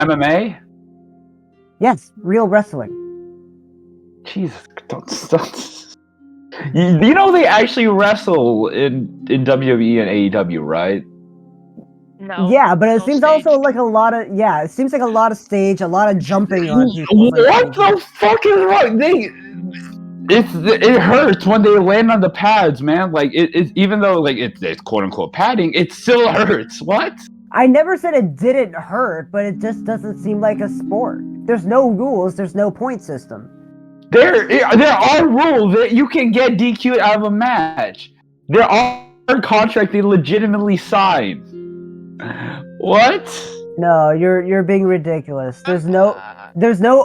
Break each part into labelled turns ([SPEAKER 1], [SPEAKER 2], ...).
[SPEAKER 1] MMA?
[SPEAKER 2] Yes, real wrestling.
[SPEAKER 1] Jesus, don't. You know they actually wrestle in WWE and AEW, right?
[SPEAKER 3] No.
[SPEAKER 2] Yeah, but it
[SPEAKER 3] no
[SPEAKER 2] seems
[SPEAKER 3] stage.
[SPEAKER 2] also like a lot of it seems like a lot of stage, a lot of jumping on people.
[SPEAKER 1] What the fuck is wrong? It hurts when they land on the pads, man. Like it even though like it's quote unquote padding, it still hurts. What?
[SPEAKER 2] I never said it didn't hurt, but it just doesn't seem like a sport. There's no rules, there's no point system.
[SPEAKER 1] There are rules that you can get DQ'd out of a match. There are contracts they legitimately signed. What?
[SPEAKER 2] No, you're being ridiculous. There's no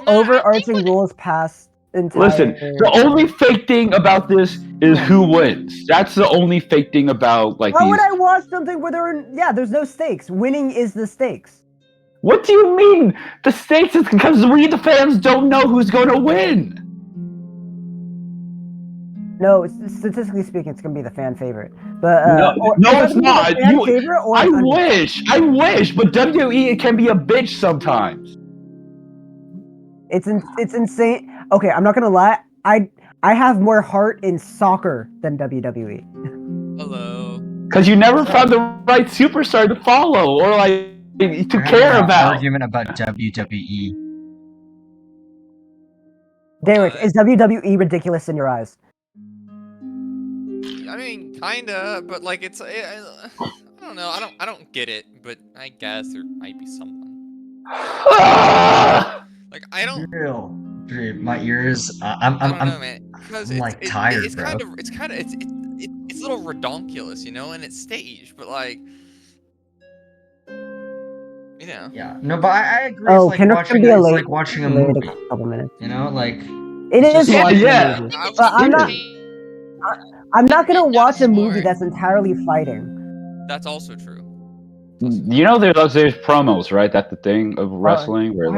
[SPEAKER 2] overarching rules past entire.
[SPEAKER 1] Listen, the only fake thing about this is who wins. That's the only fake thing about like
[SPEAKER 2] Why
[SPEAKER 1] these.
[SPEAKER 2] would I watch something where there's no stakes? Winning is the stakes.
[SPEAKER 1] What do you mean? The stakes is because we the fans don't know who's going to win.
[SPEAKER 2] No, statistically speaking, it's gonna be the fan favorite. But
[SPEAKER 1] no, it's not. I wish, but WWE can be a bitch sometimes.
[SPEAKER 2] It's insane. Okay, I'm not gonna lie. I have more heart in soccer than WWE.
[SPEAKER 4] Hello.
[SPEAKER 1] Because you never found the right superstar to follow or like to care about.
[SPEAKER 5] Argument about WWE.
[SPEAKER 2] Derek, is WWE ridiculous in your eyes?
[SPEAKER 4] I mean, kinda, but like I don't know. I don't get it, but I guess there might be someone. Like I don't.
[SPEAKER 5] Real, dude, my ears. I'm
[SPEAKER 4] I don't know, man. Because
[SPEAKER 5] I'm like tired,
[SPEAKER 4] it's
[SPEAKER 5] bro.
[SPEAKER 4] it's a little redonkulous, you know, and it's staged, but like, you know.
[SPEAKER 5] Yeah, no, but I agree.
[SPEAKER 2] Oh,
[SPEAKER 5] It's like watching a movie.
[SPEAKER 2] A couple minutes.
[SPEAKER 5] You know, like
[SPEAKER 2] it is watching
[SPEAKER 1] a
[SPEAKER 2] movie, but I'm not gonna watch a movie that's entirely fighting.
[SPEAKER 4] That's also true.
[SPEAKER 1] You know, there's promos, right? That's the thing of wrestling. Where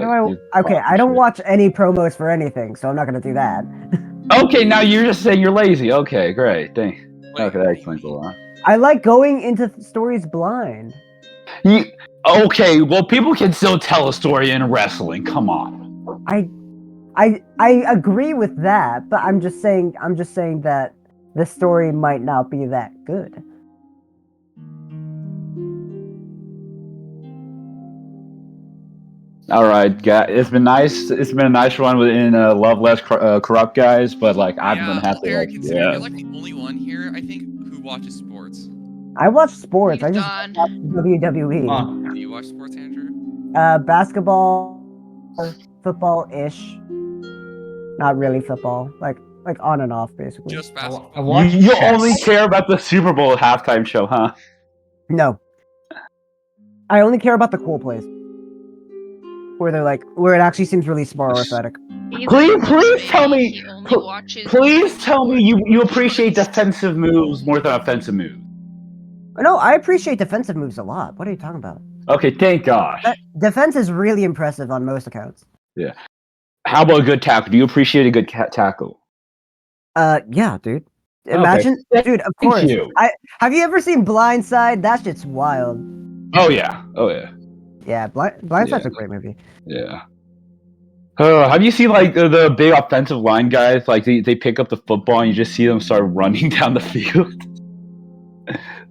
[SPEAKER 2] I don't watch any promos for anything, so I'm not gonna do that.
[SPEAKER 1] Okay, now you're just saying you're lazy. Okay, great. Thanks. Okay, that explains a lot.
[SPEAKER 2] I like going into stories blind.
[SPEAKER 1] Okay, well, people can still tell a story in wrestling. Come on.
[SPEAKER 2] I agree with that, but I'm just saying that the story might not be that good.
[SPEAKER 1] All right, guys. It's been nice. It's been a nice run within Love Less Corrupt guys, but like I'm gonna have to.
[SPEAKER 4] Eric, you're like the only one here, I think, who watches sports.
[SPEAKER 2] I watch sports. I just watch WWE.
[SPEAKER 4] Do you watch sports, Andrew?
[SPEAKER 2] Basketball, football-ish. Not really football. Like on and off, basically.
[SPEAKER 4] Just basketball.
[SPEAKER 1] You only care about the Super Bowl halftime show, huh?
[SPEAKER 2] No. I only care about the cool plays. Where it actually seems really smart or aesthetic.
[SPEAKER 1] Please tell me. Please tell me you appreciate defensive moves more than offensive moves.
[SPEAKER 2] No, I appreciate defensive moves a lot. What are you talking about?
[SPEAKER 1] Okay, thank gosh.
[SPEAKER 2] Defense is really impressive on most accounts.
[SPEAKER 1] Yeah. How about a good tackle? Do you appreciate a good tackle?
[SPEAKER 2] Yeah, dude. Imagine, dude. Of course.
[SPEAKER 1] Thank you.
[SPEAKER 2] Have you ever seen Blindside? That shit's wild.
[SPEAKER 1] Oh yeah.
[SPEAKER 2] Yeah, Blindside's a great movie.
[SPEAKER 1] Yeah. Have you seen like the big offensive line guys? Like they pick up the football and you just see them start running down the field.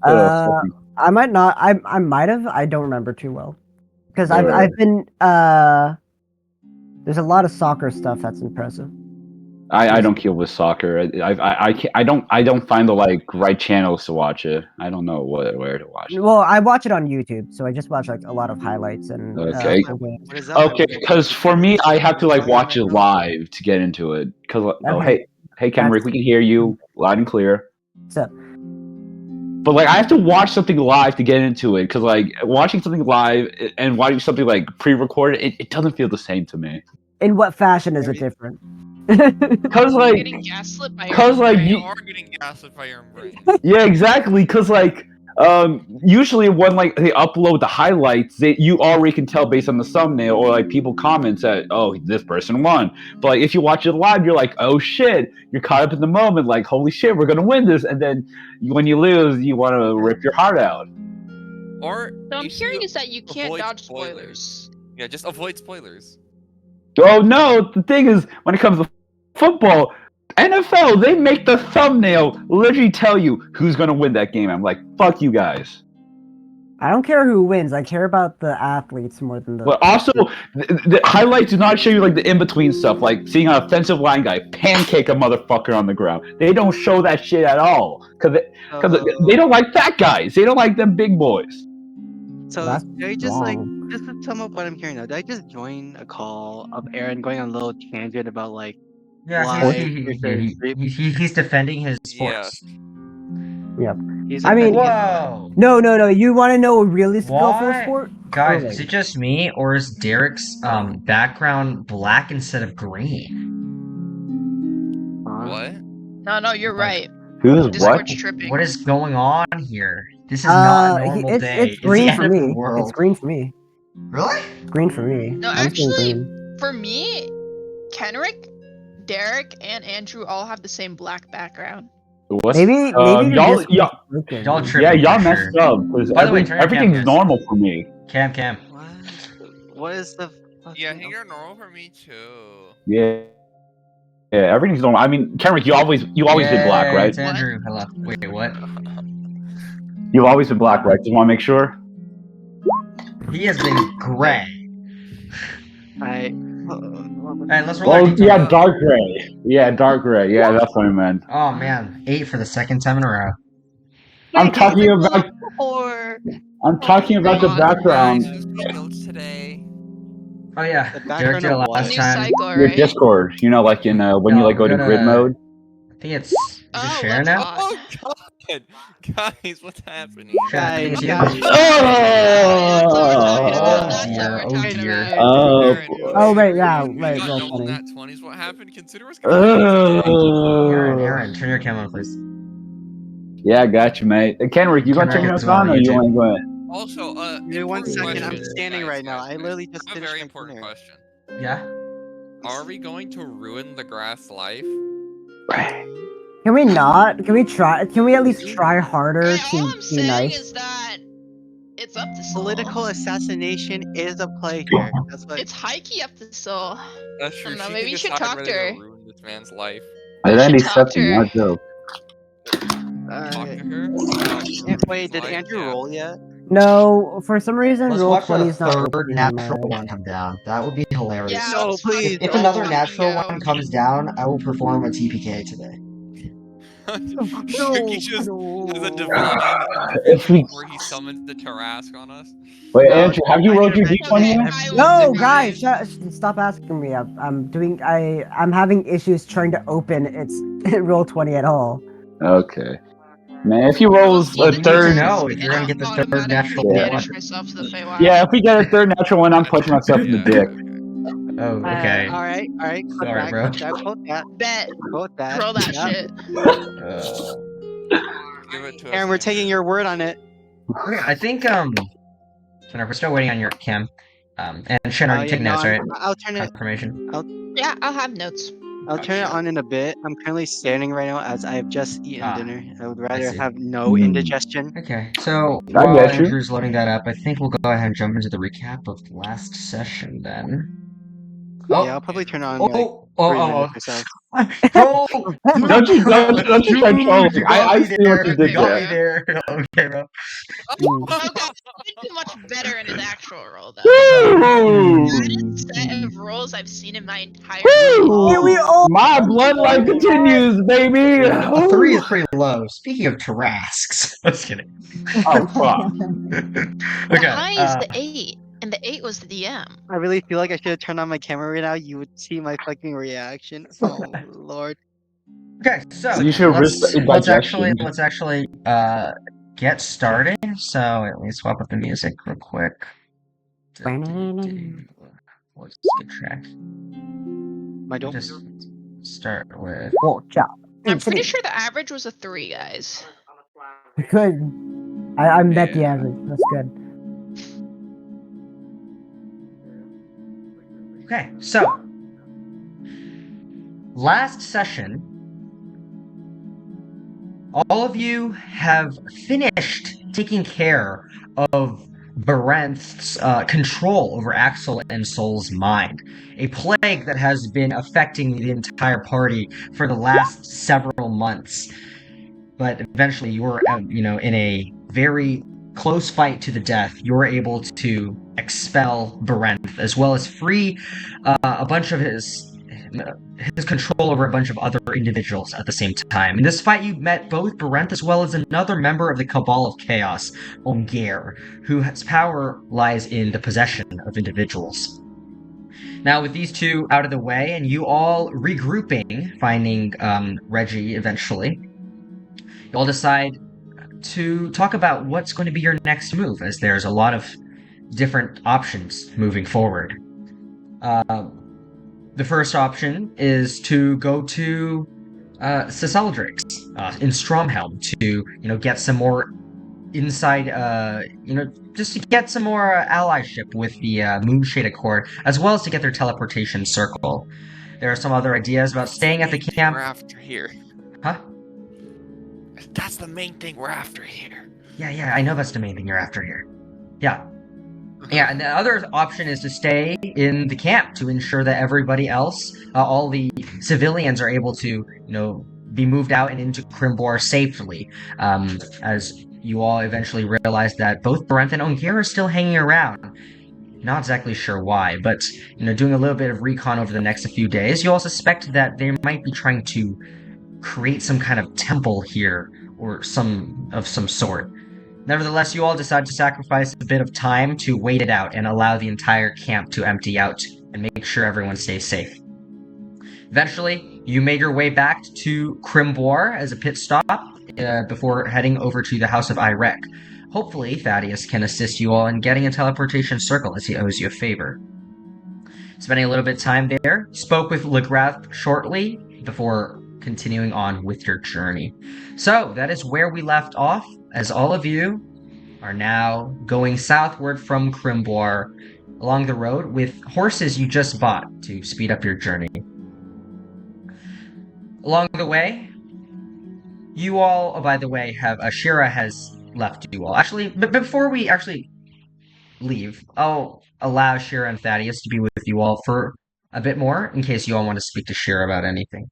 [SPEAKER 2] I might not. I might have. I don't remember too well because I've been. There's a lot of soccer stuff that's impressive.
[SPEAKER 1] I don't deal with soccer. I don't find the like right channels to watch it. I don't know where to watch it.
[SPEAKER 2] Well, I watch it on YouTube, so I just watch like a lot of highlights and.
[SPEAKER 1] Okay. Because for me, I have to like watch it live to get into it. Because hey, Kenrick, we can hear you loud and clear.
[SPEAKER 2] So.
[SPEAKER 1] But like, I have to watch something live to get into it. Because like watching something live and watching something like pre-recorded, it doesn't feel the same to me.
[SPEAKER 2] In what fashion is it different?
[SPEAKER 1] Because like,
[SPEAKER 3] getting gaslit by
[SPEAKER 4] you are getting gaslit by your brain.
[SPEAKER 1] Yeah, exactly. Because like, usually when like they upload the highlights, you already can tell based on the thumbnail or like people comment that this person won. But like if you watch it live, you're like, oh shit, you're caught up in the moment. Like holy shit, we're gonna win this. And then when you lose, you want to rip your heart out.
[SPEAKER 4] Or
[SPEAKER 3] so I'm curious that you can't dodge spoilers.
[SPEAKER 4] Yeah, just avoid spoilers.
[SPEAKER 1] Oh no, the thing is, when it comes to football, NFL, they make the thumbnail literally tell you who's gonna win that game. I'm like, fuck you guys.
[SPEAKER 2] I don't care who wins. I care about the athletes more than the.
[SPEAKER 1] But also, the highlights do not show you like the in-between stuff, like seeing an offensive line guy pancake a motherfucker on the ground. They don't show that shit at all because they don't like fat guys. They don't like them big boys.
[SPEAKER 6] So
[SPEAKER 2] That's
[SPEAKER 6] did I just like
[SPEAKER 2] wrong.
[SPEAKER 6] just to sum up what I'm hearing now? Did I just join a call of Aaron going on a little tangent about like
[SPEAKER 5] Yeah,
[SPEAKER 6] live
[SPEAKER 5] he's defending his sports.
[SPEAKER 6] He's
[SPEAKER 2] I mean-
[SPEAKER 6] offending his-
[SPEAKER 5] Whoa!
[SPEAKER 2] No. You want to know a realistic goal for a
[SPEAKER 5] Why?
[SPEAKER 2] sport?
[SPEAKER 5] Guys,
[SPEAKER 2] Curling.
[SPEAKER 5] is it just me, or is Derek's background black instead of green?
[SPEAKER 4] What?
[SPEAKER 3] No, you're right.
[SPEAKER 1] Who's what?
[SPEAKER 3] Discord's tripping.
[SPEAKER 5] What is going on here? This is not a normal
[SPEAKER 2] it's,
[SPEAKER 5] day.
[SPEAKER 2] It's green
[SPEAKER 5] the
[SPEAKER 2] for
[SPEAKER 5] end of the
[SPEAKER 2] me.
[SPEAKER 5] world.
[SPEAKER 2] It's green for me.
[SPEAKER 5] Really?
[SPEAKER 2] It's green for me.
[SPEAKER 3] No,
[SPEAKER 2] I'm seeing
[SPEAKER 3] actually,
[SPEAKER 2] green.
[SPEAKER 3] for me, Kenrick, Derek, and Andrew all have the same black background.
[SPEAKER 1] What's,
[SPEAKER 2] Maybe
[SPEAKER 1] y'all,
[SPEAKER 2] the
[SPEAKER 1] y'all,
[SPEAKER 2] broken.
[SPEAKER 5] Y'all
[SPEAKER 1] yeah,
[SPEAKER 5] tripping
[SPEAKER 1] y'all
[SPEAKER 5] for
[SPEAKER 1] messed
[SPEAKER 5] sure.
[SPEAKER 1] up because
[SPEAKER 5] By the way, turn your
[SPEAKER 1] everything's
[SPEAKER 5] cameras.
[SPEAKER 1] normal for me.
[SPEAKER 5] Cam.
[SPEAKER 6] What is the
[SPEAKER 4] Yeah,
[SPEAKER 6] fucking-
[SPEAKER 4] you're normal for me too.
[SPEAKER 1] Yeah, everything's normal. I mean, Kenrick, you always been black, right?
[SPEAKER 5] It's Andrew. Hello. Wait, what?
[SPEAKER 1] You've always been black, right? Just want to make sure.
[SPEAKER 5] He has been gray. Hey, let's roll our
[SPEAKER 1] Well,
[SPEAKER 5] detail.
[SPEAKER 1] yeah, dark gray. Yeah, dark gray. Yeah, that's what I meant.
[SPEAKER 5] Oh man, 8 for the second time in a row.
[SPEAKER 1] I'm talking about.
[SPEAKER 3] Or
[SPEAKER 1] I'm talking about the
[SPEAKER 3] God.
[SPEAKER 1] background.
[SPEAKER 4] Guys, who's doing notes today?
[SPEAKER 5] Oh yeah,
[SPEAKER 6] The
[SPEAKER 5] Derek
[SPEAKER 6] background
[SPEAKER 5] did it
[SPEAKER 6] of what?
[SPEAKER 5] last
[SPEAKER 3] new
[SPEAKER 5] time.
[SPEAKER 3] cycle,
[SPEAKER 1] Your
[SPEAKER 3] right?
[SPEAKER 1] Discord. You know, like in when you
[SPEAKER 5] No,
[SPEAKER 1] like go to
[SPEAKER 5] go
[SPEAKER 1] grid
[SPEAKER 5] to-
[SPEAKER 1] mode.
[SPEAKER 5] I think it's. Is it
[SPEAKER 3] Oh,
[SPEAKER 5] share
[SPEAKER 3] let's
[SPEAKER 5] now?
[SPEAKER 3] talk.
[SPEAKER 4] Oh god, guys, what's happening?
[SPEAKER 5] Share, I think it's you.
[SPEAKER 6] Guys.
[SPEAKER 3] That's what we're talking about.
[SPEAKER 5] Oh
[SPEAKER 3] That's
[SPEAKER 5] dear,
[SPEAKER 3] what
[SPEAKER 5] oh
[SPEAKER 3] we're talking
[SPEAKER 5] dear.
[SPEAKER 3] about.
[SPEAKER 1] Oh.
[SPEAKER 4] Aaron,
[SPEAKER 2] Oh, right, yeah,
[SPEAKER 4] you
[SPEAKER 2] right,
[SPEAKER 4] got
[SPEAKER 2] real
[SPEAKER 4] double
[SPEAKER 2] funny.
[SPEAKER 4] nat 20s. What happened? Consider what's gonna happen.
[SPEAKER 5] Aaron, turn your camera on, please.
[SPEAKER 1] Yeah, I got you, mate. Kenrick, you gonna
[SPEAKER 5] Kenrick
[SPEAKER 1] turn
[SPEAKER 5] as
[SPEAKER 1] yours
[SPEAKER 5] well,
[SPEAKER 1] on, or
[SPEAKER 5] you
[SPEAKER 1] you
[SPEAKER 5] too.
[SPEAKER 1] want to go ahead?
[SPEAKER 4] Also,
[SPEAKER 6] Give me 1
[SPEAKER 4] important
[SPEAKER 6] second. I'm
[SPEAKER 4] question,
[SPEAKER 6] standing
[SPEAKER 4] guys,
[SPEAKER 6] right now.
[SPEAKER 4] guys,
[SPEAKER 6] I
[SPEAKER 4] guys.
[SPEAKER 6] literally just
[SPEAKER 4] I have a
[SPEAKER 6] finished
[SPEAKER 4] very
[SPEAKER 6] my
[SPEAKER 4] important
[SPEAKER 6] dinner.
[SPEAKER 4] question.
[SPEAKER 5] Yeah.
[SPEAKER 4] Are we going to ruin the grass life?
[SPEAKER 2] Can we not? Can we try? Can we at least try harder
[SPEAKER 3] Hey, all
[SPEAKER 2] to
[SPEAKER 3] I'm
[SPEAKER 2] be
[SPEAKER 3] saying
[SPEAKER 2] nice?
[SPEAKER 3] is that it's up to Soul.
[SPEAKER 6] Political assassination is a play here. That's what.
[SPEAKER 3] It's high-key up to Soul.
[SPEAKER 4] That's
[SPEAKER 3] I
[SPEAKER 4] true.
[SPEAKER 3] don't know,
[SPEAKER 4] She
[SPEAKER 3] maybe
[SPEAKER 4] can
[SPEAKER 3] you should
[SPEAKER 4] decide
[SPEAKER 3] talk
[SPEAKER 4] whether
[SPEAKER 3] to her.
[SPEAKER 4] ruin this man's life.
[SPEAKER 3] You should talk to her.
[SPEAKER 1] Not joke.
[SPEAKER 4] Talk to her. About ruining
[SPEAKER 6] Wait,
[SPEAKER 4] his
[SPEAKER 6] did
[SPEAKER 4] life?
[SPEAKER 6] Andrew
[SPEAKER 4] Yeah.
[SPEAKER 6] roll yet?
[SPEAKER 2] No, for some reason,
[SPEAKER 5] Let's
[SPEAKER 2] roll
[SPEAKER 5] watch
[SPEAKER 2] 20
[SPEAKER 5] a
[SPEAKER 2] is not
[SPEAKER 5] third
[SPEAKER 2] opening
[SPEAKER 5] natural
[SPEAKER 2] my-
[SPEAKER 5] one come down. That would be hilarious.
[SPEAKER 3] Yeah,
[SPEAKER 6] No,
[SPEAKER 3] let's
[SPEAKER 6] please.
[SPEAKER 5] If
[SPEAKER 3] fucking
[SPEAKER 5] another
[SPEAKER 3] go.
[SPEAKER 5] natural one comes down, I will perform a TPK today.
[SPEAKER 4] He just has a divine
[SPEAKER 1] If we-
[SPEAKER 4] where he summons the Tarask on us.
[SPEAKER 1] Wait,
[SPEAKER 6] No,
[SPEAKER 1] Andrew, have you rolled your
[SPEAKER 6] I-
[SPEAKER 1] d20 yet?
[SPEAKER 3] I will
[SPEAKER 2] No,
[SPEAKER 3] agree.
[SPEAKER 2] guys, stop asking me. I'm having issues trying to open its roll 20 at all.
[SPEAKER 1] Okay. Man, if you
[SPEAKER 3] I will
[SPEAKER 1] roll
[SPEAKER 3] see
[SPEAKER 1] a
[SPEAKER 3] the
[SPEAKER 5] need to
[SPEAKER 1] third,
[SPEAKER 5] know if you're gonna
[SPEAKER 3] and
[SPEAKER 5] get the
[SPEAKER 3] I'll
[SPEAKER 5] third
[SPEAKER 3] automatically
[SPEAKER 5] natural
[SPEAKER 3] banish
[SPEAKER 5] one.
[SPEAKER 3] myself to the Feywild.
[SPEAKER 1] yeah, if we get a third natural one, I'm punching myself in the
[SPEAKER 4] Yeah,
[SPEAKER 1] dick.
[SPEAKER 4] okay.
[SPEAKER 5] Oh, okay.
[SPEAKER 6] All right. Click
[SPEAKER 5] Sorry,
[SPEAKER 6] back,
[SPEAKER 5] bro.
[SPEAKER 6] click back, quote that.
[SPEAKER 3] Bet.
[SPEAKER 6] Quote that.
[SPEAKER 3] Roll that
[SPEAKER 6] Yep.
[SPEAKER 3] shit.
[SPEAKER 4] Give it to us.
[SPEAKER 6] And we're taking your word on it.
[SPEAKER 5] Okay, I think we're still waiting on your cam. And Shen, are you taking notes, right?
[SPEAKER 6] I'll turn it.
[SPEAKER 5] Confirmation.
[SPEAKER 3] Yeah, I'll have notes.
[SPEAKER 6] I'll turn it
[SPEAKER 5] Gotcha.
[SPEAKER 6] on in a bit. I'm currently standing right now as I've just eaten dinner. I would rather
[SPEAKER 5] see.
[SPEAKER 6] have no indigestion.
[SPEAKER 5] Okay, so
[SPEAKER 1] I
[SPEAKER 5] while
[SPEAKER 1] get you.
[SPEAKER 5] Andrew's loading that up, I think we'll go ahead and jump into the recap of the last session then.
[SPEAKER 6] Yeah, I'll probably turn it on in like 3 minutes or so.
[SPEAKER 5] Bro!
[SPEAKER 1] Don't you start trolling.
[SPEAKER 5] You
[SPEAKER 1] I
[SPEAKER 5] got me
[SPEAKER 1] see
[SPEAKER 5] there.
[SPEAKER 1] what you did
[SPEAKER 5] You got
[SPEAKER 1] there.
[SPEAKER 5] me there. Okay, bro.
[SPEAKER 3] Oh god, he did much better in his actual role though.
[SPEAKER 1] Woo!
[SPEAKER 3] Baddest set of roles I've seen in my entire
[SPEAKER 1] Woo!
[SPEAKER 2] Here we all-
[SPEAKER 1] My bloodline continues, baby.
[SPEAKER 5] A 3 is pretty low. Speaking of Tarasks. Just kidding.
[SPEAKER 1] Oh fuck.
[SPEAKER 3] The
[SPEAKER 5] Okay.
[SPEAKER 3] high is the 8, and the 8 was the DM.
[SPEAKER 6] I really feel like I should have turned on my camera right now. You would see my fucking reaction. Oh lord.
[SPEAKER 5] Okay, so
[SPEAKER 1] You should
[SPEAKER 5] let's
[SPEAKER 1] risk indigestion.
[SPEAKER 5] actually get started. So let me swap up the music real quick. Let's get track.
[SPEAKER 6] My don't.
[SPEAKER 5] Just start with
[SPEAKER 2] Oh, chop.
[SPEAKER 3] I'm pretty sure the average was a 3, guys.
[SPEAKER 2] Good. I met the
[SPEAKER 4] Yeah.
[SPEAKER 2] average. That's good.
[SPEAKER 5] okay. So last session, all of you have finished taking care of Barenth's control over Axel and Sol's mind. A plague that has been affecting the entire party for the last several months. But eventually, you're, in a very close fight to the death, you're able to expel Barenth, as well as free a bunch of his control over a bunch of other individuals at the same time. In this fight, you met both Barenth as well as another member of the Cabal of Chaos, Ongir, whose power lies in the possession of individuals. Now, with these two out of the way, and you all regrouping, finding Reggie eventually, you all decide to talk about what's going to be your next move, as there's a lot of different options moving forward. The first option is to go to Ciseldrix in Stromhelm to, get some more inside, just to get some more allyship with the Moonshade Accord, as well as to get their teleportation circle. There are some other ideas about staying at the camp.
[SPEAKER 4] We're after here.
[SPEAKER 5] Huh?
[SPEAKER 4] That's the main thing we're after here.
[SPEAKER 5] Yeah, I know that's the main thing you're after here. Yeah, and the other option is to stay in the camp to ensure that everybody else, all the civilians, are able to, be moved out and into Krimbor safely. As you all eventually realize that both Barenth and Ongir are still hanging around. Not exactly sure why, but, doing a little bit of recon over the next few days, you all suspect that they might be trying to create some kind of temple here, or some sort. Nevertheless, you all decide to sacrifice a bit of time to wait it out and allow the entire camp to empty out and make sure everyone stays safe. Eventually, you made your way back to Krimbor as a pit stop before heading over to the House of Irek. Hopefully, Thaddeus can assist you all in getting a teleportation circle, as he owes you a favor. Spending a little bit of time there, spoke with Legrath shortly before continuing on with your journey. So, that is where we left off, as all of you are now going southward from Krimbor along the road with horses you just bought to speed up your journey. Along the way, you all, by the way, Shira has left you all. Actually, but before we actually leave, I'll allow Shira and Thaddeus to be with you all for a bit more, in case you all want to speak to Shira about anything.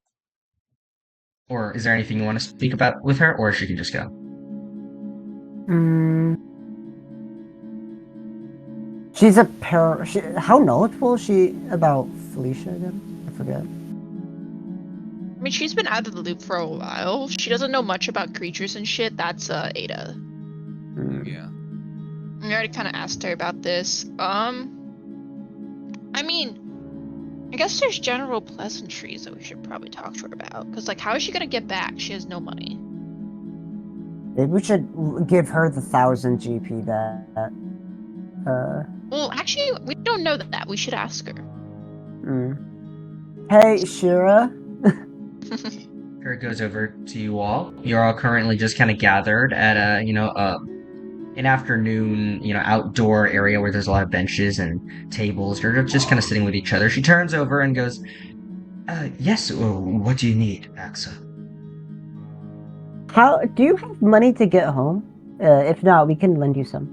[SPEAKER 5] Or is there anything you want to speak about with her, or she can just go?
[SPEAKER 2] She's a how knowledgeable is she about Felicia again? I forget.
[SPEAKER 3] I mean, she's been out of the loop for a while. She doesn't know much about creatures and shit. That's Ada.
[SPEAKER 4] Yeah.
[SPEAKER 3] I already kind of asked her about this. I mean, I guess there's general pleasantries that we should probably talk to her about. Because, how is she gonna get back? She has no money.
[SPEAKER 2] Maybe we should give her the 1,000 GP that.
[SPEAKER 3] Well, actually, we don't know that. We should ask her.
[SPEAKER 2] Hey, Shira.
[SPEAKER 5] Here goes over to you all. You're all currently just kind of gathered at an afternoon, outdoor area where there's a lot of benches and tables. You're just kind of sitting with each other. She turns over and goes, yes, what do you need, Axel?
[SPEAKER 2] Do you have money to get home? If not, we can lend you some.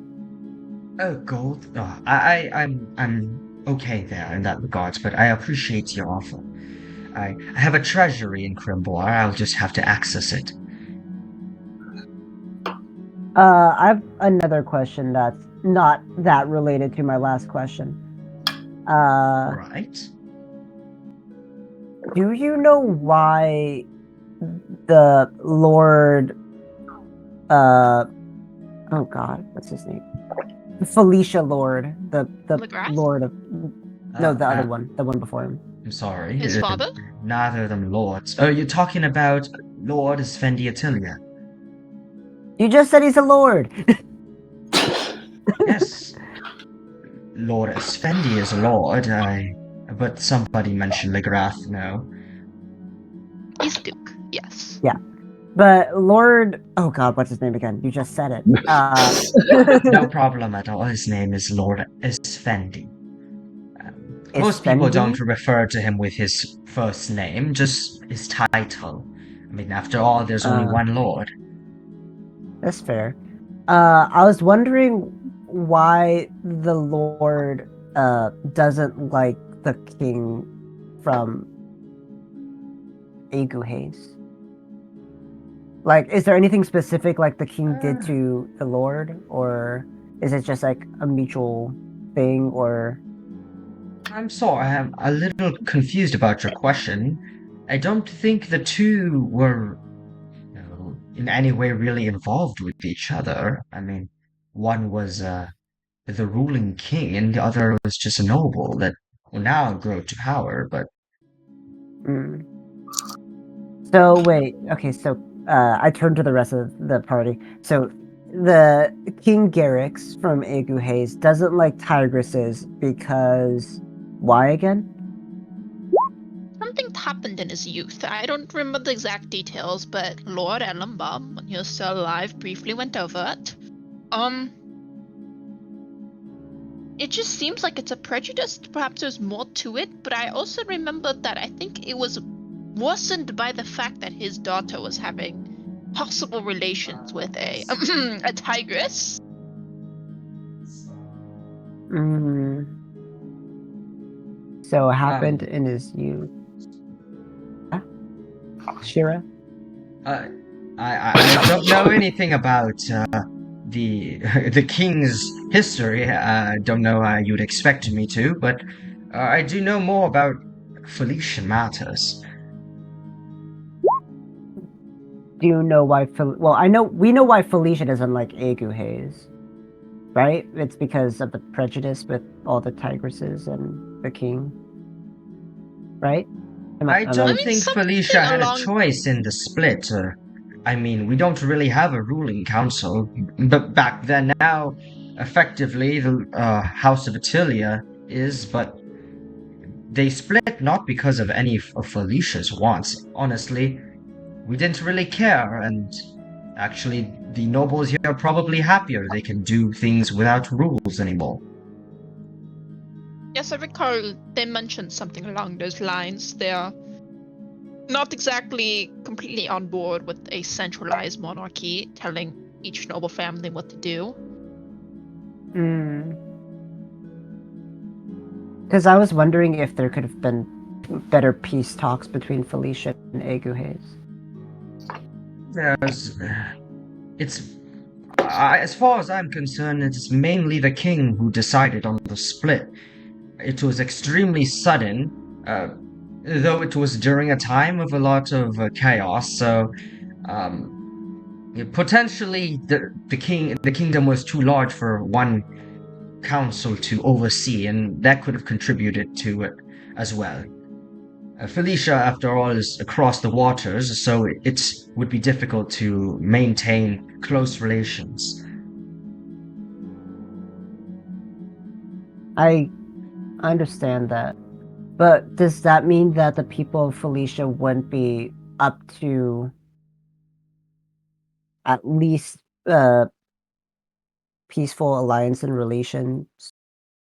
[SPEAKER 5] Oh, gold? Oh, I'm okay there in that regards, but I appreciate your offer. I have a treasury in Krimbor. I'll just have to access it.
[SPEAKER 2] I have another question that's not that related to my last question.
[SPEAKER 5] Right.
[SPEAKER 2] Do you know why the Lord, oh god, what's his name? Felicia Lord, the
[SPEAKER 3] McGrath?
[SPEAKER 2] Lord of, no, the other one, the one before him.
[SPEAKER 5] I'm sorry.
[SPEAKER 3] His father?
[SPEAKER 5] Neither of them lords. Oh, you're talking about Lord Duke of Itilya.
[SPEAKER 2] You just said he's a lord.
[SPEAKER 5] Yes. Lord Svendy is a lord, but somebody mentioned Legrath, no.
[SPEAKER 3] He's Duke, yes.
[SPEAKER 2] Yeah. But Lord, oh god, what's his name again? You just said it.
[SPEAKER 5] No problem at all. His name is Lord Svendy. Most people
[SPEAKER 2] Svendy?
[SPEAKER 5] don't refer to him with his first name, just his title. I mean, after all, there's only one lord.
[SPEAKER 2] That's fair. I was wondering why the Lord doesn't like the king from Aguhaze? Like, is there anything specific like the king did to the Lord, or is it just like a mutual thing, or?
[SPEAKER 5] I'm sorry, I'm a little confused about your question. I don't think the two were, in any way really involved with each other. I mean, one was the ruling king, and the other was just a noble that will now grow to power. But
[SPEAKER 2] Mm. So wait, okay, so I turn to the rest of the party. So the King Garrix from Aguhaze doesn't like tigresses because why again?
[SPEAKER 3] Something happened in his youth. I don't remember the exact details, but Lord Ellenbaum, when he was still alive, briefly went over it. It just seems like it's a prejudice. Perhaps there's more to it, but I also remember that I think it was worsened by the fact that his daughter was having possible relations with a a tigress.
[SPEAKER 2] Mm. So it happened in his youth. Shira?
[SPEAKER 5] I don't know anything about the the king's history. I don't know how you'd expect me to, but I do know more about Felician matters.
[SPEAKER 2] Do you know why? Well, we know why Felicia doesn't like Aguhaze, right? It's because of the prejudice with all the tigresses and the king, right?
[SPEAKER 5] I don't
[SPEAKER 3] mean,
[SPEAKER 5] think
[SPEAKER 3] something
[SPEAKER 5] Felicia had a
[SPEAKER 3] along-
[SPEAKER 5] choice in the split. I mean, we don't really have a ruling council, but back then, now, effectively, the House of Itilya is, but they split not because of any of Felicia's wants. Honestly, we didn't really care, and actually, the nobles here are probably happier. They can do things without rules anymore.
[SPEAKER 3] Yes, I recall they mentioned something along those lines. They're not exactly completely on board with a centralized monarchy telling each noble family what to do.
[SPEAKER 2] Because I was wondering if there could have been better peace talks between Felicia and Aguhaze.
[SPEAKER 5] It's as far as I'm concerned, it's mainly the king who decided on the split. It was extremely sudden, though it was during a time of a lot of chaos. So, potentially, the kingdom was too large for one council to oversee, and that could have contributed to it as well. Felicia, after all, is across the waters, so it would be difficult to maintain close relations.
[SPEAKER 2] I understand that. But does that mean that the people of Felicia wouldn't be up to at least peaceful alliance and relations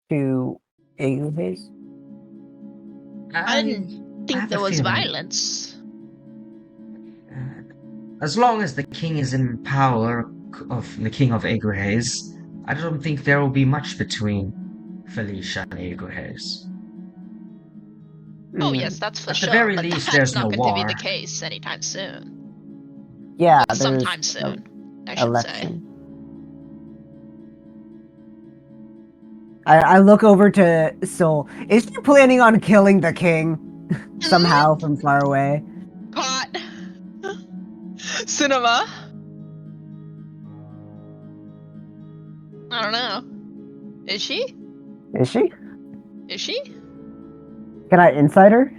[SPEAKER 2] to Aguhaze?
[SPEAKER 3] I didn't think
[SPEAKER 5] have
[SPEAKER 3] there
[SPEAKER 5] a
[SPEAKER 3] was
[SPEAKER 5] feeling,
[SPEAKER 3] violence.
[SPEAKER 5] as long as the king is in power of the king of Aguhaze, I don't think there will be much between Felicia and Aguhaze.
[SPEAKER 3] Oh yes, that's for
[SPEAKER 5] At the
[SPEAKER 3] sure.
[SPEAKER 5] very
[SPEAKER 3] But
[SPEAKER 5] least,
[SPEAKER 3] that's
[SPEAKER 5] there's
[SPEAKER 3] not
[SPEAKER 5] no
[SPEAKER 3] going to be
[SPEAKER 5] war.
[SPEAKER 3] the case anytime soon.
[SPEAKER 2] Yeah,
[SPEAKER 3] Well,
[SPEAKER 2] there's
[SPEAKER 3] sometime soon, I should
[SPEAKER 2] election. I look over to Soul. Is she planning on killing the king somehow from far away?
[SPEAKER 3] say. Pot. Cinema. I don't know. Is she?
[SPEAKER 2] Is she?
[SPEAKER 3] Is she?
[SPEAKER 2] Can I insight her?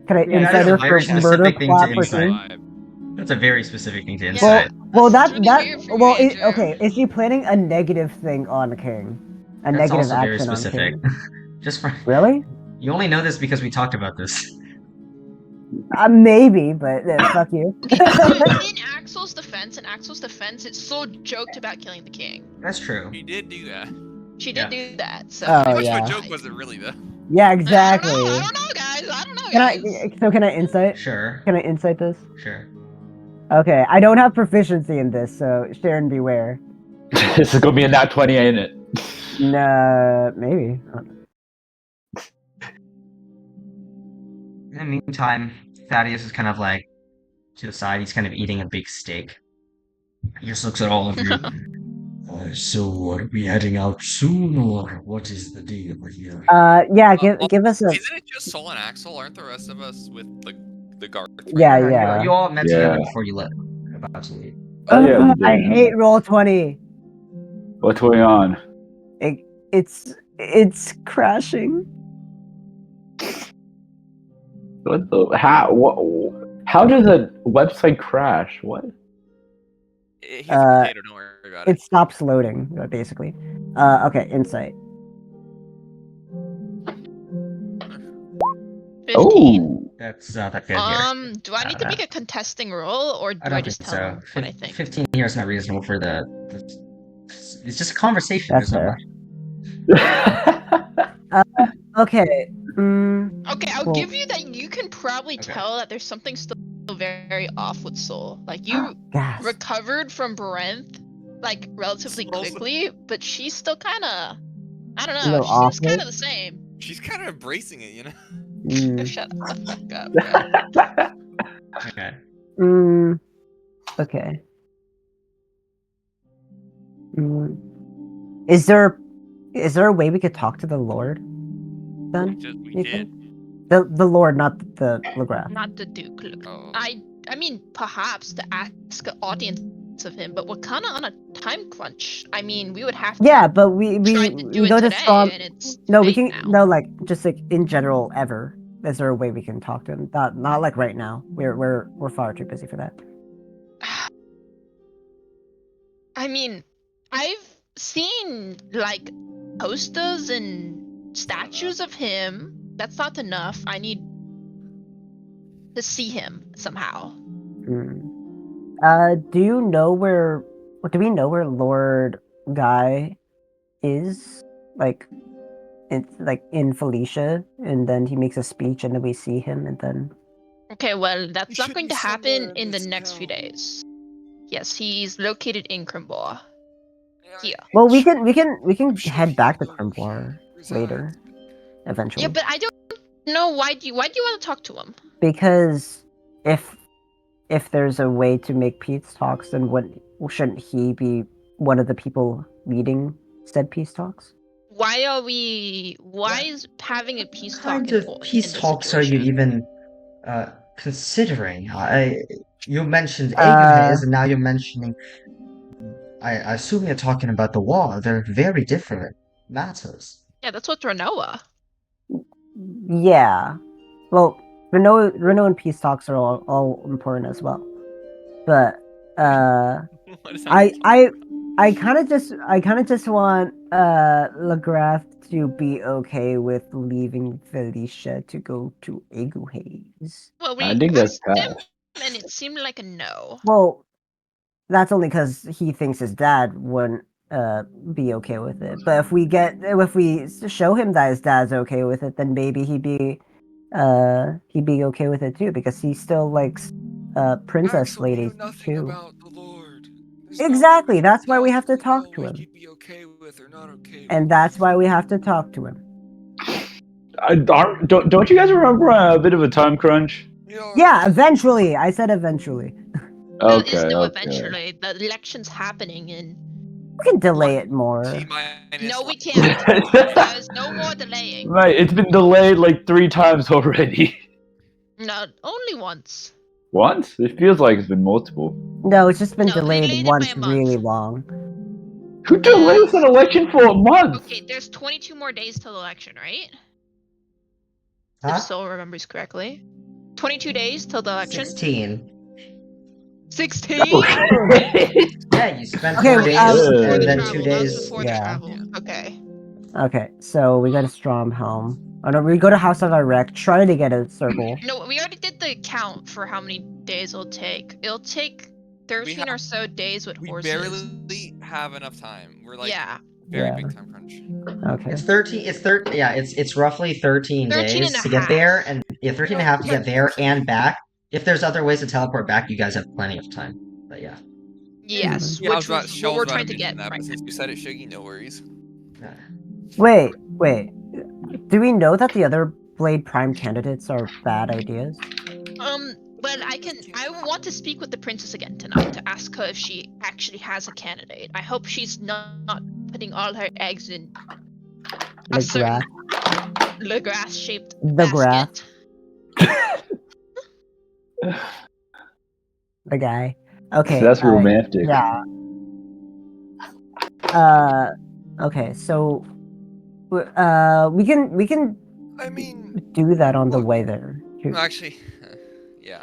[SPEAKER 2] Can I
[SPEAKER 5] Yeah,
[SPEAKER 2] insight
[SPEAKER 5] that's a
[SPEAKER 2] her
[SPEAKER 5] very
[SPEAKER 2] for murder
[SPEAKER 5] specific thing to
[SPEAKER 2] plot for
[SPEAKER 5] insight.
[SPEAKER 2] king?
[SPEAKER 5] That's a very specific thing to
[SPEAKER 3] Yeah.
[SPEAKER 5] insight.
[SPEAKER 2] Well,
[SPEAKER 3] That's really weird for you, Andrew.
[SPEAKER 2] okay. Is she planning a negative thing on the king? A
[SPEAKER 5] That's
[SPEAKER 2] negative
[SPEAKER 5] also very
[SPEAKER 2] action on
[SPEAKER 5] specific.
[SPEAKER 2] king?
[SPEAKER 5] Just for
[SPEAKER 2] Really?
[SPEAKER 5] you only know this because we talked about this.
[SPEAKER 2] Maybe, but fuck you.
[SPEAKER 3] Okay, in Axel's defense, it's so joked about killing the king.
[SPEAKER 5] That's true.
[SPEAKER 4] He did do that.
[SPEAKER 3] She did do that. So
[SPEAKER 2] Oh,
[SPEAKER 4] How much
[SPEAKER 2] yeah.
[SPEAKER 4] of a joke was it really, though?
[SPEAKER 2] Yeah, exactly.
[SPEAKER 3] I don't know, guys. I don't know,
[SPEAKER 2] Can
[SPEAKER 3] guys.
[SPEAKER 2] can I insight?
[SPEAKER 5] Sure.
[SPEAKER 2] Can I insight this?
[SPEAKER 5] Sure.
[SPEAKER 2] Okay, I don't have proficiency in this, so Sharon beware.
[SPEAKER 1] This is gonna be a nat 20, ain't it?
[SPEAKER 2] Nah, maybe.
[SPEAKER 5] In the meantime, Thaddeus is kind of like to the side. He's kind of eating a big steak. He just looks at all of you. So, are we heading out soon, or what is the deal here?
[SPEAKER 2] Yeah, give us a.
[SPEAKER 4] Isn't it just Sol and Axel? Aren't the rest of us with the Garth? Right
[SPEAKER 2] Yeah,
[SPEAKER 4] now?
[SPEAKER 2] yeah.
[SPEAKER 5] You all met
[SPEAKER 1] Yeah.
[SPEAKER 5] together before you left. About to leave.
[SPEAKER 1] Oh, yeah, we
[SPEAKER 2] I
[SPEAKER 1] did.
[SPEAKER 2] hate Roll20.
[SPEAKER 1] What's going on?
[SPEAKER 2] It's crashing.
[SPEAKER 1] What the? How does a website crash? What?
[SPEAKER 4] He's a potato. Don't worry about it.
[SPEAKER 2] It stops loading, basically. Okay, insight.
[SPEAKER 3] 15.
[SPEAKER 1] Oh,
[SPEAKER 5] That's good here.
[SPEAKER 3] Do I need to make a contesting roll, or do
[SPEAKER 5] I
[SPEAKER 3] I
[SPEAKER 5] don't
[SPEAKER 3] just
[SPEAKER 5] think
[SPEAKER 3] tell
[SPEAKER 5] so.
[SPEAKER 3] him what I think?
[SPEAKER 5] 15 here is not reasonable for the. It's just a conversation.
[SPEAKER 2] That's
[SPEAKER 5] There's not
[SPEAKER 2] fair.
[SPEAKER 5] much.
[SPEAKER 2] Okay.
[SPEAKER 3] Okay, I'll
[SPEAKER 2] Well-
[SPEAKER 3] give you that you can probably
[SPEAKER 5] Okay.
[SPEAKER 3] tell that there's something still very off with Soul. Like, you
[SPEAKER 2] Gas.
[SPEAKER 3] recovered from Brent, like, relatively
[SPEAKER 4] Soul's-
[SPEAKER 3] quickly, but she's still kind of, I don't
[SPEAKER 2] A
[SPEAKER 3] know,
[SPEAKER 2] little
[SPEAKER 3] she seems
[SPEAKER 2] off
[SPEAKER 3] kind
[SPEAKER 2] it?
[SPEAKER 3] of the same.
[SPEAKER 4] She's kind of embracing it, you know.
[SPEAKER 3] Oh,
[SPEAKER 2] Mm.
[SPEAKER 3] shut the fuck up, bro.
[SPEAKER 5] Okay.
[SPEAKER 2] Okay. Is there a way we could talk to the Lord? Then
[SPEAKER 4] We
[SPEAKER 2] you
[SPEAKER 4] did.
[SPEAKER 2] think? The Lord, not the Legraph.
[SPEAKER 3] Not the Duke. Look,
[SPEAKER 4] Oh.
[SPEAKER 3] I mean, perhaps to ask an audience of him, but we're kind of on a time crunch. I mean, we would have to
[SPEAKER 2] Yeah, but we
[SPEAKER 3] try to do it
[SPEAKER 2] go to
[SPEAKER 3] today,
[SPEAKER 2] Strom.
[SPEAKER 3] and it's
[SPEAKER 2] No, we
[SPEAKER 3] late
[SPEAKER 2] can
[SPEAKER 3] now.
[SPEAKER 2] no like just like in general ever. Is there a way we can talk to him? Not like right now. We're far too busy for that.
[SPEAKER 3] I mean, I've seen like posters and statues of him. That's not enough. I need to see him somehow.
[SPEAKER 2] Do you know where? Or do we know where Lord Guy is? Like, it's like in Felicia, and then he makes a speech, and then we see him, and then.
[SPEAKER 3] Okay, well, that's
[SPEAKER 4] He
[SPEAKER 3] not
[SPEAKER 4] should
[SPEAKER 3] going
[SPEAKER 4] be
[SPEAKER 3] to happen
[SPEAKER 4] somewhere
[SPEAKER 3] in the
[SPEAKER 4] this
[SPEAKER 3] next few
[SPEAKER 4] town.
[SPEAKER 3] days. Yes, he's located in Crimbor. Here.
[SPEAKER 2] Well, we can
[SPEAKER 4] sure
[SPEAKER 2] head
[SPEAKER 4] he
[SPEAKER 2] back to
[SPEAKER 4] knows where he
[SPEAKER 2] Crimbor
[SPEAKER 4] resides.
[SPEAKER 2] later, eventually.
[SPEAKER 3] Yeah, but I don't know why do you want to talk to him?
[SPEAKER 2] Because if there's a way to make peace talks, then shouldn't he be one of the people leading said peace talks?
[SPEAKER 3] Why is having a peace
[SPEAKER 5] What
[SPEAKER 3] talk
[SPEAKER 5] kind of
[SPEAKER 3] important
[SPEAKER 5] peace
[SPEAKER 3] in this
[SPEAKER 5] talks are you
[SPEAKER 3] situation?
[SPEAKER 5] even considering? You mentioned
[SPEAKER 2] Uh,
[SPEAKER 5] Eguhes, and now you're mentioning. I assume you're talking about the war. They're very different matters.
[SPEAKER 3] Yeah, that's what Renoa.
[SPEAKER 2] Yeah. Well, Renault and peace talks are all important as well. But
[SPEAKER 4] What is that?
[SPEAKER 2] I kind of just want Legraph to be okay with leaving Felicia to go to Eguhes.
[SPEAKER 3] Well, we
[SPEAKER 1] I think that's
[SPEAKER 3] asked him,
[SPEAKER 1] past.
[SPEAKER 3] and it seemed like a no.
[SPEAKER 2] Well, that's only because he thinks his dad wouldn't be okay with it. But if we show him that his dad's okay with it, then maybe he'd be okay with it too, because he still likes princess
[SPEAKER 4] Axel, you
[SPEAKER 2] ladies
[SPEAKER 4] know nothing
[SPEAKER 2] too.
[SPEAKER 4] about the Lord. There's
[SPEAKER 2] Exactly,
[SPEAKER 4] nothing
[SPEAKER 2] that's
[SPEAKER 4] you
[SPEAKER 2] why we
[SPEAKER 4] can
[SPEAKER 2] have to
[SPEAKER 4] possibly
[SPEAKER 2] talk
[SPEAKER 4] know
[SPEAKER 2] to
[SPEAKER 4] what
[SPEAKER 2] him.
[SPEAKER 4] he'd be okay with or not okay
[SPEAKER 2] And
[SPEAKER 4] with.
[SPEAKER 2] that's why we have to talk to him.
[SPEAKER 1] Don't you guys remember a bit of a time crunch?
[SPEAKER 2] Yeah, eventually. I said eventually.
[SPEAKER 3] There is
[SPEAKER 1] Okay,
[SPEAKER 3] no
[SPEAKER 1] okay.
[SPEAKER 3] eventually. The election's happening, and
[SPEAKER 2] We can delay it more.
[SPEAKER 3] no, we can't. There's no more delaying.
[SPEAKER 1] Right, it's been delayed like 3 times already.
[SPEAKER 3] No, only once.
[SPEAKER 1] Once? It feels like it's been multiple.
[SPEAKER 2] No, it's just been
[SPEAKER 3] No, they
[SPEAKER 2] delayed
[SPEAKER 3] delayed it by
[SPEAKER 2] once
[SPEAKER 3] a month.
[SPEAKER 2] really long.
[SPEAKER 1] Who delays an election for a month?
[SPEAKER 3] Okay, there's 22 more days till the election, right?
[SPEAKER 5] Huh?
[SPEAKER 3] If Sol remembers correctly. 22 days till the election.
[SPEAKER 5] 16.
[SPEAKER 3] 16?
[SPEAKER 5] Yeah, you spent
[SPEAKER 2] Okay,
[SPEAKER 5] 4
[SPEAKER 3] Okay,
[SPEAKER 5] days
[SPEAKER 3] that was before
[SPEAKER 5] and
[SPEAKER 3] the
[SPEAKER 5] then
[SPEAKER 3] travel.
[SPEAKER 5] 2
[SPEAKER 3] That was
[SPEAKER 5] days.
[SPEAKER 3] before
[SPEAKER 2] Yeah.
[SPEAKER 3] the travel. Okay.
[SPEAKER 2] Okay, so we go to Stromhelm. Oh no, we go to House of Irek, try to get a circle.
[SPEAKER 3] No, we already did the count for how many days it'll take. It'll take 13 or so days with
[SPEAKER 4] We
[SPEAKER 3] horses.
[SPEAKER 4] barely have enough time. We're like
[SPEAKER 3] Yeah.
[SPEAKER 4] very
[SPEAKER 2] Yeah.
[SPEAKER 4] big time crunch.
[SPEAKER 2] Okay.
[SPEAKER 5] It's 13. It's roughly 13
[SPEAKER 3] 13
[SPEAKER 5] days
[SPEAKER 3] and a
[SPEAKER 5] to get
[SPEAKER 3] half.
[SPEAKER 5] there, and 13 and a half to get there and back. If there's other ways to teleport back, you guys have plenty of time. But yeah.
[SPEAKER 3] Yes,
[SPEAKER 4] Yeah, I
[SPEAKER 3] which
[SPEAKER 4] was about,
[SPEAKER 3] was
[SPEAKER 4] Shell
[SPEAKER 3] what
[SPEAKER 4] was
[SPEAKER 3] we're
[SPEAKER 4] about
[SPEAKER 3] trying
[SPEAKER 4] to
[SPEAKER 3] to
[SPEAKER 4] mention
[SPEAKER 3] get
[SPEAKER 4] that,
[SPEAKER 3] right
[SPEAKER 4] but since you said it, Shiggy, no worries.
[SPEAKER 2] Wait. Do we know that the other Blade Prime candidates are bad ideas?
[SPEAKER 3] Well, I want to speak with the princess again tonight to ask her if she actually has a candidate. I hope she's not putting all her eggs in a
[SPEAKER 2] The
[SPEAKER 3] certain
[SPEAKER 2] graph.
[SPEAKER 3] grass-shaped
[SPEAKER 2] The graph.
[SPEAKER 3] basket.
[SPEAKER 2] The guy. Okay.
[SPEAKER 1] That's romantic.
[SPEAKER 2] Yeah. Okay. So, we can
[SPEAKER 4] I mean,
[SPEAKER 2] do that on the
[SPEAKER 4] look,
[SPEAKER 2] way there.
[SPEAKER 4] actually, yeah.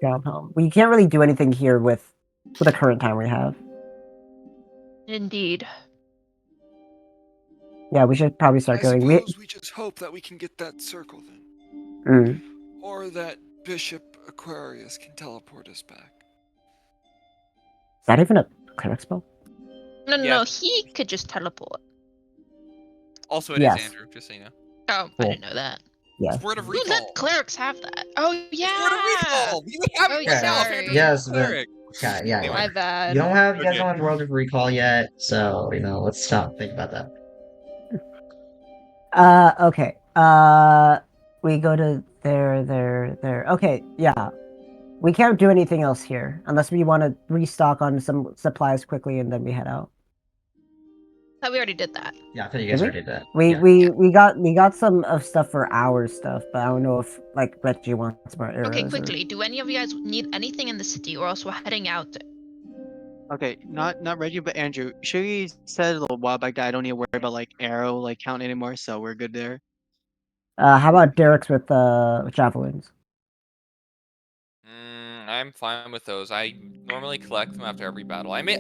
[SPEAKER 2] Drive home. We can't really do anything here with the current time we have.
[SPEAKER 3] Indeed.
[SPEAKER 2] Yeah, we should probably start
[SPEAKER 7] I
[SPEAKER 2] going.
[SPEAKER 7] suppose we just hope that we can get that circle then.
[SPEAKER 2] Mm.
[SPEAKER 7] Or that Bishop Aquarius can teleport us back.
[SPEAKER 2] Is that even a cleric spell?
[SPEAKER 3] No, he could just teleport.
[SPEAKER 4] Also, it is
[SPEAKER 2] Yes.
[SPEAKER 4] Andrew, just so you know.
[SPEAKER 3] Oh, I
[SPEAKER 2] Cool.
[SPEAKER 3] didn't know that.
[SPEAKER 2] Yeah.
[SPEAKER 4] Word of
[SPEAKER 3] Who
[SPEAKER 4] recall.
[SPEAKER 3] let clerics have that? Oh, yeah!
[SPEAKER 4] Word of recall! You would have
[SPEAKER 3] Oh,
[SPEAKER 4] it yourself,
[SPEAKER 3] sorry.
[SPEAKER 4] Andrew.
[SPEAKER 5] Yes, but
[SPEAKER 4] Cleric.
[SPEAKER 5] yeah.
[SPEAKER 4] Anyway.
[SPEAKER 3] My bad.
[SPEAKER 5] You guys
[SPEAKER 4] Okay.
[SPEAKER 5] don't have World of Recall yet, so let's stop. Think about that.
[SPEAKER 2] Okay. We go to there. Okay, yeah. We can't do anything else here unless we want to restock on some supplies quickly and then we head out.
[SPEAKER 3] Thought we already did that.
[SPEAKER 5] Yeah, I thought you guys
[SPEAKER 2] Did we?
[SPEAKER 5] already did that.
[SPEAKER 2] We got some of stuff for our stuff, but I don't know if like Reggie wants more arrows.
[SPEAKER 3] Okay,
[SPEAKER 2] or-
[SPEAKER 3] quickly. Do any of you guys need anything in the city, or else we're heading out?
[SPEAKER 6] Okay, not Reggie, but Andrew. Sure, you said a little while back that I don't need to worry about like arrow like count anymore, so we're good there.
[SPEAKER 2] How about Derek's with javelins?
[SPEAKER 4] I'm fine with those. I normally collect them after every battle. I mean,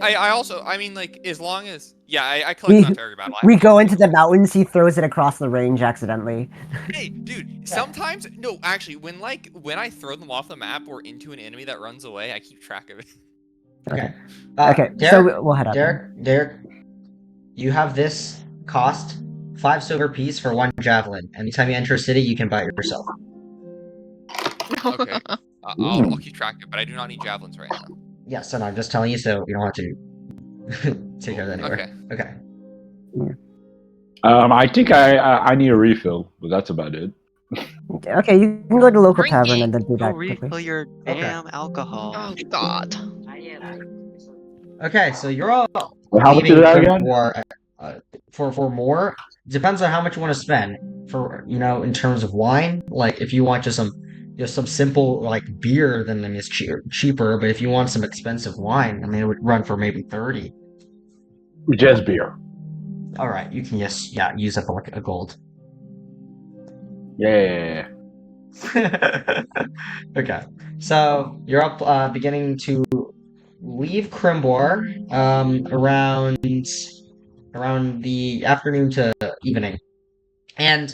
[SPEAKER 4] like, as long as... Yeah, I collect them after every battle.
[SPEAKER 2] We go into the mountains, he throws it across the range accidentally.
[SPEAKER 4] Hey, dude, sometimes... No, actually, when I throw them off the map or into an enemy that runs away, I keep track of it.
[SPEAKER 5] Okay.
[SPEAKER 2] Okay,
[SPEAKER 5] Derek,
[SPEAKER 2] so we'll head up.
[SPEAKER 5] Derek, you have this cost 5 silver piece for 1 javelin. Anytime you enter a city, you can buy it yourself.
[SPEAKER 4] Okay. I'll keep track of it, but I do not need javelins right now.
[SPEAKER 5] Yeah, so no, I'm just telling you so you don't have to take care of that anywhere. Okay.
[SPEAKER 1] I think I need a refill, but that's about it.
[SPEAKER 2] Okay, you can go to local tavern
[SPEAKER 3] Drinking.
[SPEAKER 2] and then do
[SPEAKER 6] Go
[SPEAKER 2] that
[SPEAKER 6] refill
[SPEAKER 2] quickly.
[SPEAKER 6] your
[SPEAKER 5] Okay.
[SPEAKER 6] damn alcohol.
[SPEAKER 3] Oh, God.
[SPEAKER 5] Okay, so you're all
[SPEAKER 1] How much
[SPEAKER 5] leaving
[SPEAKER 1] is that
[SPEAKER 5] Crim
[SPEAKER 1] again?
[SPEAKER 5] War, for more. Depends on how much you want to spend for in terms of wine. Like if you want just some simple like beer, then I mean it's cheaper. But if you want some expensive wine, I mean it would run for maybe 30.
[SPEAKER 1] Just beer.
[SPEAKER 5] All right, you can just use up like a gold.
[SPEAKER 1] Yeah.
[SPEAKER 5] Okay, so you're up beginning to leave Crimbor around the afternoon to evening, and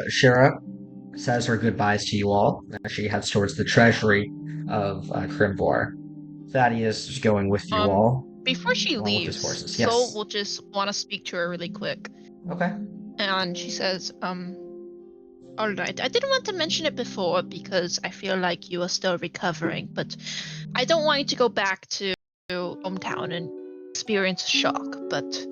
[SPEAKER 5] Shira says her goodbyes to you all as she heads towards the treasury of Crimbor. Thaddeus is going with you all.
[SPEAKER 3] Before she
[SPEAKER 5] Along with his
[SPEAKER 3] leaves,
[SPEAKER 5] horses,
[SPEAKER 3] Soul
[SPEAKER 5] yes.
[SPEAKER 3] will just want to speak to her really quick.
[SPEAKER 5] Okay.
[SPEAKER 3] And she says, alright, I didn't want to mention it before because I feel like you are still recovering, but I don't want you to go back to hometown and experience shock, but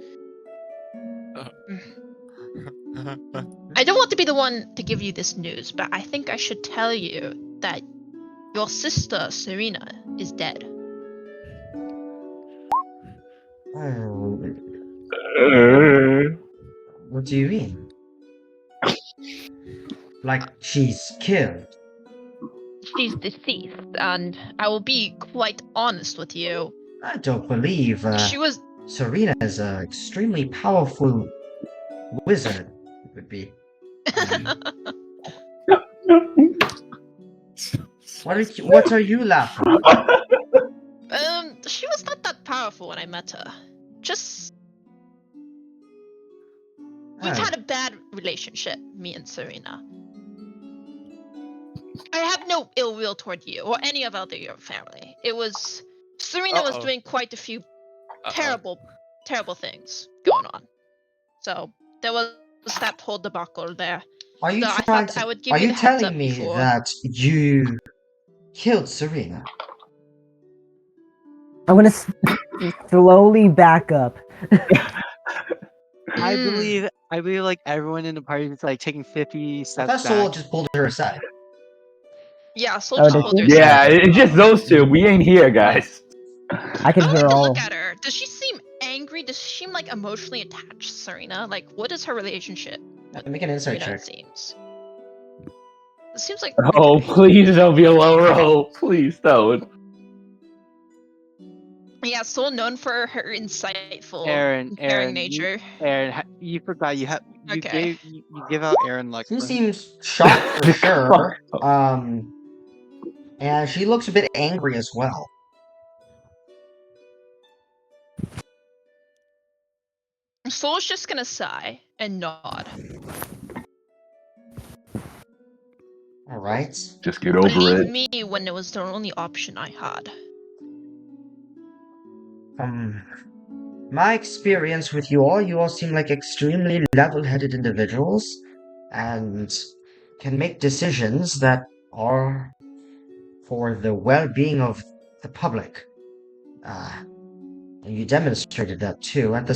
[SPEAKER 3] I don't want to be the one to give you this news, but I think I should tell you that your sister, Serena, is dead.
[SPEAKER 5] What do you mean? Like she's killed?
[SPEAKER 3] She's deceased, and I will be quite honest with you.
[SPEAKER 5] I don't believe
[SPEAKER 3] She was
[SPEAKER 5] Serena is an extremely powerful wizard. It would be. What are you laughing at?
[SPEAKER 3] She was not that powerful when I met her. Just we've had a bad relationship, me and Serena. I have no ill will toward you or any of your family. It was Serena was doing quite a few terrible things going on. So there was that whole debacle there.
[SPEAKER 5] Are you
[SPEAKER 3] So I
[SPEAKER 5] trying
[SPEAKER 3] thought
[SPEAKER 5] to?
[SPEAKER 3] I would give
[SPEAKER 5] Are
[SPEAKER 3] you
[SPEAKER 5] you
[SPEAKER 3] the heads
[SPEAKER 5] telling
[SPEAKER 3] up
[SPEAKER 5] me
[SPEAKER 3] before.
[SPEAKER 5] that you killed Serena?
[SPEAKER 2] I'm gonna slowly back up.
[SPEAKER 6] I
[SPEAKER 3] Mm.
[SPEAKER 6] believe like everyone in the party is like taking 50
[SPEAKER 5] I
[SPEAKER 6] steps
[SPEAKER 5] thought Soul
[SPEAKER 6] back.
[SPEAKER 5] just pulled her aside.
[SPEAKER 3] Yeah, Soul
[SPEAKER 2] Oh,
[SPEAKER 3] just
[SPEAKER 2] did
[SPEAKER 3] pulled
[SPEAKER 2] she?
[SPEAKER 3] her
[SPEAKER 1] Yeah,
[SPEAKER 3] aside.
[SPEAKER 1] it's just those two. We ain't here, guys.
[SPEAKER 2] I
[SPEAKER 3] I
[SPEAKER 2] can
[SPEAKER 3] would
[SPEAKER 2] hear
[SPEAKER 3] like to
[SPEAKER 2] all.
[SPEAKER 3] look at her. Does she seem angry? Does she seem like emotionally attached, Serena? Like, what is her relationship?
[SPEAKER 5] Make an insight
[SPEAKER 3] It
[SPEAKER 5] check.
[SPEAKER 3] seems. It seems like
[SPEAKER 1] Oh,
[SPEAKER 3] okay.
[SPEAKER 1] please don't be a low roll. Please don't.
[SPEAKER 3] Yeah, Soul known for her insightful,
[SPEAKER 6] Aaron,
[SPEAKER 3] caring
[SPEAKER 6] Aaron,
[SPEAKER 3] nature.
[SPEAKER 6] you forgot
[SPEAKER 3] Okay.
[SPEAKER 6] you give out Aaron luck.
[SPEAKER 5] She seems shocked for sure. And she looks a bit angry as well.
[SPEAKER 3] Soul's just gonna sigh and nod.
[SPEAKER 5] All right.
[SPEAKER 1] Just get over
[SPEAKER 3] Believe
[SPEAKER 1] it.
[SPEAKER 3] me, when it was the only option I had.
[SPEAKER 5] From my experience with you all seem like extremely level-headed individuals and can make decisions that are for the well-being of the public. And you demonstrated that too. At the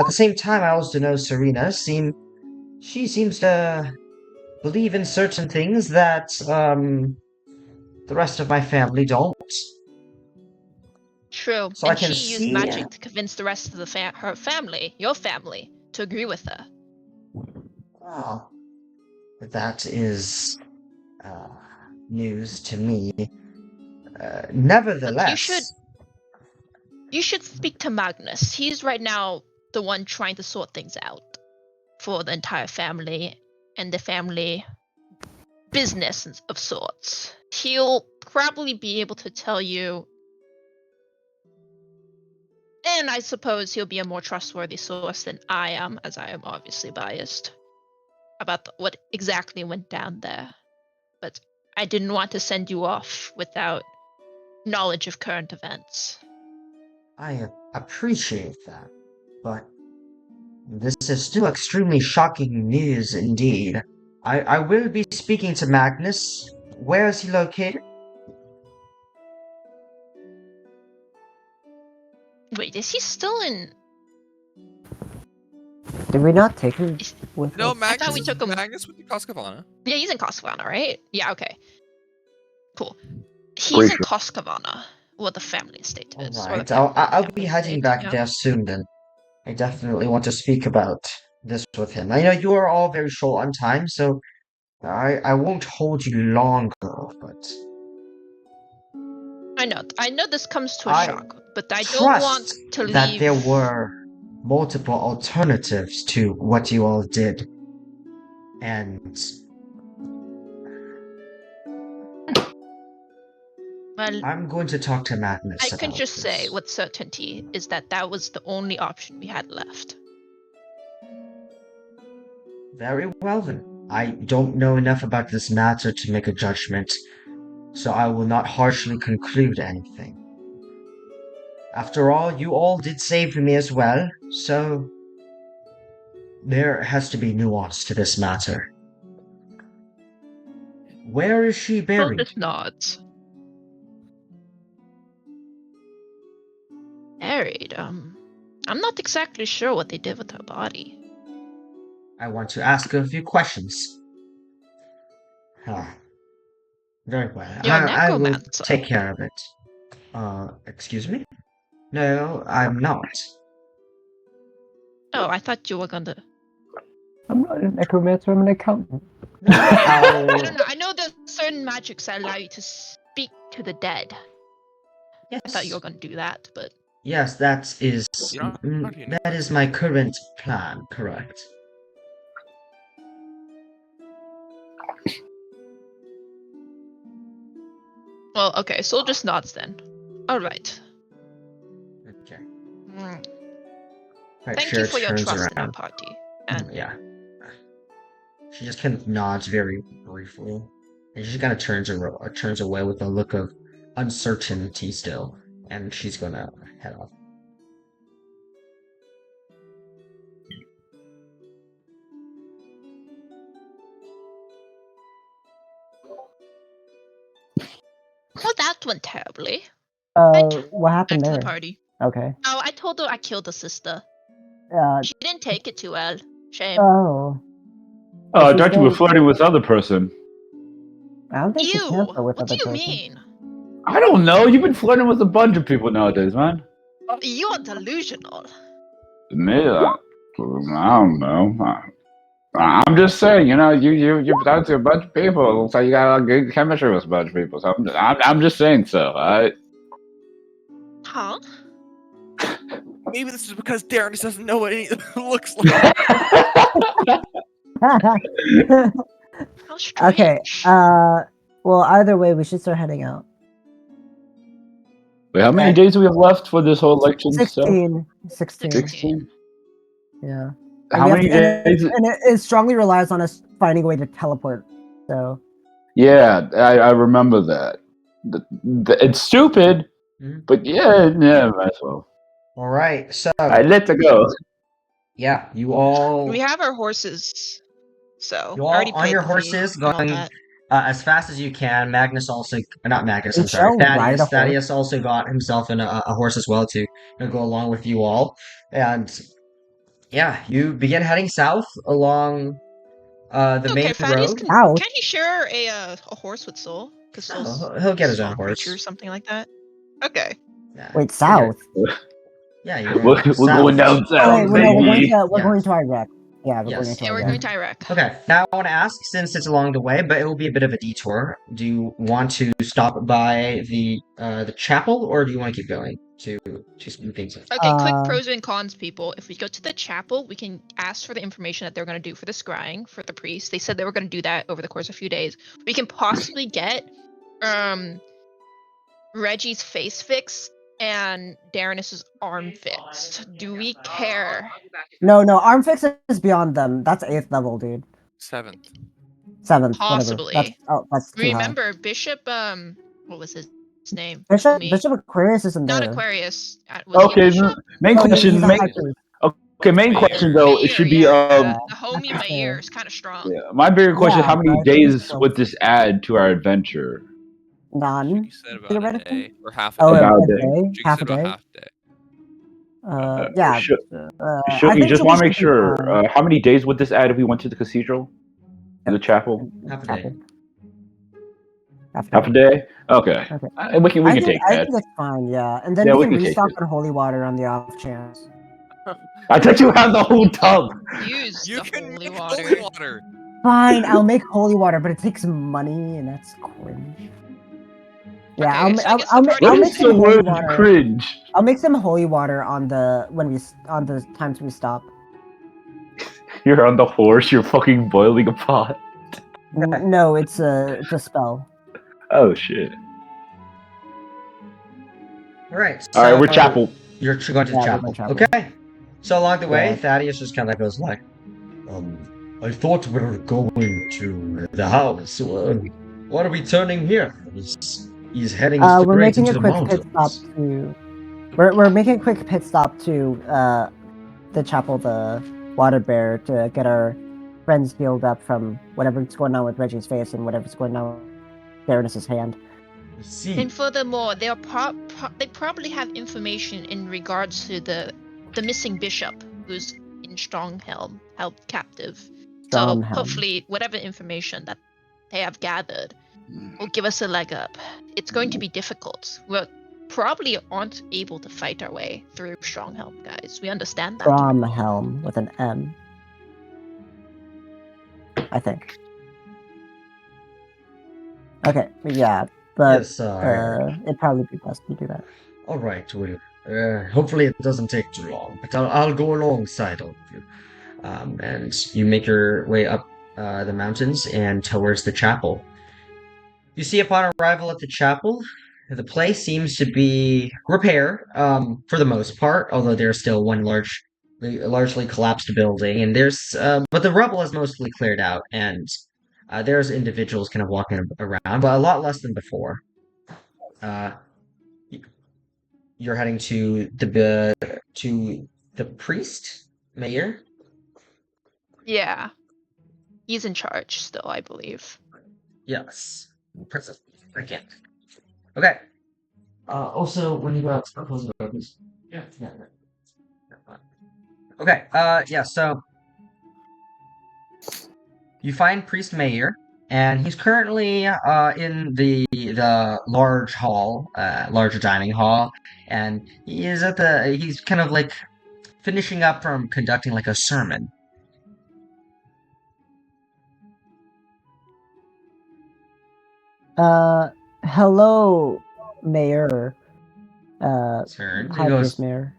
[SPEAKER 5] same time, I also know Serena she seems to believe in certain things that the rest of my family don't.
[SPEAKER 3] True,
[SPEAKER 5] So I
[SPEAKER 3] and
[SPEAKER 5] can
[SPEAKER 3] she used
[SPEAKER 5] see.
[SPEAKER 3] magic to convince the rest of the her family, your family, to agree with her.
[SPEAKER 5] Well, that is news to me.
[SPEAKER 3] Look,
[SPEAKER 5] Nevertheless,
[SPEAKER 3] you should speak to Magnus. He's right now the one trying to sort things out for the entire family and the family business of sorts. He'll probably be able to tell you, and I suppose he'll be a more trustworthy source than I am, as I am obviously biased about what exactly went down there. But I didn't want to send you off without knowledge of current events.
[SPEAKER 5] I appreciate that, but this is still extremely shocking news indeed. I will be speaking to Magnus. Where is he located?
[SPEAKER 3] Wait, is he still in?
[SPEAKER 2] Did we not take him
[SPEAKER 3] Is,
[SPEAKER 2] with
[SPEAKER 7] No,
[SPEAKER 2] us?
[SPEAKER 3] I thought we
[SPEAKER 7] Magnus,
[SPEAKER 3] took him.
[SPEAKER 7] Magnus with the Coscavana.
[SPEAKER 3] Yeah, he's in Coscavana, right? Yeah, okay. Cool. He's
[SPEAKER 1] Great
[SPEAKER 3] in
[SPEAKER 1] show.
[SPEAKER 3] Coscavana, where the family estate is. Or the
[SPEAKER 5] Alright,
[SPEAKER 3] family
[SPEAKER 5] I'll be heading
[SPEAKER 3] estate,
[SPEAKER 5] back
[SPEAKER 3] yeah.
[SPEAKER 5] there soon then. I definitely want to speak about this with him. I know you are all very short on time, so I won't hold you longer, but
[SPEAKER 3] I know this comes to a
[SPEAKER 5] I
[SPEAKER 3] shock, but I don't want
[SPEAKER 5] trust
[SPEAKER 3] to
[SPEAKER 5] that there
[SPEAKER 3] leave.
[SPEAKER 5] were multiple alternatives to what you all did. And
[SPEAKER 3] Well,
[SPEAKER 5] I'm going to talk to Magnus
[SPEAKER 3] I
[SPEAKER 5] about
[SPEAKER 3] can just say
[SPEAKER 5] this.
[SPEAKER 3] with certainty is that that was the only option we had left.
[SPEAKER 5] Very well then. I don't know enough about this matter to make a judgment, so I will not harshly conclude anything. After all, you all did save me as well, so there has to be nuance to this matter. Where is she
[SPEAKER 3] Phil
[SPEAKER 5] buried?
[SPEAKER 3] just nods. Buried, I'm not exactly sure what they did with her body.
[SPEAKER 5] I want to ask her a few questions. Ah, very well.
[SPEAKER 3] You're a
[SPEAKER 5] I will
[SPEAKER 3] necromancer.
[SPEAKER 5] take care of it. Excuse me? No, I'm not.
[SPEAKER 3] Oh, I thought you were gonna.
[SPEAKER 2] I'm not a necromancer, I'm an accountant.
[SPEAKER 5] No,
[SPEAKER 3] I
[SPEAKER 5] I'll...
[SPEAKER 3] don't know. I know there's certain magics that allow you to speak to the dead. I thought you were
[SPEAKER 5] Yes.
[SPEAKER 3] gonna do that, but
[SPEAKER 5] Yes, that is...
[SPEAKER 7] You don't need
[SPEAKER 5] that is my current plan, correct?
[SPEAKER 3] well, okay. Soul just nods then. All right.
[SPEAKER 5] Okay.
[SPEAKER 3] Mm.
[SPEAKER 5] Right,
[SPEAKER 3] Thank
[SPEAKER 5] Cher
[SPEAKER 3] you for your
[SPEAKER 5] turns
[SPEAKER 3] trust in our
[SPEAKER 5] around.
[SPEAKER 3] party. And
[SPEAKER 5] Yeah. She just kind of nods very briefly. And she just kind of turns away with a look of uncertainty still. And she's gonna head off.
[SPEAKER 3] well, that went terribly.
[SPEAKER 2] What
[SPEAKER 3] Back
[SPEAKER 2] happened
[SPEAKER 3] to the
[SPEAKER 2] there?
[SPEAKER 3] party.
[SPEAKER 2] Okay.
[SPEAKER 3] Oh, I told her I killed the sister. She didn't take it too well. Shame.
[SPEAKER 2] Oh.
[SPEAKER 1] Oh, I
[SPEAKER 2] She's
[SPEAKER 1] thought you were
[SPEAKER 2] very-
[SPEAKER 1] flirting with other person.
[SPEAKER 2] I don't think she
[SPEAKER 3] Ew!
[SPEAKER 2] can flirt with
[SPEAKER 3] What do
[SPEAKER 2] other
[SPEAKER 3] you
[SPEAKER 2] person.
[SPEAKER 3] mean?
[SPEAKER 1] I don't know. You've been flirting with a bunch of people nowadays, man.
[SPEAKER 3] You are delusional.
[SPEAKER 1] Me, I don't know. I'm just saying, you talked to a bunch of people. It looks like you got a good chemistry with a bunch of people. So I'm just saying so. Alright.
[SPEAKER 3] Huh?
[SPEAKER 7] Maybe this is because Darren just doesn't know what it looks like.
[SPEAKER 3] How strange.
[SPEAKER 2] Okay. Well, either way, we should start heading out.
[SPEAKER 1] Wait, how many
[SPEAKER 2] Okay.
[SPEAKER 1] days do we have left for this whole election stuff?
[SPEAKER 2] 16.
[SPEAKER 1] 16.
[SPEAKER 2] Yeah.
[SPEAKER 1] How many days?
[SPEAKER 2] And it strongly relies on us finding a way to teleport. So.
[SPEAKER 1] Yeah, I remember that. It's stupid,
[SPEAKER 5] Mhm.
[SPEAKER 1] but yeah, might as well.
[SPEAKER 5] All right, so
[SPEAKER 1] Let's go.
[SPEAKER 5] yeah, you all
[SPEAKER 3] We have our horses, so
[SPEAKER 5] you
[SPEAKER 3] I already
[SPEAKER 5] all on
[SPEAKER 3] paid
[SPEAKER 5] your
[SPEAKER 3] the fee
[SPEAKER 5] horses
[SPEAKER 3] and all
[SPEAKER 5] going
[SPEAKER 3] that.
[SPEAKER 5] as fast as you can. Magnus also, not Magnus. I'm
[SPEAKER 2] We
[SPEAKER 5] sorry,
[SPEAKER 2] shall ride a
[SPEAKER 5] Thaddeus.
[SPEAKER 2] horse.
[SPEAKER 5] Thaddeus also got himself in a horse as well to go along with you all, and yeah, you begin heading south along the main
[SPEAKER 3] Okay, Thaddeus
[SPEAKER 5] road.
[SPEAKER 2] Ow.
[SPEAKER 3] can he share a horse with Soul? Because
[SPEAKER 5] Oh,
[SPEAKER 3] Soul's
[SPEAKER 5] he'll get his
[SPEAKER 3] Soul
[SPEAKER 5] own
[SPEAKER 3] creature or
[SPEAKER 5] horse.
[SPEAKER 3] something like that. Okay.
[SPEAKER 5] Yeah,
[SPEAKER 2] Wait,
[SPEAKER 5] you're-
[SPEAKER 2] south.
[SPEAKER 5] Yeah, you're
[SPEAKER 1] We're
[SPEAKER 5] going
[SPEAKER 1] going
[SPEAKER 5] south.
[SPEAKER 1] down
[SPEAKER 2] Oh
[SPEAKER 1] south,
[SPEAKER 2] wait, no, we're
[SPEAKER 1] baby.
[SPEAKER 2] going to Iraq. Yeah, we're
[SPEAKER 5] Yes.
[SPEAKER 2] going to
[SPEAKER 3] Yeah, we're
[SPEAKER 2] Iraq.
[SPEAKER 3] going to Iraq.
[SPEAKER 5] Okay, now I want to ask, since it's along the way, but it will be a bit of a detour. Do you want to stop by the chapel, or do you want to keep going to some things?
[SPEAKER 3] Okay, quick pros and cons, people. If we go to the chapel, we can ask for the information that they're going to do for the scrying for the priest. They said they were going to do that over the course of a few days. We can possibly get Reggie's face fixed and Darrenus's arm fixed. Do we care?
[SPEAKER 2] No, arm fix is beyond them. That's 8th level, dude.
[SPEAKER 7] 7th.
[SPEAKER 2] 7th,
[SPEAKER 3] Possibly.
[SPEAKER 2] that's too high.
[SPEAKER 3] Remember, Bishop, what was his name?
[SPEAKER 2] Bishop
[SPEAKER 3] Me.
[SPEAKER 2] Bishop Aquarius isn't
[SPEAKER 3] Not
[SPEAKER 2] there.
[SPEAKER 3] Aquarius. Was
[SPEAKER 1] Okay,
[SPEAKER 3] he Bishop?
[SPEAKER 1] main
[SPEAKER 2] Oh,
[SPEAKER 1] question.
[SPEAKER 2] he's a
[SPEAKER 1] Main,
[SPEAKER 2] high priest.
[SPEAKER 1] okay, main question though. It
[SPEAKER 3] Mayor,
[SPEAKER 1] should be
[SPEAKER 3] yeah. The homie
[SPEAKER 2] that's
[SPEAKER 3] Mayor
[SPEAKER 2] fair.
[SPEAKER 3] is kind of strong.
[SPEAKER 1] Yeah, my bigger question:
[SPEAKER 2] Yeah,
[SPEAKER 1] how many
[SPEAKER 2] but
[SPEAKER 1] days
[SPEAKER 2] still.
[SPEAKER 1] would this add to our adventure?
[SPEAKER 2] None.
[SPEAKER 7] You said about a
[SPEAKER 2] Theoretically?
[SPEAKER 7] day or half a
[SPEAKER 2] Oh,
[SPEAKER 7] day.
[SPEAKER 1] About
[SPEAKER 2] a
[SPEAKER 1] a day.
[SPEAKER 2] day?
[SPEAKER 7] You
[SPEAKER 2] Half
[SPEAKER 7] said
[SPEAKER 2] a
[SPEAKER 7] about
[SPEAKER 2] day?
[SPEAKER 7] half a day.
[SPEAKER 2] Yeah.
[SPEAKER 1] Should
[SPEAKER 2] I
[SPEAKER 1] we
[SPEAKER 2] think
[SPEAKER 1] just
[SPEAKER 2] we
[SPEAKER 1] want to
[SPEAKER 2] should
[SPEAKER 1] make
[SPEAKER 2] be
[SPEAKER 1] sure?
[SPEAKER 2] fine.
[SPEAKER 1] How many days would this add if we went to the cathedral, the chapel?
[SPEAKER 5] Half a day.
[SPEAKER 1] Half a day. Okay.
[SPEAKER 2] Okay.
[SPEAKER 1] We can
[SPEAKER 2] I
[SPEAKER 1] take
[SPEAKER 2] think
[SPEAKER 1] that.
[SPEAKER 2] it's fine, yeah. And then
[SPEAKER 1] Yeah,
[SPEAKER 2] we
[SPEAKER 1] we
[SPEAKER 2] can
[SPEAKER 1] can take
[SPEAKER 2] restock
[SPEAKER 1] it.
[SPEAKER 2] on holy water on the off chance.
[SPEAKER 1] I thought you had the whole tub.
[SPEAKER 3] Use
[SPEAKER 7] You
[SPEAKER 3] the
[SPEAKER 7] can
[SPEAKER 3] holy
[SPEAKER 7] make
[SPEAKER 3] water.
[SPEAKER 7] holy water.
[SPEAKER 2] Fine, I'll make holy water, but it takes money, and that's cringe. Yeah,
[SPEAKER 3] Okay, so I guess the
[SPEAKER 2] I'll
[SPEAKER 3] party
[SPEAKER 1] What
[SPEAKER 2] make
[SPEAKER 1] is
[SPEAKER 2] some
[SPEAKER 1] the
[SPEAKER 2] holy
[SPEAKER 1] word
[SPEAKER 2] water.
[SPEAKER 1] cringe?
[SPEAKER 2] I'll make some holy water on the times we stop.
[SPEAKER 1] You're on the horse. You're fucking boiling a pot.
[SPEAKER 2] No, it's a spell.
[SPEAKER 1] Oh shit.
[SPEAKER 5] All right.
[SPEAKER 1] All right, we're chapel.
[SPEAKER 5] You're going to the
[SPEAKER 2] Yeah, we're
[SPEAKER 5] chapel.
[SPEAKER 2] going chapel.
[SPEAKER 5] Okay. So along the way,
[SPEAKER 2] Yeah.
[SPEAKER 5] Thaddeus just kind of goes like, I thought we were going to the house. What are we turning here? He's heading
[SPEAKER 2] We're
[SPEAKER 5] straight
[SPEAKER 2] making
[SPEAKER 5] into
[SPEAKER 2] a
[SPEAKER 5] the
[SPEAKER 2] quick pit
[SPEAKER 5] mountains.
[SPEAKER 2] stop to. We're making a quick pit stop to the chapel, the water bear, to get our friends healed up from whatever's going on with Reggie's face and whatever's going on with Darrenus's hand.
[SPEAKER 5] See,
[SPEAKER 3] And furthermore, they probably have information in regards to the missing bishop who's in Stronghelm, held captive. So
[SPEAKER 2] Stronghelm.
[SPEAKER 3] hopefully, whatever information that they have gathered will give us a leg up. It's going to be difficult. We probably aren't able to fight our way through Stronghelm, guys. We understand that.
[SPEAKER 2] Stromhelm with an M. I think. Okay, yeah, but
[SPEAKER 5] yes, sir.
[SPEAKER 2] it'd probably be best to do that.
[SPEAKER 5] All right, well, hopefully it doesn't take too long, but I'll go alongside of you. And you make your way up the mountains and towards the chapel. You see, upon arrival at the chapel, the place seems to be repaired for the most part, although there's still one largely collapsed building, and but the rubble is mostly cleared out, and there's individuals kind of walking around, but a lot less than before. You're heading to the priest, mayor.
[SPEAKER 3] Yeah. He's in charge still, I believe.
[SPEAKER 5] Yes, princess. I can't. Okay. Also, when you go out, please. Yeah. Okay, yeah, so you find Priest Mayer, and he's currently in the large hall, large dining hall, and he's kind of like finishing up from conducting like a sermon.
[SPEAKER 2] Hello, Mayor.
[SPEAKER 5] Turns. He
[SPEAKER 2] Hi,
[SPEAKER 5] goes,
[SPEAKER 2] Priest Mayor.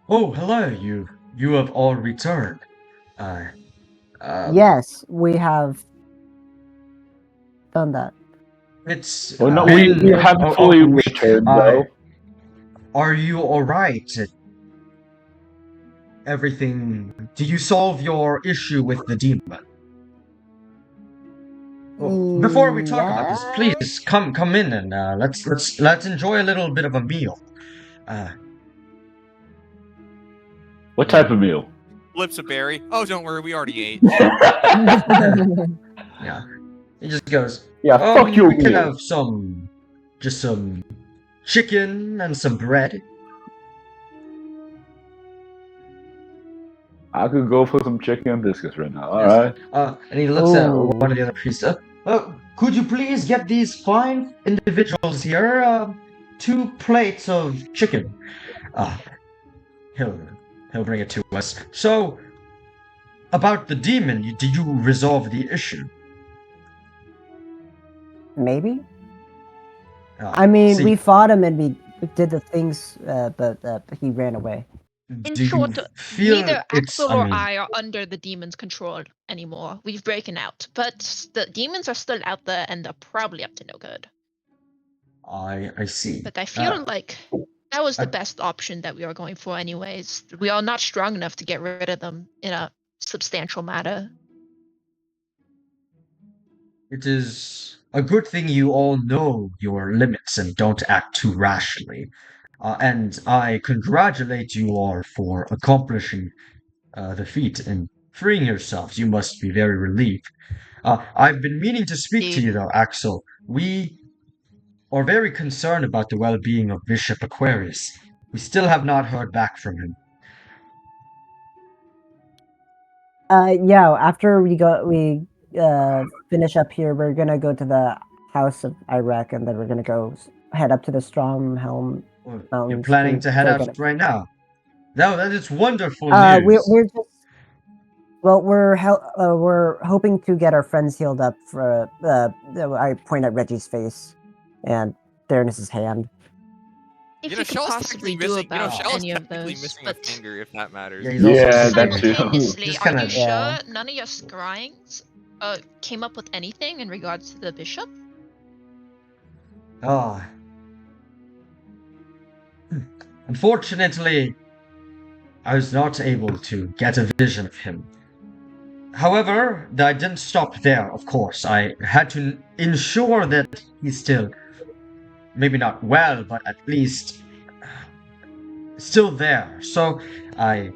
[SPEAKER 5] "Oh, hello, you have all returned. Uh,
[SPEAKER 2] Yes, we have done that.
[SPEAKER 5] it's
[SPEAKER 1] Well, no,
[SPEAKER 5] been
[SPEAKER 1] we haven't
[SPEAKER 5] a
[SPEAKER 1] fully
[SPEAKER 5] week.
[SPEAKER 1] returned though.
[SPEAKER 5] Are you all right? Everything? Do you solve your issue with the demon? Well, before we talk about this,
[SPEAKER 2] Yes.
[SPEAKER 5] please come in and let's enjoy a little bit of a meal. Uh,
[SPEAKER 1] What type of meal?
[SPEAKER 7] Flips a berry. Oh, don't worry, we already ate.
[SPEAKER 5] yeah, he just goes.
[SPEAKER 1] Yeah, fuck your
[SPEAKER 5] We can
[SPEAKER 1] meal.
[SPEAKER 5] have some chicken and some bread.
[SPEAKER 1] I could go for some chicken and biscuits right now. All
[SPEAKER 5] Yes.
[SPEAKER 1] right.
[SPEAKER 5] And he looks at
[SPEAKER 2] Ooh.
[SPEAKER 5] one of the other priests. Could you please get these fine individuals here 2 plates of chicken? Uh, he'll bring it to us. So, about the demon, did you resolve the issue?
[SPEAKER 2] Maybe. I mean,
[SPEAKER 5] see,
[SPEAKER 2] we fought him and we did the things, but he ran away.
[SPEAKER 3] In
[SPEAKER 5] do you
[SPEAKER 3] short,
[SPEAKER 5] feel
[SPEAKER 3] neither
[SPEAKER 5] it's?
[SPEAKER 3] Axel
[SPEAKER 5] I
[SPEAKER 3] or
[SPEAKER 5] mean,
[SPEAKER 3] I are under the demon's control anymore. We've broken out, but the demons are still out there and they're probably up to no good.
[SPEAKER 5] I see.
[SPEAKER 3] But I feel like that was the
[SPEAKER 5] I-
[SPEAKER 3] best option that we are going for anyways. We are not strong enough to get rid of them in a substantial matter.
[SPEAKER 5] It is a good thing you all know your limits and don't act too rashly. And I congratulate you all for accomplishing the feat and freeing yourselves. You must be very relieved. I've been meaning to speak to you, though, Axel. We are very concerned about the well-being of Bishop Aquarius. We still have not heard back from him.
[SPEAKER 2] Yeah. After we finish up here, we're gonna go to the House of Iraq, and then we're gonna go head up to the Stromhelm
[SPEAKER 5] You're
[SPEAKER 2] Mountains.
[SPEAKER 5] planning to head
[SPEAKER 2] we're
[SPEAKER 5] out
[SPEAKER 2] gonna-
[SPEAKER 5] right now. No, that is wonderful
[SPEAKER 2] we're
[SPEAKER 5] news.
[SPEAKER 2] we're just well, we're hoping to get our friends healed up. For I point at Reggie's face, and Darren's hand.
[SPEAKER 3] If
[SPEAKER 7] You
[SPEAKER 3] you
[SPEAKER 7] know,
[SPEAKER 3] could
[SPEAKER 7] Shell's
[SPEAKER 3] possibly
[SPEAKER 7] technically
[SPEAKER 3] do
[SPEAKER 7] missing. You know,
[SPEAKER 3] about
[SPEAKER 7] Shell's
[SPEAKER 3] any of
[SPEAKER 7] technically
[SPEAKER 3] those,
[SPEAKER 7] missing a
[SPEAKER 3] but
[SPEAKER 7] finger, if that matters.
[SPEAKER 5] Yeah, he's also
[SPEAKER 1] Yeah,
[SPEAKER 5] missing
[SPEAKER 1] that
[SPEAKER 5] a-
[SPEAKER 1] too.
[SPEAKER 3] simultaneously,
[SPEAKER 5] Just
[SPEAKER 3] are
[SPEAKER 5] kinda-
[SPEAKER 3] you
[SPEAKER 2] Yeah.
[SPEAKER 3] sure none of your scryings came up with anything in regards to the bishop?
[SPEAKER 5] Ah. Unfortunately, I was not able to get a vision of him. However, I didn't stop there, of course. I had to ensure that he's still, maybe not well, but at least still there. So I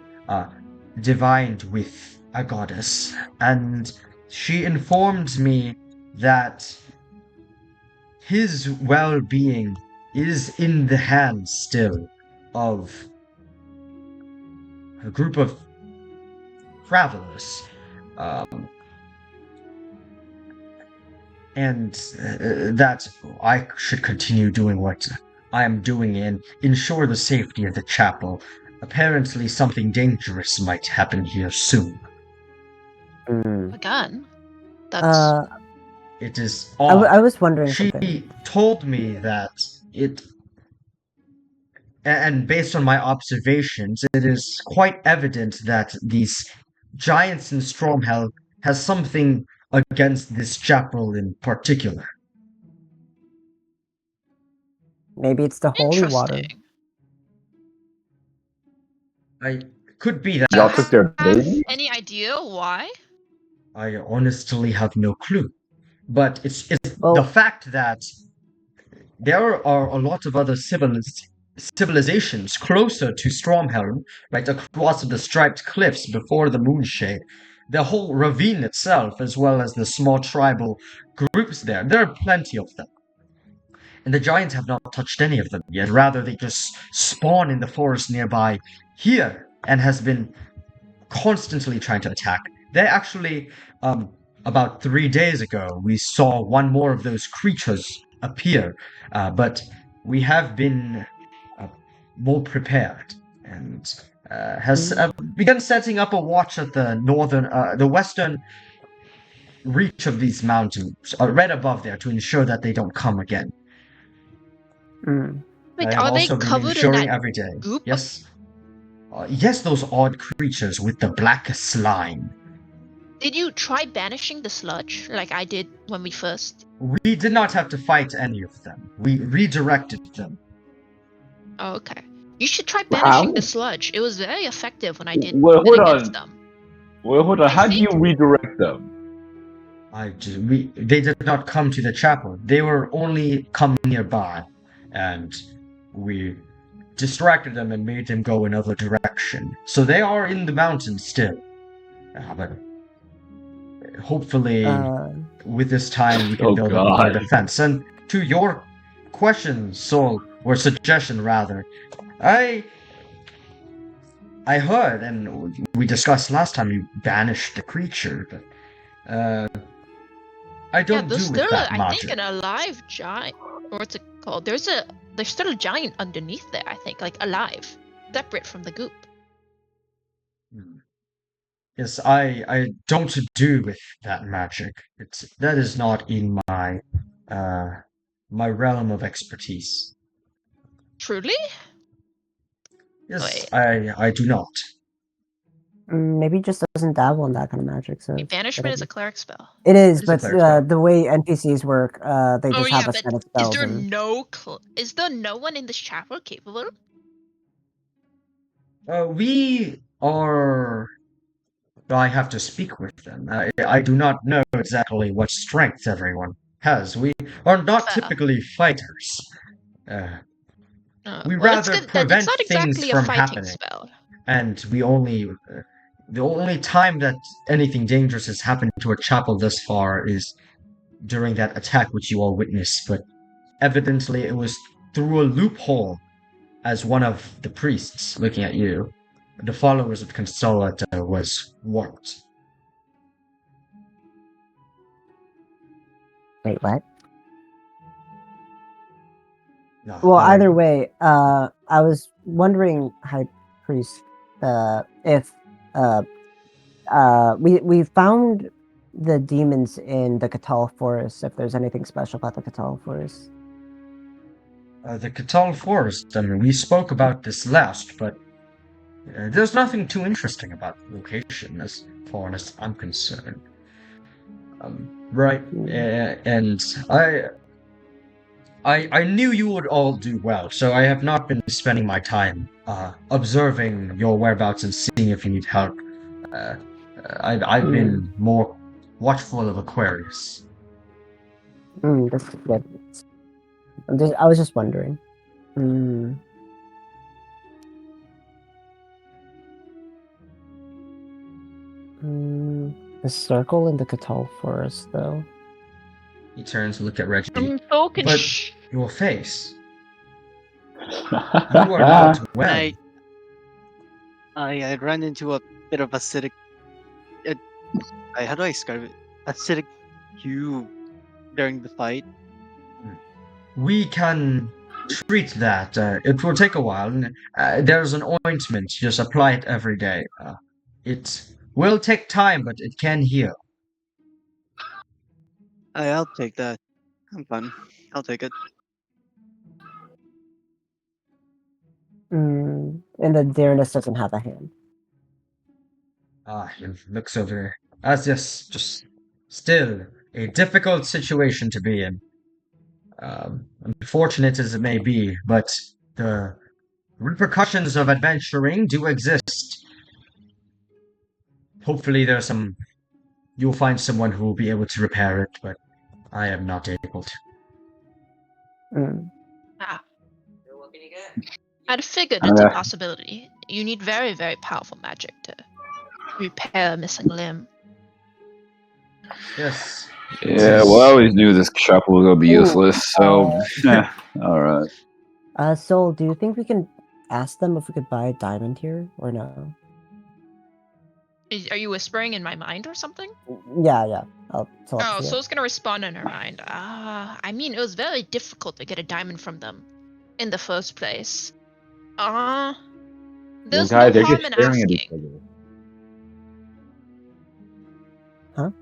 [SPEAKER 5] divined with a goddess, and she informed me that his well-being is in the hands still of a group of travelers. And that I should continue doing what I am doing and ensure the safety of the chapel. Apparently, something dangerous might happen here soon.
[SPEAKER 3] Again, that's
[SPEAKER 5] It is
[SPEAKER 2] I
[SPEAKER 5] odd.
[SPEAKER 2] was wondering
[SPEAKER 5] She
[SPEAKER 2] something.
[SPEAKER 5] told me that and based on my observations, it is quite evident that these giants in Stromhell has something against this chapel in particular.
[SPEAKER 2] Maybe it's the holy water.
[SPEAKER 3] interesting.
[SPEAKER 5] I could be
[SPEAKER 1] Y'all
[SPEAKER 5] that.
[SPEAKER 1] took their
[SPEAKER 3] Have
[SPEAKER 1] baby?
[SPEAKER 3] any idea why?
[SPEAKER 5] I honestly have no clue. But it's
[SPEAKER 2] Well-
[SPEAKER 5] the fact that there are a lot of other civilizations closer to Stromhelm, right across the striped cliffs before the Moonshade. The whole ravine itself, as well as the small tribal groups there. There are plenty of them. And the giants have not touched any of them yet. Rather, they just spawn in the forest nearby here and has been constantly trying to attack. They actually, about 3 days ago, we saw one more of those creatures appear, but we have been more prepared and has begun setting up a watch at the western reach of these mountains, right above there, to ensure that they don't come again.
[SPEAKER 2] Mm.
[SPEAKER 5] I
[SPEAKER 3] Wait,
[SPEAKER 5] have
[SPEAKER 3] are they
[SPEAKER 5] also been
[SPEAKER 3] covered in
[SPEAKER 5] ensuring
[SPEAKER 3] that
[SPEAKER 5] every day.
[SPEAKER 3] goop?
[SPEAKER 5] Yes. Yes, those odd creatures with the black slime.
[SPEAKER 3] Did you try banishing the sludge like I did when we first?
[SPEAKER 5] We did not have to fight any of them. We redirected them.
[SPEAKER 3] Oh, okay. You should try
[SPEAKER 1] How?
[SPEAKER 3] banishing the sludge. It was very effective when I did
[SPEAKER 1] Well,
[SPEAKER 3] it
[SPEAKER 1] hold
[SPEAKER 3] against
[SPEAKER 1] on.
[SPEAKER 3] them.
[SPEAKER 1] Well, hold on.
[SPEAKER 3] I
[SPEAKER 1] How do you
[SPEAKER 3] think-
[SPEAKER 1] redirect them?
[SPEAKER 5] They did not come to the chapel. They were only come nearby, and we distracted them and made them go another direction. So they are in the mountains still. But hopefully, with this time, we can
[SPEAKER 1] Oh,
[SPEAKER 5] build up a better
[SPEAKER 1] God.
[SPEAKER 5] defense. And to your question, Soul, or suggestion rather, I heard, and we discussed last time, you banished the creature, but I don't
[SPEAKER 3] there's
[SPEAKER 5] do with
[SPEAKER 3] still
[SPEAKER 5] that
[SPEAKER 3] I think
[SPEAKER 5] magic.
[SPEAKER 3] an alive giant, or what's it called? There's still a giant underneath there. I think, like alive, separate from the goop.
[SPEAKER 5] Yes, I don't do with that magic. That is not in my my realm of expertise.
[SPEAKER 3] Truly?
[SPEAKER 5] Yes,
[SPEAKER 3] Wait.
[SPEAKER 5] I do not.
[SPEAKER 2] Maybe he just doesn't dabble in that kind of magic. So
[SPEAKER 3] Banishment is a cleric spell.
[SPEAKER 2] it is,
[SPEAKER 5] It is a
[SPEAKER 2] but
[SPEAKER 5] cleric spell.
[SPEAKER 2] the way NPCs work, they
[SPEAKER 3] Oh
[SPEAKER 2] just
[SPEAKER 3] yeah,
[SPEAKER 2] have a
[SPEAKER 3] but
[SPEAKER 2] set of
[SPEAKER 3] is
[SPEAKER 2] spells.
[SPEAKER 3] there
[SPEAKER 2] and-
[SPEAKER 3] is there no one in this chapel capable?
[SPEAKER 5] We are. I have to speak with them. I do not know exactly what strength everyone has. We are not
[SPEAKER 3] Fair.
[SPEAKER 5] typically fighters. We
[SPEAKER 3] Well,
[SPEAKER 5] rather
[SPEAKER 3] it's
[SPEAKER 5] prevent
[SPEAKER 3] not exactly
[SPEAKER 5] things
[SPEAKER 3] a
[SPEAKER 5] from
[SPEAKER 3] fighting
[SPEAKER 5] happening.
[SPEAKER 3] spell.
[SPEAKER 5] And we only. The only time that anything dangerous has happened to a chapel thus far is during that attack which you all witnessed, but evidently it was through a loophole as one of the priests looking at you. The followers of Consolata was warped.
[SPEAKER 2] Wait, what?
[SPEAKER 5] No,
[SPEAKER 2] Well, either way, I was wondering, High Priest, if we found the demons in the Catal Forest. If there's anything special about the Catal Forest.
[SPEAKER 5] The Catal Forest, I mean, we spoke about this last, but there's nothing too interesting about the location as far as I'm concerned. Right, and I knew you would all do well, so I have not been spending my time observing your whereabouts and seeing if you need help. I've been more watchful of Aquarius.
[SPEAKER 2] That's good. I was just wondering. The circle in the Catal Forest, though.
[SPEAKER 5] He turns to look at Reggie.
[SPEAKER 3] I'm talking
[SPEAKER 5] But your face. You are not well.
[SPEAKER 6] I ran into a bit of acidic. How do I describe it? Acidic hue during the fight.
[SPEAKER 5] We can treat that. It will take a while. There's an ointment. Just apply it every day. It will take time, but it can heal.
[SPEAKER 6] I'll take that. I'm fine. I'll take it.
[SPEAKER 2] And the Darius doesn't have a hand.
[SPEAKER 5] He looks over. As this, just still a difficult situation to be in. Unfortunate as it may be, but the repercussions of adventuring do exist. Hopefully you'll find someone who will be able to repair it, but I am not able to.
[SPEAKER 3] I'd figured it's a possibility. You need very, very powerful magic to repair a missing limb.
[SPEAKER 5] Yes.
[SPEAKER 1] Yeah, well, I always knew this chapel was gonna be useless, so alright.
[SPEAKER 2] Soul, do you think we can ask them if we could buy a diamond here, or no?
[SPEAKER 3] Are you whispering in my mind or something?
[SPEAKER 2] Yeah. I'll talk
[SPEAKER 3] Oh,
[SPEAKER 2] to you.
[SPEAKER 3] Soul's gonna respond in her mind. I mean, it was very difficult to get a diamond from them in the first place.
[SPEAKER 1] Well,
[SPEAKER 3] There's
[SPEAKER 1] guys,
[SPEAKER 3] no
[SPEAKER 1] they're
[SPEAKER 3] harm
[SPEAKER 1] just
[SPEAKER 3] in
[SPEAKER 1] staring at each
[SPEAKER 3] asking.
[SPEAKER 1] other.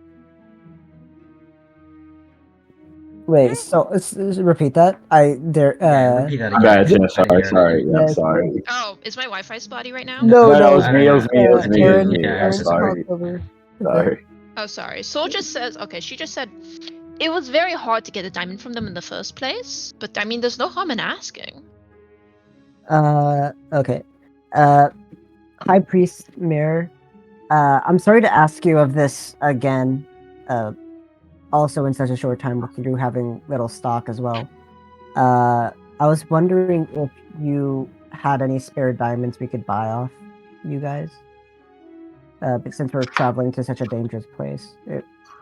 [SPEAKER 2] Wait, so repeat that.
[SPEAKER 5] Repeat that
[SPEAKER 1] I'm
[SPEAKER 5] again.
[SPEAKER 1] bad, Jenna.
[SPEAKER 5] I didn't hear it.
[SPEAKER 1] Sorry. I'm
[SPEAKER 2] Yes.
[SPEAKER 1] sorry.
[SPEAKER 3] Oh, is my Wi-Fi spotty right now?
[SPEAKER 2] No,
[SPEAKER 1] No, it was
[SPEAKER 5] I
[SPEAKER 1] me.
[SPEAKER 5] don't
[SPEAKER 1] It was
[SPEAKER 5] know.
[SPEAKER 1] me. It was me. It was me.
[SPEAKER 5] Yeah,
[SPEAKER 1] I'm
[SPEAKER 5] it's
[SPEAKER 1] sorry.
[SPEAKER 2] talked over.
[SPEAKER 1] Sorry.
[SPEAKER 3] Oh, sorry. Soul just says, okay, she just said, it was very hard to get a diamond from them in the first place, but I mean, there's no harm in asking.
[SPEAKER 2] Okay. High Priest Mirror. I'm sorry to ask you of this again. Also in such a short time with you having little stock as well. I was wondering if you had any spare diamonds we could buy off you guys. But since we're traveling to such a dangerous place.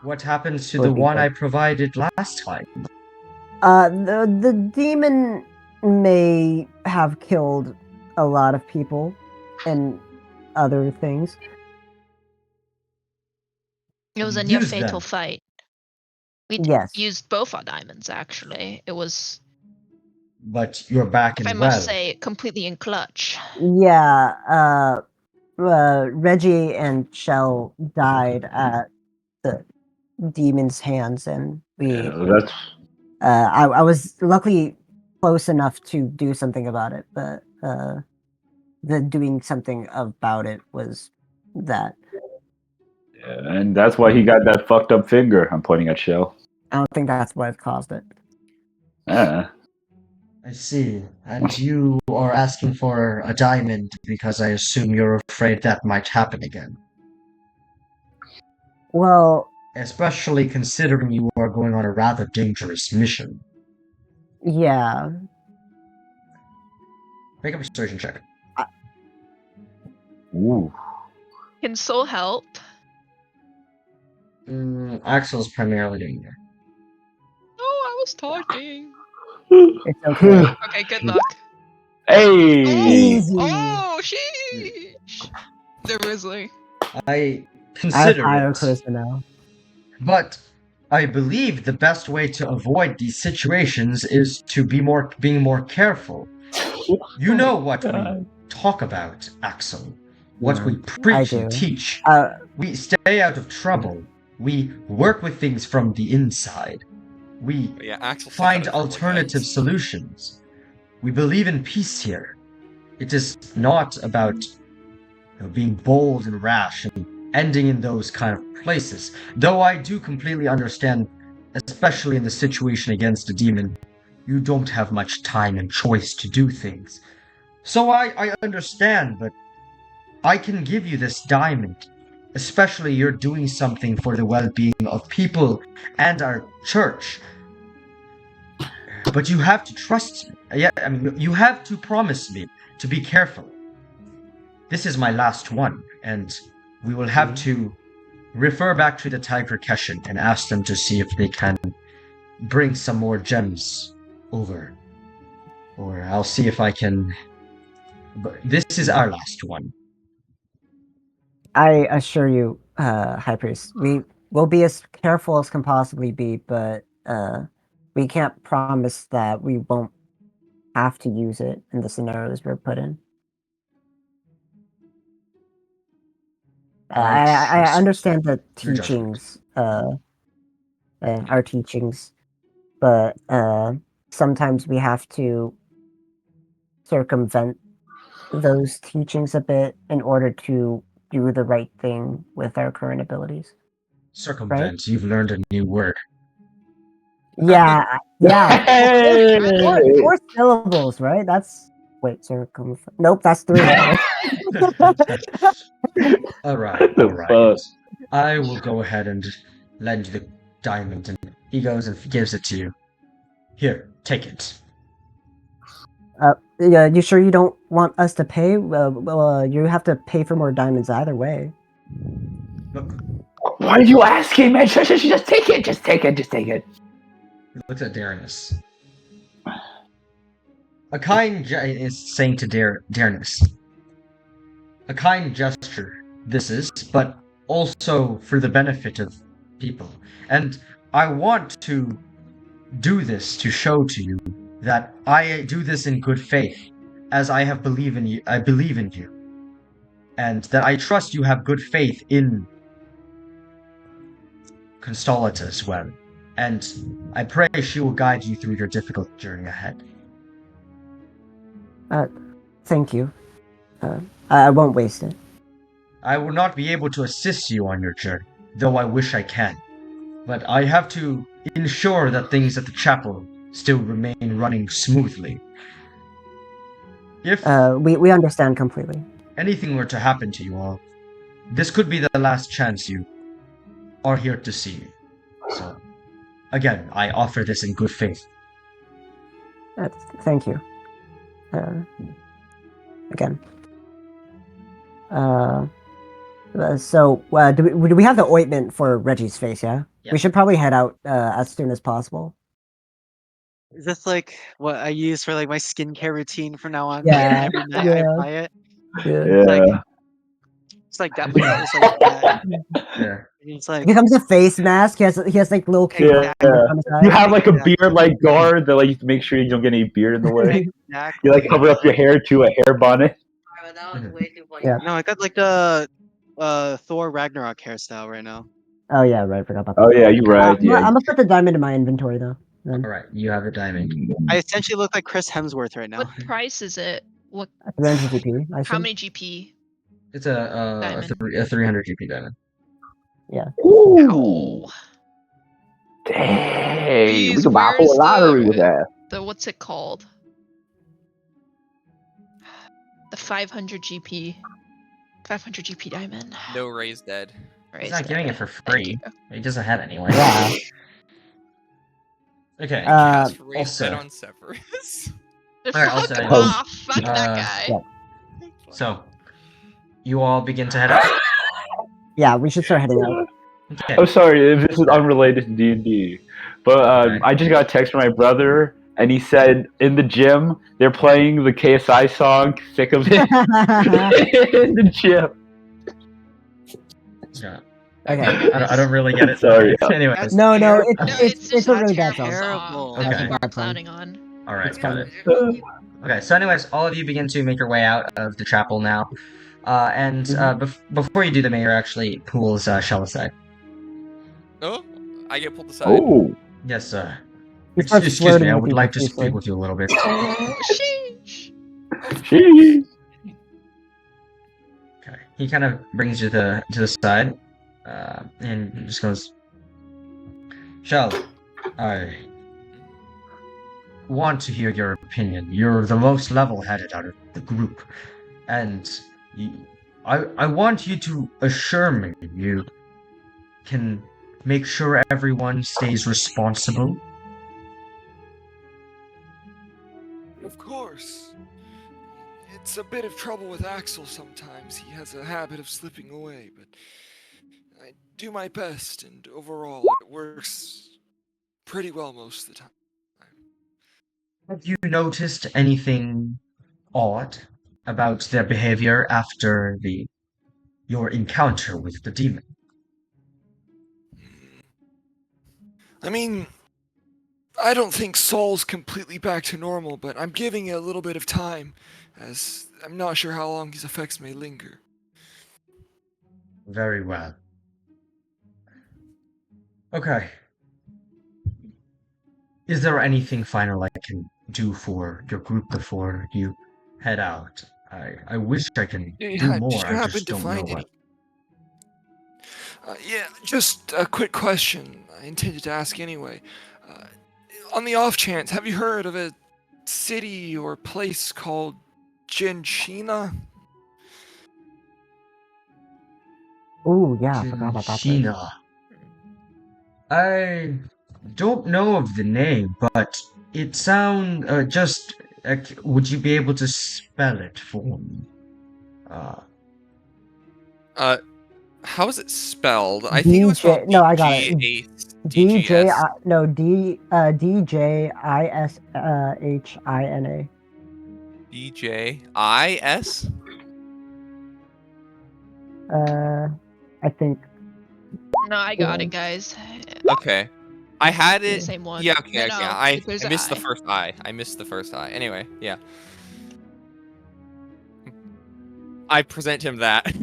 [SPEAKER 5] What happens to
[SPEAKER 2] Would
[SPEAKER 5] the
[SPEAKER 2] be
[SPEAKER 5] one
[SPEAKER 2] good.
[SPEAKER 5] I provided last time?
[SPEAKER 2] The demon may have killed a lot of people and other things.
[SPEAKER 3] It was a
[SPEAKER 5] Use
[SPEAKER 3] near fatal
[SPEAKER 5] them.
[SPEAKER 3] fight. We
[SPEAKER 2] Yes.
[SPEAKER 3] used both our diamonds, actually. It was,
[SPEAKER 5] But you're back
[SPEAKER 3] if I
[SPEAKER 5] and
[SPEAKER 3] must
[SPEAKER 5] well.
[SPEAKER 3] say, completely in clutch.
[SPEAKER 2] Yeah, Reggie and Shell died at the demon's hands, and we.
[SPEAKER 1] That's
[SPEAKER 2] I was luckily close enough to do something about it, but the doing something about it was that.
[SPEAKER 1] and that's why he got that fucked up finger. I'm pointing at Shell.
[SPEAKER 2] I don't think that's what caused it.
[SPEAKER 1] Yeah.
[SPEAKER 5] I see. And you are asking for a diamond because I assume you're afraid that might happen again.
[SPEAKER 2] Well,
[SPEAKER 5] Especially considering you are going on a rather dangerous mission.
[SPEAKER 2] yeah.
[SPEAKER 5] Make a persuasion check.
[SPEAKER 1] Ooh.
[SPEAKER 3] Can Soul help?
[SPEAKER 5] Axel's primarily doing it.
[SPEAKER 3] Oh, I was talking.
[SPEAKER 2] It's okay.
[SPEAKER 3] Okay, good luck.
[SPEAKER 1] Hey.
[SPEAKER 2] Easy.
[SPEAKER 3] Oh, sheesh. Seriously.
[SPEAKER 5] I
[SPEAKER 2] I have
[SPEAKER 5] consider
[SPEAKER 2] higher
[SPEAKER 5] it.
[SPEAKER 2] charisma now.
[SPEAKER 5] But I believe the best way to avoid these situations is to being more careful. You know what we talk about, Axel. What we preach
[SPEAKER 2] I
[SPEAKER 5] and
[SPEAKER 2] do.
[SPEAKER 5] teach.
[SPEAKER 2] Uh,
[SPEAKER 5] We stay out of trouble. We work with things from the inside. We
[SPEAKER 4] But yeah, Axel stays out
[SPEAKER 5] find
[SPEAKER 4] of trouble,
[SPEAKER 5] alternative
[SPEAKER 4] guys.
[SPEAKER 5] solutions. We believe in peace here. It is not about being bold and rash and ending in those kind of places. Though I do completely understand, especially in the situation against a demon, you don't have much time and choice to do things. So I understand, but I can give you this diamond. Especially you're doing something for the well-being of people and our church. But you have to trust me. Yeah, I mean, you have to promise me to be careful. This is my last one, and we will have to refer back to the Tiger Keshin and ask them to see if they can bring some more gems over. Or I'll see if I can. But this is our last one.
[SPEAKER 2] I assure you, High Priest, we will be as careful as can possibly be, but we can't promise that we won't have to use it in the scenarios we're put in. I understand the
[SPEAKER 5] Your judgment.
[SPEAKER 2] teachings, our teachings, but sometimes we have to circumvent those teachings a bit in order to do the right thing with our current abilities.
[SPEAKER 5] Circumvent. You've learned a new word.
[SPEAKER 2] Yeah.
[SPEAKER 1] Hey.
[SPEAKER 2] Four syllables, right? That's Nope, that's three.
[SPEAKER 5] All right.
[SPEAKER 1] fuck?
[SPEAKER 5] I will go ahead and lend you the diamond, and he goes and gives it to you. Here, take it.
[SPEAKER 2] Yeah, you sure you don't want us to pay? You have to pay for more diamonds either way.
[SPEAKER 5] Look,
[SPEAKER 1] Why did you ask him, man? Just take it. Just take it. Just take it.
[SPEAKER 5] he looks at Darnus. A kind is saying to Darnus, a kind gesture this is, but also for the benefit of people. And I want to do this to show to you that I do this in good faith, as I believe in you, and that I trust you have good faith in Constallata as well. And I pray she will guide you through your difficult journey ahead.
[SPEAKER 2] Thank you. I won't waste it.
[SPEAKER 5] I will not be able to assist you on your journey, though I wish I can. But I have to ensure that things at the chapel still remain running smoothly. If
[SPEAKER 2] We understand completely.
[SPEAKER 5] anything were to happen to you all, this could be the last chance you are here to see me. So, again, I offer this in good faith.
[SPEAKER 2] Thank you. Again. So, do we have the ointment for Reggie's face, yeah?
[SPEAKER 5] Yeah.
[SPEAKER 2] We should probably head out as soon as possible.
[SPEAKER 6] Is this like what I use for like my skincare routine from now on?
[SPEAKER 2] Yeah,
[SPEAKER 6] Every night I
[SPEAKER 2] yeah.
[SPEAKER 6] apply it.
[SPEAKER 1] Yeah.
[SPEAKER 6] It's like that, but it's like that.
[SPEAKER 5] Yeah.
[SPEAKER 6] It's
[SPEAKER 2] It
[SPEAKER 6] like
[SPEAKER 2] becomes a face mask. He has like little
[SPEAKER 1] Yeah.
[SPEAKER 2] on his
[SPEAKER 1] You
[SPEAKER 2] eye.
[SPEAKER 1] have like a
[SPEAKER 6] Exactly.
[SPEAKER 1] beard like guard that like to make sure you don't get any beard in the way.
[SPEAKER 6] exactly.
[SPEAKER 1] You like cover up your hair to a hair bonnet.
[SPEAKER 2] Yeah.
[SPEAKER 6] No, I got like the Thor Ragnarok hairstyle right now.
[SPEAKER 2] Oh yeah, right. Forgot about that.
[SPEAKER 1] Oh yeah, you're right.
[SPEAKER 2] I'm
[SPEAKER 1] Yeah.
[SPEAKER 2] gonna put the diamond in my inventory though. Then
[SPEAKER 5] Alright, you have a diamond.
[SPEAKER 6] I essentially look like Chris Hemsworth right now.
[SPEAKER 3] What price is it? What?
[SPEAKER 2] 300 GP. I
[SPEAKER 3] How
[SPEAKER 2] assume.
[SPEAKER 3] many GP?
[SPEAKER 5] It's a
[SPEAKER 3] Diamond.
[SPEAKER 5] 300 GP diamond.
[SPEAKER 1] Ooh.
[SPEAKER 3] Ow.
[SPEAKER 1] Dang. We
[SPEAKER 3] Jeez,
[SPEAKER 1] could buy a
[SPEAKER 3] where's
[SPEAKER 1] whole lottery with that.
[SPEAKER 3] The what's it called? The 500 GP. 500 GP diamond.
[SPEAKER 4] No, Ray's dead.
[SPEAKER 5] He's not giving it for
[SPEAKER 3] Thank
[SPEAKER 5] free.
[SPEAKER 3] you.
[SPEAKER 5] He doesn't have it anyway.
[SPEAKER 2] Yeah.
[SPEAKER 5] Okay.
[SPEAKER 4] Cast Ray's
[SPEAKER 5] also-
[SPEAKER 4] dead on Severus.
[SPEAKER 5] Alright,
[SPEAKER 3] Fuck
[SPEAKER 5] also,
[SPEAKER 3] off!
[SPEAKER 5] anyways,
[SPEAKER 3] Fuck that guy.
[SPEAKER 2] yeah.
[SPEAKER 5] So, you all begin to head out.
[SPEAKER 2] Yeah, we should start heading out.
[SPEAKER 5] Okay.
[SPEAKER 1] I'm sorry if this is unrelated to D&D, but
[SPEAKER 5] Okay.
[SPEAKER 1] I just got a text from my brother, and he said in the gym they're playing the KSI song "Sick of It" in the gym.
[SPEAKER 5] Yeah.
[SPEAKER 2] Okay.
[SPEAKER 5] I don't really get it.
[SPEAKER 1] Sorry.
[SPEAKER 5] Anyways.
[SPEAKER 2] No,
[SPEAKER 6] No,
[SPEAKER 2] it's
[SPEAKER 3] just
[SPEAKER 2] a really bad
[SPEAKER 3] terrible
[SPEAKER 2] song.
[SPEAKER 3] song
[SPEAKER 5] Okay.
[SPEAKER 3] that people are
[SPEAKER 2] Bad song.
[SPEAKER 3] clowning on.
[SPEAKER 5] Alright,
[SPEAKER 2] It's
[SPEAKER 5] got it.
[SPEAKER 2] fine.
[SPEAKER 5] Okay, so anyways, all of you begin to make your way out of the chapel now. Before you do, the mayor actually pulls Shell aside.
[SPEAKER 4] Oh, I get pulled aside.
[SPEAKER 1] Oh,
[SPEAKER 2] He
[SPEAKER 5] Yes,
[SPEAKER 2] starts
[SPEAKER 5] excuse
[SPEAKER 2] flirting
[SPEAKER 5] me, I
[SPEAKER 2] with
[SPEAKER 5] would
[SPEAKER 2] you
[SPEAKER 5] like to
[SPEAKER 2] profusely.
[SPEAKER 5] speak with you a little bit.
[SPEAKER 3] Sheesh.
[SPEAKER 1] jeez.
[SPEAKER 5] Okay. He kind of brings you to the side, and just goes, Shell, I want to hear your opinion. You're the most level-headed out of the group, and I want you to assure me you can make sure everyone stays responsible.
[SPEAKER 7] Of course. It's a bit of trouble with Axel sometimes. He has a habit of slipping away, but I do my best, and overall it works pretty well most of the time.
[SPEAKER 5] Have you noticed anything odd about their behavior after your encounter with the demon?
[SPEAKER 7] I mean, I don't think Saul's completely back to normal, but I'm giving it a little bit of time, as I'm not sure how long these effects may linger.
[SPEAKER 5] Very well. Okay. Is there anything final I can do for your group before you head out? I wish I can do more.
[SPEAKER 7] Did you
[SPEAKER 5] I
[SPEAKER 7] happen
[SPEAKER 5] just
[SPEAKER 7] to
[SPEAKER 5] don't know
[SPEAKER 7] find
[SPEAKER 5] what.
[SPEAKER 7] any? Yeah, just a quick question. I intended to ask anyway. On the off chance, have you heard of a city or place called Genshina?
[SPEAKER 2] Oh yeah, I forgot about that. place.
[SPEAKER 5] Sheena. I don't know of the name, but it sounds just. Would you be able to spell it for me?
[SPEAKER 4] How is it spelled? I think it was
[SPEAKER 2] DJ
[SPEAKER 4] spelled
[SPEAKER 2] no, I got it. DJ DJISHINA.
[SPEAKER 4] DJIS?
[SPEAKER 2] I think.
[SPEAKER 3] No, I got it, guys.
[SPEAKER 4] Okay. I had
[SPEAKER 3] The
[SPEAKER 4] it.
[SPEAKER 3] same one.
[SPEAKER 4] Yeah, okay,
[SPEAKER 3] No,
[SPEAKER 4] okay.
[SPEAKER 3] no,
[SPEAKER 4] I
[SPEAKER 3] there's an
[SPEAKER 4] missed the
[SPEAKER 3] I.
[SPEAKER 4] first eye. I missed the first eye. Anyway, yeah. I present him that.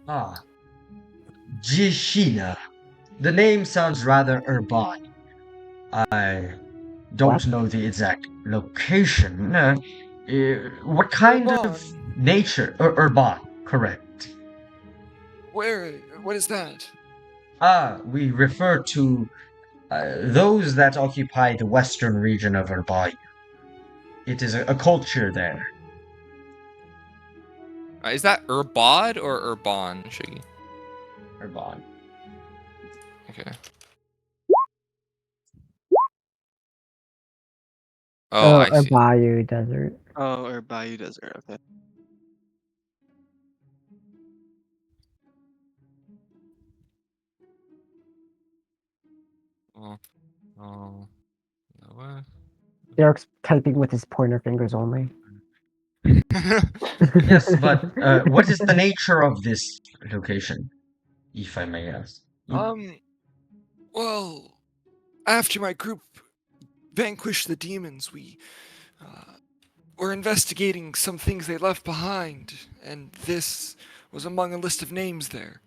[SPEAKER 5] Ah, Jishina. The name sounds rather urban. I don't
[SPEAKER 2] What?
[SPEAKER 5] know the exact location. What kind of
[SPEAKER 7] Urban.
[SPEAKER 5] nature? Urban, correct.
[SPEAKER 7] Where? What is that?
[SPEAKER 5] Ah, we refer to those that occupy the western region of Urban. It is a culture there.
[SPEAKER 4] Is that Urbad or Urban, Shiggy?
[SPEAKER 5] Urban.
[SPEAKER 4] Okay. Oh, I
[SPEAKER 2] Or
[SPEAKER 4] see.
[SPEAKER 2] Bayou Desert.
[SPEAKER 6] Oh, or Bayou Desert. Okay.
[SPEAKER 4] Oh, oh, what?
[SPEAKER 2] Derek's typing with his pointer fingers only.
[SPEAKER 5] Yes, but what is the nature of this location, if I may ask?
[SPEAKER 7] Well, after my group vanquished the demons, we were investigating some things they left behind, and this was among a list of names there.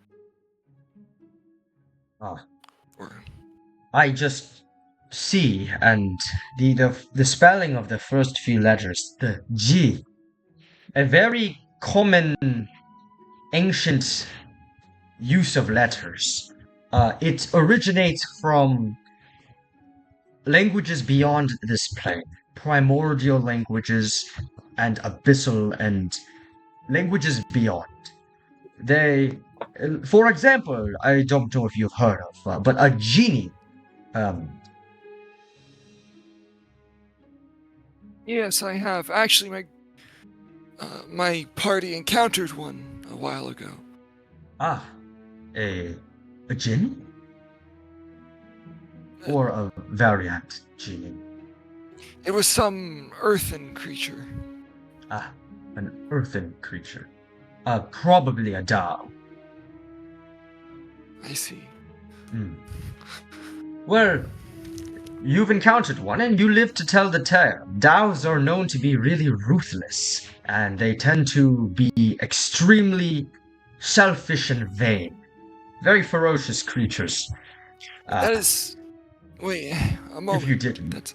[SPEAKER 5] Ah,
[SPEAKER 7] Or
[SPEAKER 5] I just see, and the spelling of the first few letters, the G, a very common ancient use of letters. It originates from languages beyond this plane, primordial languages and abyssal and languages beyond. They, for example, I don't know if you've heard of, but a genie. Um,
[SPEAKER 7] yes, I have. Actually, my party encountered one a while ago.
[SPEAKER 5] ah, a genie or a variant genie.
[SPEAKER 7] It was some earthen creature.
[SPEAKER 5] Ah, an earthen creature. Probably a Dao.
[SPEAKER 7] I see.
[SPEAKER 5] Hmm. Well, you've encountered one and you live to tell the tale. Daos are known to be really ruthless, and they tend to be extremely selfish and vain. Very ferocious creatures.
[SPEAKER 7] That is. Wait, a moment.
[SPEAKER 5] If you didn't.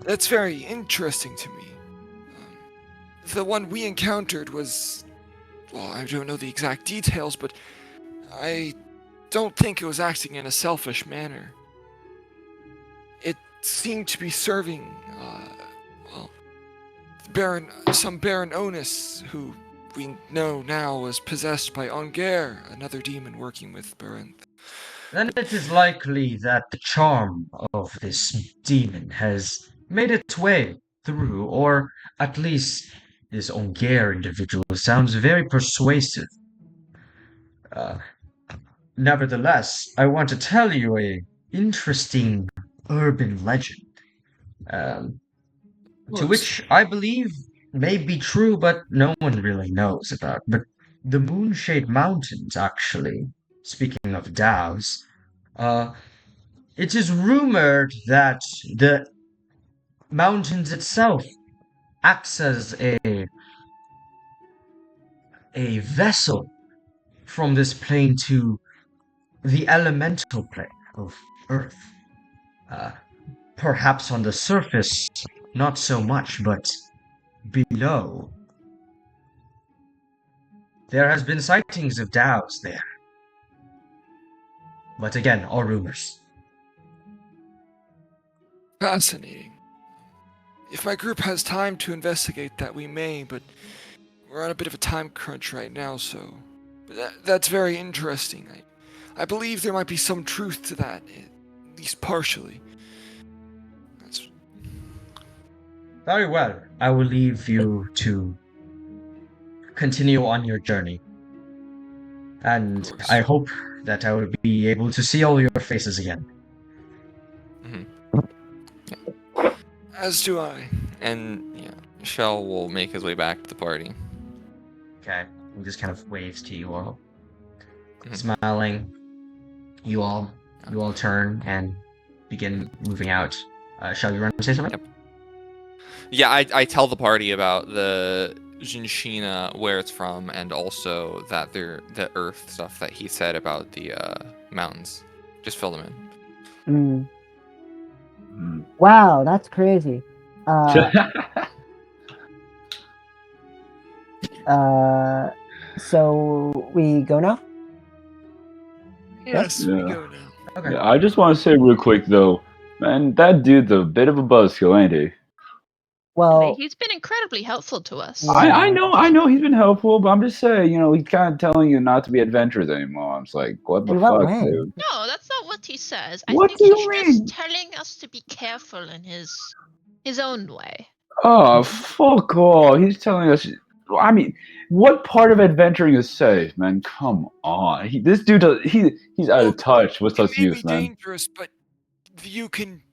[SPEAKER 7] That's very interesting to me. The one we encountered was. Well, I don't know the exact details, but I don't think it was acting in a selfish manner. It seemed to be serving, well, some Baron Onus, who we know now was possessed by Onger, another demon working with Barinth.
[SPEAKER 5] Then it is likely that the charm of this demon has made its way through, or at least this Onger individual sounds very persuasive. Uh, Nevertheless, I want to tell you a interesting urban legend, um, to which I believe may be true, but no one really knows about. But the Moonshade Mountains, actually, speaking of Daos, uh, it is rumored that the mountains itself acts as a vessel from this plane to the elemental plane of Earth. Uh, Perhaps on the surface, not so much, but below. There has been sightings of Daos there. But again, all rumors.
[SPEAKER 7] Fascinating. If my group has time to investigate that, we may, but we're on a bit of a time crunch right now, so. But that's very interesting. I believe there might be some truth to that, at least partially. That's.
[SPEAKER 5] Very well. I will leave you to continue on your journey. And
[SPEAKER 7] Of course.
[SPEAKER 5] I hope that I will be able to see all your faces again.
[SPEAKER 7] As do I.
[SPEAKER 4] And yeah, Shell will make his way back to the party.
[SPEAKER 5] Okay. he just kind of waves to you all,
[SPEAKER 4] Mhm.
[SPEAKER 5] smiling. You all turn and begin moving out. Shall you run and say something?
[SPEAKER 4] Yep. Yeah, I tell the party about the Jinshina, where it's from, and also that the earth stuff that he said about the mountains. Just fill them in.
[SPEAKER 2] Wow, that's crazy. So we go now?
[SPEAKER 7] Yes,
[SPEAKER 1] Yeah.
[SPEAKER 7] we go now.
[SPEAKER 5] Okay.
[SPEAKER 1] Yeah, I just want to say real quick though, man, that dude's a bit of a buzzkill, ain't he?
[SPEAKER 2] Well,
[SPEAKER 3] He's been incredibly helpful to us.
[SPEAKER 2] Yeah.
[SPEAKER 1] I know he's been helpful, but I'm just saying, he's kind of telling you not to be adventurous anymore. I'm just like, what the
[SPEAKER 2] in what
[SPEAKER 1] fuck,
[SPEAKER 2] way?
[SPEAKER 1] dude?
[SPEAKER 3] No, that's not what he says. I
[SPEAKER 1] What
[SPEAKER 3] think
[SPEAKER 1] do
[SPEAKER 3] he's
[SPEAKER 1] you
[SPEAKER 3] just
[SPEAKER 1] mean?
[SPEAKER 3] telling us to be careful in his own way.
[SPEAKER 1] Oh, fuck off. He's telling us. I mean, what part of adventuring is safe, man? Come on. This dude, he's out of touch with
[SPEAKER 7] It
[SPEAKER 1] us
[SPEAKER 7] may be
[SPEAKER 1] youth, man.
[SPEAKER 7] dangerous, but you can.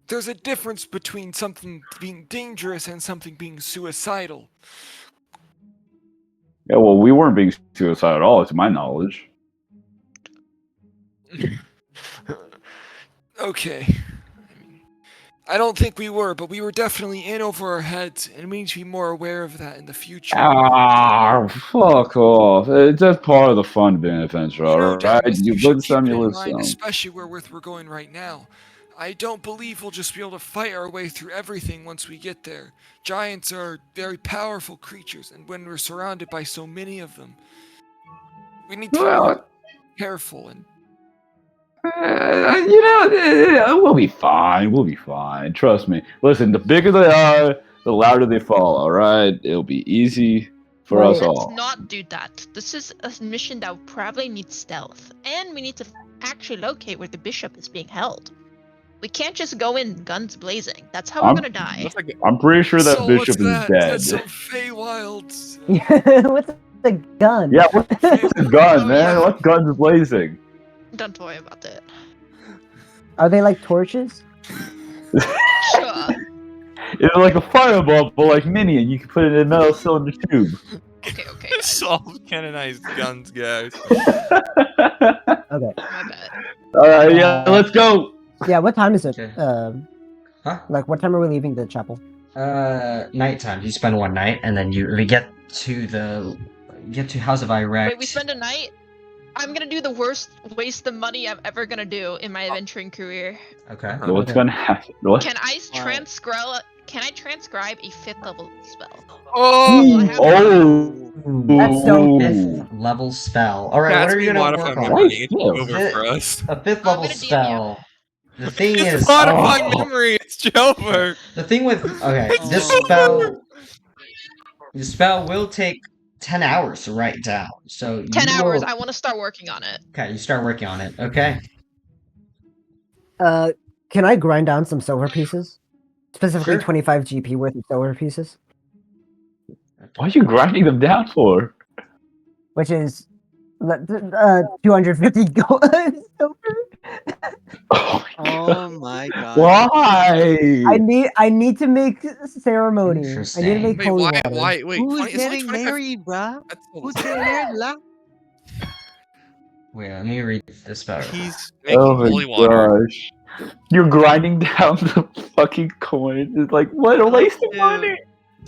[SPEAKER 7] There's a difference between something being dangerous and something being suicidal.
[SPEAKER 1] Yeah, well, we weren't being suicidal at all, to my knowledge.
[SPEAKER 7] Okay. I don't think we were, but we were definitely in over our heads, and we need to be more aware of that in the future.
[SPEAKER 1] Ah, fuck off. It's just part of the fun of being an adventurer,
[SPEAKER 7] No,
[SPEAKER 1] alright?
[SPEAKER 7] Davis,
[SPEAKER 1] You
[SPEAKER 7] you
[SPEAKER 1] look
[SPEAKER 7] should keep
[SPEAKER 1] some,
[SPEAKER 7] it
[SPEAKER 1] you
[SPEAKER 7] in
[SPEAKER 1] lose
[SPEAKER 7] mind,
[SPEAKER 1] some.
[SPEAKER 7] especially where we're going right now. I don't believe we'll just be able to fight our way through everything once we get there. Giants are very powerful creatures, and when we're surrounded by so many of them, we need to be more
[SPEAKER 1] Well,
[SPEAKER 7] careful and
[SPEAKER 1] we'll be fine. We'll be fine. Trust me. Listen, the bigger they are, the louder they fall, alright? It'll be easy for us
[SPEAKER 2] Wait.
[SPEAKER 3] Let's
[SPEAKER 1] all.
[SPEAKER 3] not do that. This is a mission that will probably need stealth, and we need to actually locate where the bishop is being held. We can't just go in guns blazing. That's how we're
[SPEAKER 1] I'm-
[SPEAKER 3] gonna die.
[SPEAKER 4] Looks like
[SPEAKER 1] I'm pretty sure that
[SPEAKER 7] so
[SPEAKER 1] bishop
[SPEAKER 7] what's
[SPEAKER 1] is
[SPEAKER 7] that?
[SPEAKER 1] dead.
[SPEAKER 7] That's some Feywilds.
[SPEAKER 2] What's the gun?
[SPEAKER 1] Yeah, what's the gun,
[SPEAKER 3] Oh,
[SPEAKER 1] man?
[SPEAKER 3] yeah.
[SPEAKER 1] What gun's blazing?
[SPEAKER 3] Don't worry about it.
[SPEAKER 2] Are they like torches?
[SPEAKER 3] Sure.
[SPEAKER 1] It's like a fireball, but like mini, and you can put it in a metal cylinder tube.
[SPEAKER 3] Okay, guys.
[SPEAKER 4] Solve canonized guns, guys.
[SPEAKER 2] Okay.
[SPEAKER 3] My bad.
[SPEAKER 1] Alright, yeah, let's go.
[SPEAKER 2] Yeah, what time is it?
[SPEAKER 5] Okay. Huh?
[SPEAKER 2] Like, what time are we leaving the chapel?
[SPEAKER 5] Nighttime. You spend one night, and then we get to House of Iraq.
[SPEAKER 3] Wait, we spend a night? I'm gonna do the worst waste of money I'm ever gonna do in my adventuring career.
[SPEAKER 5] Okay.
[SPEAKER 1] What's gonna happen? What?
[SPEAKER 3] Can I
[SPEAKER 6] Wow.
[SPEAKER 3] transcribe a 5th level spell?
[SPEAKER 4] Oh,
[SPEAKER 3] I have-
[SPEAKER 1] Oh,
[SPEAKER 2] That's so
[SPEAKER 5] Fifth level spell. All right,
[SPEAKER 4] that's
[SPEAKER 5] what are you gonna
[SPEAKER 4] modify
[SPEAKER 5] work
[SPEAKER 4] memory.
[SPEAKER 5] on?
[SPEAKER 4] It's
[SPEAKER 1] Yeah.
[SPEAKER 4] over for us.
[SPEAKER 5] A fifth
[SPEAKER 3] I'm
[SPEAKER 5] level
[SPEAKER 3] gonna DM you.
[SPEAKER 5] spell. The thing
[SPEAKER 4] It's
[SPEAKER 5] is,
[SPEAKER 4] modify
[SPEAKER 1] oh.
[SPEAKER 4] memory. It's over.
[SPEAKER 5] the thing with this
[SPEAKER 6] Oh.
[SPEAKER 5] spell will take 10 hours to write down. So
[SPEAKER 3] 10
[SPEAKER 5] you
[SPEAKER 3] hours.
[SPEAKER 5] will-
[SPEAKER 3] I want to start working on it.
[SPEAKER 5] Okay, you start working on it. Okay.
[SPEAKER 2] Can I grind down some silver pieces? Specifically
[SPEAKER 5] Sure.
[SPEAKER 2] 25 GP worth of silver pieces?
[SPEAKER 1] What are you grinding them down for?
[SPEAKER 2] Which is 250 gold silver.
[SPEAKER 1] Oh my god.
[SPEAKER 6] Oh my god.
[SPEAKER 1] Why?
[SPEAKER 2] I need to make ceremony. I need to
[SPEAKER 5] Interesting.
[SPEAKER 2] make
[SPEAKER 4] Wait,
[SPEAKER 2] holy
[SPEAKER 4] why?
[SPEAKER 2] water.
[SPEAKER 4] Why? Wait.
[SPEAKER 6] Who's
[SPEAKER 4] 20, it's only
[SPEAKER 6] getting
[SPEAKER 4] 25.
[SPEAKER 6] married, bruh?
[SPEAKER 4] That's
[SPEAKER 6] Who's getting married, bruh?
[SPEAKER 5] Wait, let me read the spell.
[SPEAKER 4] He's making
[SPEAKER 1] Oh my
[SPEAKER 4] holy water.
[SPEAKER 1] gosh. You're grinding down the fucking coins. It's like, what a waste of money.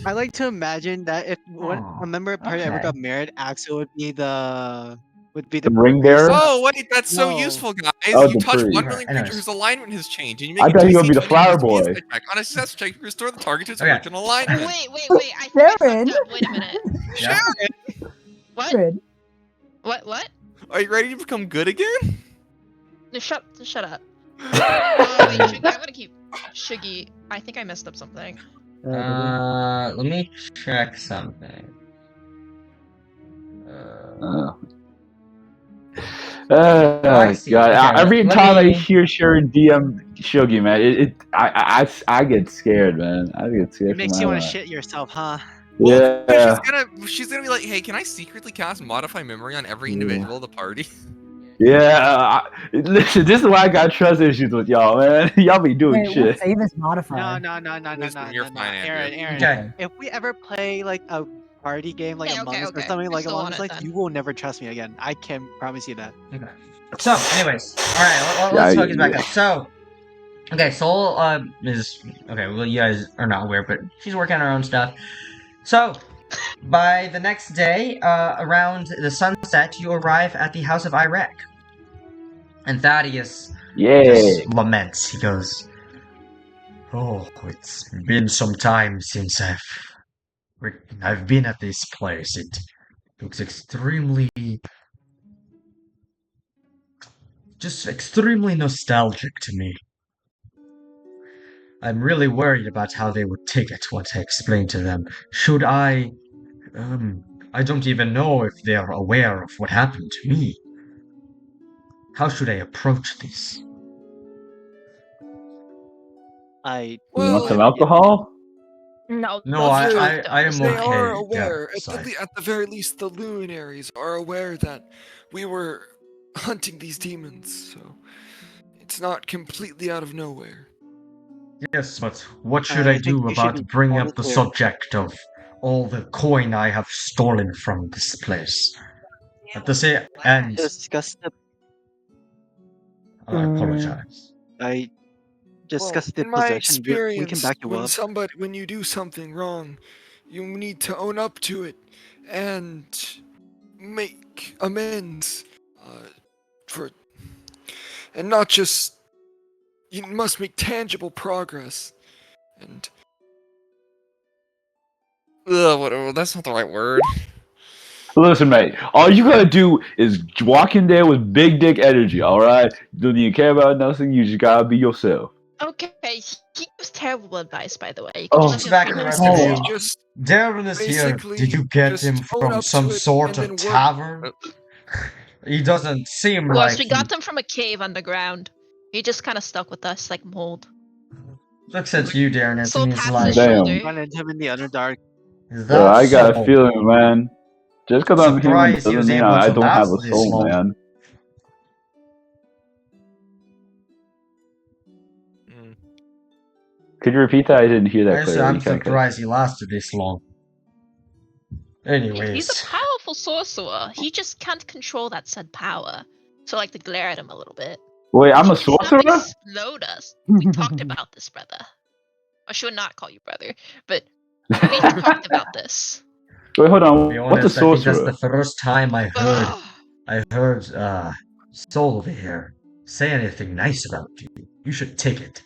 [SPEAKER 6] I like to imagine that if when
[SPEAKER 5] Oh,
[SPEAKER 6] a member of party ever
[SPEAKER 5] okay.
[SPEAKER 6] got married, Axel would be the
[SPEAKER 1] The ring bearer?
[SPEAKER 4] Oh wait, that's so
[SPEAKER 6] No.
[SPEAKER 4] useful, guys.
[SPEAKER 1] Oh,
[SPEAKER 4] You
[SPEAKER 1] the
[SPEAKER 4] touch
[SPEAKER 1] tree.
[SPEAKER 4] one million
[SPEAKER 5] Anyways.
[SPEAKER 4] creature whose alignment has changed, and you
[SPEAKER 1] I
[SPEAKER 4] make a
[SPEAKER 1] thought you were
[SPEAKER 4] DC
[SPEAKER 1] gonna be the
[SPEAKER 4] 20
[SPEAKER 1] flower
[SPEAKER 4] wisdom
[SPEAKER 1] boy.
[SPEAKER 4] check. On a success check, you restore the target to its
[SPEAKER 5] Okay.
[SPEAKER 4] original alignment.
[SPEAKER 3] Wait. I think I
[SPEAKER 2] Sharon?
[SPEAKER 3] fucked up. Wait a minute.
[SPEAKER 5] Yeah.
[SPEAKER 3] What?
[SPEAKER 2] Good.
[SPEAKER 3] What?
[SPEAKER 4] Are you ready to become good again?
[SPEAKER 3] No, shut up. Wait, Shuggy, I'm gonna keep Shuggy. I think I messed up something.
[SPEAKER 5] Let me check something. I see.
[SPEAKER 1] God.
[SPEAKER 5] Okay,
[SPEAKER 1] Every
[SPEAKER 5] let
[SPEAKER 1] time
[SPEAKER 5] me-
[SPEAKER 1] I hear Sharon DM Shogi, man, I get scared, man. I get scared.
[SPEAKER 6] it makes
[SPEAKER 1] for
[SPEAKER 6] you
[SPEAKER 1] my
[SPEAKER 6] want to
[SPEAKER 1] life.
[SPEAKER 6] shit yourself, huh?
[SPEAKER 4] Well,
[SPEAKER 1] Yeah.
[SPEAKER 4] she's gonna be like, hey, can I secretly cast modify memory on every individual of the party?
[SPEAKER 1] Yeah. Listen, this is why I got trust issues with y'all, man. Y'all be doing
[SPEAKER 2] Wait,
[SPEAKER 1] shit.
[SPEAKER 2] what save is modifier?
[SPEAKER 6] No.
[SPEAKER 4] Wisdom, you're fine, Andrew.
[SPEAKER 6] Aaron.
[SPEAKER 5] Okay.
[SPEAKER 6] If we ever play like a party game like
[SPEAKER 3] Okay,
[SPEAKER 6] Among
[SPEAKER 3] okay,
[SPEAKER 6] Us or
[SPEAKER 3] okay.
[SPEAKER 6] something
[SPEAKER 3] We
[SPEAKER 6] like
[SPEAKER 3] still
[SPEAKER 6] Among
[SPEAKER 3] want
[SPEAKER 6] Us,
[SPEAKER 3] it
[SPEAKER 6] like
[SPEAKER 3] then.
[SPEAKER 6] you will never trust me again. I can promise you that.
[SPEAKER 5] Okay. So, anyways, all right, let's focus back up. So, okay, Soul is okay. Well, you guys are not aware, but she's working on her own stuff. So, by the next day, around the sunset, you arrive at the house of Irek, and Thaddeus
[SPEAKER 1] Yeah.
[SPEAKER 5] just laments. He goes, "Oh, it's been some time since I've been at this place. It looks extremely nostalgic to me. I'm really worried about how they would take it once I explain to them. Should I don't even know if they are aware of what happened to me. How should I approach this?"
[SPEAKER 6] I
[SPEAKER 1] You
[SPEAKER 7] Well,
[SPEAKER 1] want some
[SPEAKER 6] I get
[SPEAKER 1] alcohol?
[SPEAKER 3] No,
[SPEAKER 5] No,
[SPEAKER 3] those
[SPEAKER 7] I-
[SPEAKER 3] drunk
[SPEAKER 5] I am
[SPEAKER 3] those.
[SPEAKER 7] they
[SPEAKER 5] okay.
[SPEAKER 7] are
[SPEAKER 5] Yeah,
[SPEAKER 7] aware.
[SPEAKER 5] sorry.
[SPEAKER 7] At the very least, the luminaries are aware that we were hunting these demons. So it's not completely out of nowhere.
[SPEAKER 5] Yes, but what should I
[SPEAKER 6] I think
[SPEAKER 5] do
[SPEAKER 6] you should
[SPEAKER 5] about bringing up the
[SPEAKER 6] monitor.
[SPEAKER 5] subject of all the coin I have stolen from this place? At the same and
[SPEAKER 6] discuss the
[SPEAKER 5] I apologize.
[SPEAKER 6] I discuss the
[SPEAKER 7] In my
[SPEAKER 6] possession. We can
[SPEAKER 7] experience,
[SPEAKER 6] back you up.
[SPEAKER 7] when you do something wrong, you need to own up to it and make amends for, and not just. You must make tangible progress, and
[SPEAKER 4] Whatever. That's not the right word.
[SPEAKER 1] Listen, mate. All you gotta do is walk in there with big dick energy. All right. Don't you care about nothing. You just gotta be yourself.
[SPEAKER 3] Okay, he gives terrible advice, by the way. You
[SPEAKER 5] Oh,
[SPEAKER 3] can
[SPEAKER 5] it's
[SPEAKER 3] just
[SPEAKER 5] back
[SPEAKER 3] feel
[SPEAKER 5] to the
[SPEAKER 3] free
[SPEAKER 5] rest
[SPEAKER 3] to
[SPEAKER 5] of
[SPEAKER 3] say
[SPEAKER 5] you.
[SPEAKER 3] it.
[SPEAKER 7] just
[SPEAKER 5] Darren is here.
[SPEAKER 7] basically
[SPEAKER 5] Did you get
[SPEAKER 7] just
[SPEAKER 5] him
[SPEAKER 7] own
[SPEAKER 5] from
[SPEAKER 7] up
[SPEAKER 5] some
[SPEAKER 7] to it
[SPEAKER 5] sort
[SPEAKER 7] and
[SPEAKER 5] of
[SPEAKER 7] then work.
[SPEAKER 5] tavern? He doesn't seem
[SPEAKER 3] Of course,
[SPEAKER 5] like
[SPEAKER 3] we
[SPEAKER 5] he
[SPEAKER 3] got them from a cave underground. He just kind of stuck with us like mold.
[SPEAKER 5] looks at you, Darren,
[SPEAKER 3] Soul
[SPEAKER 5] and he's
[SPEAKER 3] pats
[SPEAKER 5] like,
[SPEAKER 3] his
[SPEAKER 1] Damn.
[SPEAKER 3] shoulder.
[SPEAKER 6] Run into him in the Underdark.
[SPEAKER 5] "Is
[SPEAKER 1] Bro,
[SPEAKER 5] that
[SPEAKER 1] I got
[SPEAKER 5] so?
[SPEAKER 1] a feeling, man. Just because I'm human
[SPEAKER 5] Surprised he was
[SPEAKER 1] doesn't mean
[SPEAKER 5] able
[SPEAKER 1] I
[SPEAKER 5] to
[SPEAKER 1] don't have
[SPEAKER 5] last
[SPEAKER 1] a
[SPEAKER 5] this
[SPEAKER 1] soul,
[SPEAKER 5] long."
[SPEAKER 1] man.
[SPEAKER 7] Mm.
[SPEAKER 1] Could you repeat that? I didn't hear that
[SPEAKER 5] I said,
[SPEAKER 1] clearly.
[SPEAKER 5] I'm
[SPEAKER 1] You kinda cut-
[SPEAKER 5] surprised he lasted this long.
[SPEAKER 3] Hey, he's
[SPEAKER 5] Anyways,
[SPEAKER 3] a powerful sorcerer. He just can't control that said power. So I like to glare at him a little bit.
[SPEAKER 1] Wait, I'm a
[SPEAKER 3] Maybe something
[SPEAKER 1] sorcerer?
[SPEAKER 3] slowed us. We talked about this, brother. I should not call you brother, but we talked about this.
[SPEAKER 1] Wait, hold
[SPEAKER 5] to
[SPEAKER 1] on.
[SPEAKER 5] be
[SPEAKER 1] What's a
[SPEAKER 5] honest, I think that's
[SPEAKER 1] sorcerer?
[SPEAKER 5] the first time
[SPEAKER 3] Ugh.
[SPEAKER 5] I heard Soul over here say anything nice about you. You should take it.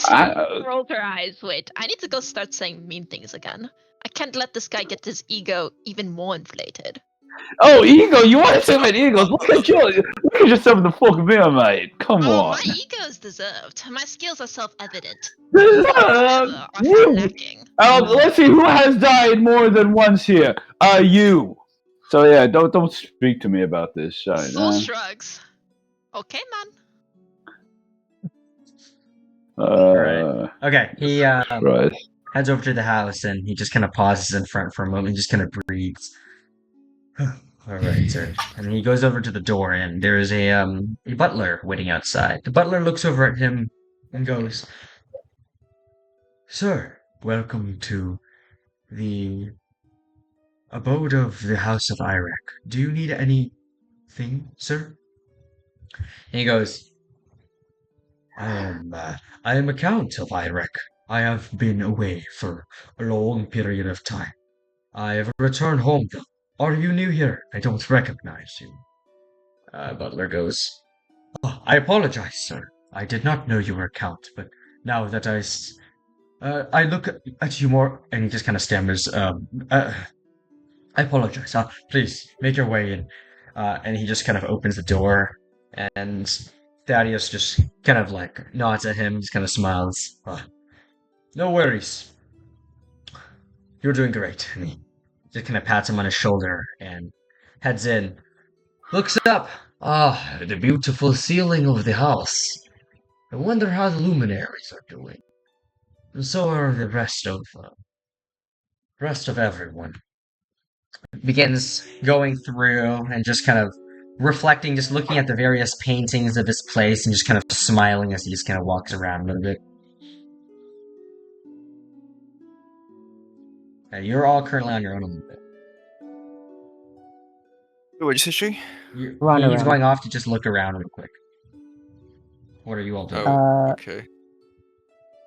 [SPEAKER 1] I,
[SPEAKER 3] Rolled her eyes. Wait, I need to go start saying mean things again. I can't let this guy get his ego even more inflated.
[SPEAKER 1] oh, ego! You want to say my egos? Look at yourself the fuck there, mate. Come
[SPEAKER 3] Oh,
[SPEAKER 1] on.
[SPEAKER 3] my ego is deserved. My skills are self-evident.
[SPEAKER 1] Uh,
[SPEAKER 3] However, are still lacking.
[SPEAKER 1] let's see who has died more than once here. You. So yeah, don't speak to me about this, sorry,
[SPEAKER 3] Soul
[SPEAKER 1] man.
[SPEAKER 3] shrugs. Okay, man.
[SPEAKER 5] Right. Okay, he
[SPEAKER 1] Right.
[SPEAKER 5] heads over to the house and he just kind of pauses in front for a moment and just kind of breathes. All right, sir. And he goes over to the door and there is a butler waiting outside. The butler looks over at him and goes, "Sir, welcome to the abode of the House of Irek. Do you need anything, sir?" And he goes, I am a Count of Irek. I have been away for a long period of time. I have returned home, though. Are you new here? I don't recognize you." Butler goes, "Oh, I apologize, sir. I did not know you were a Count, but now that I look at you more," and he just kind of stammers, "I apologize. Please, make your way in." And he just kind of opens the door, and Thaddeus just kind of like nods at him, just kind of smiles. "No worries. You're doing great." And he just kind of pats him on his shoulder and heads in. Looks up. Ah, the beautiful ceiling of the house. I wonder how the luminaries are doing. And so are the rest of everyone. Begins going through and just kind of reflecting, just looking at the various paintings of his place and just kind of smiling as he just kind of walks around a little bit. You're all currently on your own a little bit.
[SPEAKER 4] What'd you say, Shree?
[SPEAKER 2] Run
[SPEAKER 5] He's
[SPEAKER 2] around.
[SPEAKER 5] going off to just look around real quick. What are you all doing?
[SPEAKER 4] Okay.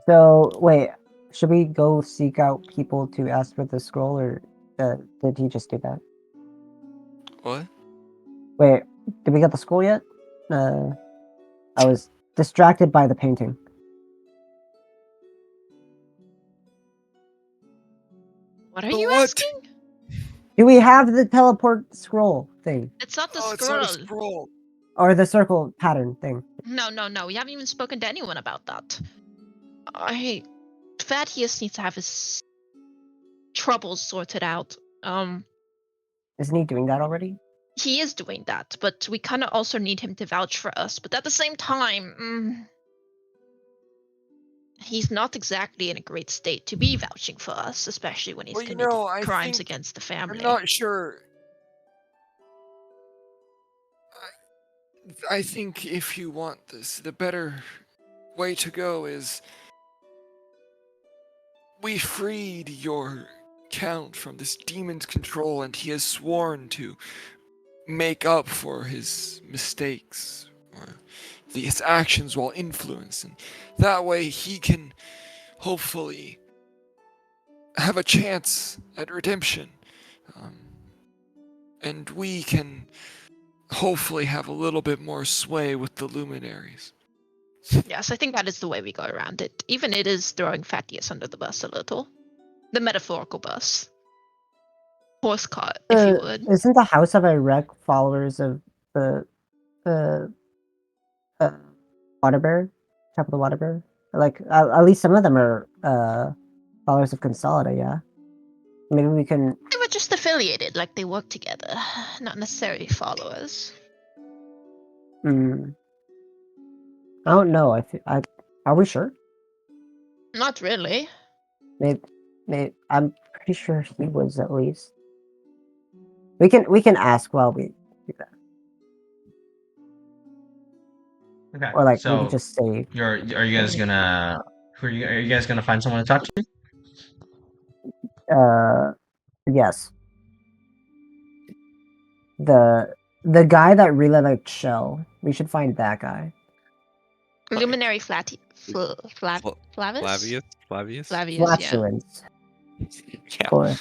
[SPEAKER 2] So wait, should we go seek out people to ask for the scroll, or did he just do that?
[SPEAKER 4] What?
[SPEAKER 2] Wait, did we get the scroll yet? I was distracted by the painting.
[SPEAKER 3] What are
[SPEAKER 7] The
[SPEAKER 3] you
[SPEAKER 7] what?
[SPEAKER 3] asking?
[SPEAKER 2] Do we have the teleport scroll thing,
[SPEAKER 3] It's not the
[SPEAKER 7] Oh, it's
[SPEAKER 3] scroll.
[SPEAKER 7] not a scroll.
[SPEAKER 2] or the circle pattern thing?
[SPEAKER 3] No. We haven't even spoken to anyone about that. Thaddeus needs to have his troubles sorted out.
[SPEAKER 2] Isn't he doing that already?
[SPEAKER 3] He is doing that, but we kind of also need him to vouch for us. But at the same time, he's not exactly in a great state to be vouching for us, especially when he's
[SPEAKER 7] Well, you
[SPEAKER 3] committed
[SPEAKER 7] know, I
[SPEAKER 3] crimes
[SPEAKER 7] think-
[SPEAKER 3] against the family.
[SPEAKER 7] I'm not sure. I think if you want this, the better way to go is we freed your count from this demon's control, and he has sworn to make up for his mistakes or his actions while influenced, and that way he can hopefully have a chance at redemption, and we can hopefully have a little bit more sway with the luminaries.
[SPEAKER 3] Yes, I think that is the way we go around it. Even it is throwing Thaddeus under the bus a little. The metaphorical bus. Horse cart, if you would.
[SPEAKER 2] Isn't the House of Iraq followers of the water bear, top of the water bear? Like at least some of them are followers of Consolida. Yeah, maybe we can.
[SPEAKER 3] They were just affiliated, like they work together, not necessarily followers.
[SPEAKER 2] I don't know. Are we sure?
[SPEAKER 3] Not really.
[SPEAKER 2] Maybe I'm pretty sure he was at least. We can ask while we do that,
[SPEAKER 5] Okay.
[SPEAKER 2] or like we
[SPEAKER 5] so
[SPEAKER 2] can just say.
[SPEAKER 5] are you guys gonna are you guys gonna find someone to talk to?
[SPEAKER 2] Yes. The guy that really liked Shell. We should find that guy.
[SPEAKER 3] Luminary Flavius?
[SPEAKER 4] Flavius?
[SPEAKER 3] Flavius, yeah.
[SPEAKER 2] Flatulence.
[SPEAKER 4] Yeah.
[SPEAKER 2] Or...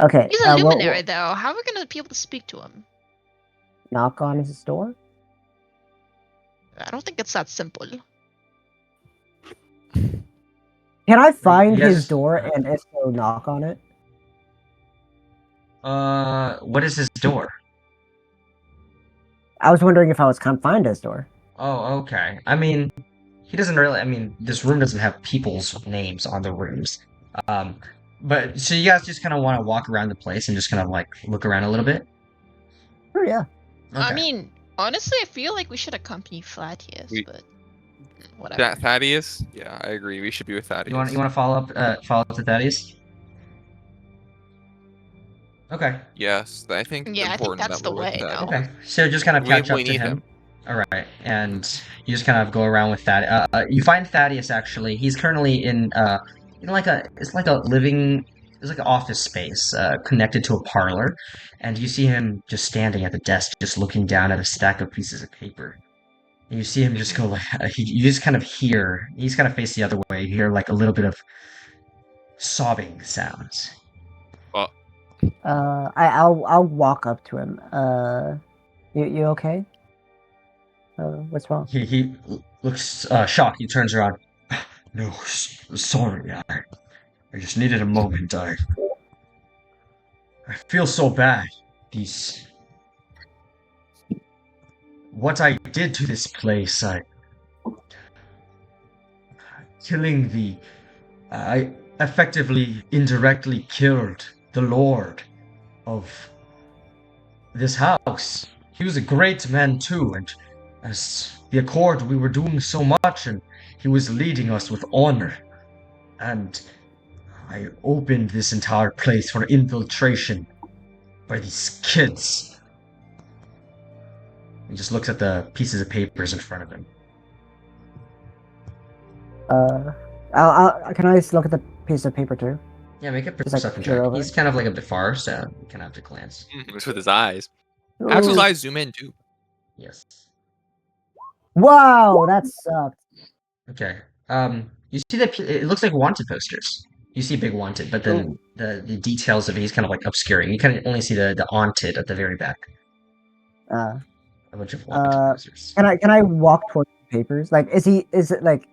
[SPEAKER 2] Okay.
[SPEAKER 3] He's a luminary, though. How are we going to be able to speak to him?
[SPEAKER 2] Knock on his door?
[SPEAKER 3] I don't think it's that simple.
[SPEAKER 2] Can I find
[SPEAKER 5] Yes.
[SPEAKER 2] his door and if so, knock on it?
[SPEAKER 5] What is his door?
[SPEAKER 2] I was wondering if I was confined his door.
[SPEAKER 5] Oh, okay. I mean, he doesn't really. I mean, this room doesn't have people's names on the rooms. But so you guys just kind of want to walk around the place and just kind of like look around a little bit.
[SPEAKER 2] Sure, yeah.
[SPEAKER 3] I
[SPEAKER 5] Okay.
[SPEAKER 3] mean, honestly, I feel like we should accompany Flavius, but whatever.
[SPEAKER 4] That Thaddeus? Yeah, I agree. We should be with Thaddeus.
[SPEAKER 5] You want to follow up to Thaddeus? Okay.
[SPEAKER 4] Yes, I think it's
[SPEAKER 3] Yeah, I think
[SPEAKER 4] important
[SPEAKER 3] that's
[SPEAKER 4] that
[SPEAKER 3] the
[SPEAKER 4] we're with
[SPEAKER 3] way now.
[SPEAKER 4] Thaddeus.
[SPEAKER 5] Okay. So just kind of catch up
[SPEAKER 4] We
[SPEAKER 5] to
[SPEAKER 4] need
[SPEAKER 5] him.
[SPEAKER 4] him.
[SPEAKER 5] All right, and you just kind of go around with that. You find Thaddeus actually. He's currently in like it's like an office space connected to a parlor, and you see him just standing at the desk, just looking down at a stack of pieces of paper. And you see him just go like you just kind of hear. He's kind of faced the other way. You hear like a little bit of sobbing sounds.
[SPEAKER 2] I'll walk up to him. You okay? What's wrong?
[SPEAKER 5] He looks shocked. He turns around. No, sorry. I just needed a moment. I feel so bad. What I did to this place, I effectively, indirectly killed the lord of this house. He was a great man too, and as the Accord, we were doing so much, and he was leading us with honor. And I opened this entire place for infiltration by these kids. He just looks at the pieces of papers in front of him.
[SPEAKER 2] Can I just look at the piece of paper too?
[SPEAKER 5] Yeah, make a
[SPEAKER 2] Just, like,
[SPEAKER 5] perception
[SPEAKER 2] peer
[SPEAKER 5] check.
[SPEAKER 2] over
[SPEAKER 5] He's
[SPEAKER 2] it.
[SPEAKER 5] kind of like a bit far, so you kind of have to glance.
[SPEAKER 4] It's with his eyes. Axel's
[SPEAKER 2] Ooh.
[SPEAKER 4] eyes zoom in too.
[SPEAKER 5] Yes.
[SPEAKER 2] Wow, that sucked.
[SPEAKER 5] Okay. You see that it looks like wanted posters. You see big wanted, but then the details of it, he's kind of like obscuring. You kind of only see the haunted at the very back.
[SPEAKER 2] Uh,
[SPEAKER 5] A bunch of wanted
[SPEAKER 2] uh,
[SPEAKER 5] posters.
[SPEAKER 2] can I walk towards the papers? Like, is it like,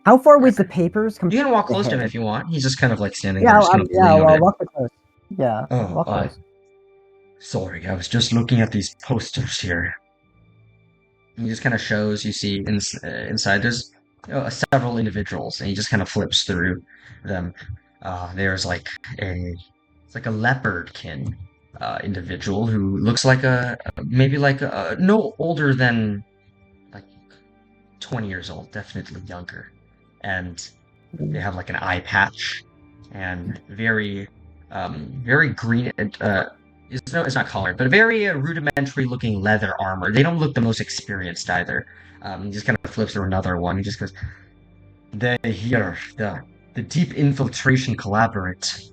[SPEAKER 2] how far away is the papers
[SPEAKER 5] You
[SPEAKER 2] compared
[SPEAKER 5] can walk
[SPEAKER 2] to the
[SPEAKER 5] close to him
[SPEAKER 2] head?
[SPEAKER 5] if you want. He's just kind of like standing
[SPEAKER 2] Yeah,
[SPEAKER 5] there, just kind of leaning on
[SPEAKER 2] I'll
[SPEAKER 5] it.
[SPEAKER 2] walk close. Yeah,
[SPEAKER 5] Oh,
[SPEAKER 2] walk close.
[SPEAKER 5] sorry, I was just looking at these posters here. He just kind of shows, you see inside there's several individuals, and he just kind of flips through them. There's like it's like a leopardkin individual who looks like maybe like no older than like 20 years old, definitely younger, and they have like an eye patch and very green. It's not colored, but a very rudimentary looking leather armor. They don't look the most experienced either. He just kind of flips through another one. He just goes, "They here, the deep infiltration collaborate.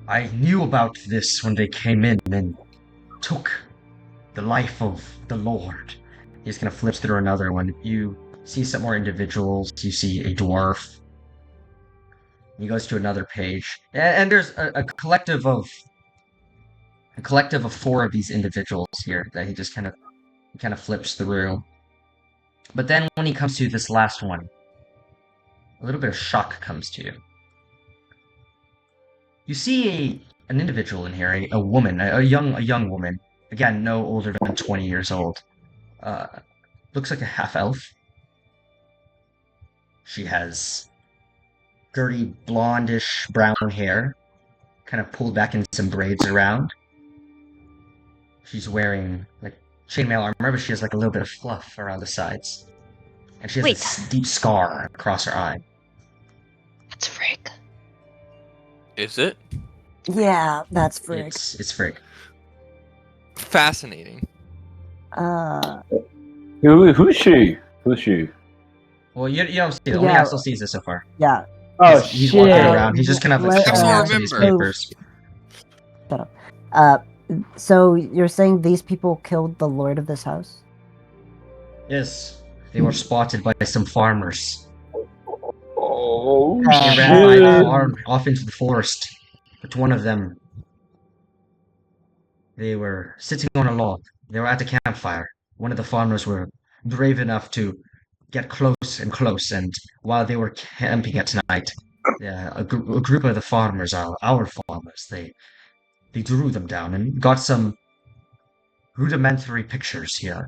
[SPEAKER 5] I knew about this when they came in and took the life of the Lord." He just kind of flips through another one. You see some more individuals. You see a dwarf. He goes to another page, and there's a collective of 4 of these individuals here that he just kind of flips through. But then when he comes to this last one, a little bit of shock comes to you. You see an individual in here, a woman, a young woman. Again, no older than 20 years old. Looks like a half elf. She has dirty blondish brown hair, kind of pulled back in some braids around. She's wearing like chainmail armor, but she has like a little bit of fluff around the sides. And she has this deep scar across her eye.
[SPEAKER 3] That's Frick.
[SPEAKER 4] Is it?
[SPEAKER 2] Yeah, that's Frick.
[SPEAKER 5] It's Frick.
[SPEAKER 4] Fascinating.
[SPEAKER 1] Who's she? Who's she?
[SPEAKER 5] Well, you don't see it. Only
[SPEAKER 2] Yeah.
[SPEAKER 5] Axel sees it so far.
[SPEAKER 2] Yeah.
[SPEAKER 1] Oh
[SPEAKER 5] He's
[SPEAKER 1] shit!
[SPEAKER 5] walking around. He's just kind of like
[SPEAKER 2] Let-
[SPEAKER 5] scrolling
[SPEAKER 4] Axel,
[SPEAKER 5] through these
[SPEAKER 4] remember.
[SPEAKER 5] papers.
[SPEAKER 2] Shut up. So you're saying these people killed the lord of this house?
[SPEAKER 5] Yes, they were spotted by some farmers.
[SPEAKER 1] Oh
[SPEAKER 5] They ran by the
[SPEAKER 1] shit!
[SPEAKER 5] farm off into the forest. But one of them, they were sitting on a log. They were at a campfire. One of the farmers were brave enough to get close and close. And while they were camping at night, a group of the farmers, our farmers, they drew them down and got some rudimentary pictures here.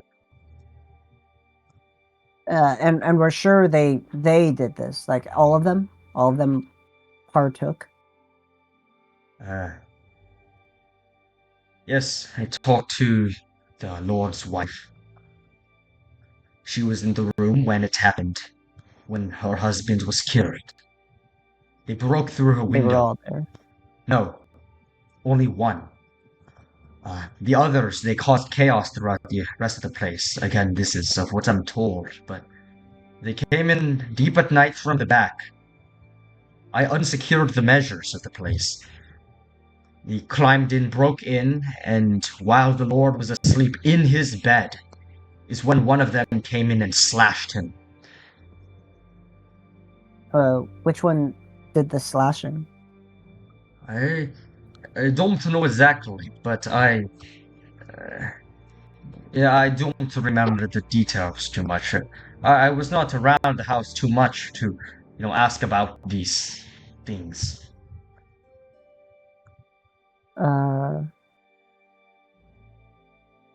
[SPEAKER 2] And we're sure they did this. Like all of them partook.
[SPEAKER 5] Yes, I talked to the Lord's wife. She was in the room when it happened, when her husband was killed. They broke through her
[SPEAKER 2] They were
[SPEAKER 5] window.
[SPEAKER 2] all there.
[SPEAKER 5] No, only one. The others, they caused chaos throughout the rest of the place. Again, this is of what I'm told, but they came in deep at night from the back. I unsecured the measures of the place. He climbed in, broke in, and while the Lord was asleep in his bed, is when one of them came in and slashed him.
[SPEAKER 2] Which one did the slashing?
[SPEAKER 5] I don't know exactly, but I don't remember the details too much. I was not around the house too much to, ask about these things. The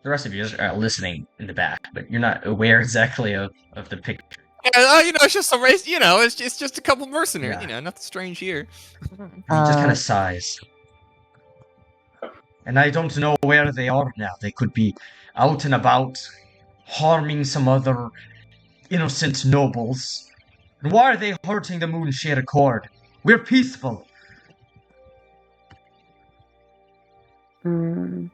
[SPEAKER 5] rest of you are listening in the back, but you're not aware exactly of the picture.
[SPEAKER 4] Yeah, it's just a race. It's just a couple mercenaries.
[SPEAKER 5] Yeah.
[SPEAKER 4] Nothing strange here.
[SPEAKER 5] And he just kind of sighs. And I don't know where they are now. They could be out and about, harming some other innocent nobles. And why are they hurting the Moonshade Accord? We're peaceful.
[SPEAKER 2] Can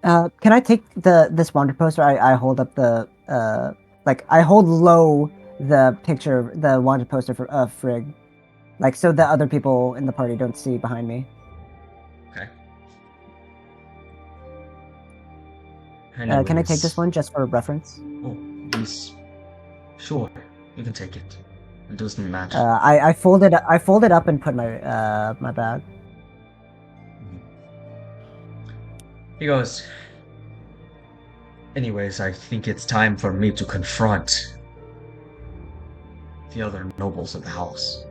[SPEAKER 2] I take this wonder poster? I hold up the like I hold low the picture, the wanted poster of Frigg, like so that other people in the party don't see behind me.
[SPEAKER 5] Okay.
[SPEAKER 2] Can I take this
[SPEAKER 5] Anyways.
[SPEAKER 2] one just for reference?
[SPEAKER 5] Oh, these. Sure, you can take it. It doesn't matter.
[SPEAKER 2] I fold it up and put my bag.
[SPEAKER 5] He goes. Anyways, I think it's time for me to confront the other nobles of the house.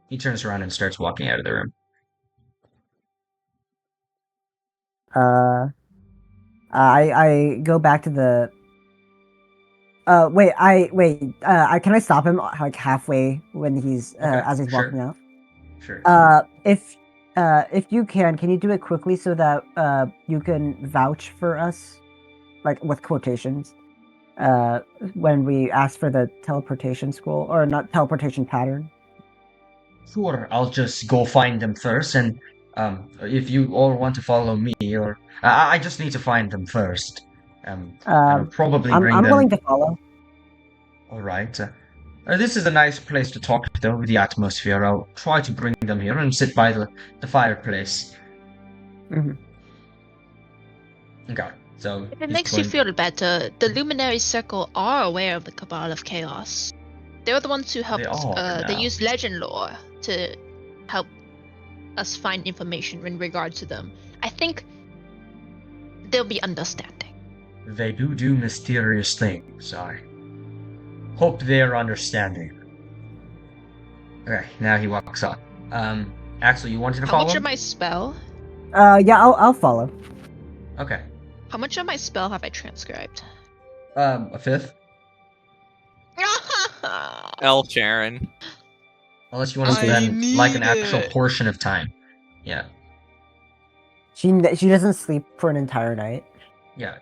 [SPEAKER 5] He turns around and starts walking out of the room.
[SPEAKER 2] I go back to the. Wait. Can I stop him like halfway when he's
[SPEAKER 5] Okay,
[SPEAKER 2] as he's
[SPEAKER 5] sure.
[SPEAKER 2] walking out?
[SPEAKER 5] Sure.
[SPEAKER 2] If you can you do it quickly so that you can vouch for us, like with quotations, when we ask for the teleportation scroll or not teleportation pattern?
[SPEAKER 5] Sure, I'll just go find them first, and if you all want to follow me, or I just need to find them first. And I'll probably bring
[SPEAKER 2] I'm
[SPEAKER 5] them.
[SPEAKER 2] willing to follow.
[SPEAKER 5] All right. This is a nice place to talk, though, with the atmosphere. I'll try to bring them here and sit by the fireplace.
[SPEAKER 2] Hmm.
[SPEAKER 5] Okay, so
[SPEAKER 3] If it
[SPEAKER 5] he's
[SPEAKER 3] makes you
[SPEAKER 5] going.
[SPEAKER 3] feel better, the Luminary Circle are aware of the Cabal of Chaos. They're the ones who
[SPEAKER 5] They
[SPEAKER 3] helped.
[SPEAKER 5] are
[SPEAKER 3] They
[SPEAKER 5] now.
[SPEAKER 3] use legend lore to help us find information in regard to them. I think they'll be understanding.
[SPEAKER 5] They do mysterious things. I hope they are understanding. Okay, now he walks on. Axel, you wanted to
[SPEAKER 3] How
[SPEAKER 5] follow
[SPEAKER 3] much
[SPEAKER 5] him?
[SPEAKER 3] of my spell?
[SPEAKER 2] Yeah, I'll follow.
[SPEAKER 5] Okay.
[SPEAKER 3] How much of my spell have I transcribed?
[SPEAKER 5] A fifth.
[SPEAKER 4] L. Sharon.
[SPEAKER 5] Unless you want to
[SPEAKER 7] I
[SPEAKER 5] spend like an
[SPEAKER 7] need
[SPEAKER 5] actual
[SPEAKER 7] it.
[SPEAKER 5] portion of time. Yeah.
[SPEAKER 2] She doesn't sleep for an entire night.
[SPEAKER 5] Yeah.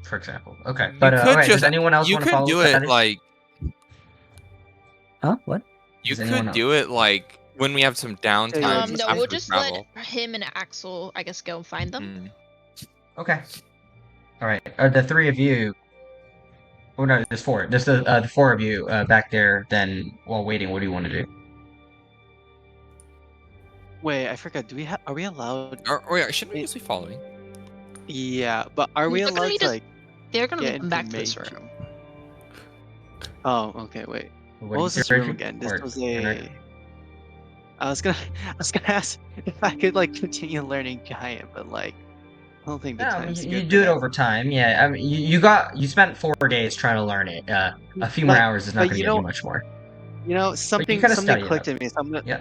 [SPEAKER 5] For example. Okay.
[SPEAKER 4] You
[SPEAKER 5] But
[SPEAKER 4] could
[SPEAKER 5] okay, does
[SPEAKER 4] just
[SPEAKER 5] anyone else
[SPEAKER 4] you
[SPEAKER 5] want to
[SPEAKER 4] could
[SPEAKER 5] follow
[SPEAKER 4] do it
[SPEAKER 5] Thaddeus?
[SPEAKER 4] like
[SPEAKER 2] Huh? What?
[SPEAKER 4] you
[SPEAKER 5] Does anyone
[SPEAKER 4] could
[SPEAKER 5] else?
[SPEAKER 4] do it like when we have some downtime
[SPEAKER 6] Reggie,
[SPEAKER 3] No,
[SPEAKER 6] I-
[SPEAKER 3] we'll
[SPEAKER 4] after
[SPEAKER 3] just
[SPEAKER 4] travel.
[SPEAKER 3] let him and Axel, I guess, go and find them.
[SPEAKER 5] Okay. Alright. The three of you. Oh no, there's four. There's the four of you back there then while waiting, what do you want to do?
[SPEAKER 6] Wait, I forgot. Do we have? Are we allowed?
[SPEAKER 4] Or yeah, shouldn't we just be following?
[SPEAKER 6] Yeah, but are we
[SPEAKER 3] They're gonna
[SPEAKER 6] allowed
[SPEAKER 3] need
[SPEAKER 6] to
[SPEAKER 3] to-
[SPEAKER 6] like
[SPEAKER 3] They're gonna
[SPEAKER 6] get
[SPEAKER 3] come
[SPEAKER 6] into
[SPEAKER 3] back to this
[SPEAKER 6] mage?
[SPEAKER 3] room.
[SPEAKER 6] Oh, okay. Wait.
[SPEAKER 5] What
[SPEAKER 6] What
[SPEAKER 5] do you
[SPEAKER 6] was
[SPEAKER 5] say,
[SPEAKER 6] this room
[SPEAKER 5] Reggie?
[SPEAKER 6] again? This
[SPEAKER 5] Or
[SPEAKER 6] was
[SPEAKER 5] Henrik?
[SPEAKER 6] a. I was gonna. I was gonna ask if I could like continue learning giant, but like, I don't think the
[SPEAKER 5] No, I mean,
[SPEAKER 6] time's
[SPEAKER 5] you
[SPEAKER 6] good for
[SPEAKER 5] do it
[SPEAKER 6] that.
[SPEAKER 5] over time. Yeah, I mean, you spent 4 days trying to learn it. A few more
[SPEAKER 6] But
[SPEAKER 5] hours is not
[SPEAKER 6] but
[SPEAKER 5] going to get you much more. But you
[SPEAKER 6] something
[SPEAKER 5] kind of
[SPEAKER 6] something
[SPEAKER 5] study it
[SPEAKER 6] clicked
[SPEAKER 5] up.
[SPEAKER 6] in me. So I'm gonna.
[SPEAKER 5] Yeah.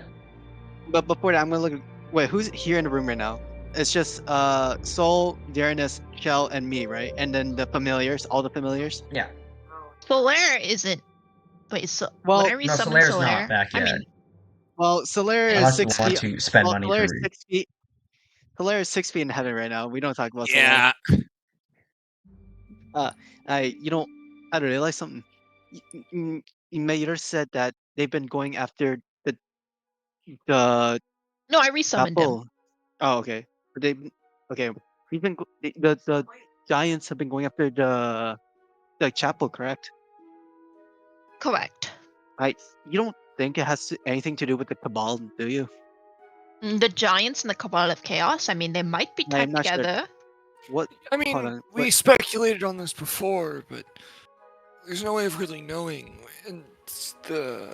[SPEAKER 6] But before that, I'm gonna look. Wait, who's here in the room right now? It's just Soul, Darnus, Shell, and me, right? And then the familiars, all the familiars.
[SPEAKER 5] Yeah.
[SPEAKER 3] Solaire isn't. Wait, so
[SPEAKER 6] Well,
[SPEAKER 3] when I
[SPEAKER 5] No,
[SPEAKER 3] resummon
[SPEAKER 5] Solaire's not
[SPEAKER 3] Solaire,
[SPEAKER 5] back
[SPEAKER 3] I
[SPEAKER 5] yet.
[SPEAKER 3] mean,
[SPEAKER 6] well, Solaire is
[SPEAKER 5] Unless you
[SPEAKER 6] 6
[SPEAKER 5] want
[SPEAKER 6] feet.
[SPEAKER 5] to spend
[SPEAKER 6] Well,
[SPEAKER 5] money
[SPEAKER 6] Solaire
[SPEAKER 5] for
[SPEAKER 6] is 6 feet. Solaire is 6 feet in heaven right now. We don't talk about Solaire.
[SPEAKER 4] Yeah.
[SPEAKER 6] You don't. I don't realize something. Mayor said that they've been going after the
[SPEAKER 3] no, I resummoned him.
[SPEAKER 6] chapel. Oh, okay. But they, okay. We've been the giants have been going after the chapel, correct?
[SPEAKER 3] Correct.
[SPEAKER 6] You don't think it has anything to do with the cabal, do you?
[SPEAKER 3] The giants and the Cabal of Chaos. I mean, they might be
[SPEAKER 6] I'm
[SPEAKER 3] tied
[SPEAKER 6] not sure.
[SPEAKER 3] together.
[SPEAKER 6] What?
[SPEAKER 7] I
[SPEAKER 6] Hold
[SPEAKER 7] mean,
[SPEAKER 6] on.
[SPEAKER 7] we speculated on this before, but there's no way of really knowing. And the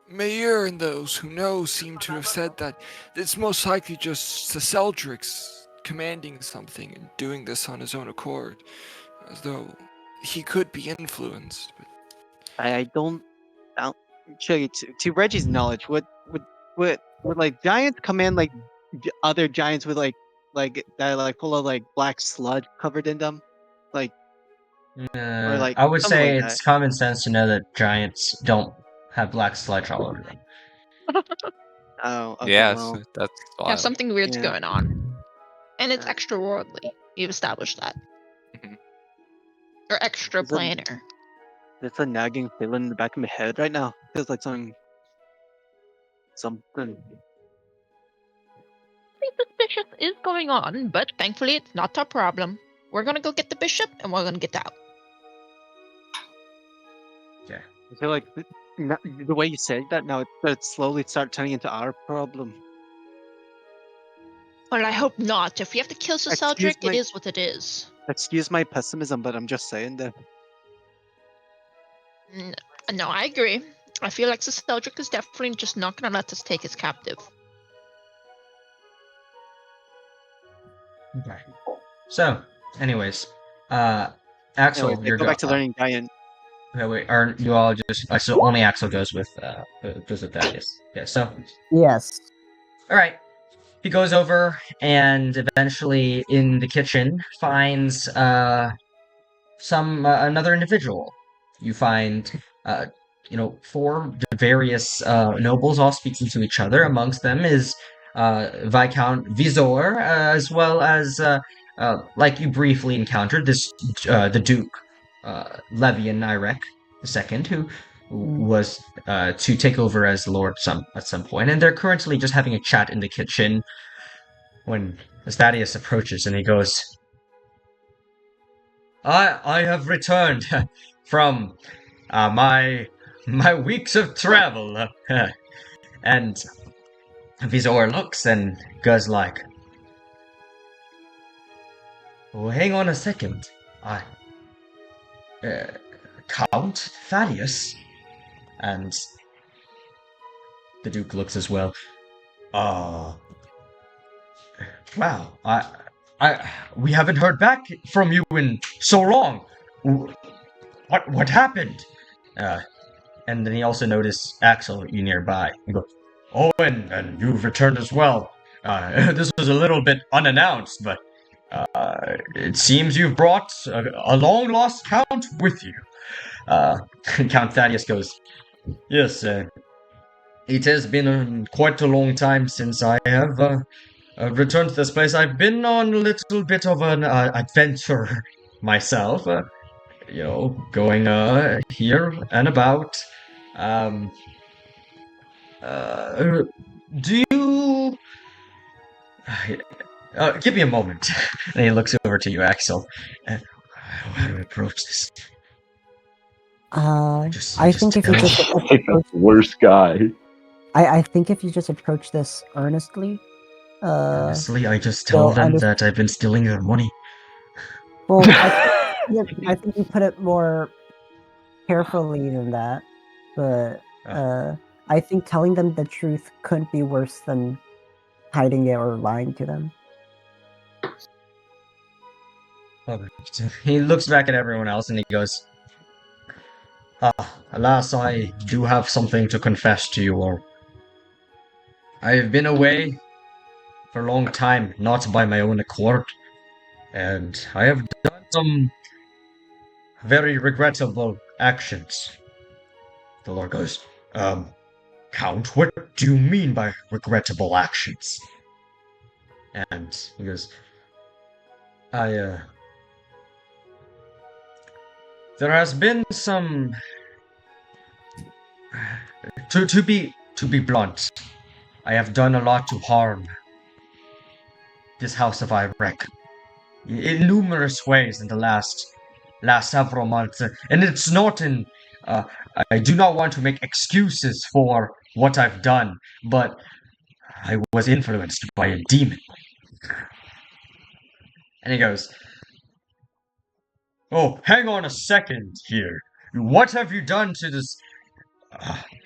[SPEAKER 7] mayor and those who know seem to have said that it's most likely just Seldrix commanding something and doing this on his own accord, as though he could be influenced. But
[SPEAKER 6] I don't. Actually, to Reggie's knowledge, would like giants command like other giants with like that like full of like black sludge covered in them, like or like
[SPEAKER 5] I would
[SPEAKER 6] something
[SPEAKER 5] say
[SPEAKER 6] like that.
[SPEAKER 5] it's common sense to know that giants don't have black sludge all over them.
[SPEAKER 6] Oh, okay.
[SPEAKER 4] Yes,
[SPEAKER 6] Well,
[SPEAKER 4] that's
[SPEAKER 3] Yeah,
[SPEAKER 4] wild.
[SPEAKER 3] something weird's
[SPEAKER 6] yeah.
[SPEAKER 3] going on, and it's
[SPEAKER 6] Uh,
[SPEAKER 3] extra worldly. You've established that,
[SPEAKER 4] Mhm.
[SPEAKER 3] or extra
[SPEAKER 6] Is it-
[SPEAKER 3] planar.
[SPEAKER 6] There's a nagging feeling in the back of my head right now. Feels like something.
[SPEAKER 3] Be suspicious is going on, but thankfully it's not our problem. We're gonna go get the bishop, and we're gonna get out.
[SPEAKER 6] I feel like the way you said that now it slowly start turning into our problem.
[SPEAKER 3] Well, I hope not. If we have to kill Sir
[SPEAKER 6] Excuse
[SPEAKER 3] Celdric, it
[SPEAKER 6] my-
[SPEAKER 3] is what it is.
[SPEAKER 6] Excuse my pessimism, but I'm just saying that.
[SPEAKER 3] No, I agree. I feel like Sir Celdric is definitely just not gonna let us take his captive.
[SPEAKER 5] Okay. So, anyways, Axel,
[SPEAKER 6] Anyways,
[SPEAKER 5] you're
[SPEAKER 6] go back to learning giant.
[SPEAKER 5] Okay, wait, are you all just so only Axel goes with Thaddeus? Yeah. So,
[SPEAKER 2] Yes.
[SPEAKER 5] all right. He goes over and eventually in the kitchen finds some another individual. You find four various nobles all speaking to each other. Amongst them is Viscount Visor, as well as like you briefly encountered this the Duke Levian Irek II, who was to take over as Lord at some point, and they're currently just having a chat in the kitchen when Thaddeus approaches and he goes, I have returned from my weeks of travel, and Visor looks and goes like, "Oh, hang on a second, Count Thaddeus," and the Duke looks as well. Wow, we haven't heard back from you in so long. What happened? And then he also noticed Axel nearby. He goes, "Oh, and you've returned as well. This was a little bit unannounced, but it seems you've brought a long-lost count with you." Count Thaddeus goes, "Yes, it has been quite a long time since I have returned to this place. I've been on a little bit of an adventure myself, going here and about. Do you... give me a moment." And he looks over to you, Axel. How do I approach this?
[SPEAKER 2] I think if you just
[SPEAKER 1] Like the worst guy.
[SPEAKER 2] I think if you just approach this earnestly,
[SPEAKER 5] Honestly, I just tell them that I've been stealing their money.
[SPEAKER 2] well, I think you put it more carefully than that, but I think telling them the truth couldn't be worse than hiding it or lying to them.
[SPEAKER 5] Okay. He looks back at everyone else and he goes, alas, I do have something to confess to you all. I have been away for a long time, not by my own accord, and I have done some very regrettable actions." The Lord goes, Count, what do you mean by regrettable actions? And he goes, there has been some... To be blunt, I have done a lot to harm this House of Irek in numerous ways in the last several months, and it's not in... I do not want to make excuses for what I've done, but I was influenced by a demon. And he goes, "Oh, hang on a second here. What have you done to this..."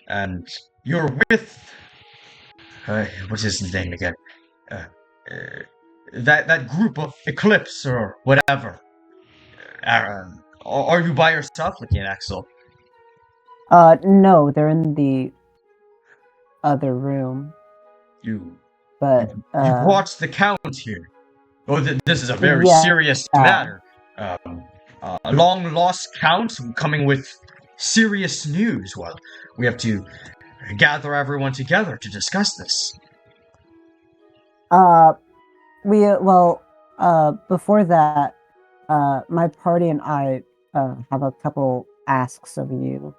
[SPEAKER 5] And you're with... what's his name again? That group of Eclipse or whatever. Are you by yourself, looking at Axel?
[SPEAKER 2] No, they're in the other room. But
[SPEAKER 5] You brought the Count here. Oh, this is a very
[SPEAKER 2] Yeah.
[SPEAKER 5] serious matter. A long-lost Count coming with serious news. Well, we have to gather everyone together to discuss this.
[SPEAKER 2] Before that, my party and I have a couple asks of you.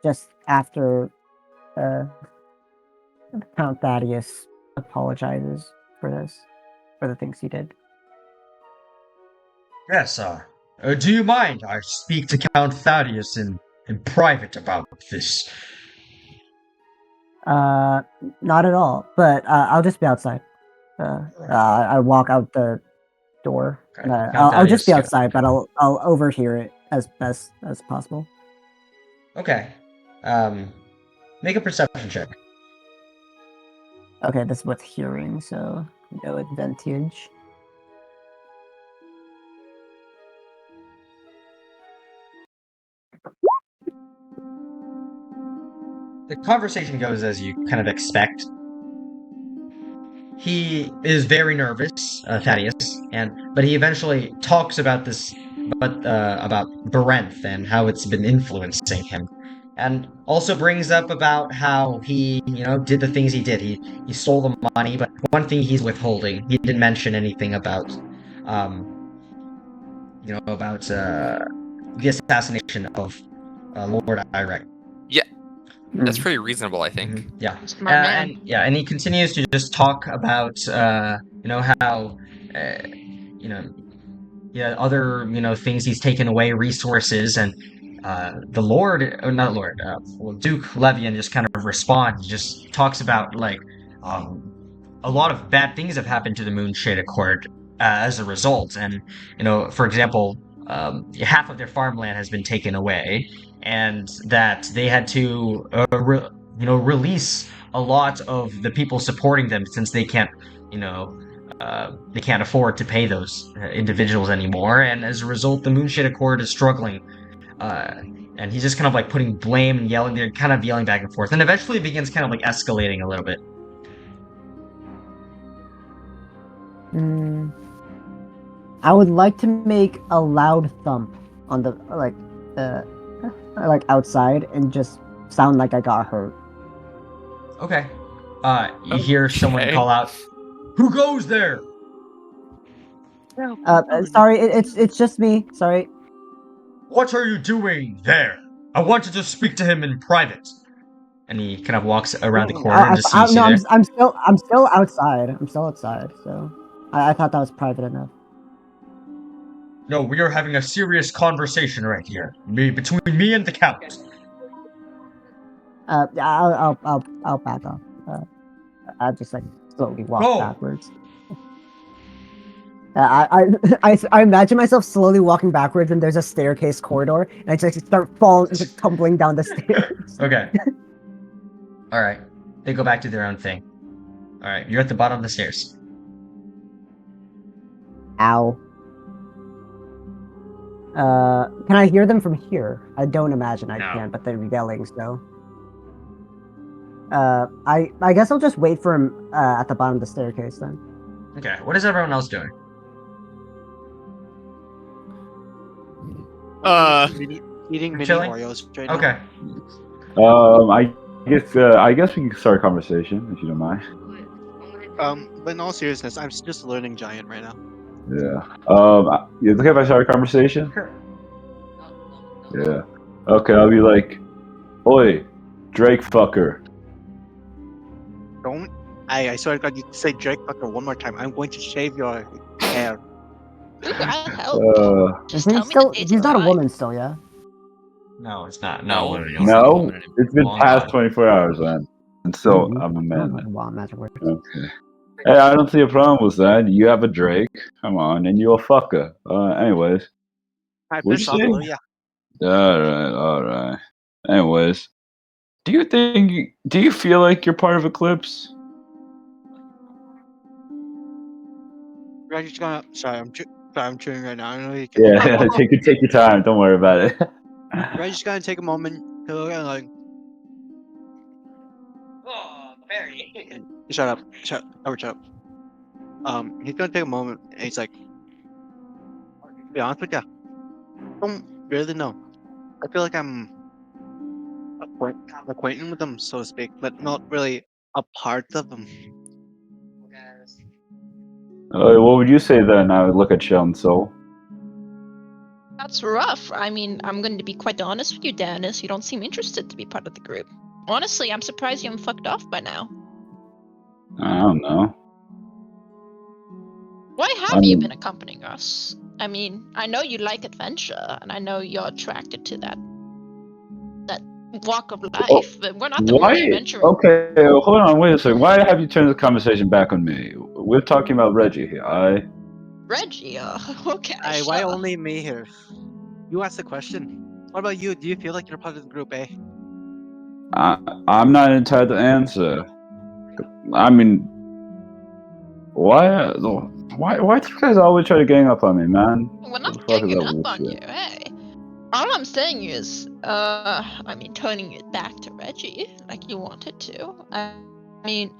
[SPEAKER 2] Just after Count Thaddeus apologizes. for this, for the things he did.
[SPEAKER 5] Yes, do you mind I speak to Count Thaddeus in private about this?
[SPEAKER 2] Not at all. But I'll just be outside. I walk out the door.
[SPEAKER 5] Okay,
[SPEAKER 2] I'll just be
[SPEAKER 5] Thaddeus,
[SPEAKER 2] outside, but I'll overhear it as best as possible.
[SPEAKER 5] Okay. Make a perception check.
[SPEAKER 2] Okay, this is with hearing, so no advantage.
[SPEAKER 5] The conversation goes as you kind of expect. He is very nervous, Thaddeus, but he eventually talks about this, about Berenth and how it's been influencing him, and also brings up about how he, did the things he did. He stole the money, but one thing he's withholding. He didn't mention anything about, the assassination of Lord Irek.
[SPEAKER 4] That's pretty reasonable, I think.
[SPEAKER 5] Yeah.
[SPEAKER 3] Smart man.
[SPEAKER 5] And he continues to just talk about, how, other, things he's taken away, resources, and the Lord, or not Lord, Duke Levian just kind of responds. He just talks about, like, a lot of bad things have happened to the Moonshade Accord as a result. And, for example, half of their farmland has been taken away, and that they had to, release a lot of the people supporting them since they can't, they can't afford to pay those individuals anymore. And as a result, the Moonshade Accord is struggling. And he's just kind of like putting blame and yelling. They're kind of yelling back and forth, and eventually it begins kind of like escalating a little bit.
[SPEAKER 2] I would like to make a loud thump on the like outside and just sound like I got hurt.
[SPEAKER 5] Okay. You hear someone call out, "Who goes there?"
[SPEAKER 2] Sorry, it's just me. Sorry.
[SPEAKER 5] "What are you doing there? I wanted to speak to him in private." And he kind of walks around the corner and just sees you there.
[SPEAKER 2] I'm still outside. I'm still outside. So I thought that was private enough.
[SPEAKER 5] No, we are having a serious conversation right here, between me and the Count.
[SPEAKER 2] I'll back off. I'll just like slowly walk backwards. I imagine myself slowly walking backwards, and there's a staircase corridor, and I just start tumbling down the stairs.
[SPEAKER 5] Okay. All right. They go back to their own thing. All right. You're at the bottom of the stairs.
[SPEAKER 2] Ow. Can I hear them from here? I don't imagine I can, but they're yelling, so. I guess I'll just wait for him at the bottom of the staircase then.
[SPEAKER 5] Okay. What is everyone else doing?
[SPEAKER 6] Eating mini
[SPEAKER 5] chilling?
[SPEAKER 6] Oreos right
[SPEAKER 5] Okay.
[SPEAKER 1] I guess we can start a conversation if you don't mind.
[SPEAKER 6] But in all seriousness, I'm just a learning giant right now.
[SPEAKER 1] Yeah. It's okay if I start a conversation?
[SPEAKER 5] Sure.
[SPEAKER 1] Yeah. Okay, I'll be like, "Oi, Drake fucker."
[SPEAKER 6] Don't. I swear to God, you say Drake fucker one more time, I'm going to shave your hair.
[SPEAKER 3] I'll help. Just tell me the dates
[SPEAKER 2] He's not a
[SPEAKER 3] and
[SPEAKER 2] woman still, yeah?
[SPEAKER 5] No, it's not.
[SPEAKER 4] No.
[SPEAKER 1] No, it's been past 24 hours, man. And so I'm a man.
[SPEAKER 2] Wow, magic words.
[SPEAKER 1] Okay. Hey, I don't see a problem with that. You have a Drake. Come on, and you're a fucker. Anyways. What'd you say?
[SPEAKER 6] Yeah.
[SPEAKER 1] All right. Anyways, do you feel like you're part of Eclipse?
[SPEAKER 6] I'm just gonna. Sorry, I'm chewing right now. I know you can.
[SPEAKER 1] Yeah, take your time. Don't worry about it.
[SPEAKER 6] I'm just gonna take a moment to look at like.
[SPEAKER 5] Oh, Mary.
[SPEAKER 6] Shut up. Shut up. He's gonna take a moment, and he's like, to be honest with you, I don't really know. I feel like I'm acquainted with them, so to speak, but not really a part of them.
[SPEAKER 1] What would you say then? I would look at Sheldon Soul.
[SPEAKER 3] That's rough. I mean, I'm going to be quite honest with you, Dennis. You don't seem interested to be part of the group. Honestly, I'm surprised you haven't fucked off by now.
[SPEAKER 1] I don't know.
[SPEAKER 3] Why have you been accompanying us? I mean, I know you like adventure, and I know you're attracted to that walk of life, but we're not the
[SPEAKER 1] Why?
[SPEAKER 3] only adventurers.
[SPEAKER 1] Okay, hold on, wait a second. Why have you turned the conversation back on me? We're talking about Reggie here.
[SPEAKER 3] Reggie, okay,
[SPEAKER 6] Why
[SPEAKER 3] sure.
[SPEAKER 6] only me here? You asked the question. What about you? Do you feel like you're part of the group A?
[SPEAKER 1] I'm not entitled to answer. I mean, why do you guys always try to gang up on me, man?
[SPEAKER 3] We're
[SPEAKER 1] What
[SPEAKER 3] not
[SPEAKER 1] the fuck is
[SPEAKER 3] ganging
[SPEAKER 1] that
[SPEAKER 3] up on you,
[SPEAKER 1] bullshit?
[SPEAKER 3] hey. All I'm saying is, I mean, turning it back to Reggie, like you wanted to. I mean,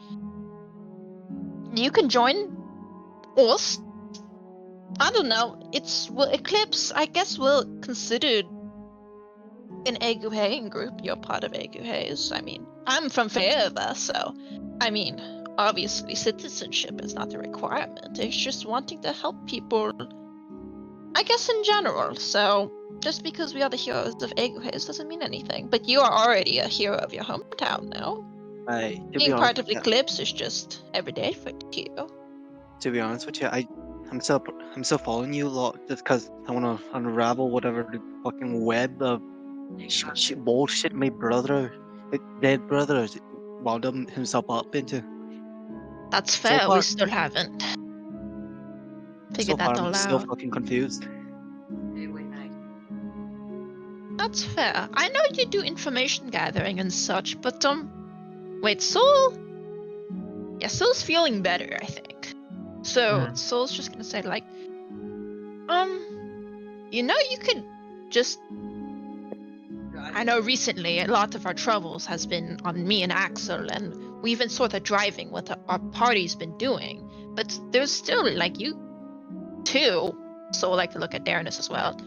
[SPEAKER 3] you can join us. I don't know. Well, Eclipse. I guess we're considered an Eguhean group. You're part of Eguhe's. I mean, I'm from Faerva, so I mean, obviously, citizenship is not a requirement. It's just wanting to help people. I guess in general. So just because we are the heroes of Eguhe's doesn't mean anything. But you are already a hero of your hometown now.
[SPEAKER 6] To be
[SPEAKER 3] Being
[SPEAKER 6] honest
[SPEAKER 3] part of
[SPEAKER 6] with you,
[SPEAKER 3] Eclipse is just everyday for you.
[SPEAKER 6] to be honest with you, I'm still following you a lot just because I want to unravel whatever the fucking web of bullshit my brother, dead brother, wound himself up into.
[SPEAKER 3] That's
[SPEAKER 6] So
[SPEAKER 3] fair. We
[SPEAKER 6] far,
[SPEAKER 3] still haven't
[SPEAKER 6] so
[SPEAKER 3] figured that
[SPEAKER 6] far I'm
[SPEAKER 3] all
[SPEAKER 6] still
[SPEAKER 3] out.
[SPEAKER 6] fucking confused.
[SPEAKER 3] That's fair. I know you do information gathering and such, but wait, Soul? Yeah, Soul's feeling better, I think. So Soul's just gonna say like, you know, you could just. I know recently a lot of our troubles has been on me and Axel, and we've been sort of driving what our party's been doing. But there's still like you too. So I like to look at Darrenus as well.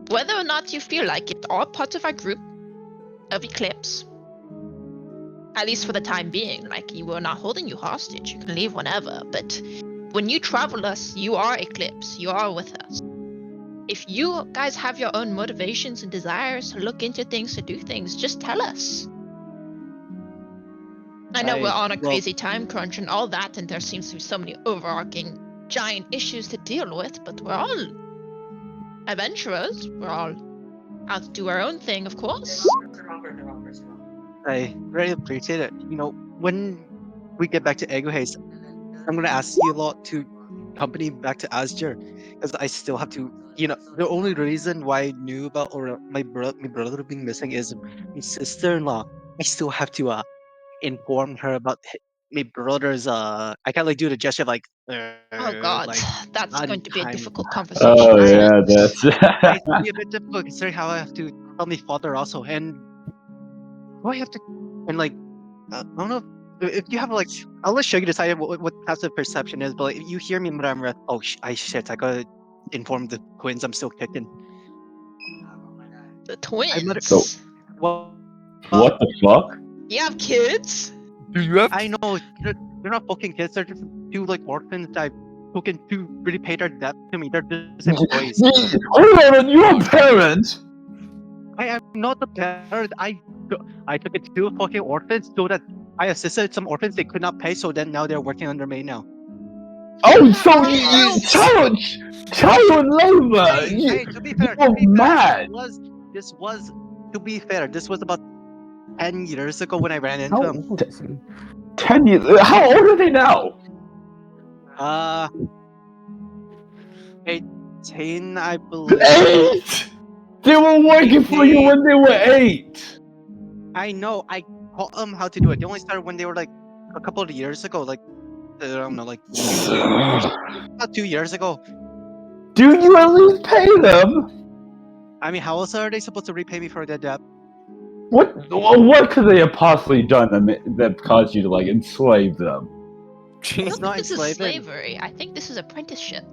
[SPEAKER 3] Whether or not you feel like it, all part of our group of Eclipse. At least for the time being, like we're not holding you hostage. You can leave whenever. But when you travel us, you are Eclipse. You are with us. If you guys have your own motivations and desires to look into things, to do things, just tell us. I know we're on a crazy time crunch and all that, and there seems to be so many overarching giant issues to deal with, but we're all adventurers. We're all out to do our own thing, of course.
[SPEAKER 6] I really appreciate it. You know, when we get back to Egohaze, I'm gonna ask you a lot to accompany me back to Asger, because I still have to. You know, the only reason why I knew about or my brother being missing is my sister-in-law. I still have to inform her about my brother's. I can't like do the gesture of, like
[SPEAKER 3] Oh god,
[SPEAKER 6] like
[SPEAKER 3] that's going to be a
[SPEAKER 6] untimely.
[SPEAKER 3] difficult conversation,
[SPEAKER 1] Oh
[SPEAKER 3] isn't
[SPEAKER 1] yeah,
[SPEAKER 3] it?
[SPEAKER 1] that's.
[SPEAKER 6] It's gonna be a bit difficult considering how I have to tell my father also, and do I have to and like I don't know if you have like I'll let Sugar decide what passive perception is, but like, if you hear me when I'm oh shit, I gotta inform the twins I'm still kicking.
[SPEAKER 3] The
[SPEAKER 6] I mutter,
[SPEAKER 1] So
[SPEAKER 3] twins.
[SPEAKER 6] well,
[SPEAKER 1] what the fuck?
[SPEAKER 3] You have kids?
[SPEAKER 4] Do you have?
[SPEAKER 6] I know they're not fucking kids. They're just two like orphans that I took in to really pay their debt to me. They're just employees.
[SPEAKER 1] Hold on, you're a parent.
[SPEAKER 6] I am not the parent. I took it to fucking orphans so that I assisted some orphans they could not pay. So then now they're working under me now.
[SPEAKER 1] Oh, so
[SPEAKER 3] Wow.
[SPEAKER 1] child labor.
[SPEAKER 6] Hey, to be fair,
[SPEAKER 1] You're mad.
[SPEAKER 6] this was to be fair, this was about 10 years ago when I ran into
[SPEAKER 2] How
[SPEAKER 6] him.
[SPEAKER 2] old is he?
[SPEAKER 1] 10 years. How old are they now?
[SPEAKER 6] 18, I believe.
[SPEAKER 1] 8. They were working for you
[SPEAKER 6] 18.
[SPEAKER 1] when they were 8.
[SPEAKER 6] I know. I taught them how to do it. They only started when they were like a couple of years ago, like I don't know, like 2 years, about 2 years ago.
[SPEAKER 1] Do you at least pay them?
[SPEAKER 6] I mean, how else are they supposed to repay me for their debt?
[SPEAKER 1] What could they have possibly done that caused you to like enslave them?
[SPEAKER 3] I
[SPEAKER 6] It's
[SPEAKER 3] don't
[SPEAKER 6] not
[SPEAKER 3] think this is
[SPEAKER 6] enslaving.
[SPEAKER 3] slavery. I think this is apprenticeship.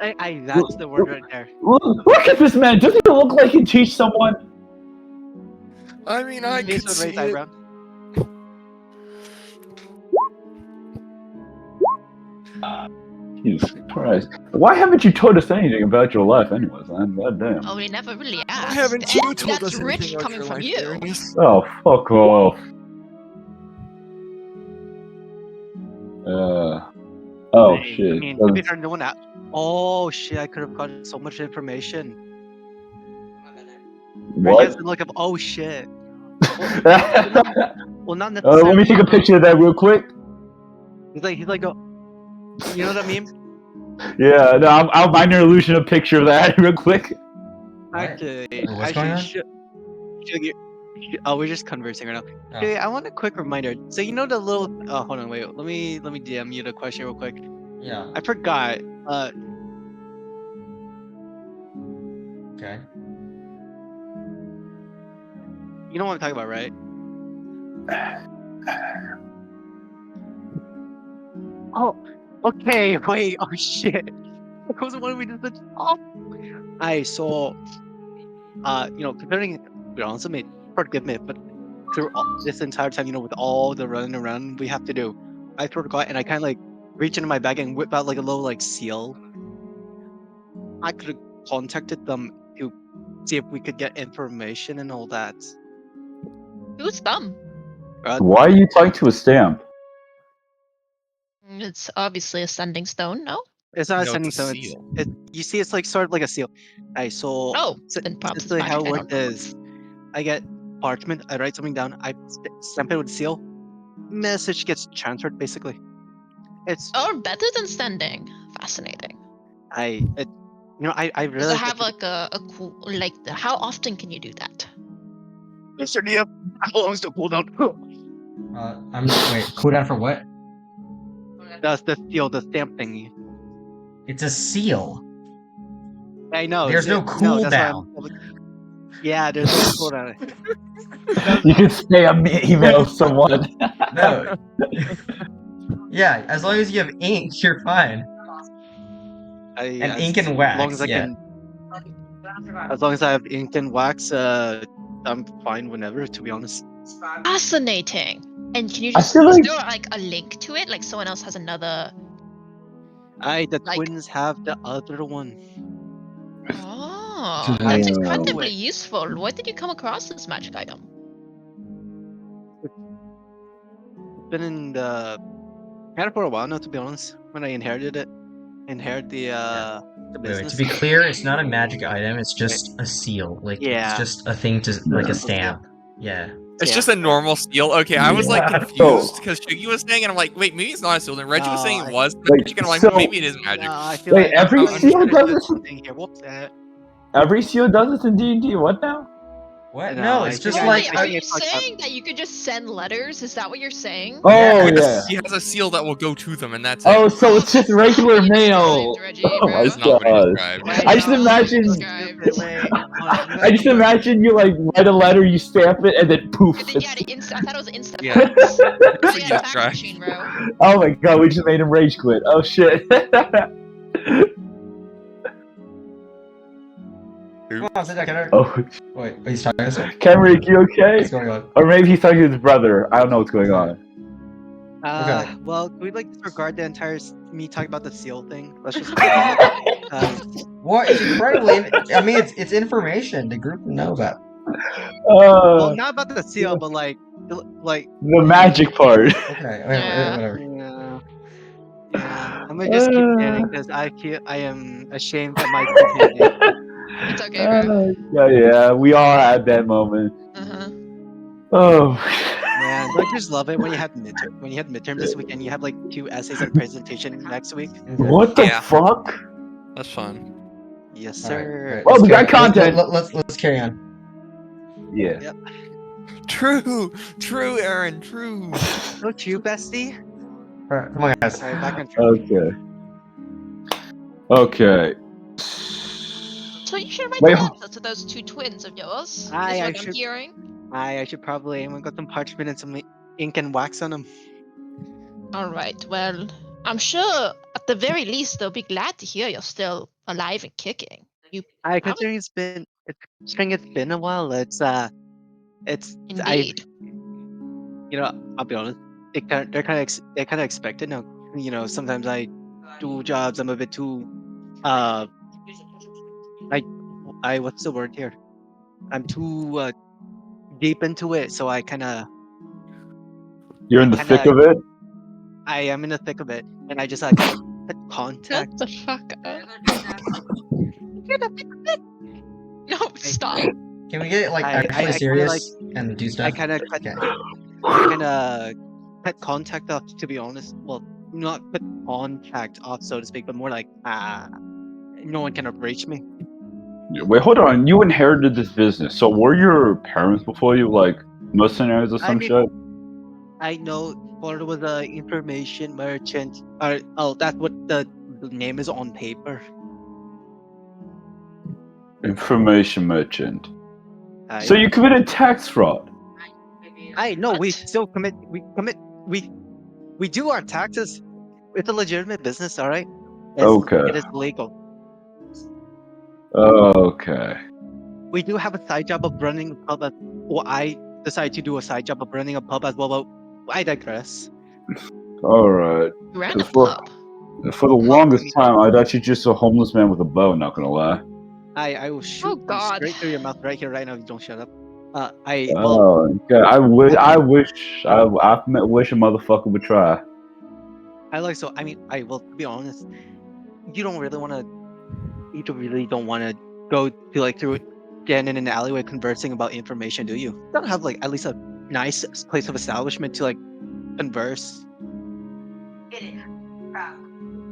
[SPEAKER 6] That's the word right there.
[SPEAKER 1] Look at this man. Doesn't he look like he teach someone?
[SPEAKER 7] I mean, I
[SPEAKER 6] Face
[SPEAKER 7] could
[SPEAKER 6] with
[SPEAKER 7] see
[SPEAKER 6] raised
[SPEAKER 7] it.
[SPEAKER 6] eyebrow.
[SPEAKER 1] Jesus Christ. Why haven't you told us anything about your life anyways, man? God damn.
[SPEAKER 3] Oh, we never really
[SPEAKER 7] Why
[SPEAKER 3] asked.
[SPEAKER 7] haven't you
[SPEAKER 3] And
[SPEAKER 7] told
[SPEAKER 3] that's
[SPEAKER 7] us
[SPEAKER 3] rich
[SPEAKER 7] anything about
[SPEAKER 3] coming
[SPEAKER 7] your
[SPEAKER 3] from
[SPEAKER 7] life,
[SPEAKER 3] you.
[SPEAKER 7] Darius?
[SPEAKER 1] Oh, fuck off. Oh
[SPEAKER 6] I
[SPEAKER 1] shit.
[SPEAKER 6] mean, to be fair, no one. Oh shit! I could have gotten so much information. Right, you guys
[SPEAKER 1] What?
[SPEAKER 6] can look up. Oh shit. Well, not necessarily.
[SPEAKER 1] Let me take a picture of that real quick.
[SPEAKER 6] He's like, oh, you know what I mean?
[SPEAKER 1] Yeah, no, I'll minor illusion a picture of that real quick.
[SPEAKER 5] What?
[SPEAKER 6] Actually,
[SPEAKER 5] What's going on?
[SPEAKER 6] oh, we're just conversing right now.
[SPEAKER 5] Oh.
[SPEAKER 6] Okay, I want a quick reminder. So you know the little. Oh, hold on, wait. Let me DM you the question real quick.
[SPEAKER 5] Yeah.
[SPEAKER 6] I forgot.
[SPEAKER 5] Okay.
[SPEAKER 6] You know what I'm talking about, right? Oh, okay. Wait. Oh shit. That was the one we just did. Oh. I saw. Considering, to be honest with me, forgive me, but through this entire time, with all the running around we have to do, I forgot, and I kind of like reach into my bag and whip out like a little like seal. I could have contacted them to see if we could get information and all that.
[SPEAKER 3] Who's them?
[SPEAKER 1] Why are you tied to a stamp?
[SPEAKER 3] It's obviously a sending stone, no?
[SPEAKER 6] It's not a
[SPEAKER 4] No,
[SPEAKER 6] sending
[SPEAKER 4] it's a
[SPEAKER 6] stone.
[SPEAKER 4] seal.
[SPEAKER 6] You see, it's like sort of like a seal. I saw.
[SPEAKER 3] Oh, then perhaps it's
[SPEAKER 6] Essentially, how
[SPEAKER 3] magic.
[SPEAKER 6] it
[SPEAKER 3] I
[SPEAKER 6] worked
[SPEAKER 3] don't know.
[SPEAKER 6] is, I get parchment. I write something down. I stamp it with seal. Message gets transferred. Basically, it's
[SPEAKER 3] Oh, better than sending. Fascinating.
[SPEAKER 6] I
[SPEAKER 3] Does it
[SPEAKER 6] realized
[SPEAKER 3] have
[SPEAKER 6] that
[SPEAKER 3] like a cool how often can you do that?
[SPEAKER 6] Mr. DM, how long is the cooldown?
[SPEAKER 5] Wait, cooldown for what?
[SPEAKER 6] That's the seal, the stamp thingy.
[SPEAKER 5] It's a seal.
[SPEAKER 6] I know.
[SPEAKER 5] There's no
[SPEAKER 6] that's why
[SPEAKER 5] cooldown.
[SPEAKER 6] yeah, there's no cooldown.
[SPEAKER 1] You can spam email someone.
[SPEAKER 5] No. Yeah, as long as you have ink, you're fine. And ink and wax.
[SPEAKER 6] As long as I can. As long as I have ink and wax, I'm fine whenever. To be honest.
[SPEAKER 3] Fascinating. And can you
[SPEAKER 1] I
[SPEAKER 3] just
[SPEAKER 1] feel
[SPEAKER 3] is
[SPEAKER 1] like-
[SPEAKER 3] there like a link to it? Like someone else has another.
[SPEAKER 6] The
[SPEAKER 3] Like-
[SPEAKER 6] twins have the other one.
[SPEAKER 3] Oh, that's
[SPEAKER 1] Damn.
[SPEAKER 3] incredibly useful. Where did you come across this magic item?
[SPEAKER 6] Been in the had it for a while now. To be honest, when I inherited the
[SPEAKER 5] Wait,
[SPEAKER 6] business.
[SPEAKER 5] to be clear, it's not a magic item, it's just a seal. Like,
[SPEAKER 6] Yeah.
[SPEAKER 5] it's just a thing to, like a stamp. Yeah.
[SPEAKER 4] It's
[SPEAKER 6] Yeah.
[SPEAKER 4] just a normal seal. Okay, I was like
[SPEAKER 1] Yeah.
[SPEAKER 4] confused because Shugi was saying, and I'm like, wait, maybe it's not a seal. Then Reggie was
[SPEAKER 6] No,
[SPEAKER 4] saying
[SPEAKER 6] I-
[SPEAKER 4] it was.
[SPEAKER 1] Wait,
[SPEAKER 4] And I'm like,
[SPEAKER 1] so-
[SPEAKER 4] maybe it is magic.
[SPEAKER 6] No, I feel
[SPEAKER 1] Wait,
[SPEAKER 6] like
[SPEAKER 1] every
[SPEAKER 6] I'm
[SPEAKER 1] seal
[SPEAKER 6] trying to
[SPEAKER 1] does
[SPEAKER 6] do
[SPEAKER 1] this?
[SPEAKER 6] something here. Whoops.
[SPEAKER 1] Every seal does this in D&D. What now?
[SPEAKER 5] What?
[SPEAKER 6] No,
[SPEAKER 5] No,
[SPEAKER 6] I
[SPEAKER 5] it's
[SPEAKER 6] think
[SPEAKER 5] just
[SPEAKER 6] I-
[SPEAKER 5] like.
[SPEAKER 3] Wait,
[SPEAKER 6] I
[SPEAKER 3] are
[SPEAKER 6] think
[SPEAKER 3] you
[SPEAKER 6] it's like
[SPEAKER 3] saying that you could just send letters? Is that what you're saying?
[SPEAKER 1] Oh
[SPEAKER 5] Yeah.
[SPEAKER 4] He has a seal that will go to them, and that's
[SPEAKER 1] Oh,
[SPEAKER 4] it.
[SPEAKER 1] so it's just
[SPEAKER 3] that's not
[SPEAKER 1] regular
[SPEAKER 3] what you
[SPEAKER 1] mail.
[SPEAKER 3] described, Reggie,
[SPEAKER 1] Oh my
[SPEAKER 3] bro.
[SPEAKER 4] That's not what he
[SPEAKER 1] god.
[SPEAKER 4] described.
[SPEAKER 1] I just
[SPEAKER 3] That's not what you
[SPEAKER 1] imagine-
[SPEAKER 3] described.
[SPEAKER 6] Wait,
[SPEAKER 1] I just imagine you like write a letter, you stamp it, and then poof.
[SPEAKER 3] And then, yeah, I thought it was instant
[SPEAKER 4] Yeah.
[SPEAKER 3] fax.
[SPEAKER 4] That's
[SPEAKER 3] It's
[SPEAKER 4] what
[SPEAKER 3] like
[SPEAKER 4] you
[SPEAKER 3] a fax
[SPEAKER 4] described.
[SPEAKER 3] machine, bro.
[SPEAKER 1] Oh my god, we just made him rage quit. Oh shit.
[SPEAKER 5] Come on, sit down, Kenner.
[SPEAKER 1] Oh,
[SPEAKER 5] Wait, he's talking to us?
[SPEAKER 1] Kenrick, you okay?
[SPEAKER 5] What's going on?
[SPEAKER 1] Or maybe he's talking to his brother. I don't know what's going on.
[SPEAKER 5] Okay.
[SPEAKER 6] Well, can we like disregard the entire me talking about the seal thing? Let's just forget about it.
[SPEAKER 5] What? It's incredibly. I mean, it's information the group can know about.
[SPEAKER 6] Well, not about the seal, but like
[SPEAKER 1] The magic part.
[SPEAKER 5] Okay,
[SPEAKER 3] Yeah.
[SPEAKER 5] whatever.
[SPEAKER 6] yeah. I'm gonna just keep standing because I am ashamed of my stupidity.
[SPEAKER 3] It's okay, bro.
[SPEAKER 1] Yeah, we all had that moment.
[SPEAKER 3] Uh-huh.
[SPEAKER 1] Oh.
[SPEAKER 6] Man, don't you just love it when you had midterm this week and you have like 2 essays and presentation next week?
[SPEAKER 1] What the
[SPEAKER 4] Yeah.
[SPEAKER 1] fuck?
[SPEAKER 4] That's fun.
[SPEAKER 6] Yes,
[SPEAKER 5] Alright,
[SPEAKER 6] sir.
[SPEAKER 5] alright,
[SPEAKER 1] Oh,
[SPEAKER 5] let's
[SPEAKER 1] we got
[SPEAKER 5] carry-
[SPEAKER 1] content.
[SPEAKER 5] Let's carry on.
[SPEAKER 1] Yeah.
[SPEAKER 4] True, Aaron, true.
[SPEAKER 6] Don't you, bestie?
[SPEAKER 5] Alright, come on, guys.
[SPEAKER 6] Alright, back on track.
[SPEAKER 1] Okay.
[SPEAKER 3] So you should write
[SPEAKER 1] Wait,
[SPEAKER 3] the answer to those 2 twins of yours.
[SPEAKER 6] Aye,
[SPEAKER 3] is
[SPEAKER 6] I
[SPEAKER 3] what I'm
[SPEAKER 6] should-
[SPEAKER 3] hearing.
[SPEAKER 6] I should probably aim and got some parchment and some ink and wax on them.
[SPEAKER 3] Alright, well, I'm sure at the very least they'll be glad to hear you're still alive and kicking.
[SPEAKER 6] Considering it's been a while.
[SPEAKER 3] Indeed.
[SPEAKER 6] I'll be honest. They're kind of expected now. Sometimes I do jobs. I'm a bit too what's the word here? I'm too deep into it, so I kind of
[SPEAKER 1] You're in the thick of it?
[SPEAKER 6] I am in the thick of it, and I just like put contact.
[SPEAKER 3] Shut the fuck up. No, stop.
[SPEAKER 5] Can we get like
[SPEAKER 6] I
[SPEAKER 5] actually
[SPEAKER 6] kinda,
[SPEAKER 5] serious and do
[SPEAKER 6] I
[SPEAKER 5] stuff?
[SPEAKER 6] kind of
[SPEAKER 5] Okay.
[SPEAKER 6] cut contact off, to be honest. Well, not cut contact off, so to speak, but more like no one can approach me.
[SPEAKER 1] Wait, hold on. You inherited this business, so were your parents before you like mercenaries or
[SPEAKER 6] I
[SPEAKER 1] some
[SPEAKER 6] mean-
[SPEAKER 1] shit?
[SPEAKER 6] I know Florida was a information merchant. Oh, that's what the name is on paper.
[SPEAKER 1] Information merchant. So
[SPEAKER 6] I
[SPEAKER 1] you committed tax fraud.
[SPEAKER 6] know we
[SPEAKER 3] What?
[SPEAKER 6] still commit. We do our taxes. It's a legitimate business, all right.
[SPEAKER 1] Okay.
[SPEAKER 6] It is legal.
[SPEAKER 1] Okay.
[SPEAKER 6] We do have a side job of running a pub. Well, I decided to do a side job of running a pub as well. But I digress.
[SPEAKER 1] All right.
[SPEAKER 3] Ran a
[SPEAKER 1] For-
[SPEAKER 3] pub.
[SPEAKER 1] For the longest time, I thought you just a homeless man with a bow. Not gonna lie.
[SPEAKER 6] I will shoot you
[SPEAKER 3] God.
[SPEAKER 6] straight through your mouth right here, right now. If you don't shut up. Well,
[SPEAKER 1] Oh, God. I wish a motherfucker would try.
[SPEAKER 6] so. I mean, I will. To be honest, you don't really want to. You really don't want to go to like through stand in an alleyway conversing about information, do you? You gotta have like at least a nice place of establishment to like converse.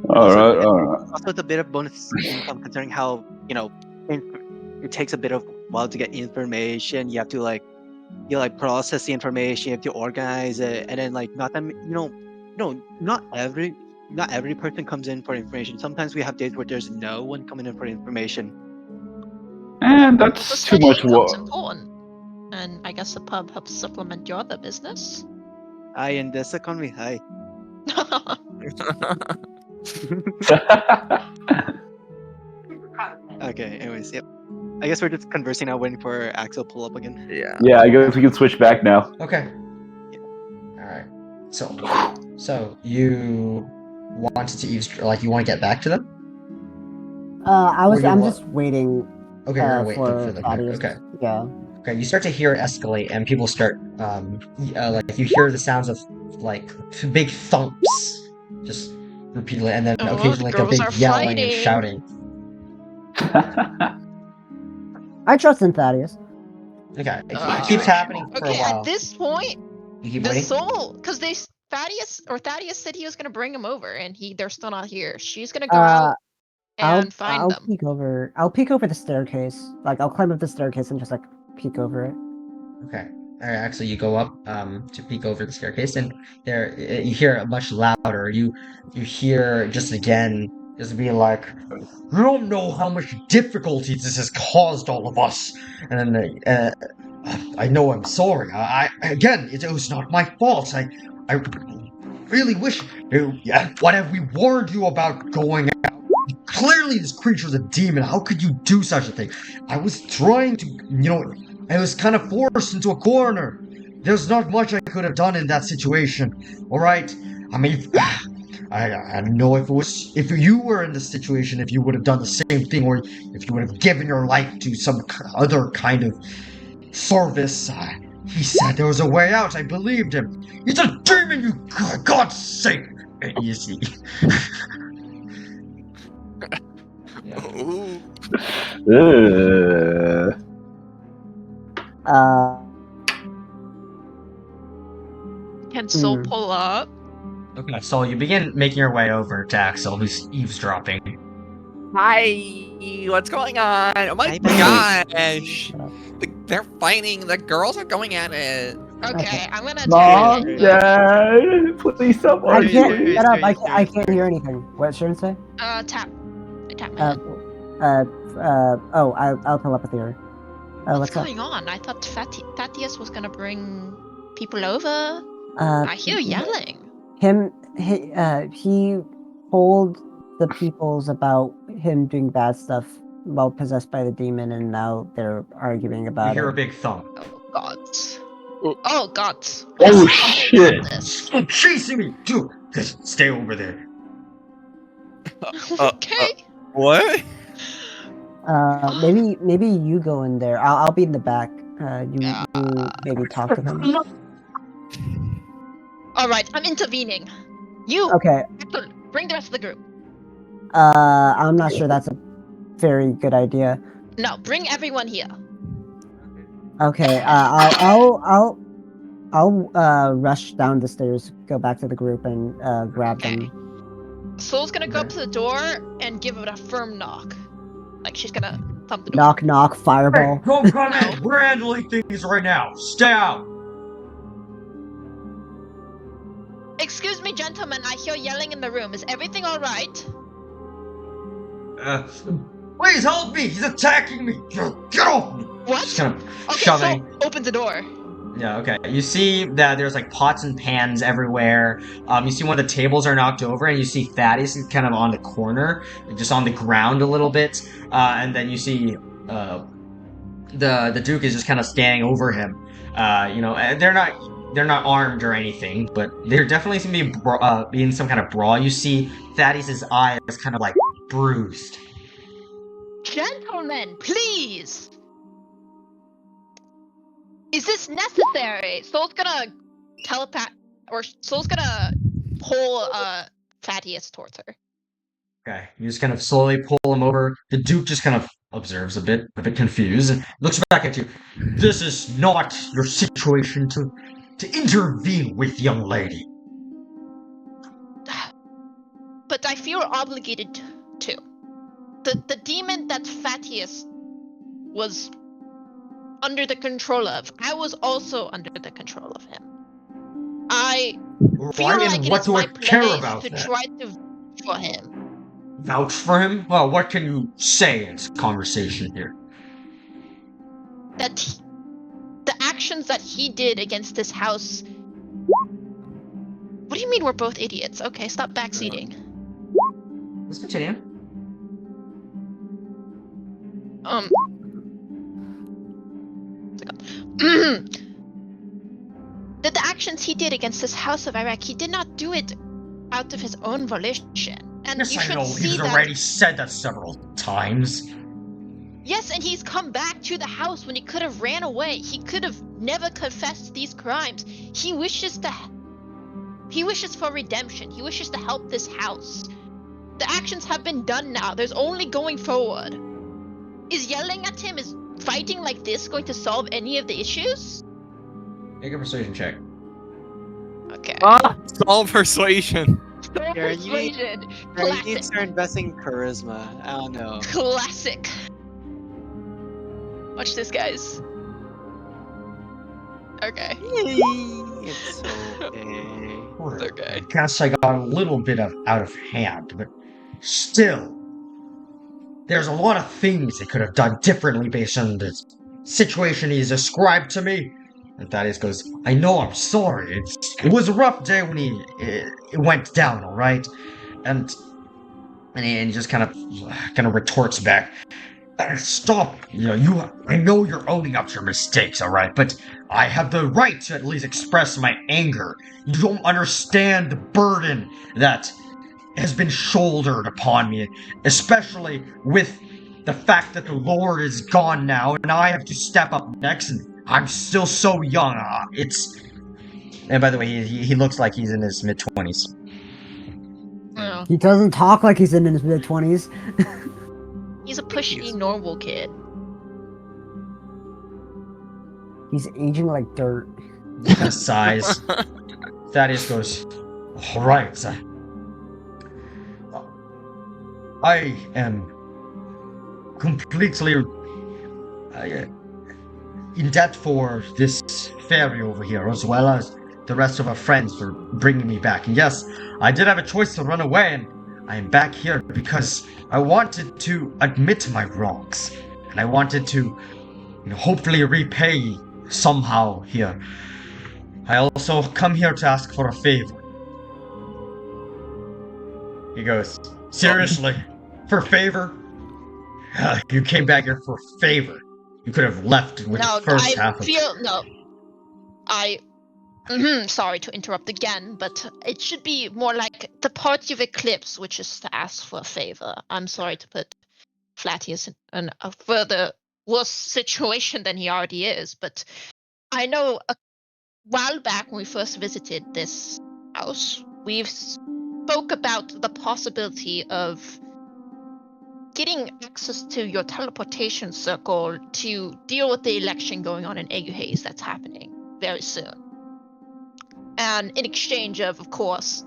[SPEAKER 1] All right.
[SPEAKER 6] Also, it's a bit of bonus income considering how it takes a bit of while to get information. You have to process the information. You have to organize it, and then like not every person comes in for information. Sometimes we have days where there's no one coming in for information.
[SPEAKER 1] And
[SPEAKER 3] The
[SPEAKER 1] that's too
[SPEAKER 3] steady
[SPEAKER 1] much
[SPEAKER 3] income's
[SPEAKER 1] work.
[SPEAKER 3] important. And I guess the pub helps supplement your other business.
[SPEAKER 6] In this economy, Okay, anyways, yep. I guess we're just conversing now, waiting for Axel pull up again.
[SPEAKER 4] Yeah.
[SPEAKER 1] Yeah, I guess we can switch back now.
[SPEAKER 5] Okay. All right. So you wanted to you want to get back to them? Or you
[SPEAKER 2] I'm
[SPEAKER 5] wa-
[SPEAKER 2] just waiting
[SPEAKER 5] Okay, you're waiting
[SPEAKER 2] for
[SPEAKER 5] for them.
[SPEAKER 2] Thaddeus.
[SPEAKER 5] Okay.
[SPEAKER 2] Yeah.
[SPEAKER 5] Okay, you start to hear it escalate, and people start, like you hear the sounds of like big thumps, just repeatedly, and then
[SPEAKER 3] Oh,
[SPEAKER 5] occasionally
[SPEAKER 3] the
[SPEAKER 5] like a
[SPEAKER 3] girls
[SPEAKER 5] big
[SPEAKER 3] are
[SPEAKER 5] yelling and
[SPEAKER 3] fighting.
[SPEAKER 5] shouting.
[SPEAKER 2] I trust in Thaddeus.
[SPEAKER 5] Okay, it
[SPEAKER 3] Uh,
[SPEAKER 5] keeps happening for a
[SPEAKER 3] Okay,
[SPEAKER 5] while.
[SPEAKER 3] at this point,
[SPEAKER 5] You keep
[SPEAKER 3] the
[SPEAKER 5] waiting.
[SPEAKER 3] soul, because Thaddeus said he was gonna bring him over, and they're still not here. She's gonna go
[SPEAKER 2] Uh,
[SPEAKER 3] out and find
[SPEAKER 2] I'll
[SPEAKER 3] them.
[SPEAKER 2] peek over. I'll peek over the staircase. Like I'll climb up the staircase and just like peek over it.
[SPEAKER 5] Okay. All right, actually, you go up to peek over the staircase, and there you hear it much louder. You hear just again, just be like, "You don't know how much difficulty this has caused all of us." And then, I know I'm sorry. Again, it was not my fault. I really wish. What have we warned you about going out? Clearly, this creature's a demon. How could you do such a thing? I was trying to, I was kind of forced into a corner. There's not much I could have done in that situation. All right. I mean, I don't know if you were in this situation, if you would have done the same thing, or if you would have given your life to some other kind of service. He said there was a way out. I believed him. It's a demon, you God's sake. You see.
[SPEAKER 4] Ooh.
[SPEAKER 1] Uh,
[SPEAKER 3] Can Soul
[SPEAKER 2] Hmm.
[SPEAKER 3] pull up?
[SPEAKER 5] Okay, so you begin making your way over to Axel, who's eavesdropping.
[SPEAKER 4] Hi, what's going on? Oh my
[SPEAKER 6] Hi, Becky.
[SPEAKER 4] gosh. They're fighting. The girls are going at it.
[SPEAKER 3] Okay, I'm gonna
[SPEAKER 1] Mom,
[SPEAKER 3] attack.
[SPEAKER 1] Dad, please stop
[SPEAKER 2] I
[SPEAKER 1] arguing.
[SPEAKER 2] can't
[SPEAKER 6] serious,
[SPEAKER 2] shut up.
[SPEAKER 6] serious,
[SPEAKER 2] I
[SPEAKER 6] serious,
[SPEAKER 2] can't hear anything. What Sharon say?
[SPEAKER 3] Tap my
[SPEAKER 2] Uh,
[SPEAKER 3] head.
[SPEAKER 2] I'll telepathy her.
[SPEAKER 3] What's
[SPEAKER 2] What's up?
[SPEAKER 3] going on? I thought Thaddeus was gonna bring people over.
[SPEAKER 2] Uh,
[SPEAKER 3] I hear yelling.
[SPEAKER 2] he told the peoples about him doing bad stuff while possessed by the demon, and now they're arguing
[SPEAKER 5] You
[SPEAKER 2] about
[SPEAKER 5] hear a
[SPEAKER 2] it.
[SPEAKER 5] big thump.
[SPEAKER 3] Oh God. Oh God.
[SPEAKER 1] Oh,
[SPEAKER 3] Yes, I'll
[SPEAKER 1] shit.
[SPEAKER 3] this.
[SPEAKER 5] Stop chasing me! Dude, just stay over there.
[SPEAKER 3] Okay.
[SPEAKER 4] What?
[SPEAKER 2] Maybe you go in there. I'll be in the back. You maybe talk to them.
[SPEAKER 3] All right, I'm intervening. You.
[SPEAKER 2] Okay.
[SPEAKER 3] Excellent. Bring the rest of the group.
[SPEAKER 2] I'm not sure that's a very good idea.
[SPEAKER 3] No, bring everyone here.
[SPEAKER 2] Okay. I'll rush down the stairs, go back to the group, and grab
[SPEAKER 3] Okay.
[SPEAKER 2] them.
[SPEAKER 3] Soul's gonna go up
[SPEAKER 5] Okay.
[SPEAKER 3] to the door and give it a firm knock. Like she's gonna thump the door.
[SPEAKER 2] Knock, knock, fireball.
[SPEAKER 5] Hey, don't come
[SPEAKER 3] No.
[SPEAKER 5] in! We're handling things right now! Stay out!
[SPEAKER 3] Excuse me, gentlemen. I hear yelling in the room. Is everything all right?
[SPEAKER 5] Please help me! He's attacking me! Get off me!
[SPEAKER 3] What?
[SPEAKER 5] Just kind of
[SPEAKER 3] Okay,
[SPEAKER 5] shoving.
[SPEAKER 3] so open the door.
[SPEAKER 5] Yeah, okay. You see that there's like pots and pans everywhere. You see one of the tables are knocked over, and you see Thaddeus is kind of on the corner, just on the ground a little bit. And then you see the Duke is just kind of standing over him. And they're not armed or anything, but there definitely seem to be in some kind of brawl. You see Thaddeus's eye is kind of like bruised.
[SPEAKER 3] Gentlemen, please. Is this necessary? Soul's gonna Soul's gonna pull Thaddeus towards her.
[SPEAKER 5] Okay, you just kind of slowly pull him over. The Duke just kind of observes a bit confused, and looks back at you. This is not your situation to intervene with, young lady.
[SPEAKER 3] But I feel obligated to. The demon that Thaddeus was under the control of, I was also under the control of him. I feel
[SPEAKER 5] Right,
[SPEAKER 3] like
[SPEAKER 5] and
[SPEAKER 3] it
[SPEAKER 5] what
[SPEAKER 3] is
[SPEAKER 5] do
[SPEAKER 3] my
[SPEAKER 5] I care
[SPEAKER 3] place
[SPEAKER 5] about
[SPEAKER 3] to
[SPEAKER 5] that?
[SPEAKER 3] try to vouch for him.
[SPEAKER 5] Vouch for him? Well, what can you say in this conversation here?
[SPEAKER 3] That the actions that he did against this house. What do you mean we're both idiots? Okay, stop backseating.
[SPEAKER 5] Let's continue.
[SPEAKER 3] That the actions he did against this house of Iraq, he did not do it out of his own volition. And
[SPEAKER 5] Yes,
[SPEAKER 3] you
[SPEAKER 5] I
[SPEAKER 3] should
[SPEAKER 5] know.
[SPEAKER 3] see
[SPEAKER 5] He's
[SPEAKER 3] that.
[SPEAKER 5] already said that several times.
[SPEAKER 3] Yes, and he's come back to the house when he could have ran away. He could have never confessed these crimes. He wishes for redemption. He wishes to help this house. The actions have been done now. There's only going forward. Is yelling at him, is fighting like this going to solve any of the issues?
[SPEAKER 5] Make a persuasion check.
[SPEAKER 3] Okay.
[SPEAKER 4] Solve persuasion.
[SPEAKER 6] Jared, you need-
[SPEAKER 3] Persuasion.
[SPEAKER 6] You need to
[SPEAKER 3] Classic.
[SPEAKER 6] start investing in charisma. I don't know.
[SPEAKER 3] Classic. Watch this, guys. Okay.
[SPEAKER 6] It's okay.
[SPEAKER 3] Okay.
[SPEAKER 5] I guess I got a little bit out of hand, but still, there's a lot of things they could have done differently based on the situation he's described to me. And Thaddeus goes, I know, I'm sorry. It was a rough day when it went down, all right? And he just kind of retorts back. Stop! I know you're owning up to your mistakes, all right? But I have the right to at least express my anger. You don't understand the burden that has been shouldered upon me, especially with the fact that the Lord is gone now, and I have to step up next, and I'm still so young. And by the way, he looks like he's in his mid-20s.
[SPEAKER 3] Oh,
[SPEAKER 2] He doesn't talk like he's in his mid-20s.
[SPEAKER 3] he's a pushy, normal kid.
[SPEAKER 2] He's aging like dirt.
[SPEAKER 5] He kind of sighs. Thaddeus goes, all right. I am completely in debt for this fairy over here, as well as the rest of our friends for bringing me back. And yes, I did have a choice to run away, and I am back here because I wanted to admit my wrongs, and I wanted to, hopefully repay somehow here. I also come here to ask for a favor. He goes, seriously? For favor? You came back here for a favor. You could have left with the first half of it.
[SPEAKER 3] Sorry to interrupt again, but it should be more like the party of Eclipse, which is to ask for a favor. I'm sorry to put Thaddeus in a further worse situation than he already is, but I know a while back when we first visited this house, we've spoke about the possibility of getting access to your teleportation circle to deal with the election going on in Eguhaze that's happening very soon. And in exchange of course...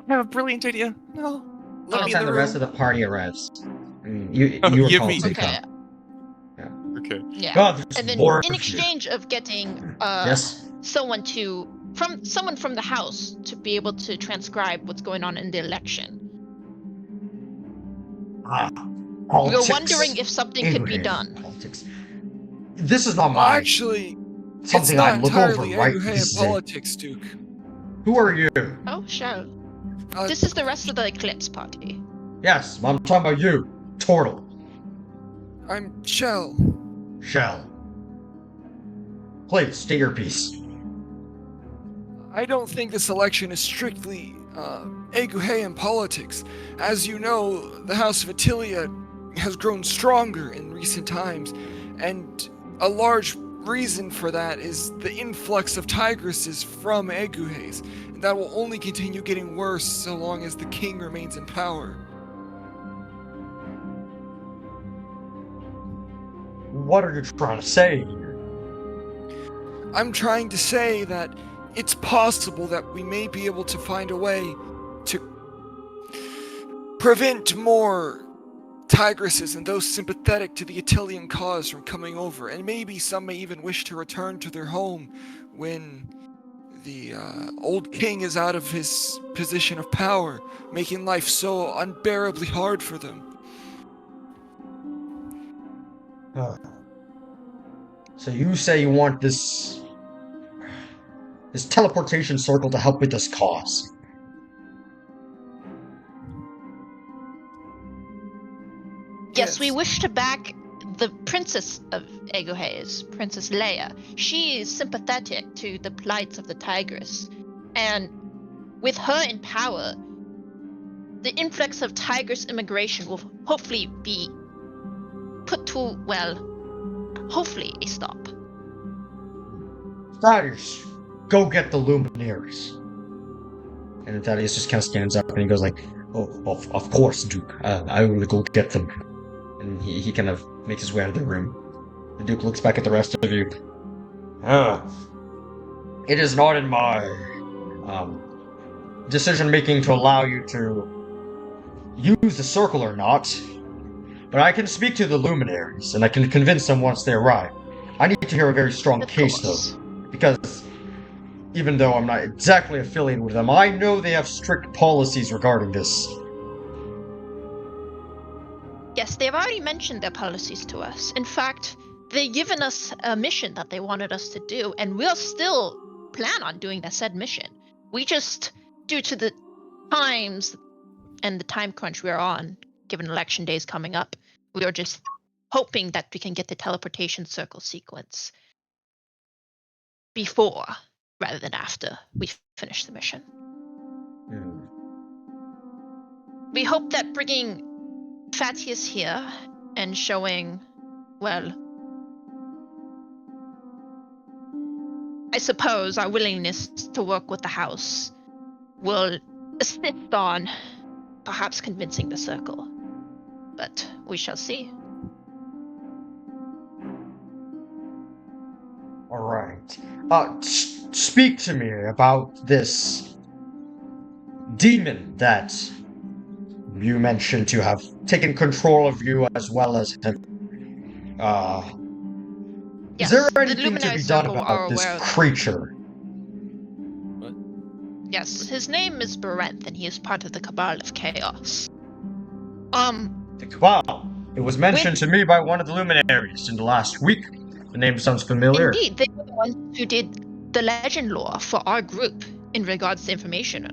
[SPEAKER 4] I have a brilliant idea. No.
[SPEAKER 5] By
[SPEAKER 4] Let
[SPEAKER 5] the
[SPEAKER 4] me in
[SPEAKER 5] time
[SPEAKER 4] the
[SPEAKER 5] the rest
[SPEAKER 4] room.
[SPEAKER 5] of the party arrives, you
[SPEAKER 4] Oh,
[SPEAKER 5] are
[SPEAKER 4] you
[SPEAKER 5] called
[SPEAKER 4] mean-
[SPEAKER 5] to
[SPEAKER 3] Okay.
[SPEAKER 5] come.
[SPEAKER 4] Okay.
[SPEAKER 3] Yeah.
[SPEAKER 5] Oh, there's
[SPEAKER 3] And then
[SPEAKER 5] more
[SPEAKER 3] in
[SPEAKER 5] of you.
[SPEAKER 3] exchange of getting
[SPEAKER 5] Yes.
[SPEAKER 3] someone from the house to be able to transcribe what's going on in the election.
[SPEAKER 5] Ah,
[SPEAKER 3] We
[SPEAKER 5] politics.
[SPEAKER 3] were wondering if something could be
[SPEAKER 5] Abraham,
[SPEAKER 3] done.
[SPEAKER 5] Politics. This is not
[SPEAKER 7] Well,
[SPEAKER 5] my
[SPEAKER 7] actually, it's
[SPEAKER 5] something
[SPEAKER 7] not
[SPEAKER 5] I look over,
[SPEAKER 7] entirely
[SPEAKER 5] right?
[SPEAKER 7] Eguhayan
[SPEAKER 5] This is it.
[SPEAKER 7] politics, Duke.
[SPEAKER 5] Who are you?
[SPEAKER 3] Oh, sure.
[SPEAKER 7] Uh,
[SPEAKER 3] This is the rest of the Eclipse party.
[SPEAKER 5] Yes, I'm talking about you, Turtle,
[SPEAKER 7] I'm Shell.
[SPEAKER 5] Shell. Please, state your piece.
[SPEAKER 7] I don't think this election is strictly Eguhayan politics. As you know, the House of Itilya has grown stronger in recent times, and a large reason for that is the influx of tigresses from Eguhaze, and that will only continue getting worse so long as the king remains in power.
[SPEAKER 5] What are you trying to say here?
[SPEAKER 7] I'm trying to say that it's possible that we may be able to find a way to prevent more tigresses and those sympathetic to the Itylian cause from coming over, and maybe some may even wish to return to their home when the old king is out of his position of power, making life so unbearably hard for them.
[SPEAKER 5] So you say you want this teleportation circle to help with this cause?
[SPEAKER 3] Yes, we
[SPEAKER 7] Yes.
[SPEAKER 3] wish to back the princess of Eguhaze, Princess Leia. She is sympathetic to the plights of the tigress, and with her in power, the influx of tigress immigration will hopefully be put to, well, hopefully a stop.
[SPEAKER 5] Thaddeus, go get the luminaries. And Thaddeus just kind of stands up and he goes like, "Oh, of course, Duke. I will go get them." And he kind of makes his way out of the room. The Duke looks back at the rest of you. It is not in my decision making to allow you to use the circle or not, but I can speak to the luminaries and I can convince them once they arrive. I need to hear a very strong
[SPEAKER 3] Of
[SPEAKER 5] case
[SPEAKER 3] course.
[SPEAKER 5] though, because even though I'm not exactly affiliated with them, I know they have strict policies regarding this.
[SPEAKER 3] Yes, they've already mentioned their policies to us. In fact, they've given us a mission that they wanted us to do, and we'll still plan on doing that said mission. We just, due to the times and the time crunch we're on, given election days coming up, we are just hoping that we can get the teleportation circle sequence before rather than after we finish the mission. We hope that bringing Fatius here and showing, well, I suppose our willingness to work with the house will assist on perhaps convincing the circle. But we shall see.
[SPEAKER 5] Alright. Speak to me about this demon that you mentioned to have taken control of you as well as him.
[SPEAKER 3] Yes,
[SPEAKER 5] Is there
[SPEAKER 3] the
[SPEAKER 5] anything to
[SPEAKER 3] Luminary
[SPEAKER 5] be done
[SPEAKER 3] Circle
[SPEAKER 5] about
[SPEAKER 3] are
[SPEAKER 5] this
[SPEAKER 3] aware of-
[SPEAKER 5] creature?
[SPEAKER 3] Yes, his name is Barenth, and he is part of the Cabal of Chaos.
[SPEAKER 5] The Cabal. It was mentioned to me by one of the luminaries in the last week. The name sounds familiar.
[SPEAKER 3] Indeed, they were the ones who did the legend lore for our group in regards to information.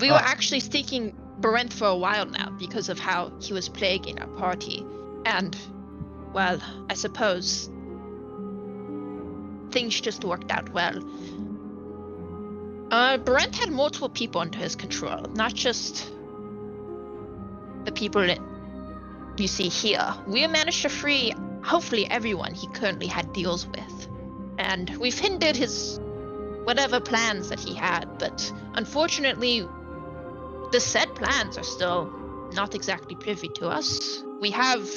[SPEAKER 3] We were actually seeking Barenth for a while now because of how he was plaguing our party. And, well, I suppose things just worked out well. Barenth had multiple people under his control, not just the people that you see here. We managed to free, hopefully, everyone he currently had deals with. And we've hindered his whatever plans that he had, but unfortunately, the said plans are still not exactly privy to us. We have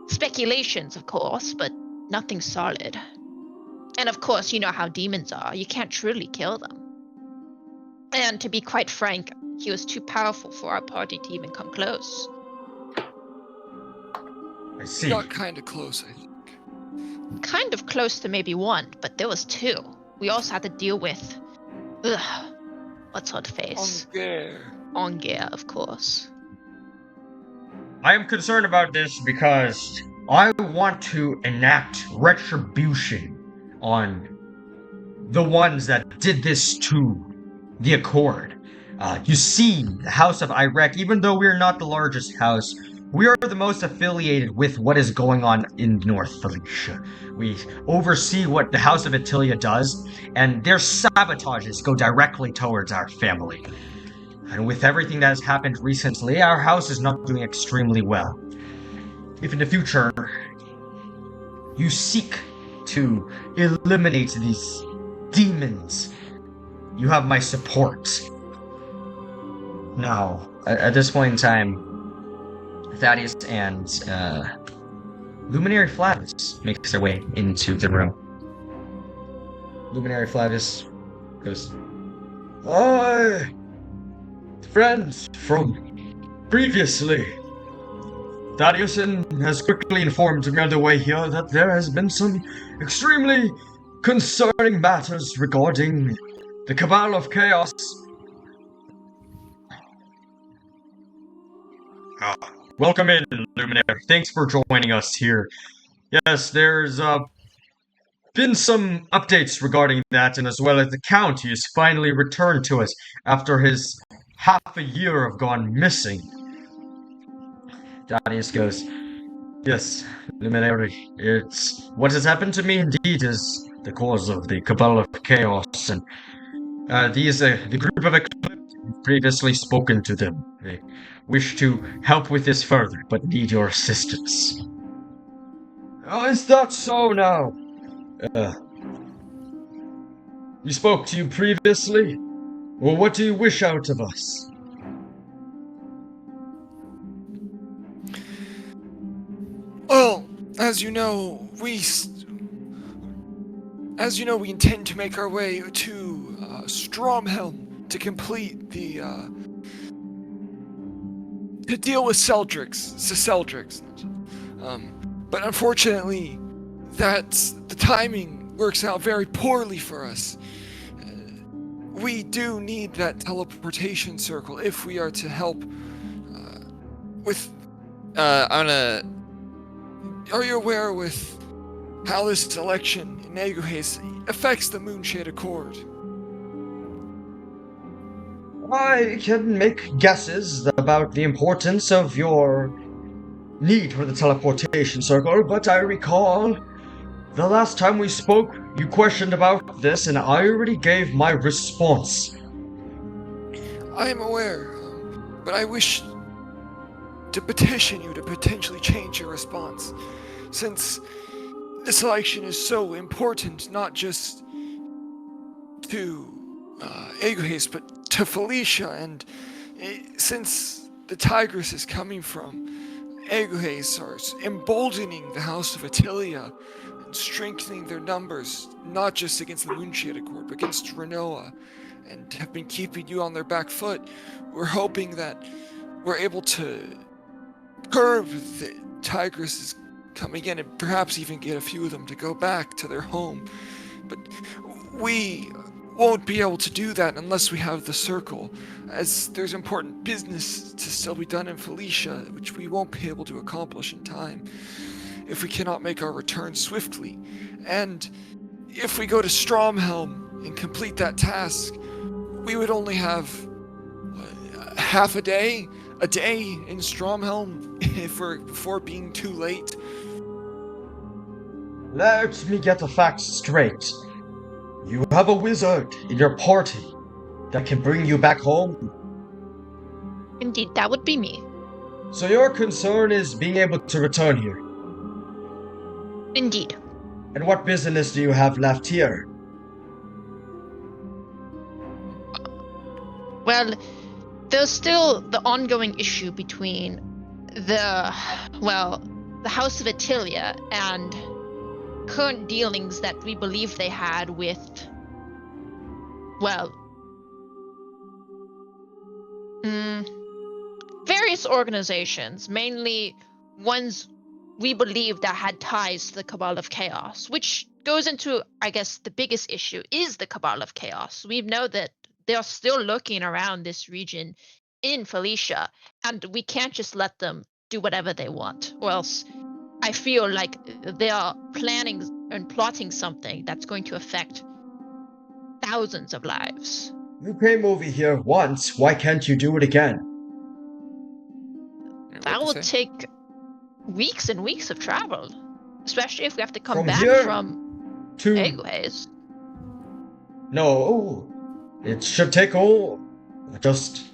[SPEAKER 3] speculations, of course, but nothing solid. And of course, you know how demons are. You can't truly kill them. And to be quite frank, he was too powerful for our party to even come close.
[SPEAKER 5] I
[SPEAKER 7] We
[SPEAKER 5] see.
[SPEAKER 7] got kind of close, I think.
[SPEAKER 3] Kind of close to maybe one, but there was two. We also had to deal with, what's her face? Onger, of course.
[SPEAKER 5] I am concerned about this because I want to enact retribution on the ones that did this to the Accord. You see, the House of Iraq, even though we're not the largest house, we are the most affiliated with what is going on in North Felicia. We oversee what the House of Itilya does, and their sabotages go directly towards our family. And with everything that has happened recently, our house is not doing extremely well. If in the future you seek to eliminate these demons, you have my support. Now, at this point in time, Thaddeus and Luminary Flavius makes their way into the room. Luminary Flavius goes, "Hi, friends from previously. Thaddeus has quickly informed me on the way here that there has been some extremely concerning matters regarding the Cabal of Chaos. Welcome in, Luminary. Thanks for joining us here. Yes, there's been some updates regarding that, and as well as the Count, he has finally returned to us after his half a year of gone missing." Thaddeus goes, "Yes, Luminary, it's what has happened to me indeed is the cause of the Cabal of Chaos, and the group of Eclipse, we've previously spoken to them. They wish to help with this further, but need your assistance." "Oh, is that so now? We spoke to you previously? Well, what do you wish out of us?"
[SPEAKER 7] Well, as you know, we intend to make our way to Stromhelm to complete to deal with Seldrix. But unfortunately, the timing works out very poorly for us. We do need that teleportation circle if we are to help with. Are you aware with how this election in Eguhes affects the Moonshade Accord?
[SPEAKER 5] I can make guesses about the importance of your need for the teleportation circle, but I recall the last time we spoke, you questioned about this, and I already gave my response.
[SPEAKER 7] I am aware, but I wish to petition you to potentially change your response, since this election is so important, not just to Eguhes, but to Felicia, and since the Tigress is coming from Eguhes, are emboldening the House of Itilya and strengthening their numbers, not just against the Moonshade Accord, but against Renoa, and have been keeping you on their back foot. We're hoping that we're able to curb the Tigresses coming in and perhaps even get a few of them to go back to their home. But we won't be able to do that unless we have the circle, as there's important business to still be done in Felicia, which we won't be able to accomplish in time if we cannot make our return swiftly. And if we go to Stromhelm and complete that task, we would only have half a day in Stromhelm before being too late.
[SPEAKER 5] Let me get the facts straight. You have a wizard in your party that can bring you back home?
[SPEAKER 3] Indeed, that would be me.
[SPEAKER 5] So your concern is being able to return here?
[SPEAKER 3] Indeed.
[SPEAKER 5] And what business do you have left here?
[SPEAKER 3] Well, there's still the ongoing issue between the House of Itilya and current dealings that we believe they had with, various organizations, mainly ones we believe that had ties to the Cabal of Chaos, which goes into, I guess, the biggest issue is the Cabal of Chaos. We know that they're still lurking around this region in Felicia, and we can't just let them do whatever they want, or else I feel like they are planning and plotting something that's going to affect thousands of lives.
[SPEAKER 8] You came over here once, why can't you do it again?
[SPEAKER 3] That will take weeks and weeks of travel, especially if we have to come
[SPEAKER 8] From
[SPEAKER 3] back
[SPEAKER 8] here
[SPEAKER 3] from
[SPEAKER 8] to...
[SPEAKER 3] Eguhes.
[SPEAKER 8] No, it should take just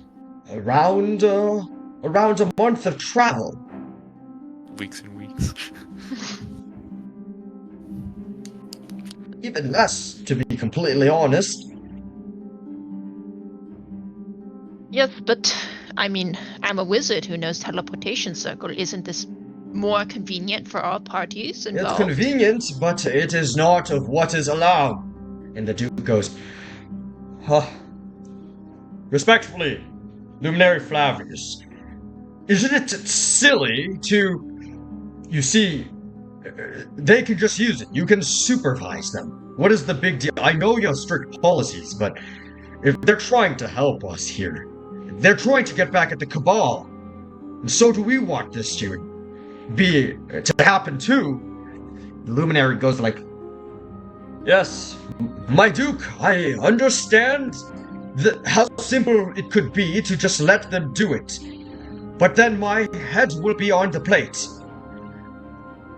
[SPEAKER 8] around a month of travel.
[SPEAKER 4] Weeks and weeks.
[SPEAKER 8] Even less, to be completely honest.
[SPEAKER 3] Yes, but I mean, I'm a wizard who knows teleportation circle. Isn't this more convenient for all parties involved?
[SPEAKER 8] It's convenient, but it is not of what is allowed. And the Duke goes, respectfully, Luminary Flavius, isn't it silly to... You see, they can just use it. You can supervise them. What is the big deal? I know you have strict policies, but if they're trying to help us here, they're trying to get back at the Cabal. And so do we want this to happen too. The Luminary goes like, yes, my Duke, I understand how simple it could be to just let them do it. But then my head will be on the plate.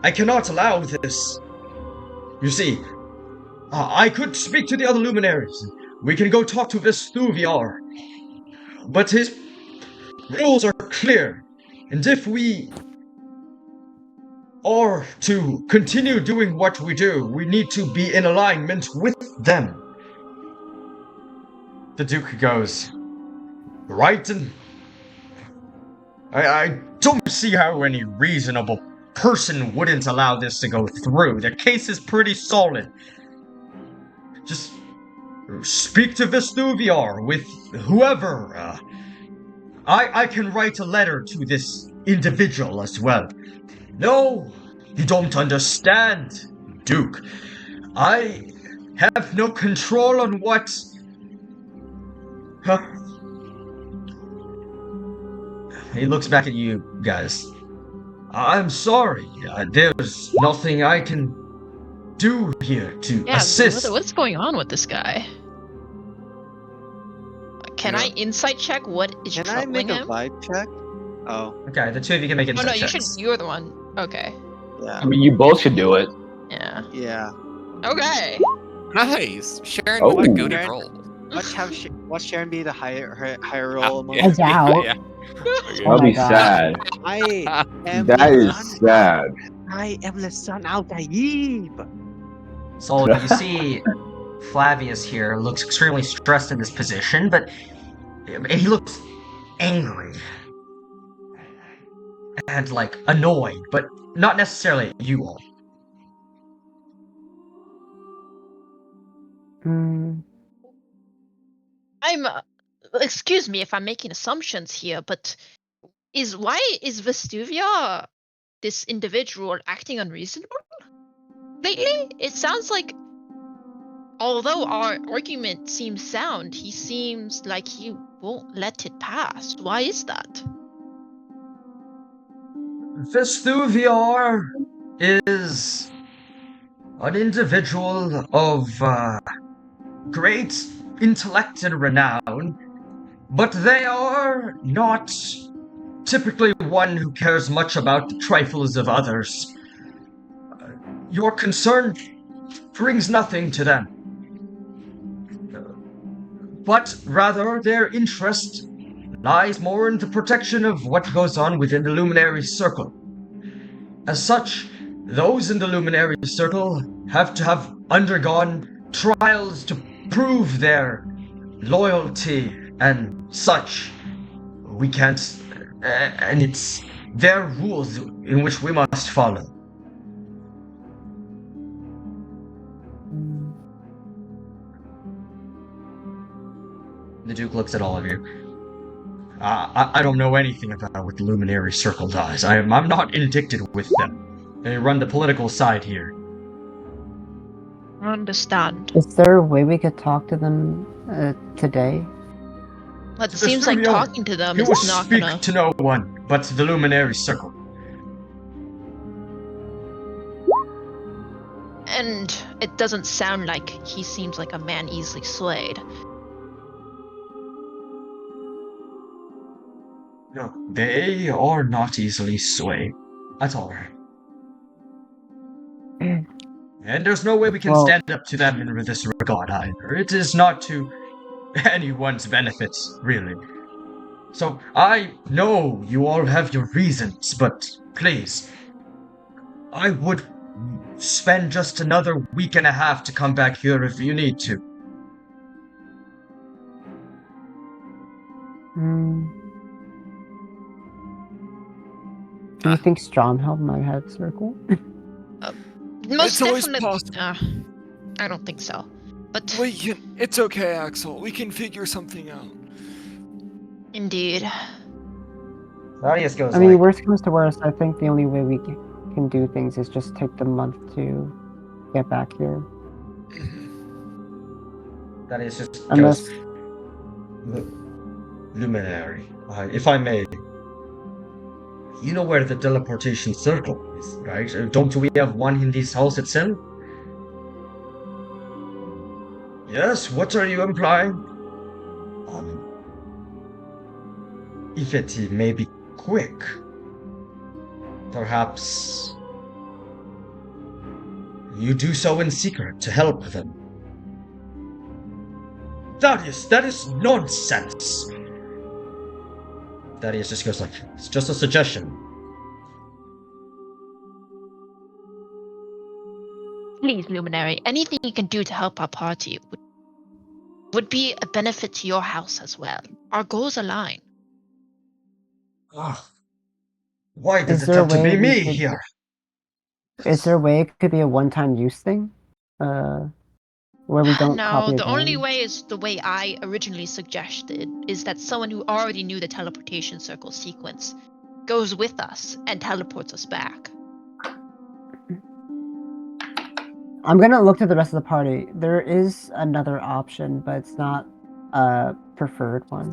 [SPEAKER 8] I cannot allow this. You see, I could speak to the other luminaries. We can go talk to Vestuviar. But his rules are clear. And if we are to continue doing what we do, we need to be in alignment with them. The Duke goes, right, and I don't see how any reasonable person wouldn't allow this to go through. The case is pretty solid. Just speak to Vestuviar with whoever. I can write a letter to this individual as well. No, you don't understand, Duke. I have no control on what... He looks back at you guys. I'm sorry. There's nothing I can do here to assist.
[SPEAKER 3] What's going on with this guy? Can I insight check what is
[SPEAKER 6] Can I
[SPEAKER 3] troubling
[SPEAKER 6] make a
[SPEAKER 3] him?
[SPEAKER 6] vibe check? Oh,
[SPEAKER 5] Okay, the two of you can make
[SPEAKER 3] Oh
[SPEAKER 5] insight
[SPEAKER 3] no, you should.
[SPEAKER 5] checks.
[SPEAKER 3] You're the one. Okay.
[SPEAKER 6] yeah.
[SPEAKER 1] I mean, you both should do it.
[SPEAKER 3] Yeah.
[SPEAKER 6] Yeah.
[SPEAKER 3] Okay.
[SPEAKER 4] Nice. Sharon
[SPEAKER 1] Oh.
[SPEAKER 4] with a goated
[SPEAKER 6] Sharon-
[SPEAKER 4] roll.
[SPEAKER 6] Watch Sharon be the higher roll among
[SPEAKER 2] I doubt.
[SPEAKER 4] Yeah.
[SPEAKER 1] That'll
[SPEAKER 2] Oh my
[SPEAKER 1] be
[SPEAKER 2] God.
[SPEAKER 1] sad.
[SPEAKER 6] I am
[SPEAKER 1] That
[SPEAKER 6] the
[SPEAKER 1] is
[SPEAKER 6] son.
[SPEAKER 1] sad.
[SPEAKER 6] I am the son of Taib.
[SPEAKER 5] So you see Flavius here looks extremely stressed in this position, but he looks angry. And like annoyed, but not necessarily at you all.
[SPEAKER 2] Hmm.
[SPEAKER 3] I'm. Excuse me if I'm making assumptions here, but why is Vestuvia, this individual, acting unreasonable lately? It sounds like, although our argument seems sound, he seems like he won't let it pass. Why is that?
[SPEAKER 8] Vestuviar is an individual of great intellect and renown, but they are not typically one who cares much about the trifles of others. Your concern brings nothing to them, but rather their interest lies more in the protection of what goes on within the Luminary Circle. As such, those in the Luminary Circle have to have undergone trials to prove their loyalty and such. We can't, and it's their rules in which we must follow. The Duke looks at all of you. I don't know anything about what the Luminary Circle does. I'm not indicted with them. They run the political side here.
[SPEAKER 3] I understand.
[SPEAKER 2] Is there a way we could talk to them today?
[SPEAKER 3] But it
[SPEAKER 8] The
[SPEAKER 3] seems like
[SPEAKER 8] studio,
[SPEAKER 3] talking to them
[SPEAKER 8] You
[SPEAKER 3] is
[SPEAKER 8] will
[SPEAKER 3] not
[SPEAKER 8] speak
[SPEAKER 3] gonna.
[SPEAKER 8] to no one but the Luminary Circle.
[SPEAKER 3] And it doesn't sound like he seems like a man easily swayed.
[SPEAKER 8] No, they are not easily swayed at all. And there's no way we can
[SPEAKER 2] Well-
[SPEAKER 8] stand up to them in this regard either. It is not to anyone's benefits, really. So I know you all have your reasons, but please, I would spend just another week and a half to come back here if you need to.
[SPEAKER 2] Do you think Stromhelm might have Circle?
[SPEAKER 3] Most
[SPEAKER 7] It's always
[SPEAKER 3] definitely.
[SPEAKER 7] possible.
[SPEAKER 3] I don't think so. But
[SPEAKER 7] It's okay, Axel. We can figure something out.
[SPEAKER 3] indeed.
[SPEAKER 5] Thaddeus goes
[SPEAKER 2] I mean,
[SPEAKER 5] like,
[SPEAKER 2] worst comes to worst, I think the only way we can do things is just take the month to get back here.
[SPEAKER 8] Thaddeus just
[SPEAKER 2] Unless,
[SPEAKER 8] goes, Luminary, if I may. You know where the teleportation circle is, right? Don't we have one in this house itself? Yes, what are you implying? If it may be quick, perhaps you do so in secret to help them. That is nonsense! Thaddeus just goes like, it's just a suggestion.
[SPEAKER 3] Please, Luminary, anything you can do to help our party would be a benefit to your house as well. Our goals align.
[SPEAKER 8] Why does
[SPEAKER 2] Is
[SPEAKER 8] it
[SPEAKER 2] there a
[SPEAKER 8] have to be
[SPEAKER 2] way we
[SPEAKER 8] me
[SPEAKER 2] could-
[SPEAKER 8] here?
[SPEAKER 2] is there a way it could be a one-time use thing? Where we don't
[SPEAKER 3] No,
[SPEAKER 2] copy
[SPEAKER 3] the only
[SPEAKER 2] again?
[SPEAKER 3] way is the way I originally suggested, is that someone who already knew the teleportation circle sequence goes with us and teleports us back.
[SPEAKER 2] I'm gonna look to the rest of the party. There is another option, but it's not a preferred one.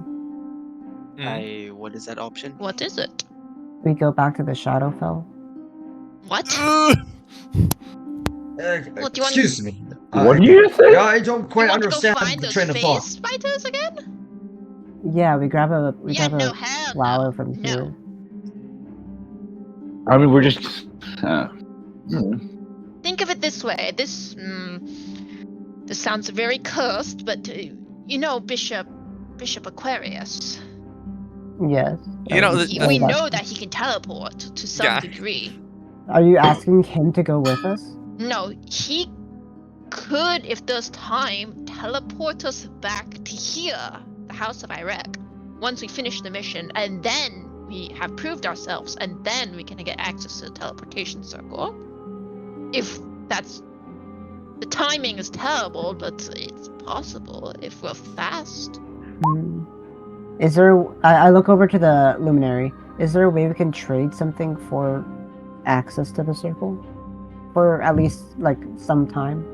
[SPEAKER 6] What is that option?
[SPEAKER 3] What is it?
[SPEAKER 2] We go back to the Shadowfell.
[SPEAKER 3] What? What, do you want-
[SPEAKER 8] Excuse me.
[SPEAKER 1] What do you say?
[SPEAKER 8] I don't
[SPEAKER 3] You
[SPEAKER 8] quite
[SPEAKER 3] want to
[SPEAKER 8] understand
[SPEAKER 3] go find
[SPEAKER 8] the
[SPEAKER 3] those
[SPEAKER 8] train of
[SPEAKER 3] phase
[SPEAKER 8] thought.
[SPEAKER 3] spiders again?
[SPEAKER 2] Yeah, we grab a
[SPEAKER 3] No, hell
[SPEAKER 2] flower
[SPEAKER 3] no.
[SPEAKER 2] from
[SPEAKER 3] No.
[SPEAKER 2] here.
[SPEAKER 1] I mean, we're just.
[SPEAKER 3] Think of it this way. This sounds very cursed, but you know Bishop Aquarius.
[SPEAKER 2] Yes.
[SPEAKER 4] You know,
[SPEAKER 3] We know that he can teleport to some
[SPEAKER 4] Yeah.
[SPEAKER 3] degree.
[SPEAKER 2] Are you asking him to go with us?
[SPEAKER 3] No, he could, if there's time, teleport us back to here, the House of Iraq, once we finish the mission, and then we have proved ourselves, and then we can get access to the teleportation circle. If that's... The timing is terrible, but it's possible if we're fast.
[SPEAKER 2] Is there? I look over to the Luminary. Is there a way we can trade something for access to the circle? For at least, like, some time?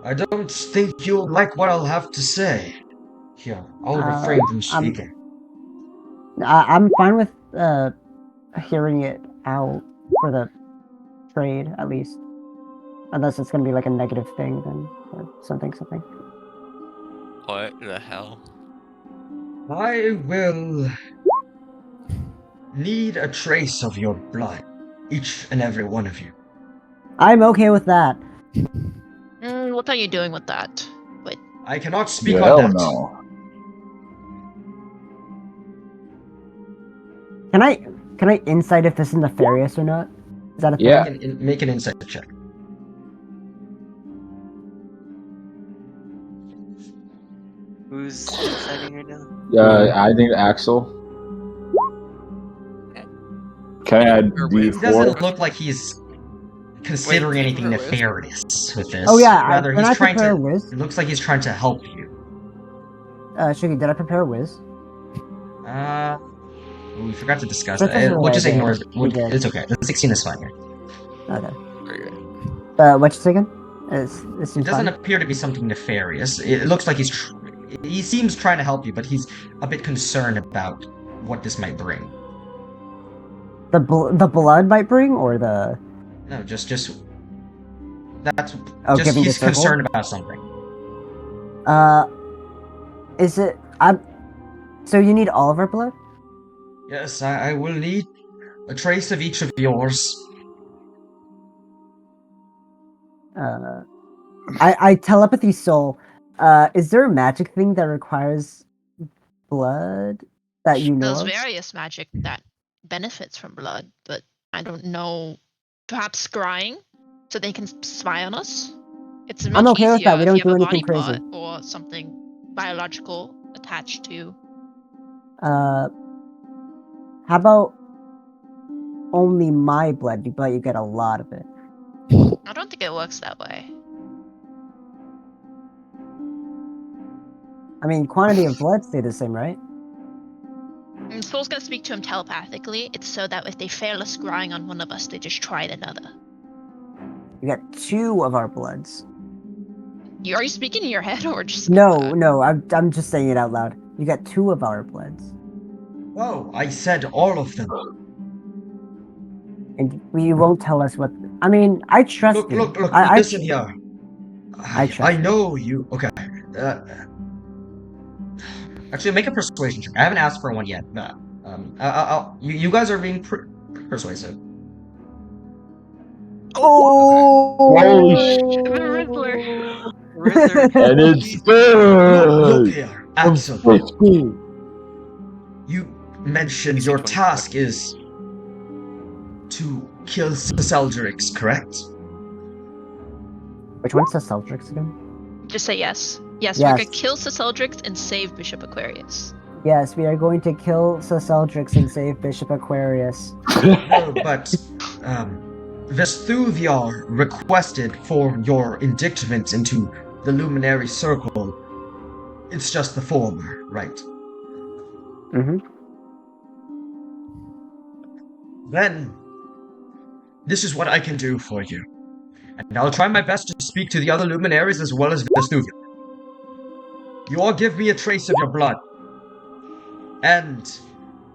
[SPEAKER 8] I don't think you'll like what I'll have to say. Here, I'll refrain from speaking.
[SPEAKER 2] I'm fine with hearing it out for the trade, at least. Unless it's gonna be like a negative thing, then, or something.
[SPEAKER 4] What the hell?
[SPEAKER 8] I will need a trace of your blood, each and every one of you.
[SPEAKER 2] I'm okay with that.
[SPEAKER 3] What are you doing with that? Wait.
[SPEAKER 8] I cannot speak
[SPEAKER 1] Hell
[SPEAKER 8] on that.
[SPEAKER 1] no.
[SPEAKER 2] Can I insight if this is nefarious or not? Is that a thing?
[SPEAKER 1] Yeah.
[SPEAKER 8] Make an insight check.
[SPEAKER 6] Who's deciding right now?
[SPEAKER 1] I think Axel. Can I add
[SPEAKER 4] Or
[SPEAKER 5] He
[SPEAKER 4] with.
[SPEAKER 1] D4?
[SPEAKER 5] doesn't look like he's considering
[SPEAKER 4] Wait,
[SPEAKER 5] anything
[SPEAKER 4] concur with?
[SPEAKER 5] nefarious with this.
[SPEAKER 2] Oh yeah,
[SPEAKER 5] Rather,
[SPEAKER 2] can
[SPEAKER 5] he's
[SPEAKER 2] I
[SPEAKER 5] trying
[SPEAKER 2] prepare a
[SPEAKER 5] to.
[SPEAKER 2] whiz?
[SPEAKER 5] It looks like he's trying to help you.
[SPEAKER 2] Shiggy, did I prepare a whiz?
[SPEAKER 5] We forgot to discuss
[SPEAKER 2] That's
[SPEAKER 5] that.
[SPEAKER 2] a
[SPEAKER 5] We'll just
[SPEAKER 2] good
[SPEAKER 5] ignore
[SPEAKER 2] idea.
[SPEAKER 5] it.
[SPEAKER 2] We did.
[SPEAKER 5] It's okay. The 16 is fine here.
[SPEAKER 2] Okay.
[SPEAKER 4] Very good.
[SPEAKER 2] What you saying? It
[SPEAKER 5] It
[SPEAKER 2] seems
[SPEAKER 5] doesn't
[SPEAKER 2] fine.
[SPEAKER 5] appear to be something nefarious. It looks like he seems trying to help you, but he's a bit concerned about what this might bring.
[SPEAKER 2] The blood might bring, or the
[SPEAKER 5] No, just that's
[SPEAKER 2] oh,
[SPEAKER 5] just
[SPEAKER 2] giving the
[SPEAKER 5] he's
[SPEAKER 2] circle?
[SPEAKER 5] concerned about something.
[SPEAKER 2] Is it? So you need all of our blood?
[SPEAKER 5] Yes, I will need a trace of each of yours.
[SPEAKER 2] I telepathy soul. Is there a magic thing that requires blood that you know
[SPEAKER 3] There's
[SPEAKER 2] of?
[SPEAKER 3] various magic that benefits from blood, but I don't know. Perhaps scrying, so they can spy on us. It's much
[SPEAKER 2] I'm okay with
[SPEAKER 3] easier
[SPEAKER 2] that. We
[SPEAKER 3] if
[SPEAKER 2] don't
[SPEAKER 3] you have
[SPEAKER 2] do
[SPEAKER 3] a
[SPEAKER 2] anything
[SPEAKER 3] body
[SPEAKER 2] crazy.
[SPEAKER 3] part or something biological attached to.
[SPEAKER 2] How about only my blood, but you get a lot of it?
[SPEAKER 3] I don't think it works that way.
[SPEAKER 2] I mean, quantity of blood stay the same, right?
[SPEAKER 3] And Soul's gonna speak to him telepathically. It's so that if they fail a scrying on one of us, they just tried another.
[SPEAKER 2] You get 2 of our bloods.
[SPEAKER 3] Are you speaking in your head or just?
[SPEAKER 2] No, I'm just saying it out loud. You get 2 of our bloods,
[SPEAKER 5] Oh, I said all of them.
[SPEAKER 2] and you won't tell us what. I mean, I trust
[SPEAKER 5] Look,
[SPEAKER 2] you.
[SPEAKER 5] look,
[SPEAKER 2] I
[SPEAKER 5] listen here.
[SPEAKER 2] I trust
[SPEAKER 5] I
[SPEAKER 2] you.
[SPEAKER 5] know you. Okay. Actually, make a persuasion check. I haven't asked for one yet. You guys are being persuasive.
[SPEAKER 2] Oh,
[SPEAKER 1] Holy
[SPEAKER 3] The Riddler.
[SPEAKER 6] Riddler.
[SPEAKER 1] And it's
[SPEAKER 5] Look
[SPEAKER 1] good.
[SPEAKER 5] here, Axel. You mentioned
[SPEAKER 4] DC
[SPEAKER 5] your
[SPEAKER 4] 24.
[SPEAKER 5] task is to kill Seldrix, correct?
[SPEAKER 2] Which one's the Celtrix again?
[SPEAKER 3] Just say yes. Yes,
[SPEAKER 2] Yes.
[SPEAKER 3] we're gonna kill Seldrix and save Bishop Aquarius.
[SPEAKER 2] Yes, we are going to kill Seldrix and save Bishop Aquarius.
[SPEAKER 5] No, but Vestuviar requested for your indictment into the Luminary Circle. It's just the former, right?
[SPEAKER 2] Mm-hmm.
[SPEAKER 5] Then, this is what I can do for you. And I'll try my best to speak to the other luminaries as well as Vestuvia. You all give me a trace of your blood. And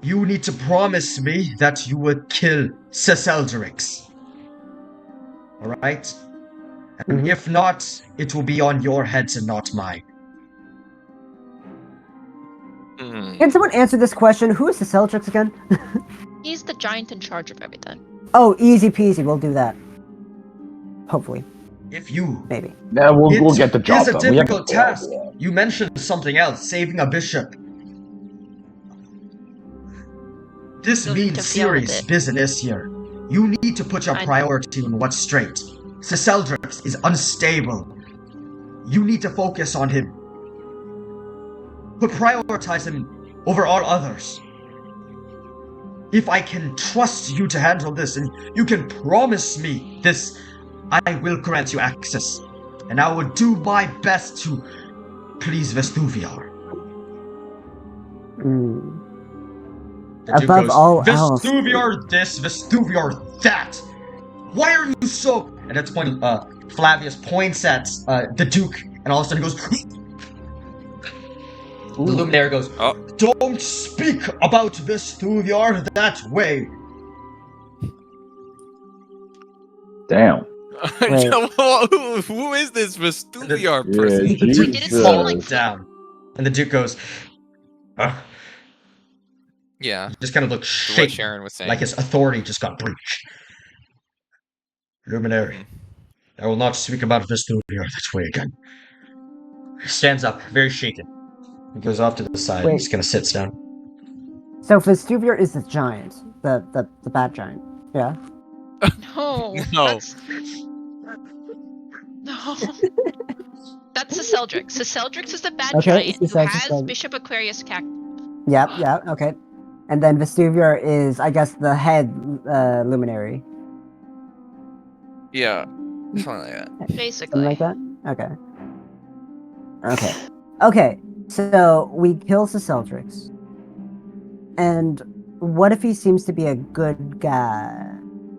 [SPEAKER 5] you need to promise me that you would kill Seldrix. Alright? And if not, it will be on your heads and not mine.
[SPEAKER 2] Can someone answer this question? Who is the Celtrix again?
[SPEAKER 3] He's the giant in charge of everything.
[SPEAKER 2] Oh, easy peasy. We'll do that. Hopefully,
[SPEAKER 5] If you...
[SPEAKER 2] maybe.
[SPEAKER 1] Yeah, we'll
[SPEAKER 5] It
[SPEAKER 1] get the job
[SPEAKER 5] is a
[SPEAKER 1] done. We have
[SPEAKER 5] difficult
[SPEAKER 1] to fail,
[SPEAKER 5] task.
[SPEAKER 1] yeah.
[SPEAKER 5] You mentioned something else, saving a bishop. This
[SPEAKER 3] You'll need
[SPEAKER 5] means
[SPEAKER 3] to deal with
[SPEAKER 5] serious
[SPEAKER 3] it.
[SPEAKER 5] business here. You need to put your
[SPEAKER 3] I know.
[SPEAKER 5] priority on what's straight. Seldrix is unstable. You need to focus on him. But prioritize him over all others. If I can trust you to handle this, and you can promise me this, I will grant you access. And I will do my best to please Vestuviar. The Duke
[SPEAKER 2] Above
[SPEAKER 5] goes,
[SPEAKER 2] all else.
[SPEAKER 5] Vestuviar this, Vestuviar that. Why are you so? And at this point, Flavius points at the Duke, and all of a sudden he goes. The luminary goes,
[SPEAKER 4] Oh.
[SPEAKER 5] Don't speak about Vestuviar that way.
[SPEAKER 1] Damn.
[SPEAKER 2] Wait.
[SPEAKER 4] Who is this Vestuviar
[SPEAKER 1] Yeah,
[SPEAKER 4] person?
[SPEAKER 3] Wait, did it
[SPEAKER 1] Jesus.
[SPEAKER 3] seem like
[SPEAKER 5] Down. And the Duke goes,
[SPEAKER 4] Yeah,
[SPEAKER 5] just kind of looks
[SPEAKER 4] what
[SPEAKER 5] shaken,
[SPEAKER 4] Sharon was saying.
[SPEAKER 5] like his authority just got breached. Luminary, I will not speak about Vestuviar that way again. He stands up, very shaken. He goes off to the side,
[SPEAKER 2] Wait.
[SPEAKER 5] just kind of sits down.
[SPEAKER 2] So Vestuviar is the giant, the bad giant. Yeah.
[SPEAKER 3] no?
[SPEAKER 4] No.
[SPEAKER 3] That's... No. That's Seseldrix. Seseldrix is the bad
[SPEAKER 2] Okay,
[SPEAKER 3] giant who
[SPEAKER 2] Seseldrix is
[SPEAKER 3] has
[SPEAKER 2] bad.
[SPEAKER 3] Bishop Aquarius captive.
[SPEAKER 2] Yep, yeah, okay. And then Vestuvior is, I guess, the head luminary.
[SPEAKER 4] Yeah, something like that.
[SPEAKER 3] Basically.
[SPEAKER 2] Something like that? Okay. Okay. Okay, so we kill Seseldrix. And what if he seems to be a good guy?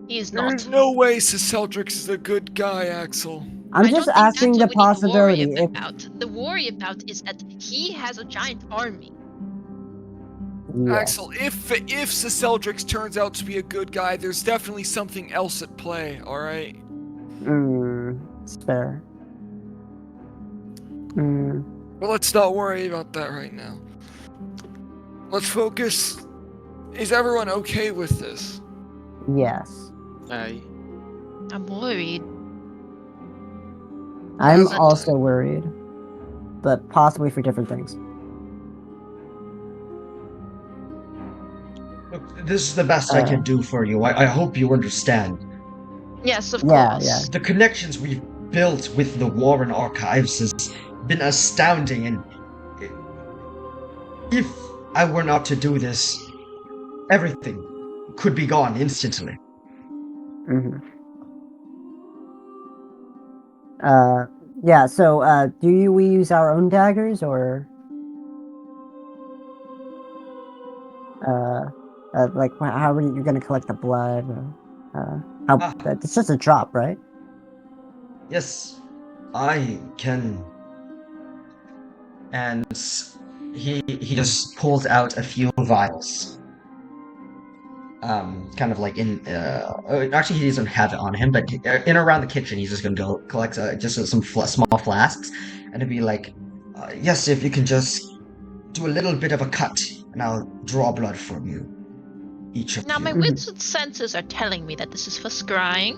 [SPEAKER 3] He's not.
[SPEAKER 7] There's no way Seseldrix is a good guy, Axel.
[SPEAKER 2] I'm
[SPEAKER 3] I
[SPEAKER 2] just
[SPEAKER 3] don't think
[SPEAKER 2] asking
[SPEAKER 3] that's
[SPEAKER 2] the
[SPEAKER 3] what we need to worry
[SPEAKER 2] possibility. If,
[SPEAKER 3] about. The worry about is that he has a giant army.
[SPEAKER 2] yes.
[SPEAKER 7] Axel, if Seseldrix turns out to be a good guy, there's definitely something else at play, alright?
[SPEAKER 2] It's fair.
[SPEAKER 7] But let's not worry about that right now. Let's focus. Is everyone okay with this?
[SPEAKER 2] Yes.
[SPEAKER 3] I'm worried.
[SPEAKER 2] I'm
[SPEAKER 3] But-
[SPEAKER 2] also worried. But possibly for different things.
[SPEAKER 8] Look, this is the best I can do for you. I hope you understand.
[SPEAKER 3] Yes, of
[SPEAKER 2] Yeah,
[SPEAKER 3] course.
[SPEAKER 2] yeah.
[SPEAKER 8] The connections we've built with the Warren Archives has been astounding, and if I were not to do this, everything could be gone instantly.
[SPEAKER 2] Yeah, so, we use our own daggers, or... like, how are you gonna collect the blood? It's just a drop, right?
[SPEAKER 8] Yes, I can. And he just pulls out a few vials. Kind of like in. Actually, he doesn't have it on him, but in around the kitchen, he's just gonna go collect just some small flasks, and it'd be like, yes, if you can just do a little bit of a cut, and I'll draw blood from you. Each of
[SPEAKER 3] Now,
[SPEAKER 8] you.
[SPEAKER 3] my wits senses are telling me that this is for scrying.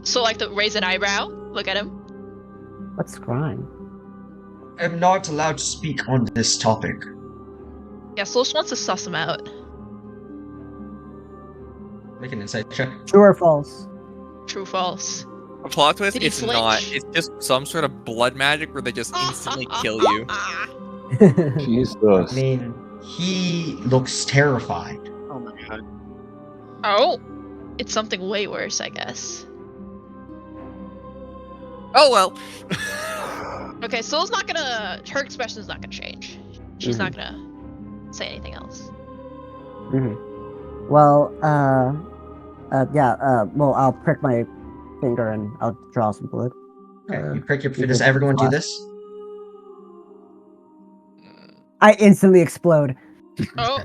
[SPEAKER 3] So, like, to raise an eyebrow, look at him.
[SPEAKER 2] What's crime?
[SPEAKER 8] I'm not allowed to speak on this topic.
[SPEAKER 3] Yeah, Source wants to suss him out.
[SPEAKER 8] Make an insight check.
[SPEAKER 2] True or false?
[SPEAKER 3] True, false.
[SPEAKER 4] A plot twist?
[SPEAKER 3] Did he
[SPEAKER 4] It's not.
[SPEAKER 3] flinch?
[SPEAKER 4] It's just some sort of blood magic where they just instantly kill you.
[SPEAKER 1] Jesus.
[SPEAKER 8] I mean, he looks terrified.
[SPEAKER 6] Oh my god.
[SPEAKER 3] Oh, it's something way worse, I guess.
[SPEAKER 4] Oh well.
[SPEAKER 3] Okay, Soul's not gonna. Her expression's not gonna change. She's not gonna say anything else.
[SPEAKER 2] Well, well, I'll prick my finger and I'll draw some blood.
[SPEAKER 8] Okay, you prick your.
[SPEAKER 2] you
[SPEAKER 8] Does
[SPEAKER 2] can
[SPEAKER 8] everyone do
[SPEAKER 2] flash.
[SPEAKER 8] this?
[SPEAKER 2] I instantly explode.
[SPEAKER 3] Oh,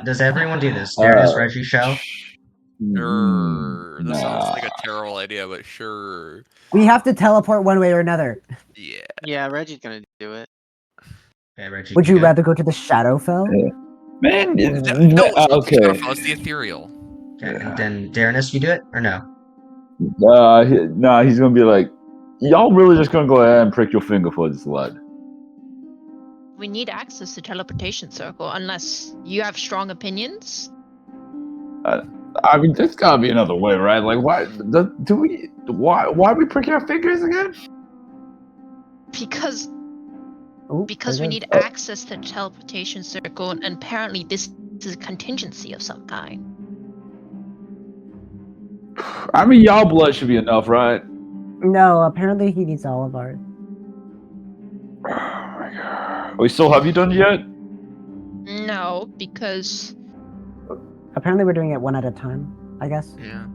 [SPEAKER 8] Does everyone do this? Darius, Reggie, Shell?
[SPEAKER 4] Sure. That sounds
[SPEAKER 1] Nah.
[SPEAKER 4] like a terrible idea, but sure.
[SPEAKER 2] We have to teleport one way or another.
[SPEAKER 4] Yeah.
[SPEAKER 6] Yeah, Reggie's gonna do it.
[SPEAKER 8] Okay, Reggie.
[SPEAKER 2] Would you
[SPEAKER 8] good?
[SPEAKER 2] rather go to the Shadowfell?
[SPEAKER 1] Yeah. Man,
[SPEAKER 4] No,
[SPEAKER 1] okay.
[SPEAKER 4] it's the ethereal.
[SPEAKER 8] Okay, and then Darrenus, you do it or no?
[SPEAKER 1] He's gonna be like, y'all really just gonna go ahead and prick your finger for this blood?
[SPEAKER 3] we need access to teleportation circle unless you have strong opinions.
[SPEAKER 1] I mean, there's gotta be another way, right? Like, why are we pricking our fingers again?
[SPEAKER 3] Because
[SPEAKER 2] Ooh,
[SPEAKER 3] we
[SPEAKER 2] there
[SPEAKER 3] need
[SPEAKER 2] goes-
[SPEAKER 3] access to the teleportation circle, and apparently this is a contingency of some kind.
[SPEAKER 1] I mean, y'all blood should be enough, right?
[SPEAKER 2] No, apparently he needs all of ours.
[SPEAKER 1] Oh my god. Wait, so have you done it yet?
[SPEAKER 3] No, because
[SPEAKER 2] Apparently we're doing it one at a time, I guess.
[SPEAKER 4] Yeah.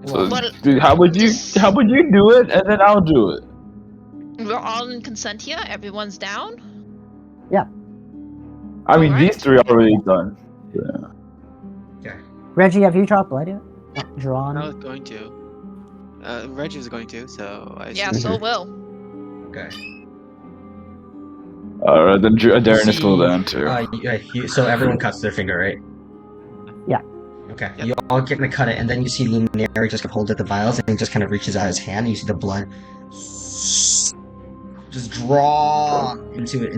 [SPEAKER 1] So,
[SPEAKER 3] Well,
[SPEAKER 1] dude, how would you do it, and then I'll do it?
[SPEAKER 3] we're all in consent here. Everyone's down.
[SPEAKER 1] I mean,
[SPEAKER 3] Alright.
[SPEAKER 1] these three are already done.
[SPEAKER 8] Okay.
[SPEAKER 2] Reggie, have you dropped blood yet? Drawn?
[SPEAKER 6] I was going to. Reggie was going to, so I
[SPEAKER 3] Yeah,
[SPEAKER 6] assume-
[SPEAKER 3] so will.
[SPEAKER 8] Okay.
[SPEAKER 1] Alright, then Darren is still
[SPEAKER 8] See,
[SPEAKER 1] down too.
[SPEAKER 8] So everyone cuts their finger, right?
[SPEAKER 2] Yeah.
[SPEAKER 8] Okay.
[SPEAKER 6] Yep.
[SPEAKER 8] You all get to cut it, and then you see Luminary just hold at the vials, and he just kind of reaches out his hand, and you see the blood just draw into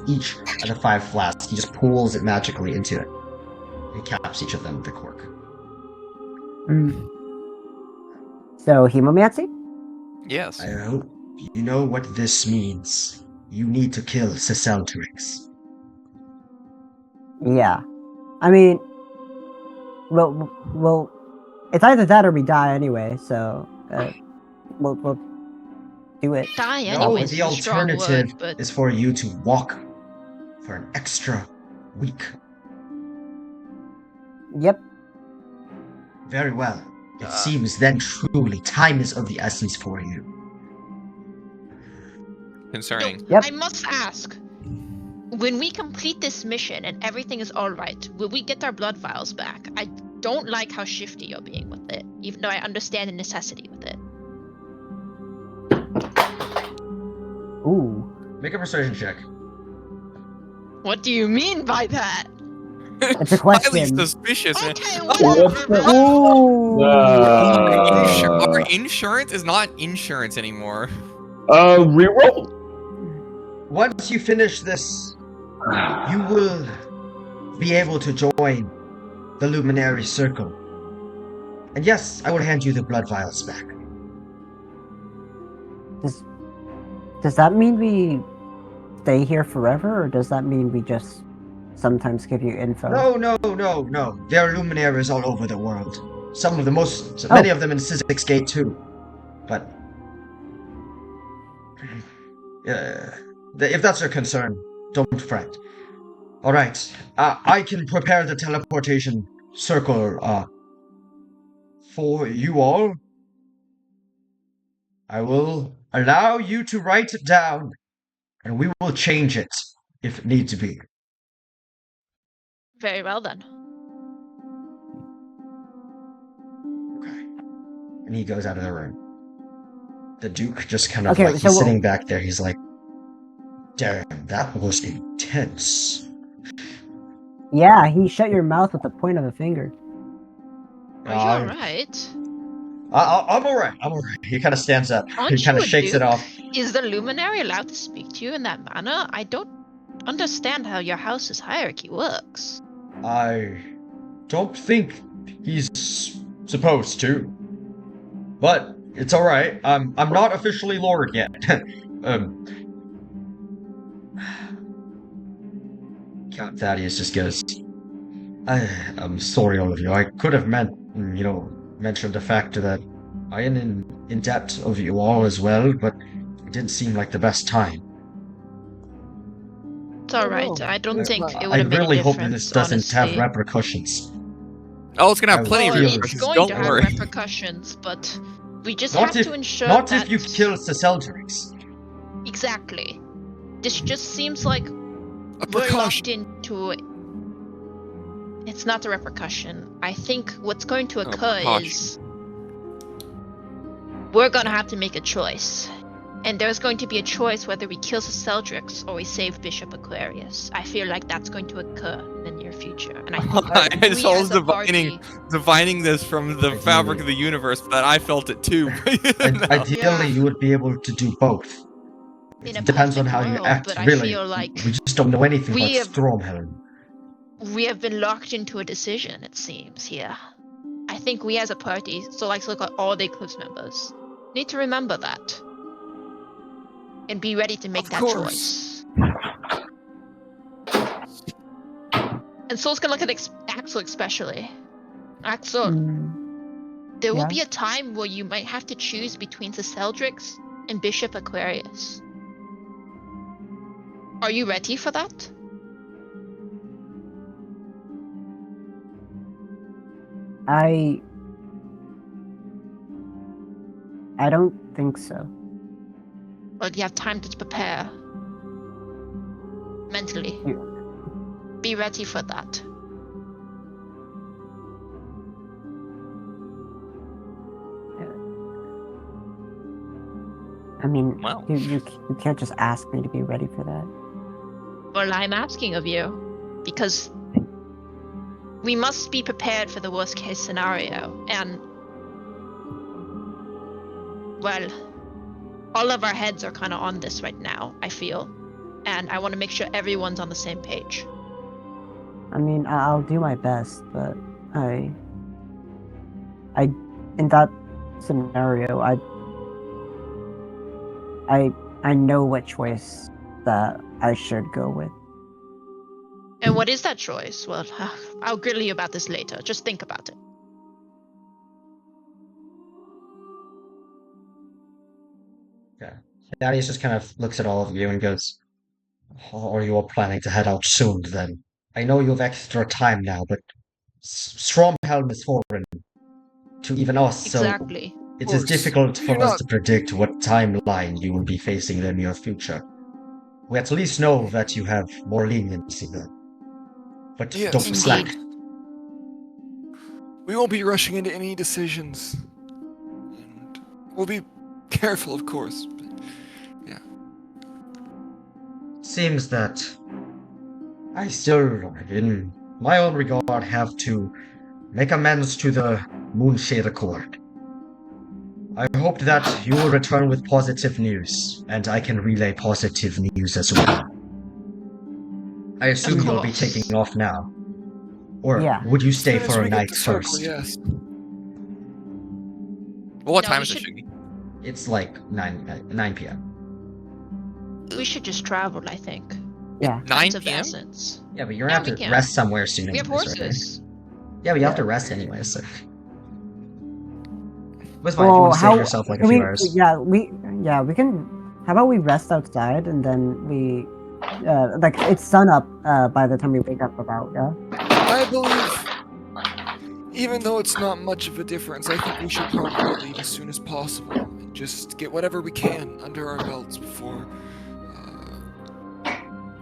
[SPEAKER 8] each of the 5 flasks. He just pulls it magically into it. He caps each of them with the cork.
[SPEAKER 2] So, Hemomancy?
[SPEAKER 4] Yes.
[SPEAKER 8] I hope. You know what this means. You need to kill Ciseltrix.
[SPEAKER 2] Yeah. I mean, well, it's either that or we die anyway. So we'll do it.
[SPEAKER 3] Die
[SPEAKER 8] No,
[SPEAKER 3] anyways
[SPEAKER 8] the
[SPEAKER 3] is a strong
[SPEAKER 8] alternative
[SPEAKER 3] word, but
[SPEAKER 8] is for you to walk for an extra week.
[SPEAKER 2] Yep.
[SPEAKER 8] Very well. It seems then truly time is of the essence for you.
[SPEAKER 4] Concerning.
[SPEAKER 2] Yep.
[SPEAKER 3] I must ask. When we complete this mission and everything is alright, will we get our blood vials back? I don't like how shifty you're being with it, even though I understand the necessity with it.
[SPEAKER 2] Ooh.
[SPEAKER 8] Make a persuasion check.
[SPEAKER 3] What do you mean by that?
[SPEAKER 2] It's a
[SPEAKER 4] Highly
[SPEAKER 2] question.
[SPEAKER 4] suspicious, man.
[SPEAKER 3] Okay,
[SPEAKER 1] What
[SPEAKER 3] whatever.
[SPEAKER 1] the-
[SPEAKER 2] Ooh.
[SPEAKER 4] Our insurance is not insurance anymore.
[SPEAKER 1] Reroll.
[SPEAKER 8] Once you finish this, you will be able to join the Luminary Circle. And yes, I will hand you the blood vials back.
[SPEAKER 2] Does that mean we stay here forever, or does that mean we just sometimes give you info?
[SPEAKER 8] No. There are luminaries all over the world. Some of the most, many of them in Sizzix Gate too. But if that's your concern, don't fret. All right, I can prepare the teleportation circle for you all. I will allow you to write it down, and we will change it if it needs to be.
[SPEAKER 3] Very well then.
[SPEAKER 8] Okay. And he goes out of the room. The Duke just kind of
[SPEAKER 2] Okay,
[SPEAKER 8] he's
[SPEAKER 2] so
[SPEAKER 8] sitting back there. He's like, damn, that was intense.
[SPEAKER 2] Yeah, he shut your mouth with the point of a finger.
[SPEAKER 3] Are you alright?
[SPEAKER 8] I'm alright. He kind of stands up.
[SPEAKER 3] Aren't
[SPEAKER 8] He kind
[SPEAKER 3] you
[SPEAKER 8] of
[SPEAKER 3] a
[SPEAKER 8] shakes it
[SPEAKER 3] duke?
[SPEAKER 8] off.
[SPEAKER 3] Is the luminary allowed to speak to you in that manner? I don't understand how your house's hierarchy works.
[SPEAKER 8] I don't think he's supposed to, but it's all right. I'm not officially Lord yet. Count Thaddeus just goes, I'm sorry, all of you. I could have mentioned the fact that I am in debt of you all as well, but it didn't seem like the best time.
[SPEAKER 3] It's alright.
[SPEAKER 2] no.
[SPEAKER 3] I don't think it
[SPEAKER 8] I
[SPEAKER 3] would have made
[SPEAKER 8] really
[SPEAKER 3] a
[SPEAKER 8] hope
[SPEAKER 3] difference,
[SPEAKER 8] that this doesn't have
[SPEAKER 3] honestly.
[SPEAKER 8] repercussions.
[SPEAKER 4] Oh, it's gonna have
[SPEAKER 8] I
[SPEAKER 4] plenty of
[SPEAKER 8] feel-
[SPEAKER 3] It's
[SPEAKER 4] repercussions.
[SPEAKER 3] going
[SPEAKER 4] Don't
[SPEAKER 3] to have
[SPEAKER 4] worry.
[SPEAKER 3] repercussions, but we just
[SPEAKER 8] Not
[SPEAKER 3] have
[SPEAKER 8] if
[SPEAKER 3] to ensure
[SPEAKER 8] not
[SPEAKER 3] that...
[SPEAKER 8] if you kill Ciseltrix.
[SPEAKER 3] Exactly. This just seems like
[SPEAKER 7] A
[SPEAKER 3] we're
[SPEAKER 7] precaution.
[SPEAKER 3] locked into... It's not a repercussion. I think what's going to occur
[SPEAKER 4] precaution.
[SPEAKER 3] is... We're gonna have to make a choice. And there's going to be a choice whether we kill Ciseltrix or we save Bishop Aquarius. I feel like that's going to occur in the near future. And I think
[SPEAKER 4] It's
[SPEAKER 3] we
[SPEAKER 4] all
[SPEAKER 3] as a party...
[SPEAKER 4] divining this from the fabric of the universe, but I felt it too.
[SPEAKER 8] Ideally,
[SPEAKER 3] Yeah.
[SPEAKER 8] you would be able to do both.
[SPEAKER 3] In a
[SPEAKER 8] It depends on
[SPEAKER 3] perfect
[SPEAKER 8] how you
[SPEAKER 3] world,
[SPEAKER 8] act,
[SPEAKER 3] but I
[SPEAKER 8] really.
[SPEAKER 3] feel like
[SPEAKER 8] We just don't know anything
[SPEAKER 3] we
[SPEAKER 8] about
[SPEAKER 3] have-
[SPEAKER 8] Stromhelm.
[SPEAKER 3] we have been locked into a decision, it seems, here. I think we as a party, so like look at all the Eclipse members, need to remember that. And be ready to make
[SPEAKER 7] Of
[SPEAKER 3] that
[SPEAKER 7] course.
[SPEAKER 3] choice. And Soul's gonna look at Axel especially. Axel, there will
[SPEAKER 2] yeah.
[SPEAKER 3] be a time where you might have to choose between Ciseltrix and Bishop Aquarius. Are you ready for that?
[SPEAKER 2] I don't think so.
[SPEAKER 3] Or do you have time to prepare? Mentally.
[SPEAKER 2] Yeah.
[SPEAKER 3] Be ready for that.
[SPEAKER 2] I mean,
[SPEAKER 4] Wow.
[SPEAKER 2] you can't just ask me to be ready for that.
[SPEAKER 3] Well, I'm asking of you because we must be prepared for the worst case scenario. And, well, all of our heads are kind of on this right now, I feel. And I want to make sure everyone's on the same page.
[SPEAKER 2] I mean, I'll do my best, but I in that scenario, I know what choice that I should go with.
[SPEAKER 3] And what is that choice? Well, I'll grill you about this later. Just think about it.
[SPEAKER 5] Okay. Thaddeus just kind of looks at all of you and goes, are you all planning to head out soon then? I know you have extra time now, but Stromhelm is foreign to even us, so
[SPEAKER 3] Exactly.
[SPEAKER 5] it
[SPEAKER 7] Of
[SPEAKER 5] is
[SPEAKER 7] course.
[SPEAKER 5] difficult
[SPEAKER 7] Do
[SPEAKER 5] for
[SPEAKER 7] you
[SPEAKER 5] us
[SPEAKER 7] not-
[SPEAKER 5] to predict what timeline you will be facing in the near future. We at least know that you have more leniency then. But
[SPEAKER 7] Yes,
[SPEAKER 5] don't
[SPEAKER 7] of
[SPEAKER 5] slack.
[SPEAKER 3] Indeed.
[SPEAKER 7] We won't be rushing into any decisions. And we'll be careful, of course. But
[SPEAKER 5] Seems that I still, in my own regard, have to make amends to the Moonshade Accord. I hope that you will return with positive news, and I can relay positive news as well. I assume
[SPEAKER 3] Of
[SPEAKER 5] you'll be
[SPEAKER 3] course.
[SPEAKER 5] taking off now. Or
[SPEAKER 2] Yeah.
[SPEAKER 5] would you
[SPEAKER 7] as
[SPEAKER 5] stay
[SPEAKER 7] soon as
[SPEAKER 5] for a
[SPEAKER 7] we get
[SPEAKER 5] night
[SPEAKER 7] the circle,
[SPEAKER 5] first?
[SPEAKER 7] yes.
[SPEAKER 4] Well, what
[SPEAKER 3] No,
[SPEAKER 4] time
[SPEAKER 3] we
[SPEAKER 4] is it,
[SPEAKER 3] should-
[SPEAKER 4] Shugi?
[SPEAKER 5] It's like 9 p.m.
[SPEAKER 3] We should just travel, I think.
[SPEAKER 2] Yeah.
[SPEAKER 4] 9
[SPEAKER 3] Time's of
[SPEAKER 4] p.m.?
[SPEAKER 3] essence.
[SPEAKER 5] Yeah, but you're
[SPEAKER 3] Yeah,
[SPEAKER 5] gonna
[SPEAKER 3] we
[SPEAKER 5] have to
[SPEAKER 3] can.
[SPEAKER 5] rest somewhere soon
[SPEAKER 3] We have
[SPEAKER 5] anyways, right?
[SPEAKER 3] horses.
[SPEAKER 5] Yeah, but you have
[SPEAKER 2] Yeah.
[SPEAKER 5] to rest anyway, so... That's fine, if you want to save yourself like a
[SPEAKER 2] can
[SPEAKER 5] few
[SPEAKER 2] we,
[SPEAKER 5] hours.
[SPEAKER 2] we can. How about we rest outside and then we, like it's sun up by the time we wake up. About
[SPEAKER 7] I believe, even though it's not much of a difference, I think we should probably leave as soon as possible and just get whatever we can under our belts before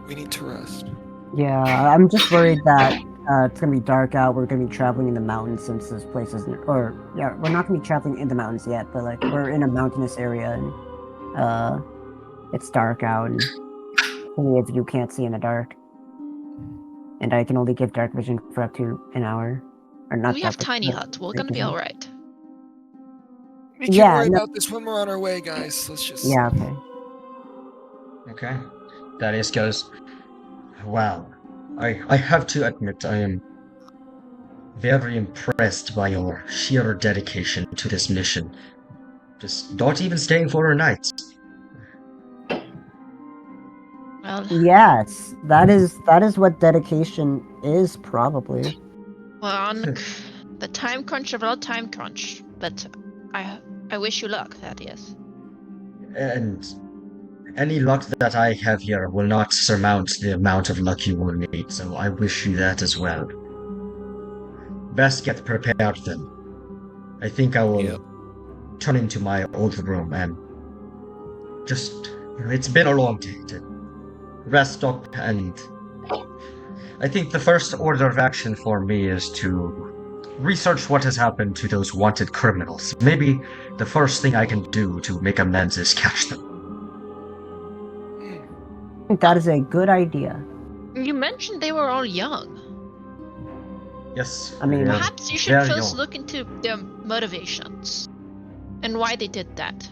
[SPEAKER 7] we need to rest.
[SPEAKER 2] Yeah, I'm just worried that it's gonna be dark out. We're gonna be traveling in the mountains since this place is, or yeah, we're not gonna be traveling in the mountains yet, but like we're in a mountainous area and it's dark out and any of you can't see in the dark. And I can only give dark vision for up to an hour, or not.
[SPEAKER 3] We have
[SPEAKER 2] dark,
[SPEAKER 3] tiny
[SPEAKER 2] but
[SPEAKER 3] hut. We're
[SPEAKER 2] night
[SPEAKER 3] gonna be
[SPEAKER 2] vision.
[SPEAKER 3] alright.
[SPEAKER 7] We can
[SPEAKER 2] Yeah,
[SPEAKER 7] worry
[SPEAKER 2] no-
[SPEAKER 7] about this when we're on our way, guys. Let's just...
[SPEAKER 2] Yeah. Okay.
[SPEAKER 5] Okay. Thaddeus goes, well, I have to admit I am very impressed by your sheer dedication to this mission. Just not even staying for a night.
[SPEAKER 3] Well,
[SPEAKER 2] Yes, that is what dedication is probably.
[SPEAKER 3] we're on the time crunch of our time crunch. But I wish you luck, Thaddeus.
[SPEAKER 5] And any luck that I have here will not surmount the amount of luck you will need, so I wish you that as well. Best get prepared then. I think I will
[SPEAKER 4] Yep.
[SPEAKER 5] turn into my old room and just, it's been a long day to rest up, and I think the first order of action for me is to research what has happened to those wanted criminals. Maybe the first thing I can do to make amends is catch them.
[SPEAKER 2] I think that is a good idea.
[SPEAKER 3] You mentioned they were all young.
[SPEAKER 5] Yes.
[SPEAKER 2] I mean,
[SPEAKER 5] they are
[SPEAKER 3] Perhaps you should
[SPEAKER 5] very
[SPEAKER 3] first
[SPEAKER 5] young.
[SPEAKER 3] look into their motivations and why they did that.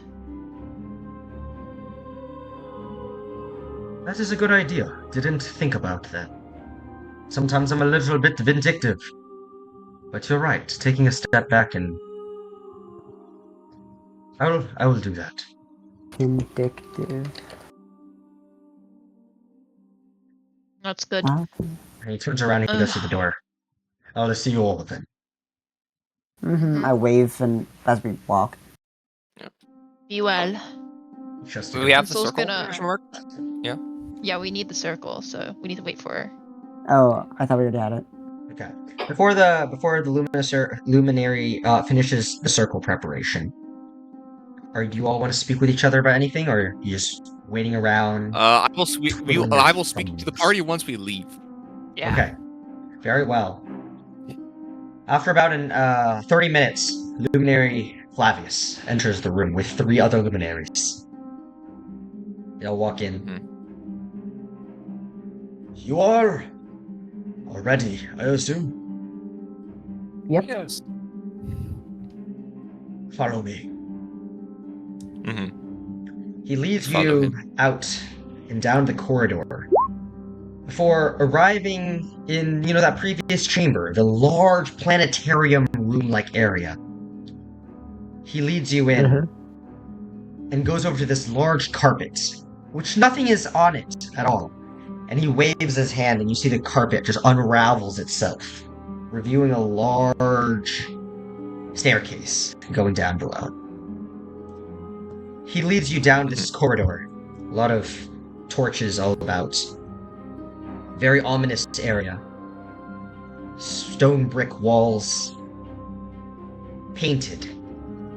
[SPEAKER 5] That is a good idea. Didn't think about that. Sometimes I'm a little bit vindictive. But you're right, taking a step back and I will do that.
[SPEAKER 2] Vindictive.
[SPEAKER 3] That's good.
[SPEAKER 5] And he turns around and goes to the door. I'll see you all then.
[SPEAKER 2] I wave and as we walk.
[SPEAKER 3] Be well.
[SPEAKER 5] Just
[SPEAKER 4] Do we have the
[SPEAKER 3] Pencil's
[SPEAKER 4] circle?
[SPEAKER 3] gonna-
[SPEAKER 4] Question mark?
[SPEAKER 3] Yeah, we need the circle, so we need to wait for her.
[SPEAKER 2] Oh, I thought we already had it.
[SPEAKER 5] Okay. Before the luminary finishes the circle preparation, do you all want to speak with each other about anything, or are you just waiting around?
[SPEAKER 4] I will speak to the
[SPEAKER 5] thumbs.
[SPEAKER 4] party once we leave.
[SPEAKER 3] Yeah.
[SPEAKER 5] Okay. Very well. After about 30 minutes, Luminary Flavius enters the room with 3 other luminaries. They'll walk in. You are ready, I assume.
[SPEAKER 2] Yep.
[SPEAKER 7] Yes.
[SPEAKER 5] Follow me.
[SPEAKER 4] Mm-hmm.
[SPEAKER 5] He leads
[SPEAKER 4] Follow
[SPEAKER 5] you out and down the corridor before arriving in, that previous chamber, the large planetarium room-like area. He leads you in. and goes over to this large carpet, which nothing is on it at all. And he waves his hand, and you see the carpet just unravels itself, revealing a large staircase going down below. He leads you down this corridor. A lot of torches all about. Very ominous area. Stone brick walls, painted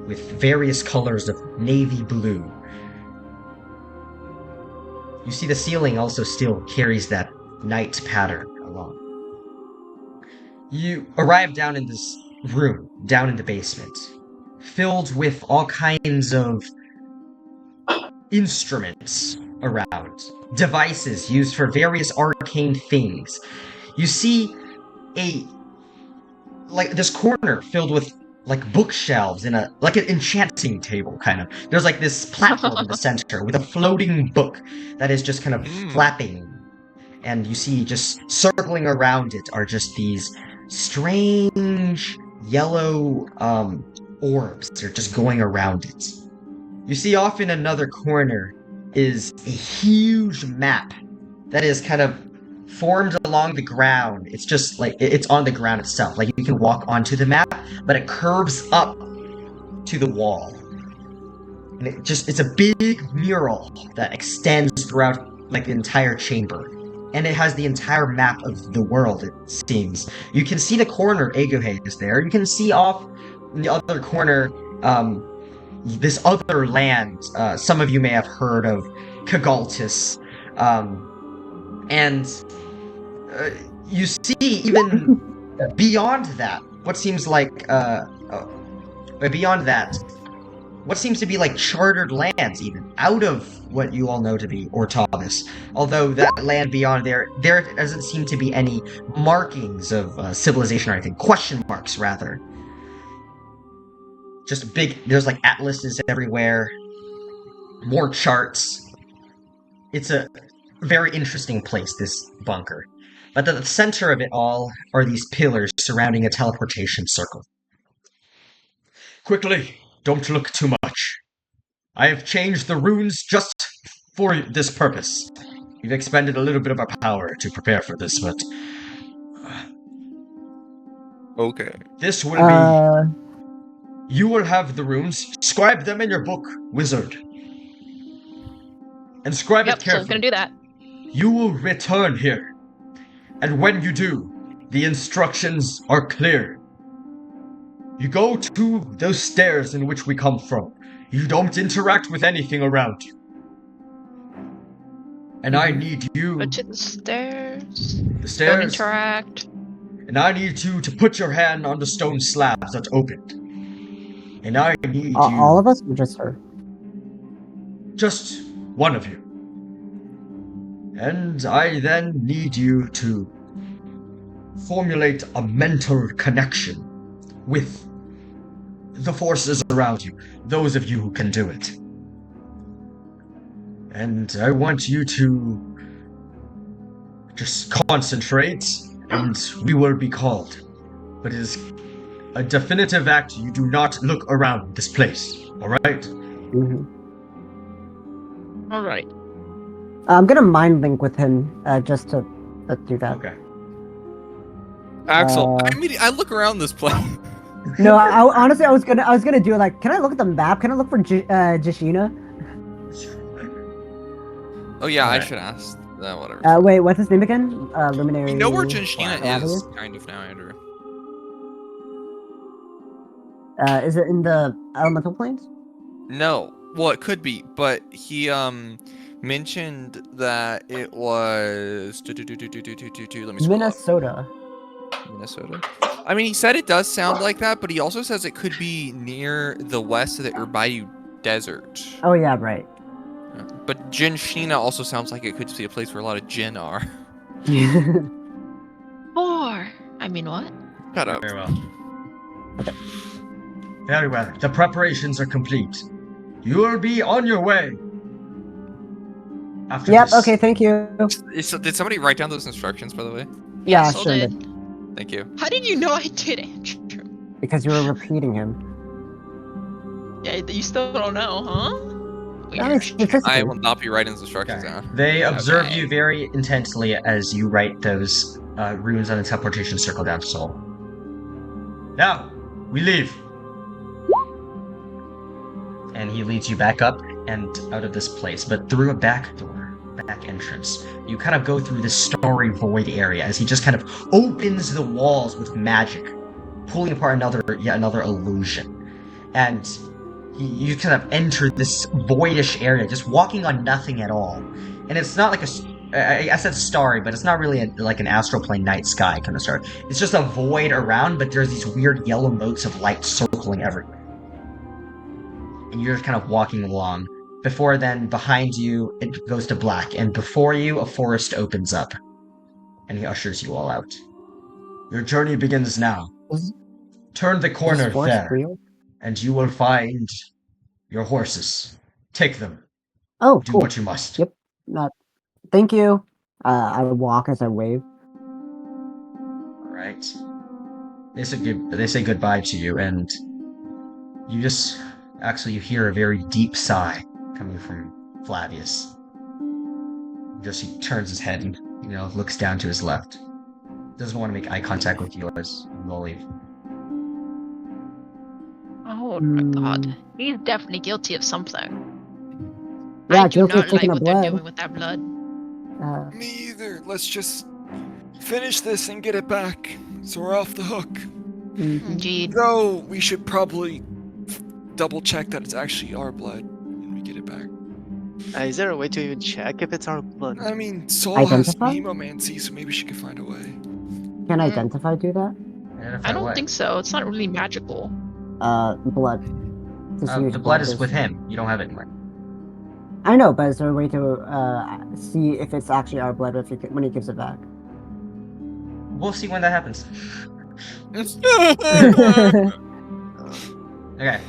[SPEAKER 5] with various colors of navy blue. You see the ceiling also still carries that night pattern along. You arrive down in this room, down in the basement, filled with all kinds of instruments around, devices used for various arcane things. You see this corner filled with bookshelves in an enchanting table kind of. There's this platform in the center with a floating book that is just kind of flapping, and you see just circling around it are just these strange yellow orbs. They're just going around it. You see off in another corner is a huge map that is kind of formed along the ground. It's just it's on the ground itself. You can walk onto the map, but it curves up to the wall. And it's a big mural that extends throughout the entire chamber. And it has the entire map of the world, it seems. You can see the corner Eguhe is there. You can see off in the other corner this other land. Some of you may have heard of Kagaltis. And you see even beyond that, what seems to be chartered lands, even out of what you all know to be Ortavis. Although that land beyond there doesn't seem to be any markings of civilization or anything. Question marks, rather. Just there's atlases everywhere, more charts. It's a very interesting place, this bunker. But at the center of it all are these pillars surrounding a teleportation circle.
[SPEAKER 8] Quickly, don't look too much. I have changed the runes just for this purpose. We've expended a little bit of our power to prepare for this, but...
[SPEAKER 4] Okay.
[SPEAKER 8] This will be... You will have the runes. Scribe them in your book, wizard. And scribe it carefully.
[SPEAKER 3] So I'm gonna do that.
[SPEAKER 8] You will return here. And when you do, the instructions are clear. You go to those stairs in which we come from. You don't interact with anything around you. And I need you...
[SPEAKER 3] Go to the stairs.
[SPEAKER 8] The stairs.
[SPEAKER 3] Don't interact.
[SPEAKER 8] And I need you to put your hand on the stone slabs that opened. And I need you...
[SPEAKER 2] All of us or just her?
[SPEAKER 8] Just one of you. And I then need you to formulate a mental connection with the forces around you, those of you who can do it. And I want you to just concentrate, and we will be called. But it is a definitive act. You do not look around this place, alright?
[SPEAKER 2] Mm-hmm.
[SPEAKER 3] Alright.
[SPEAKER 2] I'm gonna mind link with him just to do that.
[SPEAKER 8] Okay.
[SPEAKER 4] Axel, I look around this place.
[SPEAKER 2] No, honestly, I was gonna do can I look at the map? Can I look for Jashina?
[SPEAKER 4] Oh yeah,
[SPEAKER 8] Alright.
[SPEAKER 4] I should ask. Whatever.
[SPEAKER 2] Wait, what's his name again? Luminary.
[SPEAKER 4] You know where Jinshina
[SPEAKER 2] Avenue?
[SPEAKER 4] is, kind of now, Andrew.
[SPEAKER 2] Is it in the elemental planes?
[SPEAKER 4] No. Well, it could be, but he mentioned that it was. Let me scroll up.
[SPEAKER 2] Minnesota.
[SPEAKER 4] Minnesota. I mean, he said it does sound like that, but he also says it could be near the west of the Urbayu Desert.
[SPEAKER 2] Oh yeah, right.
[SPEAKER 4] But Jinshina also sounds like it could be a place where a lot of Jinn are.
[SPEAKER 3] I mean, what?
[SPEAKER 4] Shut up.
[SPEAKER 8] Very well. Very well. The preparations are complete. You will be on your way. After
[SPEAKER 2] Yep.
[SPEAKER 8] this.
[SPEAKER 2] Okay. Thank you.
[SPEAKER 4] Did somebody write down those instructions, by the way?
[SPEAKER 2] Yeah,
[SPEAKER 3] Yes,
[SPEAKER 2] sure
[SPEAKER 3] I
[SPEAKER 2] did.
[SPEAKER 3] did.
[SPEAKER 4] Thank you.
[SPEAKER 3] How did you know I did, Andrew?
[SPEAKER 2] Because you were repeating him.
[SPEAKER 3] Yeah, you still don't know, huh?
[SPEAKER 2] Nice, sophisticated.
[SPEAKER 4] I will not be writing those instructions
[SPEAKER 5] Okay.
[SPEAKER 4] down.
[SPEAKER 5] They observe
[SPEAKER 4] Okay.
[SPEAKER 5] you very intensely as you write those runes on the teleportation circle down to Seoul. Now, we leave. And he leads you back up and out of this place, but through a back door, back entrance. You kind of go through this starry void area as he just kind of opens the walls with magic, pulling apart yet another illusion. And you kind of enter this voidish area, just walking on nothing at all. And it's not like I said starry, but it's not really like an astral plane night sky kind of star. It's just a void around, but there's these weird yellow motes of light circling everywhere. And you're just kind of walking along. Before then, behind you, it goes to black, and before you, a forest opens up. And he ushers you all out. Your journey begins now. Turn the corner
[SPEAKER 2] Is force
[SPEAKER 5] there,
[SPEAKER 2] real?
[SPEAKER 5] and you will find your horses. Take them.
[SPEAKER 2] Oh,
[SPEAKER 5] Do
[SPEAKER 2] cool.
[SPEAKER 5] what you must.
[SPEAKER 2] Yep. Thank you. I walk as I wave.
[SPEAKER 5] Alright. They say goodbye to you, and you just... Actually, you hear a very deep sigh coming from Flavius. He turns his head and, looks down to his left. Doesn't want to make eye contact with you as you all leave.
[SPEAKER 3] Oh my god. He's definitely guilty of something.
[SPEAKER 2] Yeah,
[SPEAKER 3] I do
[SPEAKER 2] guilty of
[SPEAKER 3] not like
[SPEAKER 2] taking
[SPEAKER 3] what
[SPEAKER 2] the
[SPEAKER 3] they're
[SPEAKER 2] blood.
[SPEAKER 3] doing with that blood.
[SPEAKER 7] Me either. Let's just finish this and get it back, so we're off the hook.
[SPEAKER 3] Indeed.
[SPEAKER 7] Though we should probably double check that it's actually our blood when we get it back.
[SPEAKER 6] Is there a way to even check if it's our blood?
[SPEAKER 7] I mean, Soul has
[SPEAKER 2] Identify?
[SPEAKER 7] hemomancy, so maybe she could find a way.
[SPEAKER 2] Can Identify do that?
[SPEAKER 3] I don't think so. It's not really magical.
[SPEAKER 2] Blood. To see which
[SPEAKER 5] The blood is with him. You don't have it anymore.
[SPEAKER 2] I know, but is there a way to see if it's actually our blood when he gives it back?
[SPEAKER 5] We'll see when that happens. Okay.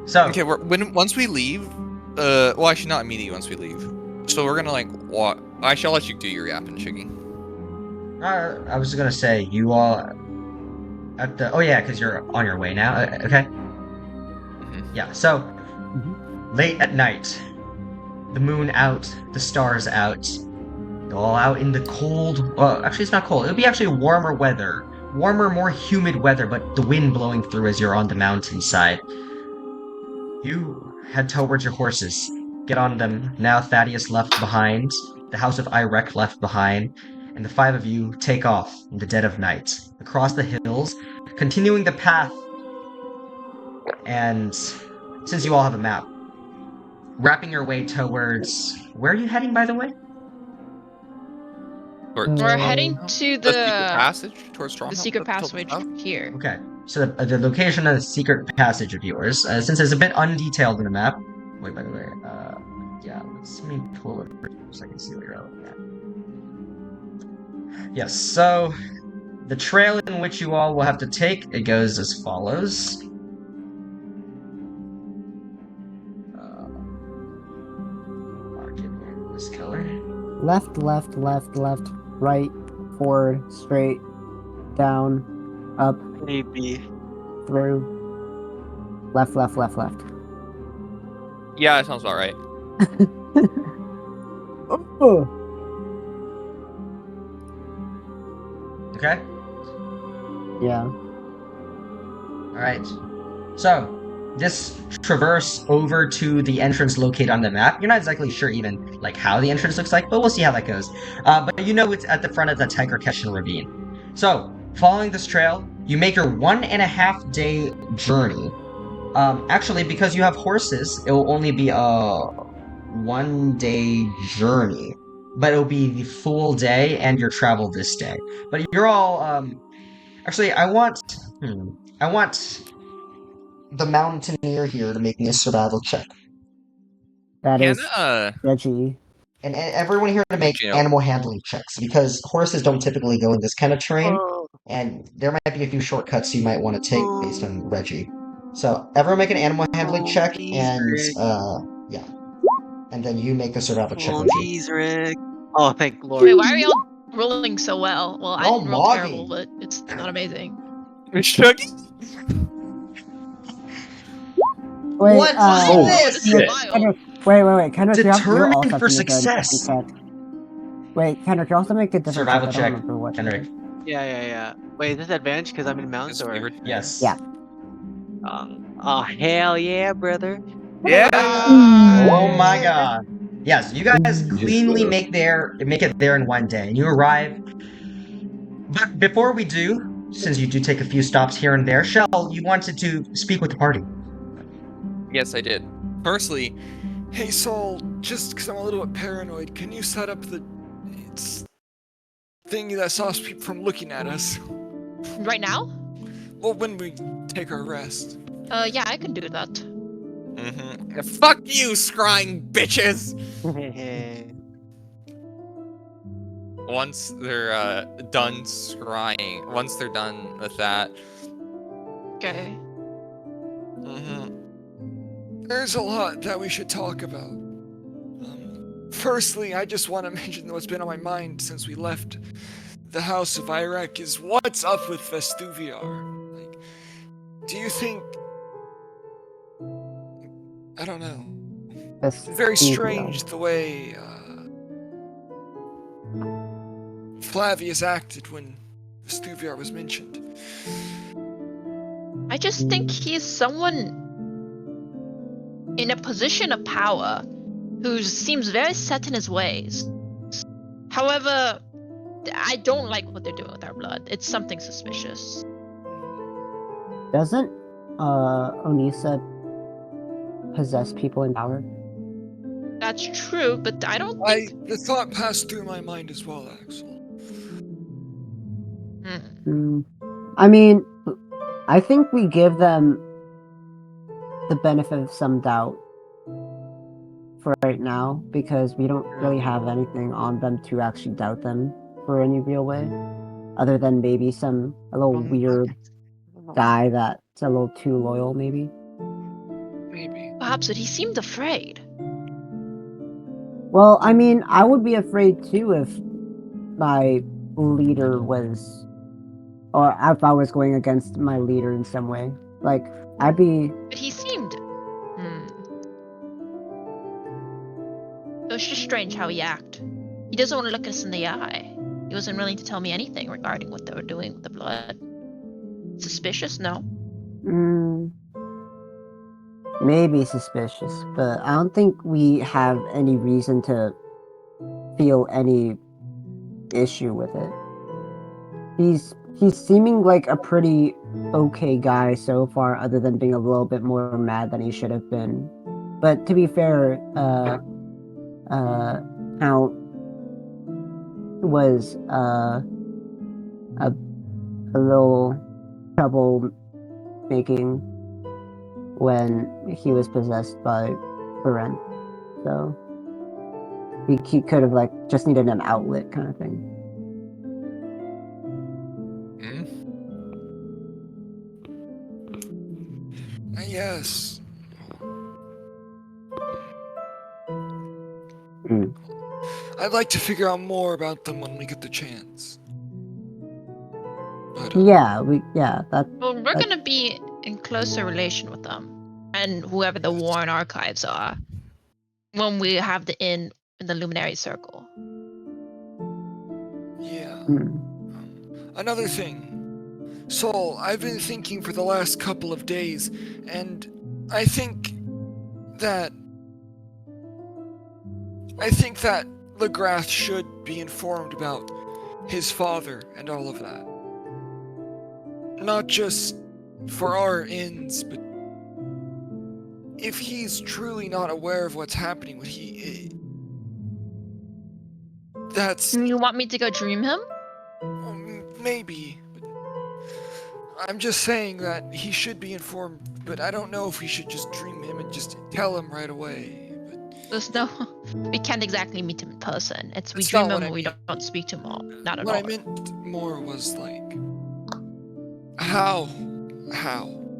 [SPEAKER 5] So...
[SPEAKER 4] Okay, once we leave, well, actually not immediately once we leave. So we're gonna walk. I shall let you do your yapping, Shiggy.
[SPEAKER 5] I was gonna say, you all... Oh yeah, because you're on your way now, okay? Yeah, so... Late at night, the moon out, the stars out, all out in the cold... Well, actually it's not cold. It'll be actually warmer weather. Warmer, more humid weather, but the wind blowing through as you're on the mountainside. You head towards your horses. Get on them. Now Thaddeus left behind, the House of Irek left behind, and the five of you take off in the dead of night, across the hills, continuing the path. And since you all have a map, wrapping your way towards... Where are you heading, by the way?
[SPEAKER 3] We're heading to
[SPEAKER 4] the secret passage towards Stronghold.
[SPEAKER 3] The secret passage here.
[SPEAKER 5] Okay, so the location of the secret passage of yours, since it's a bit undetailed in the map... Wait, by the way, yeah, let me pull it so I can see what you're looking at. Yes, so the trail in which you all will have to take, it goes as follows. Mark it in this color.
[SPEAKER 2] Left, right, forward, straight, down, up,
[SPEAKER 6] Maybe.
[SPEAKER 2] through, left.
[SPEAKER 4] Yeah, that sounds about right.
[SPEAKER 2] Oh.
[SPEAKER 5] Okay?
[SPEAKER 2] Yeah.
[SPEAKER 5] Alright. So, this traverse over to the entrance located on the map. You're not exactly sure even how the entrance looks like, but we'll see how that goes. But you know it's at the front of the Tiger Keshin ravine. So, following this trail, you make your 1.5 day journey. Actually, because you have horses, it will only be a 1 day journey. But it'll be the full day and your travel this day. But you're all, actually, I want the mountaineer here to make me a survival check.
[SPEAKER 2] That is Reggie.
[SPEAKER 5] And everyone here to make animal handling checks, because horses don't typically go in this kind of terrain, and there might be a few shortcuts you might want to take based on Reggie. So, everyone make an animal handling check, and, yeah. And then you make a survival check, Reggie.
[SPEAKER 6] Rick. Oh, thank Lord.
[SPEAKER 3] Wait, why are y'all rolling so well? Well, I
[SPEAKER 5] Y'all
[SPEAKER 3] didn't roll
[SPEAKER 5] mogging.
[SPEAKER 3] terrible, but it's not amazing.
[SPEAKER 4] Shuggy?
[SPEAKER 2] Wait,
[SPEAKER 5] What is
[SPEAKER 2] uh,
[SPEAKER 5] this?
[SPEAKER 1] shit.
[SPEAKER 2] Wait. Kendrick, you
[SPEAKER 5] Determined
[SPEAKER 2] also
[SPEAKER 5] for
[SPEAKER 2] have to make a different
[SPEAKER 5] success.
[SPEAKER 2] check. Wait, Kendrick, you also make a different
[SPEAKER 5] Survival
[SPEAKER 2] check. I don't
[SPEAKER 5] check,
[SPEAKER 2] remember what.
[SPEAKER 5] Kendrick.
[SPEAKER 6] Yeah. Wait, is this advantage because I'm in mounts
[SPEAKER 4] His
[SPEAKER 6] or?
[SPEAKER 4] favorite.
[SPEAKER 5] Yes.
[SPEAKER 2] Yeah.
[SPEAKER 6] Oh hell yeah, brother.
[SPEAKER 7] Yeah.
[SPEAKER 5] Oh my god. Yes, you guys cleanly
[SPEAKER 1] sir.
[SPEAKER 5] make it there in one day. And you arrive. But before we do, since you do take a few stops here and there, Shell, you wanted to speak with the party.
[SPEAKER 4] Yes, I did. Firstly,
[SPEAKER 7] Hey Saul, just because I'm a little bit paranoid, can you set up the thing that stops people from looking at us?
[SPEAKER 3] Right now?
[SPEAKER 7] Well, when we take our rest.
[SPEAKER 3] Yeah, I can do that.
[SPEAKER 4] fuck you, scrying bitches! Once they're done scrying, once they're done with that,
[SPEAKER 3] Okay.
[SPEAKER 7] There's a lot that we should talk about. Firstly, I just want to mention what's been on my mind since we left the House of Iraq is what's up with Vestuviar. Like, do you think? I don't know. It's very strange the way Flavius acted when Vestuviar was mentioned.
[SPEAKER 3] I just think he's someone in a position of power who seems very set in his ways. However, I don't like what they're doing with our blood. It's something suspicious.
[SPEAKER 2] Doesn't Onisa possess people in power?
[SPEAKER 3] That's true, but I don't think.
[SPEAKER 7] The thought passed through my mind as well, Axel.
[SPEAKER 2] I mean, I think we give them the benefit of some doubt for right now because we don't really have anything on them to actually doubt them for any real way, other than maybe a little weird guy that's a little too loyal, maybe.
[SPEAKER 7] Maybe.
[SPEAKER 3] Perhaps, but he seemed afraid.
[SPEAKER 2] Well, I mean, I would be afraid too if my leader was, or if I was going against my leader in some way. Like, I'd be.
[SPEAKER 3] But he seemed. It was just strange how he acted. He doesn't want to look us in the eye. He wasn't willing to tell me anything regarding what they were doing with the blood. Suspicious? No.
[SPEAKER 2] Maybe suspicious, but I don't think we have any reason to feel any issue with it. He's seeming like a pretty okay guy so far, other than being a little bit more mad than he should have been. But to be fair, Count was a little trouble making when he was possessed by Beren. So he could have just needed an outlet kind of thing.
[SPEAKER 7] Yes. I'd like to figure out more about them when we get the chance. But,
[SPEAKER 2] Well,
[SPEAKER 3] we're gonna be in closer relation with them, and whoever the Warren Archives are, when we have the inn in the Luminary Circle.
[SPEAKER 7] Yeah. Another thing. Saul, I've been thinking for the last couple of days, and I think that Legrath should be informed about his father and all of that. Not just for our ends, but if he's truly not aware of what's happening, that's...
[SPEAKER 3] You want me to go dream him?
[SPEAKER 7] Maybe. I'm just saying that he should be informed, but I don't know if we should just dream him and just tell him right away.
[SPEAKER 3] We can't exactly meet him in person. We dream him and we don't speak to him all. Not at all.
[SPEAKER 7] What I meant more was how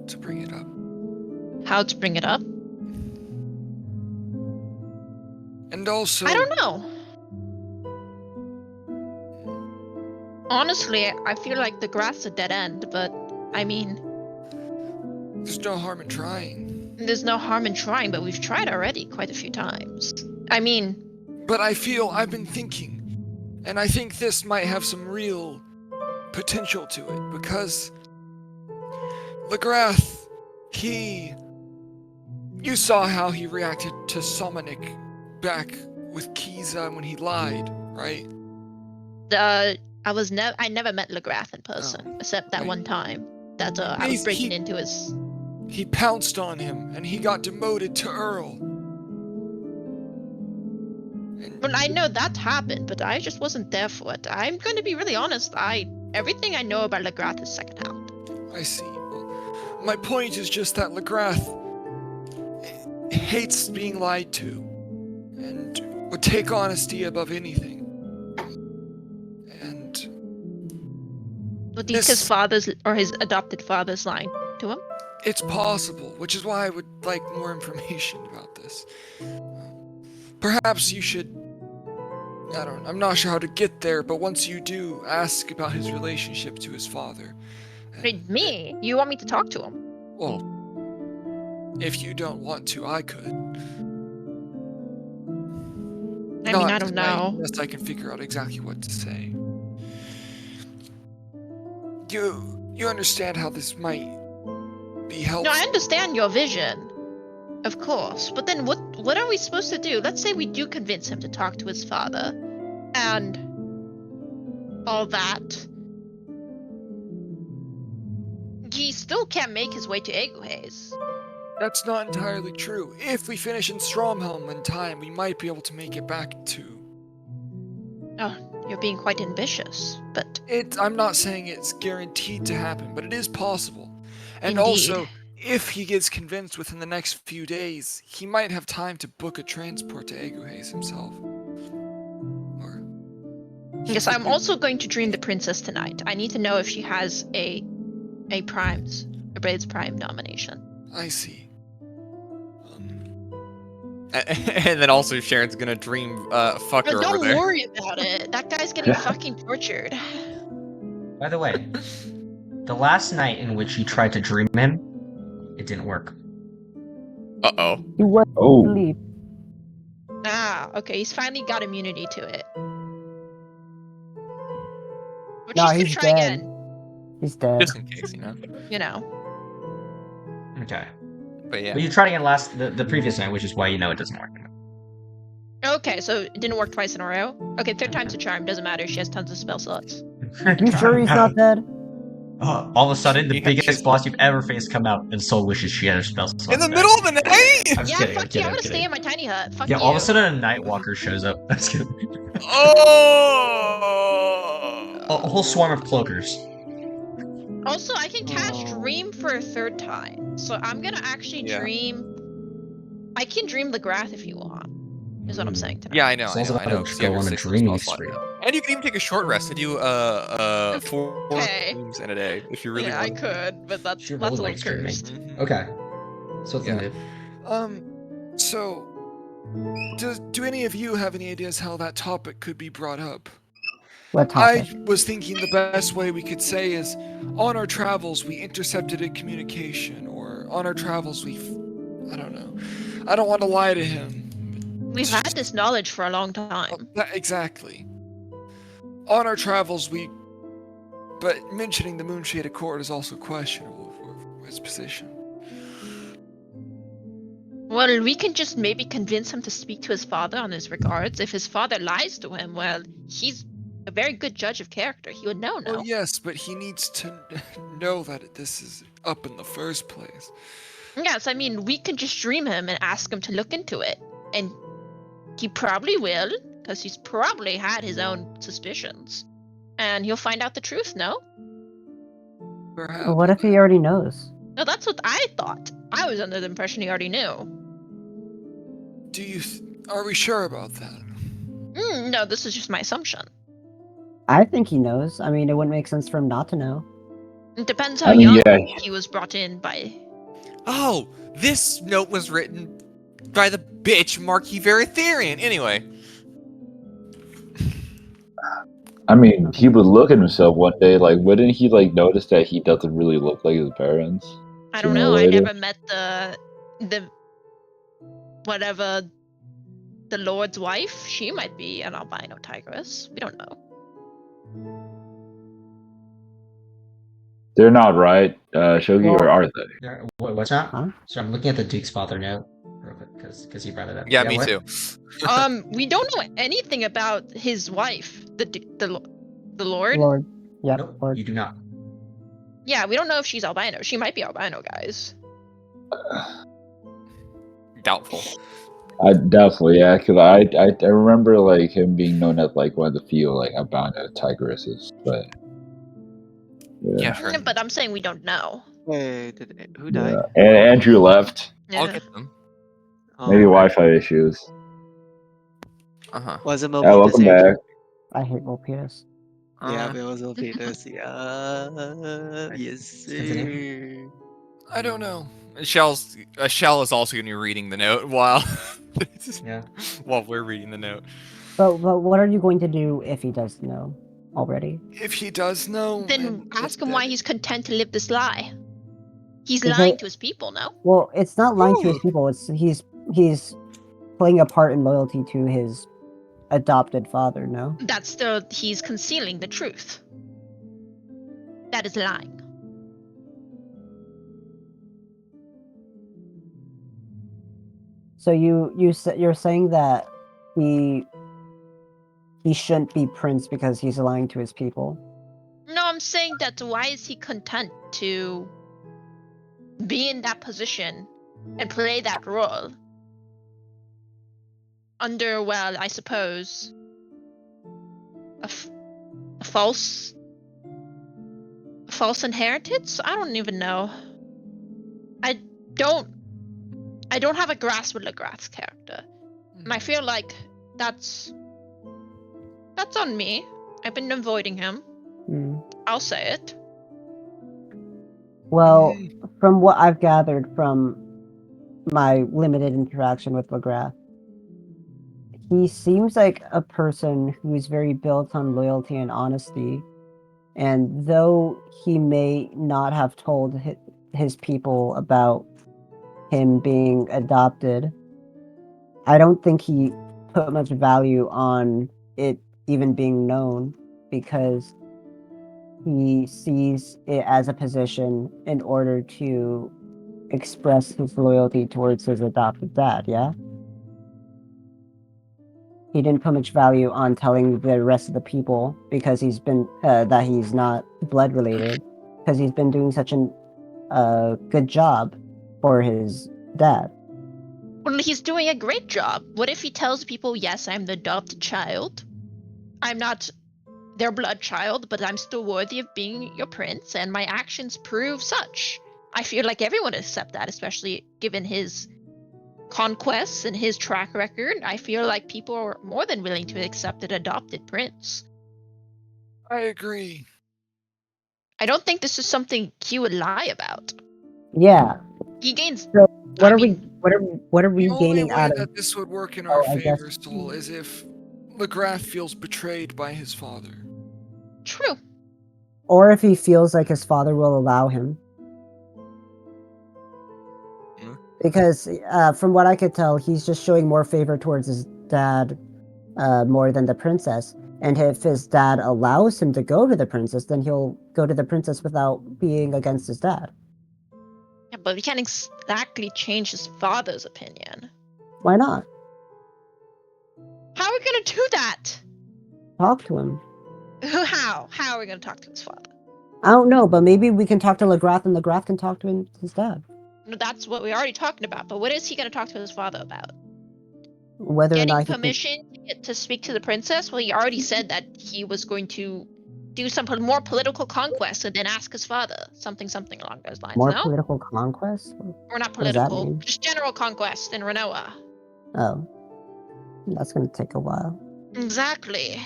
[SPEAKER 7] to bring it up.
[SPEAKER 3] How to bring it up?
[SPEAKER 7] And also...
[SPEAKER 3] I don't know. Honestly, I feel like the grass is a dead end, but I mean...
[SPEAKER 7] There's no harm in trying.
[SPEAKER 3] There's no harm in trying, but we've tried already quite a few times. I mean,
[SPEAKER 7] But I've been thinking, and I think this might have some real potential to it, because Legrath, you saw how he reacted to Somanik back with Kiza when he lied, right?
[SPEAKER 3] I never met Legrath in person, except that
[SPEAKER 7] right.
[SPEAKER 3] one time that I was breaking into his.
[SPEAKER 7] He pounced on him, and he got demoted to Earl.
[SPEAKER 3] Well, I know that happened, but I just wasn't there for it. I'm going to be really honest. Everything I know about Legrath is secondhand.
[SPEAKER 7] I see. Well, my point is just that Legrath hates being lied to, and would take honesty above anything. And
[SPEAKER 3] Do you think his father's or his adopted father's lying to him?
[SPEAKER 7] it's possible, which is why I would like more information about this. Perhaps you should. I'm not sure how to get there, but once you do, ask about his relationship to his father.
[SPEAKER 3] Wait, me? You want me to talk to him?
[SPEAKER 7] Well, if you don't want to, I could.
[SPEAKER 3] I mean, I don't know.
[SPEAKER 7] Best I can figure out exactly what to say. You understand how this might be helpful?
[SPEAKER 3] No, I understand your vision, of course. But then, what are we supposed to do? Let's say we do convince him to talk to his father, and all that. He still can't make his way to Eguhes.
[SPEAKER 7] That's not entirely true. If we finish in Stromhelm in time, we might be able to make it back to...
[SPEAKER 3] Oh, you're being quite ambitious, but...
[SPEAKER 7] I'm not saying it's guaranteed to happen, but it is possible. And
[SPEAKER 3] Indeed.
[SPEAKER 7] also, if he gets convinced within the next few days, he might have time to book a transport to Eguhes himself. Or...
[SPEAKER 3] Yes, I'm also going to dream the princess tonight. I need to know if she has a Braid's Prime nomination.
[SPEAKER 7] I see.
[SPEAKER 4] And then also Sharon's gonna dream fucker
[SPEAKER 3] But
[SPEAKER 4] over
[SPEAKER 3] don't
[SPEAKER 4] there.
[SPEAKER 3] worry about it. That guy's getting fucking tortured.
[SPEAKER 5] By the way, the last night in which you tried to dream him, it didn't work.
[SPEAKER 4] Uh-oh.
[SPEAKER 2] You went
[SPEAKER 1] Oh.
[SPEAKER 2] to sleep.
[SPEAKER 3] Ah, okay. He's finally got immunity to it. But
[SPEAKER 2] No,
[SPEAKER 3] she's gonna
[SPEAKER 2] he's
[SPEAKER 3] try
[SPEAKER 2] dead.
[SPEAKER 3] again.
[SPEAKER 2] He's dead.
[SPEAKER 4] Just in case, you know.
[SPEAKER 3] You know.
[SPEAKER 5] Okay.
[SPEAKER 4] But yeah.
[SPEAKER 5] But you tried again the previous night, which is why you know it doesn't work.
[SPEAKER 3] Okay, so it didn't work twice in a row? Okay, third time's a charm. Doesn't matter. She has tons of spell slots.
[SPEAKER 2] You sure he's not dead?
[SPEAKER 5] All of a sudden, the
[SPEAKER 4] Yeah,
[SPEAKER 5] biggest
[SPEAKER 4] she's-
[SPEAKER 5] boss you've ever faced come out, and Soul wishes she had her spell slots
[SPEAKER 4] In the
[SPEAKER 5] back.
[SPEAKER 4] middle of the night!
[SPEAKER 5] I'm just
[SPEAKER 3] Yeah,
[SPEAKER 5] kidding,
[SPEAKER 3] fuck you. I'm gonna stay
[SPEAKER 5] kidding.
[SPEAKER 3] in my tiny hut. Fuck
[SPEAKER 5] Yeah,
[SPEAKER 3] you.
[SPEAKER 5] all of a sudden a Nightwalker shows up. I'm just kidding.
[SPEAKER 4] Oh!
[SPEAKER 5] A whole swarm of cloakers.
[SPEAKER 3] Also, I can cast
[SPEAKER 6] Oh.
[SPEAKER 3] Dream for a third time. So I'm gonna actually
[SPEAKER 4] Yeah.
[SPEAKER 3] dream... I can dream Legrath if you want. Is what I'm saying tonight.
[SPEAKER 4] Yeah, I know,
[SPEAKER 5] Sounds
[SPEAKER 4] I know.
[SPEAKER 5] like
[SPEAKER 4] Because
[SPEAKER 5] go
[SPEAKER 4] you have
[SPEAKER 5] on a
[SPEAKER 4] your 6
[SPEAKER 5] dreaming
[SPEAKER 4] spell slot
[SPEAKER 5] spree.
[SPEAKER 4] now. And you can even take a short rest and do 4
[SPEAKER 3] Okay.
[SPEAKER 4] dreams in a day if you really
[SPEAKER 3] yeah, I
[SPEAKER 4] want.
[SPEAKER 3] could, but that's
[SPEAKER 5] She
[SPEAKER 3] a
[SPEAKER 5] really
[SPEAKER 3] little
[SPEAKER 5] likes dreaming.
[SPEAKER 3] cursed.
[SPEAKER 4] Mhm.
[SPEAKER 5] Okay. So it's
[SPEAKER 4] Yeah.
[SPEAKER 5] limited.
[SPEAKER 7] So... Do any of you have any ideas how that topic could be brought up?
[SPEAKER 2] What topic?
[SPEAKER 7] I was thinking the best way we could say is, on our travels we intercepted a communication, or on our travels I don't know. I don't want to lie to him.
[SPEAKER 3] We've had this knowledge for a long time.
[SPEAKER 7] Exactly. On our travels but mentioning the Moonshade Accord is also questionable for his position.
[SPEAKER 3] Well, we can just maybe convince him to speak to his father on his regards. If his father lies to him, well, he's a very good judge of character. He would know, no?
[SPEAKER 7] Well, yes, but he needs to know that this is up in the first place.
[SPEAKER 3] Yes, I mean, we can just dream him and ask him to look into it. And he probably will, because he's probably had his own suspicions. And he'll find out the truth, no?
[SPEAKER 7] Perhaps.
[SPEAKER 2] Well, what if he already knows?
[SPEAKER 3] No, that's what I thought. I was under the impression he already knew.
[SPEAKER 7] Are we sure about that?
[SPEAKER 3] No, this is just my assumption.
[SPEAKER 2] I think he knows. I mean, it wouldn't make sense for him not to know.
[SPEAKER 3] It depends how
[SPEAKER 1] I mean,
[SPEAKER 3] young
[SPEAKER 1] yeah.
[SPEAKER 3] he was brought in by.
[SPEAKER 4] Oh, this note was written by the bitch Marquis Veritherian. Anyway.
[SPEAKER 1] I mean, he would look at himself one day, like, wouldn't he, like, notice that he doesn't really look like his parents?
[SPEAKER 3] I don't
[SPEAKER 1] Sooner or
[SPEAKER 3] know. I
[SPEAKER 1] later.
[SPEAKER 3] never met the the whatever the Lord's wife, she might be an albino tigress. We don't know.
[SPEAKER 1] They're not, right, Shogi, or
[SPEAKER 2] Well-
[SPEAKER 1] are they?
[SPEAKER 5] Yeah, what's that?
[SPEAKER 2] Huh?
[SPEAKER 5] So I'm looking at the Duke's father note, because he brought it up.
[SPEAKER 4] Yeah, me
[SPEAKER 5] what?
[SPEAKER 4] too.
[SPEAKER 3] We don't know anything about his wife, the Lord.
[SPEAKER 2] Lord. Yep,
[SPEAKER 5] Nope,
[SPEAKER 2] Lord.
[SPEAKER 5] you do not.
[SPEAKER 3] Yeah, we don't know if she's albino. She might be albino, guys.
[SPEAKER 4] Doubtful.
[SPEAKER 1] I definitely, yeah, because I remember like him being known as like one of the few like albino tigresses, but
[SPEAKER 4] Yeah, sure.
[SPEAKER 3] Yeah, but I'm saying we don't know.
[SPEAKER 6] Wait, who died?
[SPEAKER 1] yeah. And Andrew left.
[SPEAKER 4] I'll
[SPEAKER 3] Yeah.
[SPEAKER 4] get them.
[SPEAKER 1] Maybe
[SPEAKER 6] Oh,
[SPEAKER 1] Wi-Fi issues.
[SPEAKER 4] Uh-huh.
[SPEAKER 6] was it
[SPEAKER 1] Yeah,
[SPEAKER 6] Mobitus?
[SPEAKER 1] welcome back.
[SPEAKER 2] I hate Volpetus.
[SPEAKER 6] Yeah, it was Mobitus. Yeah, yes,
[SPEAKER 5] Continue.
[SPEAKER 6] sir.
[SPEAKER 7] I don't know.
[SPEAKER 4] Shell is also going to be reading the note while
[SPEAKER 5] Yeah.
[SPEAKER 4] while we're reading the note.
[SPEAKER 2] But what are you going to do if he does know already?
[SPEAKER 7] If he does know,
[SPEAKER 3] Then ask him why he's content to live this lie. He's
[SPEAKER 2] Because-
[SPEAKER 3] lying to his people, no?
[SPEAKER 2] Well, it's not lying to his
[SPEAKER 7] Ooh.
[SPEAKER 2] people. It's he's playing a part in loyalty to his adopted father. No.
[SPEAKER 3] That's the he's concealing the truth. That is lying.
[SPEAKER 2] So you're saying that he shouldn't be prince because he's lying to his people.
[SPEAKER 3] No, I'm saying that why is he content to be in that position and play that role under, well, I suppose, a false inheritance? I don't even know. I don't have a grasp with Legrath's character. And I feel like that's on me. I've been avoiding him.
[SPEAKER 2] Hmm.
[SPEAKER 3] I'll say it.
[SPEAKER 2] Well, from what I've gathered from my limited interaction with McGrath, he seems like a person who's very built on loyalty and honesty. And though he may not have told his people about him being adopted, I don't think he put much value on it even being known, because he sees it as a position in order to express his loyalty towards his adopted dad, yeah? He didn't put much value on telling the rest of the people because he's been, that he's not blood related, because he's been doing such a good job for his dad.
[SPEAKER 3] Well, he's doing a great job. What if he tells people, yes, I'm the adopted child. I'm not their blood child, but I'm still worthy of being your prince, and my actions prove such. I feel like everyone would accept that, especially given his conquests and his track record. I feel like people are more than willing to accept an adopted prince.
[SPEAKER 7] I agree.
[SPEAKER 3] I don't think this is something he would lie about.
[SPEAKER 2] Yeah.
[SPEAKER 3] He gains.
[SPEAKER 2] What
[SPEAKER 3] I
[SPEAKER 2] are
[SPEAKER 3] mean,
[SPEAKER 2] what are we
[SPEAKER 7] The only
[SPEAKER 2] gaining
[SPEAKER 7] way
[SPEAKER 2] out of?
[SPEAKER 7] that this would work in
[SPEAKER 2] Oh,
[SPEAKER 7] our
[SPEAKER 2] I guess-
[SPEAKER 7] favor, Soul, is if Legrath feels betrayed by his father.
[SPEAKER 3] true.
[SPEAKER 2] Or if he feels like his father will allow him.
[SPEAKER 4] Hmm.
[SPEAKER 2] Because from what I could tell, he's just showing more favor towards his dad more than the princess. And if his dad allows him to go to the princess, then he'll go to the princess without being against his dad.
[SPEAKER 3] Yeah, but we can't exactly change his father's opinion.
[SPEAKER 2] Why not?
[SPEAKER 3] How are we gonna do that?
[SPEAKER 2] Talk to him.
[SPEAKER 3] How? How are we gonna talk to his father?
[SPEAKER 2] I don't know, but maybe we can talk to Legrath and Legrath can talk to his dad.
[SPEAKER 3] No, that's what we're already talking about. But what is he gonna talk to his father about?
[SPEAKER 2] Whether or
[SPEAKER 3] Getting
[SPEAKER 2] not he can...
[SPEAKER 3] permission to speak to the princess? Well, he already said that he was going to do some more political conquest and then ask his father something along those lines.
[SPEAKER 2] More
[SPEAKER 3] No,
[SPEAKER 2] political conquest?
[SPEAKER 3] or not
[SPEAKER 2] What does that
[SPEAKER 3] political,
[SPEAKER 2] mean?
[SPEAKER 3] just general conquest in Renoa.
[SPEAKER 2] Oh. That's gonna take a while.
[SPEAKER 3] Exactly.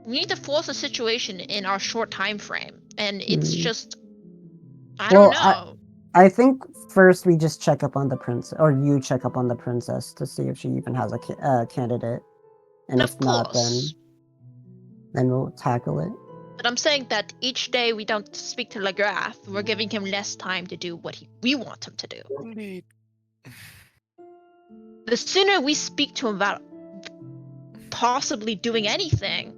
[SPEAKER 3] We need to force a situation in our short time frame, and it's just I
[SPEAKER 2] Well,
[SPEAKER 3] don't know.
[SPEAKER 2] I think first we just check up on the princess, or you check up on the princess to see if she even has a candidate, and
[SPEAKER 3] Of
[SPEAKER 2] if not,
[SPEAKER 3] course.
[SPEAKER 2] then we'll tackle it.
[SPEAKER 3] But I'm saying that each day we don't speak to Lagrath, we're giving him less time to do what we want him to do.
[SPEAKER 7] Indeed.
[SPEAKER 3] The sooner we speak to him about possibly doing anything.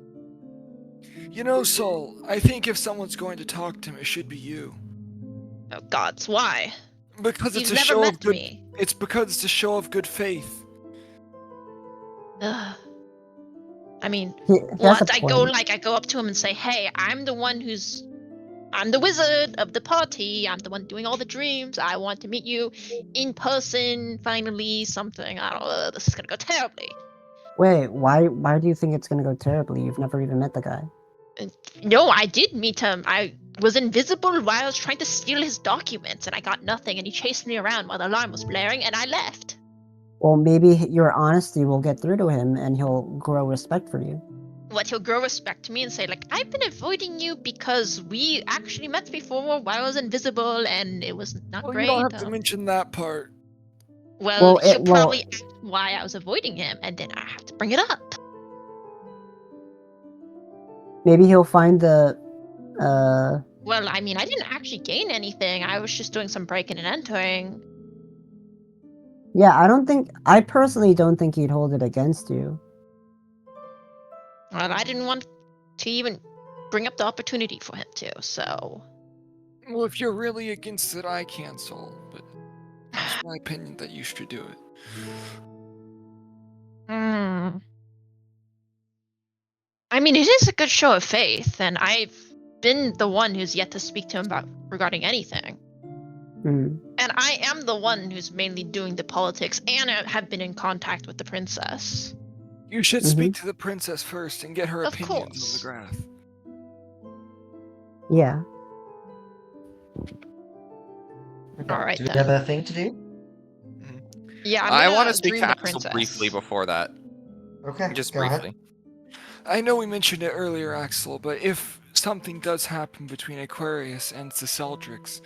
[SPEAKER 7] You know, Sol, I think if someone's going to talk to him, it should be you.
[SPEAKER 3] Oh gods, why?
[SPEAKER 7] Because it's
[SPEAKER 3] You've
[SPEAKER 7] a
[SPEAKER 3] never
[SPEAKER 7] show of
[SPEAKER 3] met
[SPEAKER 7] good.
[SPEAKER 3] me.
[SPEAKER 7] It's because it's a show of good faith.
[SPEAKER 3] Ugh. I mean,
[SPEAKER 2] That's a
[SPEAKER 3] what? I go up to him and say, "Hey, I'm the wizard of the party. I'm the one doing all the dreams. I want to meet you in person. Finally, something. I don't know. This is gonna go terribly."
[SPEAKER 2] Wait, why do you think it's gonna go terribly? You've never even met the guy.
[SPEAKER 3] No, I did meet him. I was invisible while I was trying to steal his documents, and I got nothing. And he chased me around while the alarm was blaring, and I left.
[SPEAKER 2] Well, maybe your honesty will get through to him, and he'll grow respect for you.
[SPEAKER 3] What, he'll grow respect to me and say, like, I've been avoiding you because we actually met before while I was invisible, and it was not
[SPEAKER 7] Well,
[SPEAKER 3] great.
[SPEAKER 7] you don't have to mention that part.
[SPEAKER 3] Well, he'll probably ask why I was avoiding him, and then I have to bring it up.
[SPEAKER 2] Maybe he'll find the.
[SPEAKER 3] Well, I mean, I didn't actually gain anything. I was just doing some breaking and entering.
[SPEAKER 2] Yeah, I personally don't think he'd hold it against you.
[SPEAKER 3] Well, I didn't want to even bring up the opportunity for him to, so.
[SPEAKER 7] Well, if you're really against it, I can, Sol. But it's my opinion that you should do it.
[SPEAKER 3] I mean, it is a good show of faith, and I've been the one who's yet to speak to him regarding anything.
[SPEAKER 2] Mm.
[SPEAKER 3] And I am the one who's mainly doing the politics, and I have been in contact with the princess.
[SPEAKER 7] You should speak to the princess first and get her
[SPEAKER 3] Of
[SPEAKER 7] opinions
[SPEAKER 3] course.
[SPEAKER 7] on the graph.
[SPEAKER 2] Yeah.
[SPEAKER 3] All right,
[SPEAKER 5] Do we
[SPEAKER 3] then.
[SPEAKER 5] have a thing to do?
[SPEAKER 3] Yeah,
[SPEAKER 4] I want
[SPEAKER 3] to
[SPEAKER 4] to speak
[SPEAKER 3] dream
[SPEAKER 4] to
[SPEAKER 3] the
[SPEAKER 4] Axel
[SPEAKER 3] princess.
[SPEAKER 4] briefly before that.
[SPEAKER 5] Okay,
[SPEAKER 4] Just
[SPEAKER 5] go ahead.
[SPEAKER 4] briefly.
[SPEAKER 7] I know we mentioned it earlier, Axel, but if something does happen between Aquarius and the Seldrix,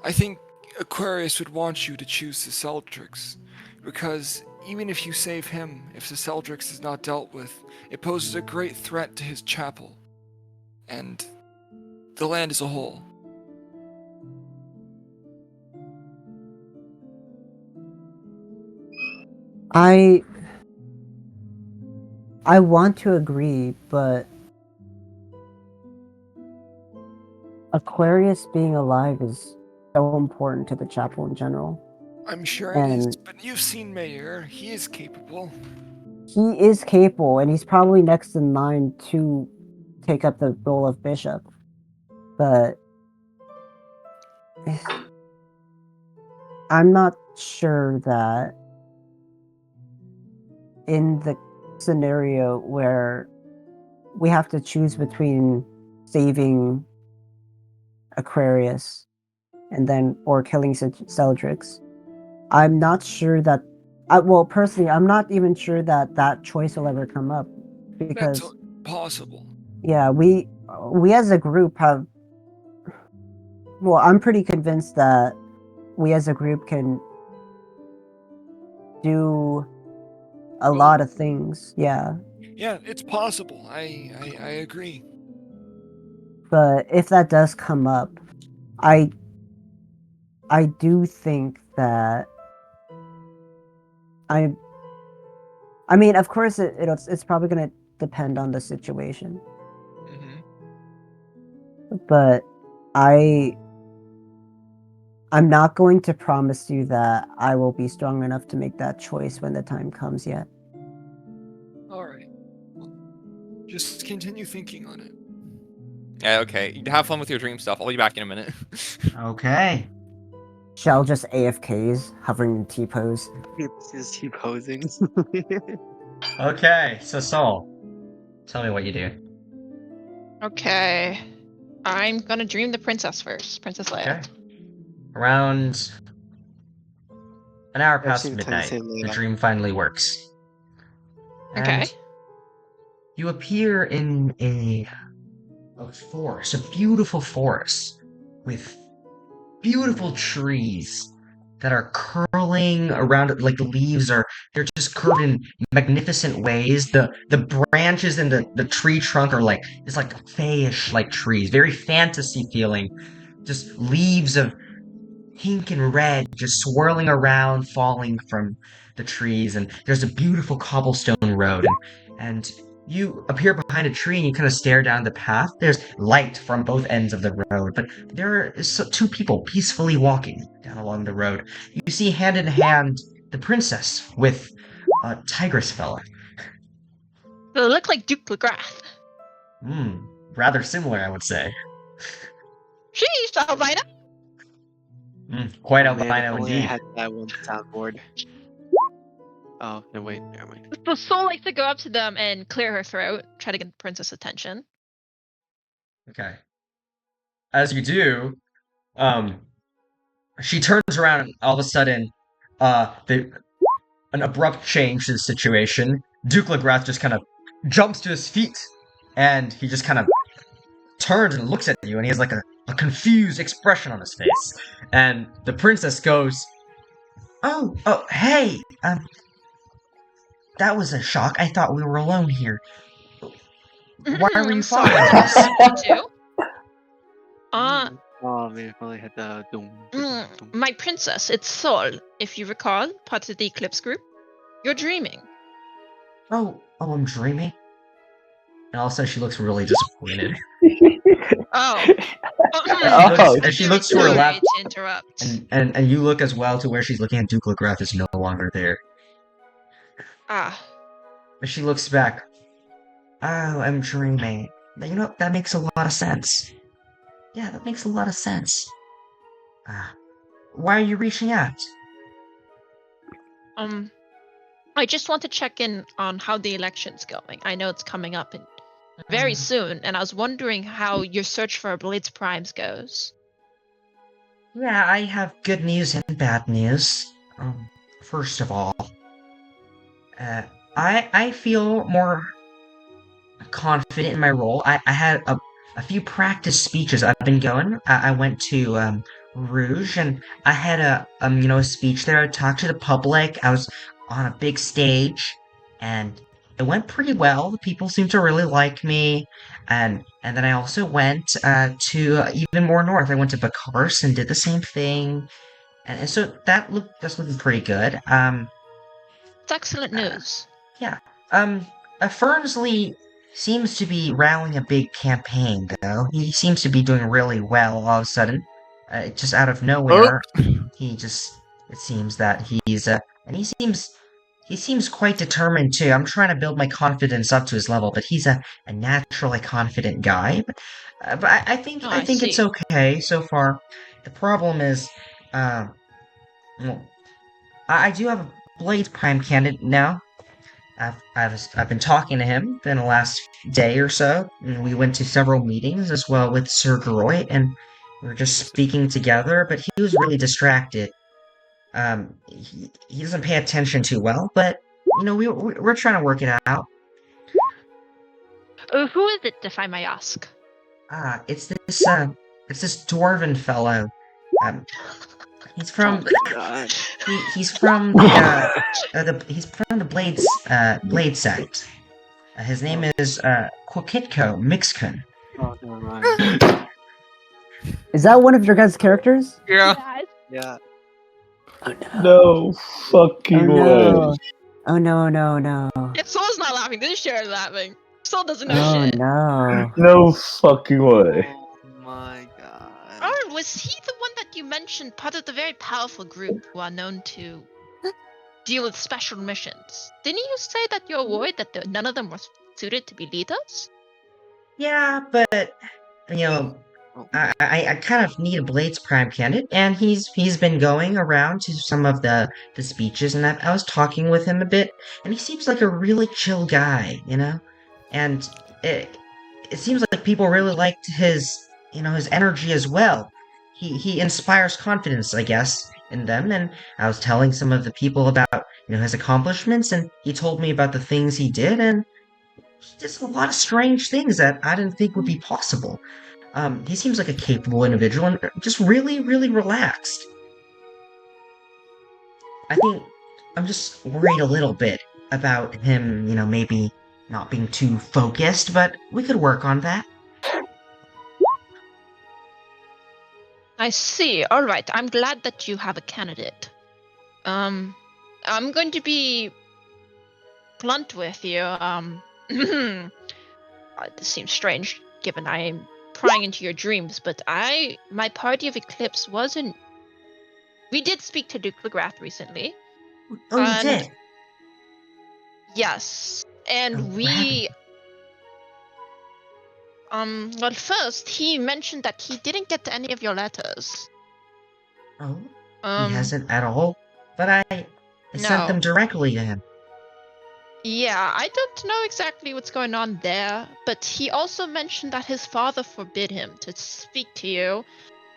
[SPEAKER 7] I think Aquarius would want you to choose the Seldrix, because even if you save him, if the Seldrix is not dealt with, it poses a great threat to his chapel, and the land as a whole.
[SPEAKER 2] I want to agree, but Aquarius being alive is so important to the chapel in general.
[SPEAKER 7] I'm sure it is, but you've seen Mayor. He is capable.
[SPEAKER 2] He is capable, and he's probably next in line to take up the role of bishop. But I'm not sure that in the scenario where we have to choose between saving Aquarius or killing Celdrix, I'm not sure that. Personally, I'm not even sure that choice will ever come up, because
[SPEAKER 7] That's possible.
[SPEAKER 2] yeah, we as a group have. Well, I'm pretty convinced that we as a group can do a lot of things. Yeah.
[SPEAKER 7] Yeah, it's possible. I agree.
[SPEAKER 2] But if that does come up, I do think that I mean, of course, it's probably going to depend on the situation. But I'm not going to promise you that I will be strong enough to make that choice when the time comes yet.
[SPEAKER 7] All right. Well, just continue thinking on it.
[SPEAKER 4] Yeah, okay. Have fun with your dream stuff. I'll be back in a minute.
[SPEAKER 5] Okay.
[SPEAKER 2] Shell just AFKs, hovering in T-pose.
[SPEAKER 6] It's just T-posing.
[SPEAKER 5] Okay, so Saul, tell me what you do.
[SPEAKER 3] Okay. I'm gonna dream the princess first. Princess Leia.
[SPEAKER 5] Okay. Around an hour past
[SPEAKER 6] Actually,
[SPEAKER 5] midnight,
[SPEAKER 6] say
[SPEAKER 5] the
[SPEAKER 6] Leia.
[SPEAKER 5] dream finally works.
[SPEAKER 3] Okay.
[SPEAKER 5] And you appear in a forest, a beautiful forest with beautiful trees that are curling around it, like the leaves they're just curved in magnificent ways. The branches and the tree trunk are like it's like fayish like trees, very fantasy feeling. Just leaves of pink and red just swirling around, falling from the trees, and there's a beautiful cobblestone road, and you appear behind a tree and you kind of stare down the path. There's light from both ends of the road, but there is two people peacefully walking down along the road. You see hand in hand the princess with a tigress fella.
[SPEAKER 3] They look like Duke Lagrath.
[SPEAKER 5] Rather similar, I would say.
[SPEAKER 3] She's albino.
[SPEAKER 5] Quite
[SPEAKER 6] Oh, man, if
[SPEAKER 5] albino
[SPEAKER 6] only I
[SPEAKER 5] indeed.
[SPEAKER 6] had that one soundboard. Oh, no, wait, never mind.
[SPEAKER 3] The soul likes to go up to them and clear her throat, try to get the princess' attention.
[SPEAKER 5] Okay. As you do, she turns around and all of a sudden, an abrupt change to the situation. Duke Lagrath just kind of jumps to his feet, and he just kind of turns and looks at you, and he has like a confused expression on his face. And the princess goes, "Oh, hey, that was a shock. I thought we were alone here. Why were you
[SPEAKER 3] I'm sorry
[SPEAKER 5] following
[SPEAKER 3] to
[SPEAKER 5] us?"
[SPEAKER 3] disturb you too.
[SPEAKER 6] Oh, man, if only I had the doom.
[SPEAKER 3] My princess, it's Sol, if you recall, part of the Eclipse group. You're dreaming.
[SPEAKER 5] Oh, I'm dreaming. And also, she looks really disappointed.
[SPEAKER 3] Oh.
[SPEAKER 5] And she looks to her
[SPEAKER 3] Sorry
[SPEAKER 5] left,
[SPEAKER 3] to interrupt.
[SPEAKER 5] and you look as well to where she's looking, and Duke Lagrath is no longer there.
[SPEAKER 3] Ah.
[SPEAKER 5] And she looks back. Oh, I'm dreaming. You know, that makes a lot of sense. Yeah, that makes a lot of sense. Why are you reaching out?
[SPEAKER 3] I just want to check in on how the election's going. I know it's coming up very soon, and I was wondering how your search for Blades Primes goes.
[SPEAKER 5] Yeah, I have good news and bad news. First of all, I feel more confident in my role. I had a few practice speeches I've been going. I went to Rouge, and I had a speech there. I talked to the public. I was on a big stage, and it went pretty well. The people seemed to really like me, and then I also went to even more north. I went to Bakars and did the same thing, and so that's looking pretty good.
[SPEAKER 3] It's excellent news.
[SPEAKER 5] Yeah. Fernsley seems to be rallying a big campaign, though. He seems to be doing really well all of a sudden. Just out of nowhere, it seems that and he seems quite determined too. I'm trying to build my confidence up to his level, but he's a naturally confident guy. But I think
[SPEAKER 3] Oh,
[SPEAKER 5] I
[SPEAKER 3] I
[SPEAKER 5] think it's
[SPEAKER 3] see.
[SPEAKER 5] okay so far. The problem is, well, I do have a Blades Prime candidate now. I've been talking to him in the last day or so, and we went to several meetings as well with Sir Geroy, and we were just speaking together. But he was really distracted. He doesn't pay attention too well, but we're trying to work it out.
[SPEAKER 3] Who is it, if I may ask?
[SPEAKER 5] It's this dwarven fellow. He's from
[SPEAKER 6] God.
[SPEAKER 5] he's from he's from the Blade sect. His name is Quokitko Mixkun.
[SPEAKER 6] Oh, never mind.
[SPEAKER 2] Is that one of your guys' characters?
[SPEAKER 4] Yeah.
[SPEAKER 6] Yeah.
[SPEAKER 2] Oh no.
[SPEAKER 1] No fucking way.
[SPEAKER 2] Oh no.
[SPEAKER 3] Yeah, Sol's not laughing. They're just sharing laughing. Sol doesn't know
[SPEAKER 2] Oh
[SPEAKER 3] shit.
[SPEAKER 2] no.
[SPEAKER 1] No fucking way.
[SPEAKER 6] Oh my god.
[SPEAKER 3] Oh, was he the one that you mentioned, part of the very powerful group who are known to deal with special missions? Didn't you say that you're worried that none of them were suited to be leaders?
[SPEAKER 5] Yeah, but I kind of need a Blades Prime candidate, and he's been going around to some of the speeches, and I was talking with him a bit, and he seems like a really chill guy, and it seems like people really liked his energy as well. He inspires confidence, I guess, in them, and I was telling some of the people about his accomplishments, and he told me about the things he did, and he does a lot of strange things that I didn't think would be possible. He seems like a capable individual and just really, really relaxed. I think I'm just worried a little bit about him, maybe not being too focused, but we could work on that.
[SPEAKER 3] I see. All right. I'm glad that you have a candidate. I'm going to be blunt with you. This seems strange given I'm prying into your dreams, but my party of Eclipse wasn't. We did speak to Duke Legrath recently.
[SPEAKER 5] Oh, you
[SPEAKER 3] And
[SPEAKER 5] did?
[SPEAKER 3] yes,
[SPEAKER 5] Oh,
[SPEAKER 3] and
[SPEAKER 5] what happened?
[SPEAKER 3] we. Well, first he mentioned that he didn't get any of your letters.
[SPEAKER 5] Oh, he hasn't at all? But I sent them
[SPEAKER 3] No.
[SPEAKER 5] directly to him.
[SPEAKER 3] Yeah, I don't know exactly what's going on there, but he also mentioned that his father forbid him to speak to you.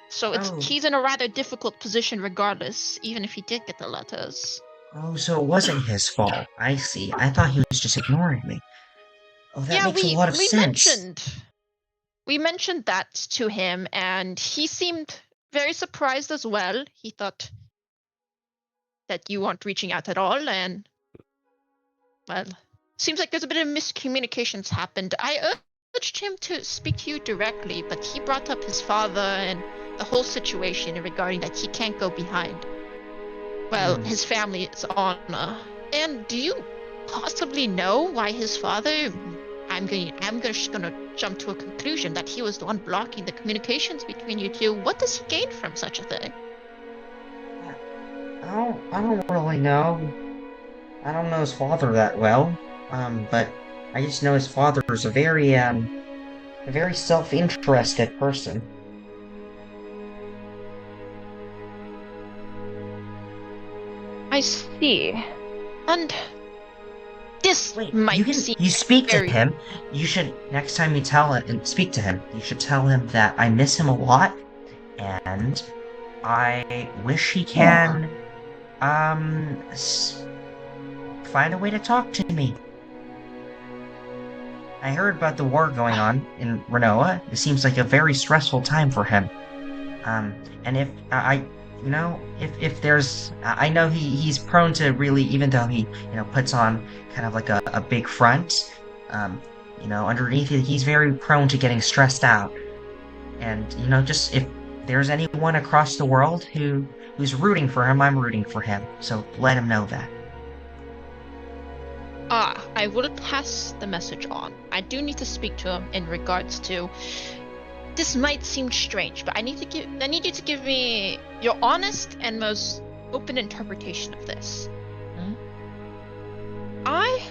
[SPEAKER 3] So
[SPEAKER 5] Oh.
[SPEAKER 3] he's in a rather difficult position regardless, even if he did get the letters.
[SPEAKER 5] Oh, so it wasn't his fault. I see. I thought he was just ignoring me. Oh, that
[SPEAKER 3] Yeah,
[SPEAKER 5] makes a lot of
[SPEAKER 3] we
[SPEAKER 5] sense.
[SPEAKER 3] mentioned that to him, and he seemed very surprised as well. He thought that you weren't reaching out at all, and well, seems like there's a bit of miscommunications happened. I urged him to speak to you directly, but he brought up his father and the whole situation regarding that he can't go behind. Well, his family's honor. And do you possibly know why his father? Just gonna jump to a conclusion that he was the one blocking the communications between you two. What does he gain from such a thing?
[SPEAKER 5] I don't really know. I don't know his father that well. But I just know his father is a very self-interested person.
[SPEAKER 3] I see. And this
[SPEAKER 5] Wait,
[SPEAKER 3] might seem
[SPEAKER 5] you speak to
[SPEAKER 3] very.
[SPEAKER 5] him. You should, next time you tell it and speak to him, you should tell him that I miss him a lot, and I wish he can, find a way to talk to me. I heard about the war going on in Renoa. It seems like a very stressful time for him. And if if there's, I know he's prone to really, even though he, puts on kind of like a big front, underneath it, he's very prone to getting stressed out. And, just if there's anyone across the world who's rooting for him, I'm rooting for him. So let him know that.
[SPEAKER 3] I will pass the message on. I do need to speak to him in regards to. This might seem strange, but I need you to give me your honest and most open interpretation of this. My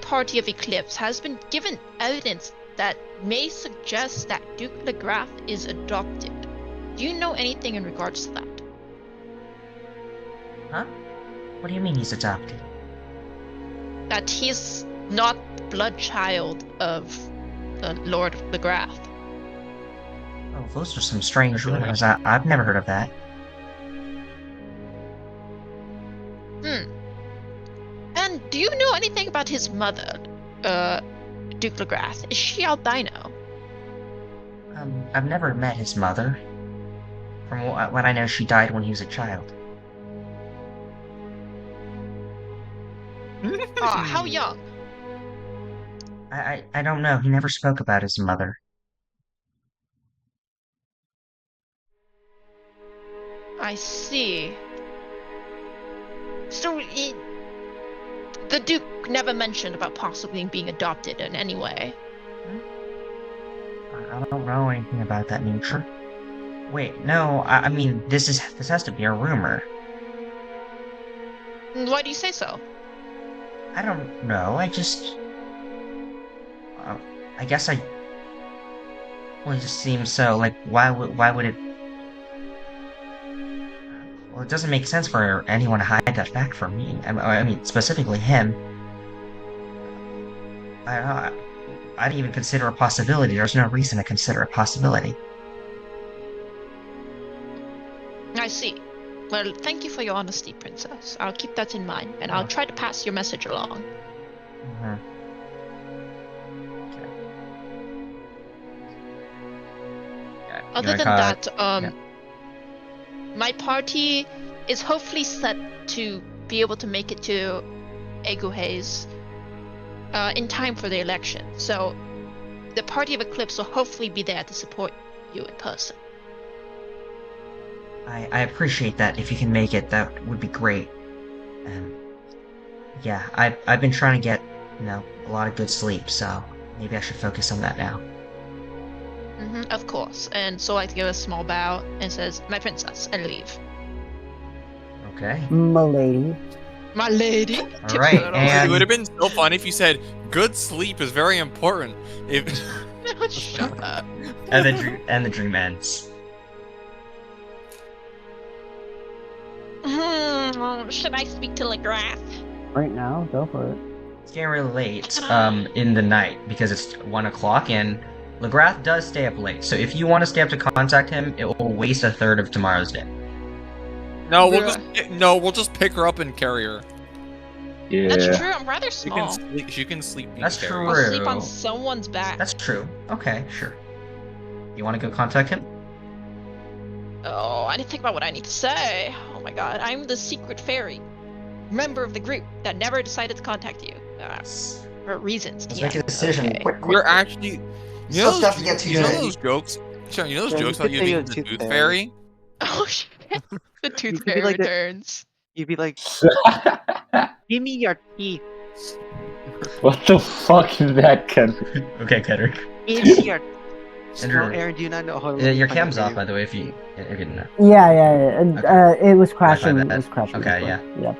[SPEAKER 3] party of Eclipse has been given evidence that may suggest that Duke Legrath is adopted. Do you know anything in regards to that?
[SPEAKER 5] Huh? What do you mean he's adopted?
[SPEAKER 3] That he's not the blood child of the Lord Legrath.
[SPEAKER 5] Oh, those are some strange rumors. I've never heard of that.
[SPEAKER 3] And do you know anything about his mother, Duke Legrath? Is she albino?
[SPEAKER 5] I've never met his mother. From what I know, she died when he was a child.
[SPEAKER 3] How young?
[SPEAKER 5] I don't know. He never spoke about his mother.
[SPEAKER 3] I see. So the Duke never mentioned about possibly being adopted in any way.
[SPEAKER 5] I don't know anything about that nature. Wait, no. I mean, this has to be a rumor.
[SPEAKER 3] Why do you say so?
[SPEAKER 5] I don't know. I just. I guess I. Well, it just seems so. Like, why would it? Well, it doesn't make sense for anyone to hide that fact from me. I mean, specifically him. I don't know. I didn't even consider a possibility. There's no reason to consider a possibility.
[SPEAKER 3] I see. Well, thank you for your honesty, Princess. I'll keep that in mind, and I'll try to pass your message along.
[SPEAKER 5] Okay.
[SPEAKER 3] Other than that, my party is hopefully set to be able to make it to Eguhe's in time for the election. So the party of Eclipse will hopefully be there to support you in person.
[SPEAKER 5] I appreciate that. If you can make it, that would be great. Yeah, I've been trying to get, a lot of good sleep, so maybe I should focus on that now.
[SPEAKER 3] Of course. And Solak gives a small bow and says, "My princess," and leave.
[SPEAKER 5] Okay.
[SPEAKER 2] Milady.
[SPEAKER 3] My lady.
[SPEAKER 5] All right,
[SPEAKER 4] It
[SPEAKER 5] and
[SPEAKER 4] would have been so fun if you said, "Good sleep is very important." If
[SPEAKER 3] Shut up.
[SPEAKER 5] and the dream ends.
[SPEAKER 3] Should I speak to Legrath?
[SPEAKER 2] Right now, go for it.
[SPEAKER 5] It's getting really late in the night because it's 1 o'clock, and Legrath does stay up late. So if you want to stay up to contact him, it will waste a third of tomorrow's day.
[SPEAKER 4] we'll just pick her up and carry her.
[SPEAKER 1] Yeah.
[SPEAKER 3] That's true. I'm rather
[SPEAKER 4] She
[SPEAKER 3] small.
[SPEAKER 4] can sleep. being
[SPEAKER 5] That's
[SPEAKER 4] carried.
[SPEAKER 3] I'll sleep
[SPEAKER 5] true.
[SPEAKER 3] on someone's back.
[SPEAKER 5] That's true. Okay, sure. You want to go contact him?
[SPEAKER 3] Oh, I didn't think about what I need to say. Oh my god, I'm the secret fairy. Member of the group that never decided to contact you. For reasons.
[SPEAKER 5] Let's
[SPEAKER 3] Yeah,
[SPEAKER 5] make a decision.
[SPEAKER 3] okay.
[SPEAKER 5] Quick.
[SPEAKER 4] You're actually. You know
[SPEAKER 5] Still stuff to get to
[SPEAKER 4] you know
[SPEAKER 5] today.
[SPEAKER 4] those jokes? Sharon, you know those
[SPEAKER 6] Yeah,
[SPEAKER 4] jokes
[SPEAKER 6] you
[SPEAKER 4] about
[SPEAKER 6] could
[SPEAKER 4] you
[SPEAKER 6] say
[SPEAKER 4] being
[SPEAKER 6] you're
[SPEAKER 4] the
[SPEAKER 6] tooth
[SPEAKER 4] tooth
[SPEAKER 6] fairy.
[SPEAKER 4] fairy?
[SPEAKER 3] Oh shit. The tooth
[SPEAKER 6] could be
[SPEAKER 3] fairy
[SPEAKER 6] like the-
[SPEAKER 3] returns.
[SPEAKER 6] You'd be like, "Give me your teeth.
[SPEAKER 1] What the fuck is that, Ken?
[SPEAKER 5] Okay, Kendrick.
[SPEAKER 6] Give me your."
[SPEAKER 5] Andrew,
[SPEAKER 6] No, Aaron, do you not know how?
[SPEAKER 5] your cam's off, by the way. If you didn't know.
[SPEAKER 2] Yeah. And, it was crashing.
[SPEAKER 5] my
[SPEAKER 2] It
[SPEAKER 5] bad.
[SPEAKER 2] was crashing.
[SPEAKER 5] Okay,
[SPEAKER 2] before. Yeah.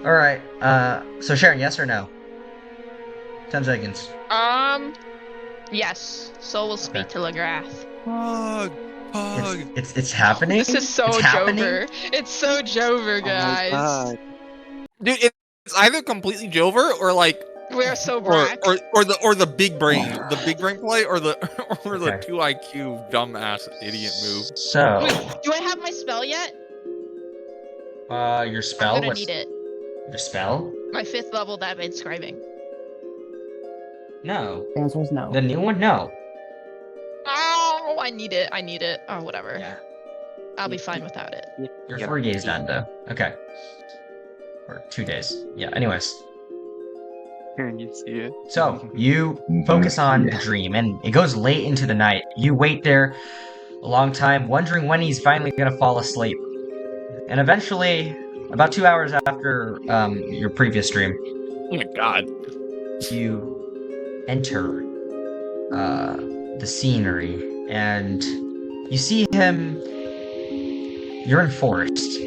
[SPEAKER 5] All right. So Sharon, yes or no? 10 seconds.
[SPEAKER 3] Yes. So we'll speak to Legrath.
[SPEAKER 4] Pug, pug.
[SPEAKER 5] It's happening.
[SPEAKER 3] This is so
[SPEAKER 5] It's happening?
[SPEAKER 3] Jover. It's so Jover,
[SPEAKER 6] Oh my
[SPEAKER 3] guys.
[SPEAKER 6] god.
[SPEAKER 4] Dude, it's either completely Jover or like,
[SPEAKER 3] We're so
[SPEAKER 4] or
[SPEAKER 3] black.
[SPEAKER 4] or the big brain play, or the
[SPEAKER 5] Okay.
[SPEAKER 4] 2 IQ dumbass idiot move.
[SPEAKER 5] So,
[SPEAKER 3] Wait, do I have my spell yet?
[SPEAKER 5] your spell.
[SPEAKER 3] I'm gonna
[SPEAKER 5] What's
[SPEAKER 3] need it.
[SPEAKER 5] your spell?
[SPEAKER 3] My 5th level that I've been scribing.
[SPEAKER 5] No.
[SPEAKER 2] The answer is no.
[SPEAKER 5] The new one? No.
[SPEAKER 3] Oh, I need it. I need it. Or whatever.
[SPEAKER 5] Yeah.
[SPEAKER 3] I'll be fine without it.
[SPEAKER 5] Your 4 days done though. Okay. Or 2 days. Yeah. Anyways.
[SPEAKER 6] Aaron, you see it.
[SPEAKER 5] So you focus on the dream, and it goes late into the night. You wait there a long time, wondering when he's finally gonna fall asleep. And eventually, about 2 hours after your previous dream,
[SPEAKER 4] Oh my god.
[SPEAKER 5] you enter the scenery, and you see him. You're in forest.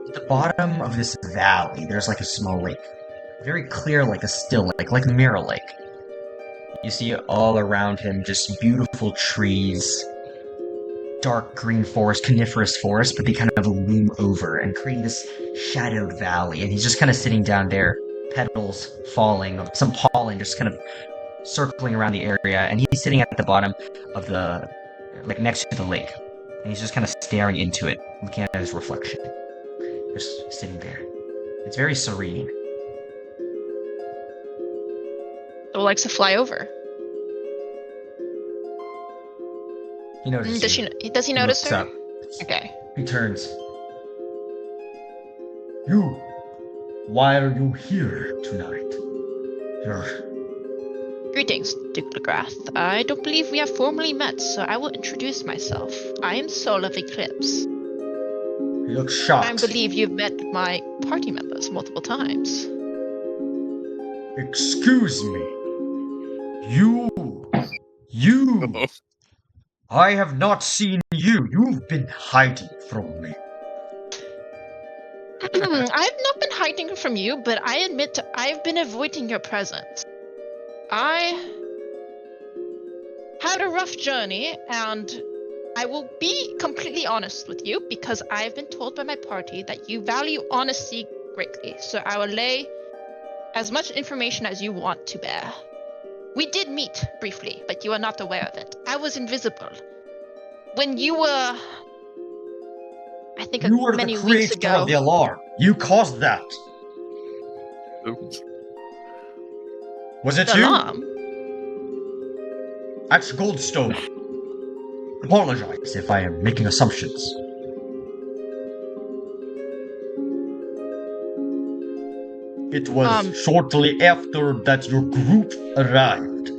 [SPEAKER 5] At the bottom of this valley, there's like a small lake. Very clear, like a still lake, like Mirror Lake. You see all around him just beautiful trees, dark green forest, coniferous forest, but they kind of loom over and create this shadowed valley. And he's just kind of sitting down there, petals falling, some pollen just kind of circling around the area. And he's sitting at the bottom of the, like next to the lake. And he's just kind of staring into it, looking at his reflection. Just sitting there. It's very serene.
[SPEAKER 3] So likes to fly over.
[SPEAKER 5] He notices
[SPEAKER 3] Does
[SPEAKER 5] you.
[SPEAKER 3] does he notice
[SPEAKER 5] looks
[SPEAKER 3] her?
[SPEAKER 5] up.
[SPEAKER 3] Okay.
[SPEAKER 5] He turns. You. Why are you here tonight? You're.
[SPEAKER 3] Greetings, Duke Legrath. I don't believe we have formally met, so I will introduce myself. I am Soul of Eclipse.
[SPEAKER 5] You look shocked.
[SPEAKER 3] I believe you've met my party members multiple times.
[SPEAKER 8] Excuse me. You.
[SPEAKER 4] Uh-oh.
[SPEAKER 8] I have not seen you. You've been hiding from me.
[SPEAKER 3] I've not been hiding from you, but I admit I've been avoiding your presence. I had a rough journey, and I will be completely honest with you because I've been told by my party that you value honesty greatly, so I will lay as much information as you want to bear. We did meet briefly, but you are not aware of it. I was invisible. When you were... I think
[SPEAKER 8] You were
[SPEAKER 3] many
[SPEAKER 8] the
[SPEAKER 3] weeks
[SPEAKER 8] creator
[SPEAKER 3] ago...
[SPEAKER 8] of the alarm. You caused that. Was it
[SPEAKER 3] The
[SPEAKER 8] you?
[SPEAKER 3] alarm?
[SPEAKER 8] At Goldstone. Apologize if I am making assumptions. It was shortly after that your group arrived.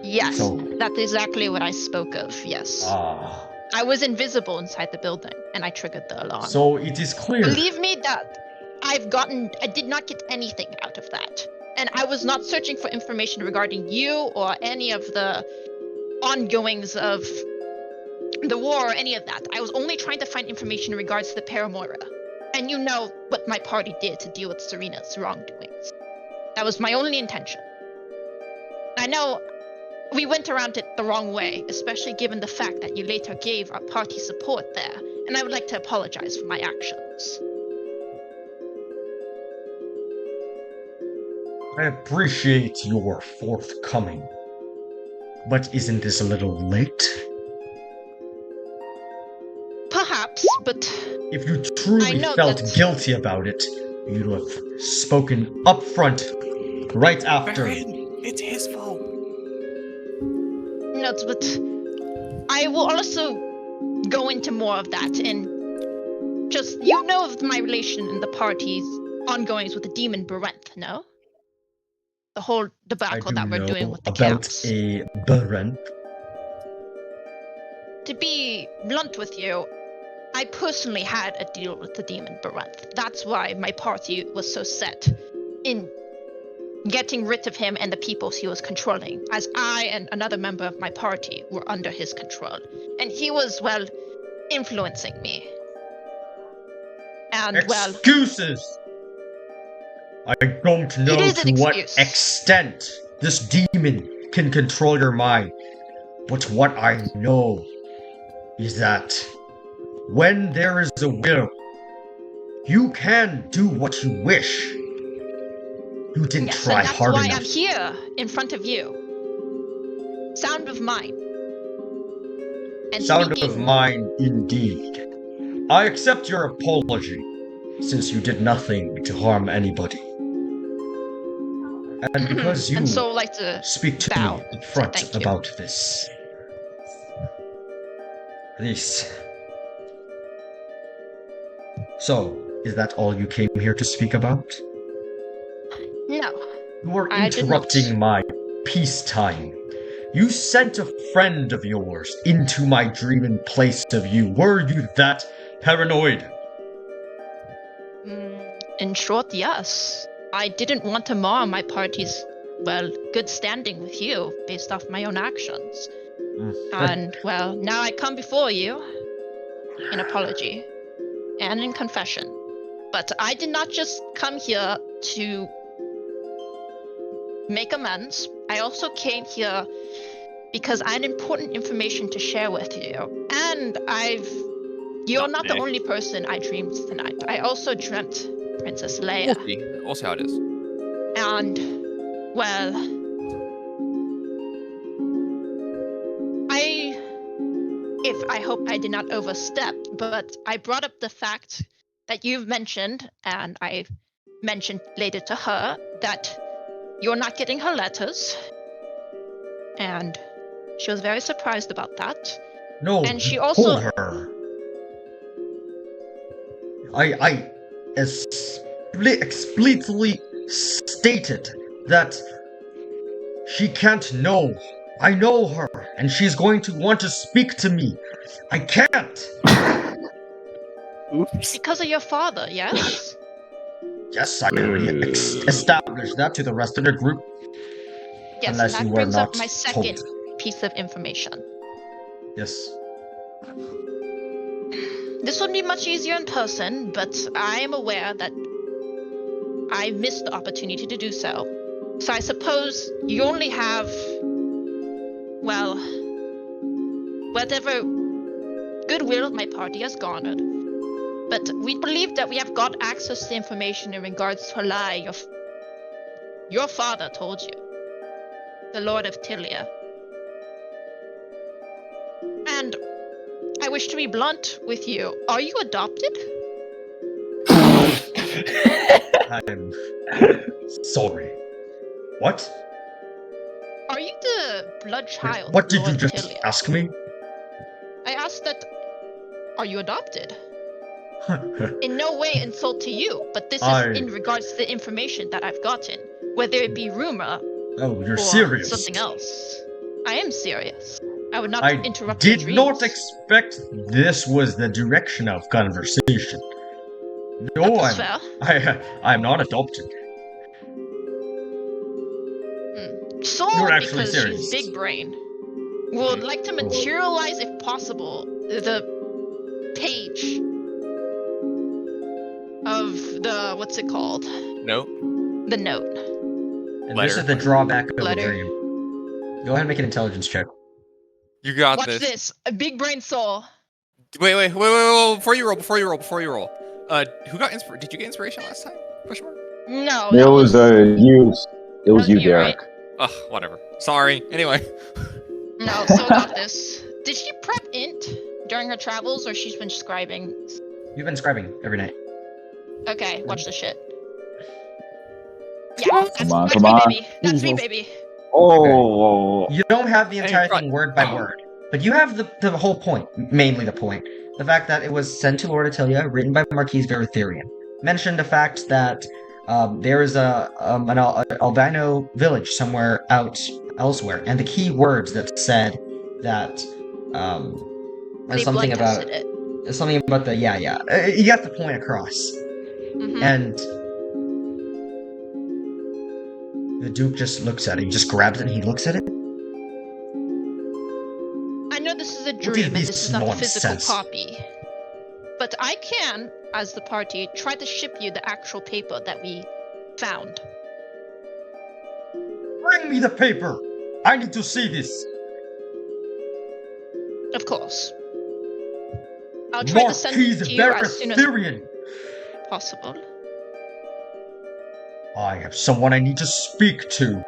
[SPEAKER 3] Yes,
[SPEAKER 8] So-
[SPEAKER 3] that's exactly what I spoke of, yes.
[SPEAKER 8] Ah.
[SPEAKER 3] I was invisible inside the building, and I triggered the alarm.
[SPEAKER 8] So it is clear.
[SPEAKER 3] Believe me that I did not get anything out of that. And I was not searching for information regarding you or any of the ongoings of the war or any of that. I was only trying to find information in regards to the Paramora. And you know what my party did to deal with Serena's wrongdoings. That was my only intention. I know we went around it the wrong way, especially given the fact that you later gave our party support there, and I would like to apologize for my actions.
[SPEAKER 8] I appreciate your forthcoming. But isn't this a little late?
[SPEAKER 3] Perhaps, but
[SPEAKER 8] If you
[SPEAKER 3] I
[SPEAKER 8] truly
[SPEAKER 3] know
[SPEAKER 8] felt
[SPEAKER 3] that-
[SPEAKER 8] guilty about it, you'd have spoken up front right after.
[SPEAKER 9] It's his fault.
[SPEAKER 3] no, but I will also go into more of that, and just, you know of my relation in the party's ongoings with the demon Berenth, no? The whole
[SPEAKER 8] I
[SPEAKER 3] debacle
[SPEAKER 8] do
[SPEAKER 3] that we're
[SPEAKER 8] know
[SPEAKER 3] doing with the
[SPEAKER 8] about
[SPEAKER 3] camps.
[SPEAKER 8] a Beren.
[SPEAKER 3] To be blunt with you, I personally had a deal with the demon Berenth. That's why my party was so set in getting rid of him and the peoples he was controlling, as I and another member of my party were under his control. And he was, well, influencing me. And, well,
[SPEAKER 8] Excuses! I don't know
[SPEAKER 3] is an
[SPEAKER 8] to what
[SPEAKER 3] excuse.
[SPEAKER 8] extent this demon can control your mind, but what I know is that when there is a will, you can do what you wish. You didn't
[SPEAKER 3] yes,
[SPEAKER 8] try
[SPEAKER 3] and that's
[SPEAKER 8] hard
[SPEAKER 3] why
[SPEAKER 8] enough.
[SPEAKER 3] I'm here in front of you. Sound of mine. And
[SPEAKER 8] Sound
[SPEAKER 3] speaking,
[SPEAKER 8] of mine, indeed. I accept your apology, since you did nothing to harm anybody. And because you
[SPEAKER 3] and so like to
[SPEAKER 8] speak to
[SPEAKER 3] bow.
[SPEAKER 8] me up front
[SPEAKER 3] Thank you.
[SPEAKER 8] about this. This. So, is that all you came here to speak about?
[SPEAKER 3] No,
[SPEAKER 8] You are
[SPEAKER 3] I did not.
[SPEAKER 8] interrupting my peacetime. You sent a friend of yours into my dream in place of you. Were you that paranoid?
[SPEAKER 3] In short, yes. I didn't want to mar my party's, well, good standing with you based off my own actions. And, well, now I come before you in apology and in confession. But I did not just come here to make amends. I also came here because I had important information to share with you. And you're not the only person I dreamed tonight. I also dreamt Princess Leia.
[SPEAKER 4] We'll see. We'll see how it is.
[SPEAKER 3] And, well, I hope I did not overstep, but I brought up the fact that you've mentioned, and I mentioned later to her, that you're not getting her letters. And she was very surprised about that.
[SPEAKER 8] No,
[SPEAKER 3] And she
[SPEAKER 8] you
[SPEAKER 3] also-
[SPEAKER 8] told her. I explicitly stated that she can't know. I know her, and she's going to want to speak to me. I can't.
[SPEAKER 9] Oops.
[SPEAKER 3] Because of your father, yes?
[SPEAKER 8] Yes, I already established that to the rest of the group.
[SPEAKER 3] Yes,
[SPEAKER 8] Unless
[SPEAKER 3] and
[SPEAKER 8] you
[SPEAKER 3] that
[SPEAKER 8] were
[SPEAKER 3] brings up
[SPEAKER 8] not
[SPEAKER 3] my second
[SPEAKER 8] told.
[SPEAKER 3] piece of information.
[SPEAKER 8] Yes.
[SPEAKER 3] This would be much easier in person, but I am aware that I missed the opportunity to do so. So I suppose you only have, well, whatever goodwill my party has garnered. But we believe that we have got access to information in regards to a lie your father told you, the Lord of Itilya. And I wish to be blunt with you. Are you adopted?
[SPEAKER 8] I'm sorry. What?
[SPEAKER 3] Are you the blood child
[SPEAKER 8] What
[SPEAKER 3] of
[SPEAKER 8] did you
[SPEAKER 3] Lord
[SPEAKER 8] just
[SPEAKER 3] Itilya?
[SPEAKER 8] ask me?
[SPEAKER 3] I asked that. Are you adopted? in no way insult to you, but this is in regards to the information that I've gotten, whether it be rumor
[SPEAKER 8] Oh, you're
[SPEAKER 3] or
[SPEAKER 8] serious.
[SPEAKER 3] something else. I am serious. I would not
[SPEAKER 8] I
[SPEAKER 3] interrupt your
[SPEAKER 8] did
[SPEAKER 3] dreams.
[SPEAKER 8] not expect this was the direction of conversation. No,
[SPEAKER 3] That is fair.
[SPEAKER 8] I'm not adopted.
[SPEAKER 3] So
[SPEAKER 8] You're actually
[SPEAKER 3] because
[SPEAKER 8] serious.
[SPEAKER 3] she's big brain, would like to materialize, if possible, the page of the what's it called?
[SPEAKER 4] Nope.
[SPEAKER 3] The note.
[SPEAKER 8] And
[SPEAKER 4] Letter.
[SPEAKER 8] this is the drawback of
[SPEAKER 3] Letter.
[SPEAKER 8] a dream. Go ahead and make an intelligence check.
[SPEAKER 4] You got
[SPEAKER 3] Watch
[SPEAKER 4] this.
[SPEAKER 3] this. A big brain soul.
[SPEAKER 4] Wait. Before you roll. Who got inspiration? Did you get inspiration last time? Question mark?
[SPEAKER 3] No.
[SPEAKER 1] It
[SPEAKER 3] that
[SPEAKER 1] was you. It was you,
[SPEAKER 3] you,
[SPEAKER 1] Derek.
[SPEAKER 3] right?
[SPEAKER 4] Ugh, whatever. Sorry. Anyway.
[SPEAKER 3] No, so got this. Did she prep int during her travels, or she's been scribing?
[SPEAKER 5] You've been scribing every night.
[SPEAKER 3] Okay, watch this shit. Yeah,
[SPEAKER 1] Come on,
[SPEAKER 3] that's
[SPEAKER 1] come
[SPEAKER 3] me,
[SPEAKER 1] on.
[SPEAKER 3] baby. That's me,
[SPEAKER 2] Jesus.
[SPEAKER 3] baby.
[SPEAKER 1] Oh,
[SPEAKER 5] You don't have the entire
[SPEAKER 4] Hey,
[SPEAKER 5] thing word by word, but you have the whole point, mainly the point. The fact that it was sent to Lord Itilya, written by Marquise Veritherian. Mentioned the fact that there is an albino village somewhere out elsewhere, and the key words that said that
[SPEAKER 3] They
[SPEAKER 5] something
[SPEAKER 3] blood
[SPEAKER 5] about
[SPEAKER 3] tested it.
[SPEAKER 5] something about the you got the point across.
[SPEAKER 3] Mhm.
[SPEAKER 5] And the Duke just looks at it. He just grabs it and he looks at it.
[SPEAKER 3] I know this is a
[SPEAKER 8] is
[SPEAKER 3] dream and
[SPEAKER 8] this
[SPEAKER 3] this is not a physical
[SPEAKER 8] nonsense?
[SPEAKER 3] copy. But I can, as the party, try to ship you the actual paper that we found.
[SPEAKER 8] Bring me the paper. I need to see this.
[SPEAKER 3] Of course. I'll try to send it
[SPEAKER 8] Marquise
[SPEAKER 3] to you as soon as
[SPEAKER 8] Veritherian.
[SPEAKER 3] possible.
[SPEAKER 8] I have someone I need to speak to.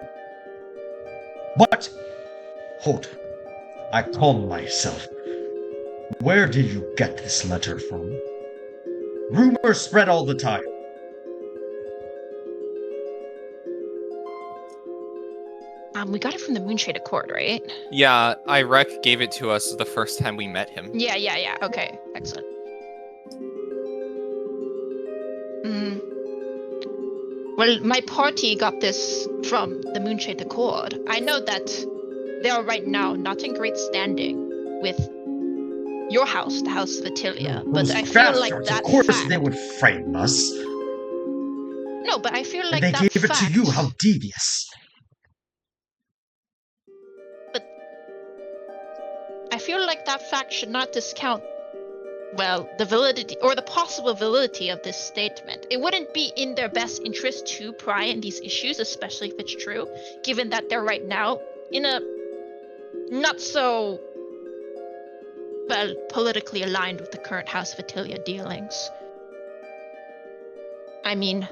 [SPEAKER 8] But hold. I calm myself. Where did you get this letter from? Rumors spread all the time.
[SPEAKER 3] We got it from the Moonshade Accord, right?
[SPEAKER 4] Yeah, Irek gave it to us the first time we met him.
[SPEAKER 3] Yeah. Okay, excellent. Well, my party got this from the Moonshade Accord. I know that they are right now not in great standing with your house, the House of Itilya, but
[SPEAKER 8] Those
[SPEAKER 3] I feel like
[SPEAKER 8] bastards,
[SPEAKER 3] that
[SPEAKER 8] of course
[SPEAKER 3] fact...
[SPEAKER 8] they would frame us.
[SPEAKER 3] No, but I feel like
[SPEAKER 8] They
[SPEAKER 3] that
[SPEAKER 8] gave it
[SPEAKER 3] fact...
[SPEAKER 8] to you. How devious.
[SPEAKER 3] But I feel like that fact should not discount, well, the validity or the possible validity of this statement. It wouldn't be in their best interest to pry in these issues, especially if it's true, given that they're right now in a not so, well, politically aligned with the current House of Itilya dealings. I mean,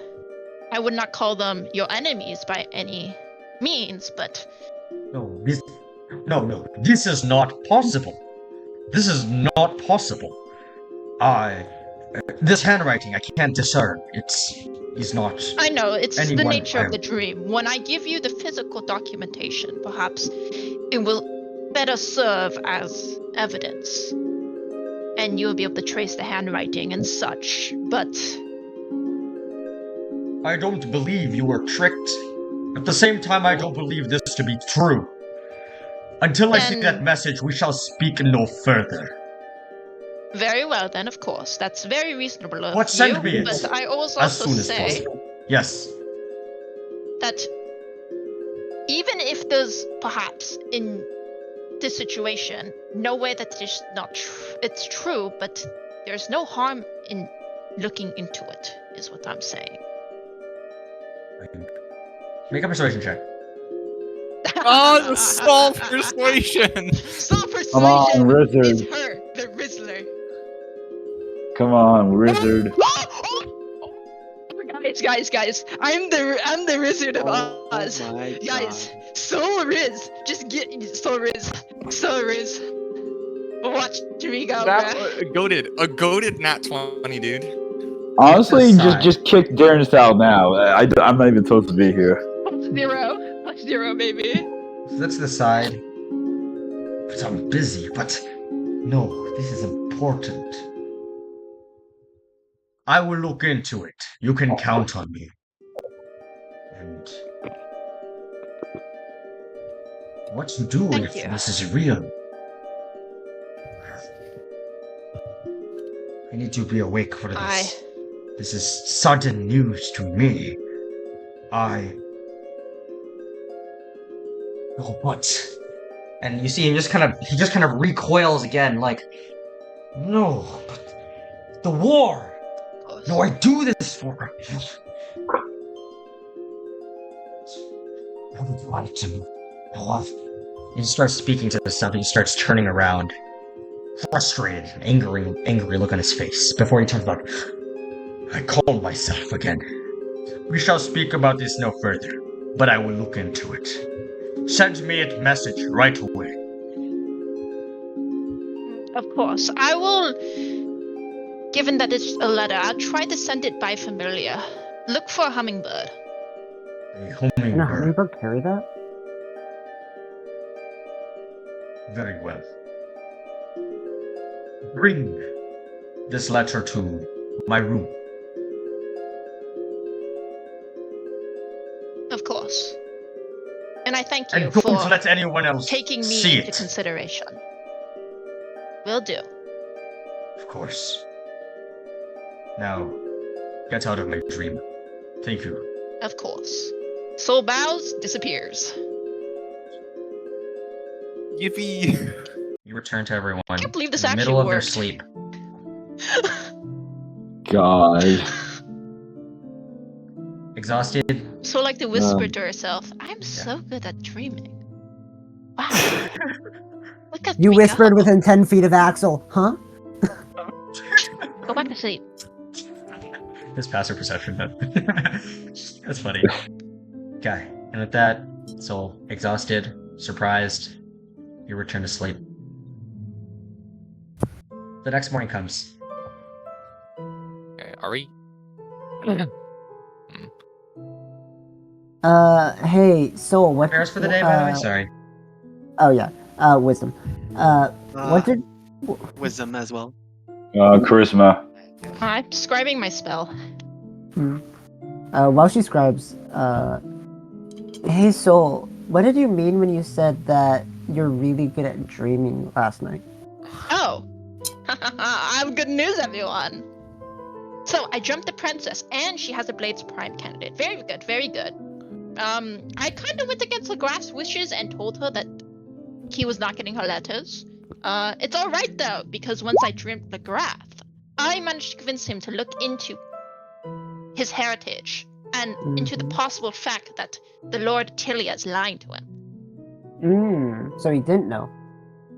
[SPEAKER 3] I would not call them your enemies by any means, but...
[SPEAKER 8] No, this is not possible. This is not possible. This handwriting I can't discern. He's not.
[SPEAKER 3] I know, it's the
[SPEAKER 8] anyone
[SPEAKER 3] nature of
[SPEAKER 8] I-
[SPEAKER 3] the dream. When I give you the physical documentation, perhaps it will better serve as evidence. And you'll be able to trace the handwriting and such, but...
[SPEAKER 8] I don't believe you were tricked. At the same time, I don't believe this to be true. Until I see
[SPEAKER 3] Then-
[SPEAKER 8] that message, we shall speak no further.
[SPEAKER 3] Very well then, of course. That's very reasonable of
[SPEAKER 8] What, send
[SPEAKER 3] you,
[SPEAKER 8] me it,
[SPEAKER 3] but I always
[SPEAKER 8] as
[SPEAKER 3] also
[SPEAKER 8] soon as
[SPEAKER 3] say
[SPEAKER 8] possible. Yes.
[SPEAKER 3] that even if there's perhaps in this situation no way that it's not it's true, but there's no harm in looking into it, is what I'm saying.
[SPEAKER 5] Make a persuasion check.
[SPEAKER 4] Oh, the stall persuasion!
[SPEAKER 3] Stall
[SPEAKER 1] Come on,
[SPEAKER 3] persuasion
[SPEAKER 1] Wizard.
[SPEAKER 3] is her, the Rizzler.
[SPEAKER 1] Come on, wizard.
[SPEAKER 3] Guys! I'm the Wizard of Oz.
[SPEAKER 6] Oh my
[SPEAKER 3] Guys,
[SPEAKER 6] God.
[SPEAKER 3] Soul Riz, just get Soul Riz. Watch me go,
[SPEAKER 4] That
[SPEAKER 3] bruh.
[SPEAKER 4] a goated nat 20, dude.
[SPEAKER 1] Honestly,
[SPEAKER 5] Decide.
[SPEAKER 1] just kick Darren's out now. I'm not even supposed to be here.
[SPEAKER 3] +0, baby.
[SPEAKER 5] So that's the side. But I'm busy, but no, this is important.
[SPEAKER 8] I will look into it. You can count on me. And what to do
[SPEAKER 3] Thank
[SPEAKER 8] if
[SPEAKER 3] you.
[SPEAKER 8] this is real? I need to be awake for this. This is sudden news to me. Oh, what?
[SPEAKER 5] And you see him just kind of recoils again, like,
[SPEAKER 8] No, but the war. No, I do this for. What would you like to know?
[SPEAKER 5] he starts speaking to himself. He starts turning around, frustrated, angry look on his face. Before he turns back,
[SPEAKER 8] I calm myself again. We shall speak about this no further, but I will look into it. Send me a message right away.
[SPEAKER 3] Of course. I will. Given that it's a letter, I'll try to send it by familiar. Look for a hummingbird.
[SPEAKER 8] A
[SPEAKER 2] Can a
[SPEAKER 8] hummingbird.
[SPEAKER 2] hummingbird carry that?
[SPEAKER 8] Very well. Bring this letter to my room.
[SPEAKER 3] Of course. And I thank you
[SPEAKER 8] And don't
[SPEAKER 3] for
[SPEAKER 8] let anyone else
[SPEAKER 3] taking me
[SPEAKER 8] see
[SPEAKER 3] into
[SPEAKER 8] it.
[SPEAKER 3] consideration. Will do.
[SPEAKER 8] Of course. Now, get out of my dream. Thank you.
[SPEAKER 3] Of course. Soul bows, disappears.
[SPEAKER 4] Yippee!
[SPEAKER 5] you return to everyone
[SPEAKER 3] Can't believe this
[SPEAKER 5] in the
[SPEAKER 3] actually
[SPEAKER 5] middle of their
[SPEAKER 3] worked.
[SPEAKER 5] sleep.
[SPEAKER 1] God.
[SPEAKER 5] Exhausted,
[SPEAKER 3] So like to whisper to herself, I'm so good at dreaming. Wow. Look at
[SPEAKER 2] You
[SPEAKER 3] me
[SPEAKER 2] whispered
[SPEAKER 3] go.
[SPEAKER 2] within 10 feet of Axel, huh?
[SPEAKER 3] Go back to sleep.
[SPEAKER 5] this passive perception. That's funny. Okay, and with that, so exhausted, surprised, you return to sleep. The next morning comes.
[SPEAKER 4] Okay, are we?
[SPEAKER 2] Hey, Soul, what
[SPEAKER 5] Prayers for the day, by the way. Sorry.
[SPEAKER 2] Oh yeah, wisdom. What did?
[SPEAKER 6] Wisdom as well.
[SPEAKER 1] Charisma.
[SPEAKER 3] I'm describing my spell.
[SPEAKER 2] While she scribes, hey Soul, what did you mean when you said that you're really good at dreaming last night?
[SPEAKER 3] Oh. I have good news, everyone. So I jumped the princess, and she has a Blades Prime candidate. Very good, very good. I kind of went against Legrath's wishes and told her that he was not getting her letters. It's all right though, because once I dreamt Legrath, I managed to convince him to look into his heritage and into the possible fact that the Lord Itilya is lying to him.
[SPEAKER 2] So he didn't know.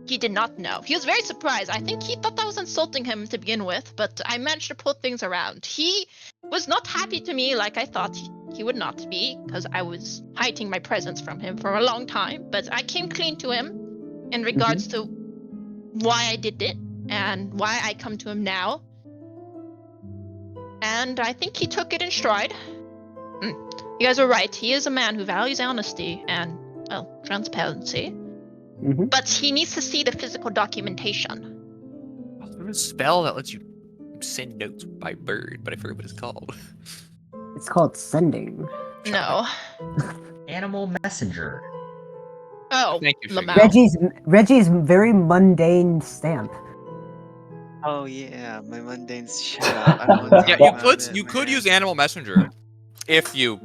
[SPEAKER 3] He did not know. He was very surprised. I think he thought that was insulting him to begin with, but I managed to pull things around. He was not happy to me like I thought he would not be, because I was hiding my presence from him for a long time, but I came clean to him in regards to why I did it and why I come to him now. And I think he took it in stride. You guys are right. He is a man who values honesty and, well, transparency. But he needs to see the physical documentation.
[SPEAKER 4] There's a spell that lets you send notes by bird, but I forget what it's called.
[SPEAKER 2] It's called sending.
[SPEAKER 3] No.
[SPEAKER 5] Animal messenger.
[SPEAKER 3] Oh,
[SPEAKER 4] Thank you, Shiggy.
[SPEAKER 3] Lamau.
[SPEAKER 2] Reggie's very mundane stamp.
[SPEAKER 6] Oh yeah, my mundane shut up. I don't want to talk
[SPEAKER 4] Yeah,
[SPEAKER 6] about
[SPEAKER 4] you
[SPEAKER 6] it,
[SPEAKER 4] could
[SPEAKER 6] man.
[SPEAKER 4] use Animal Messenger if you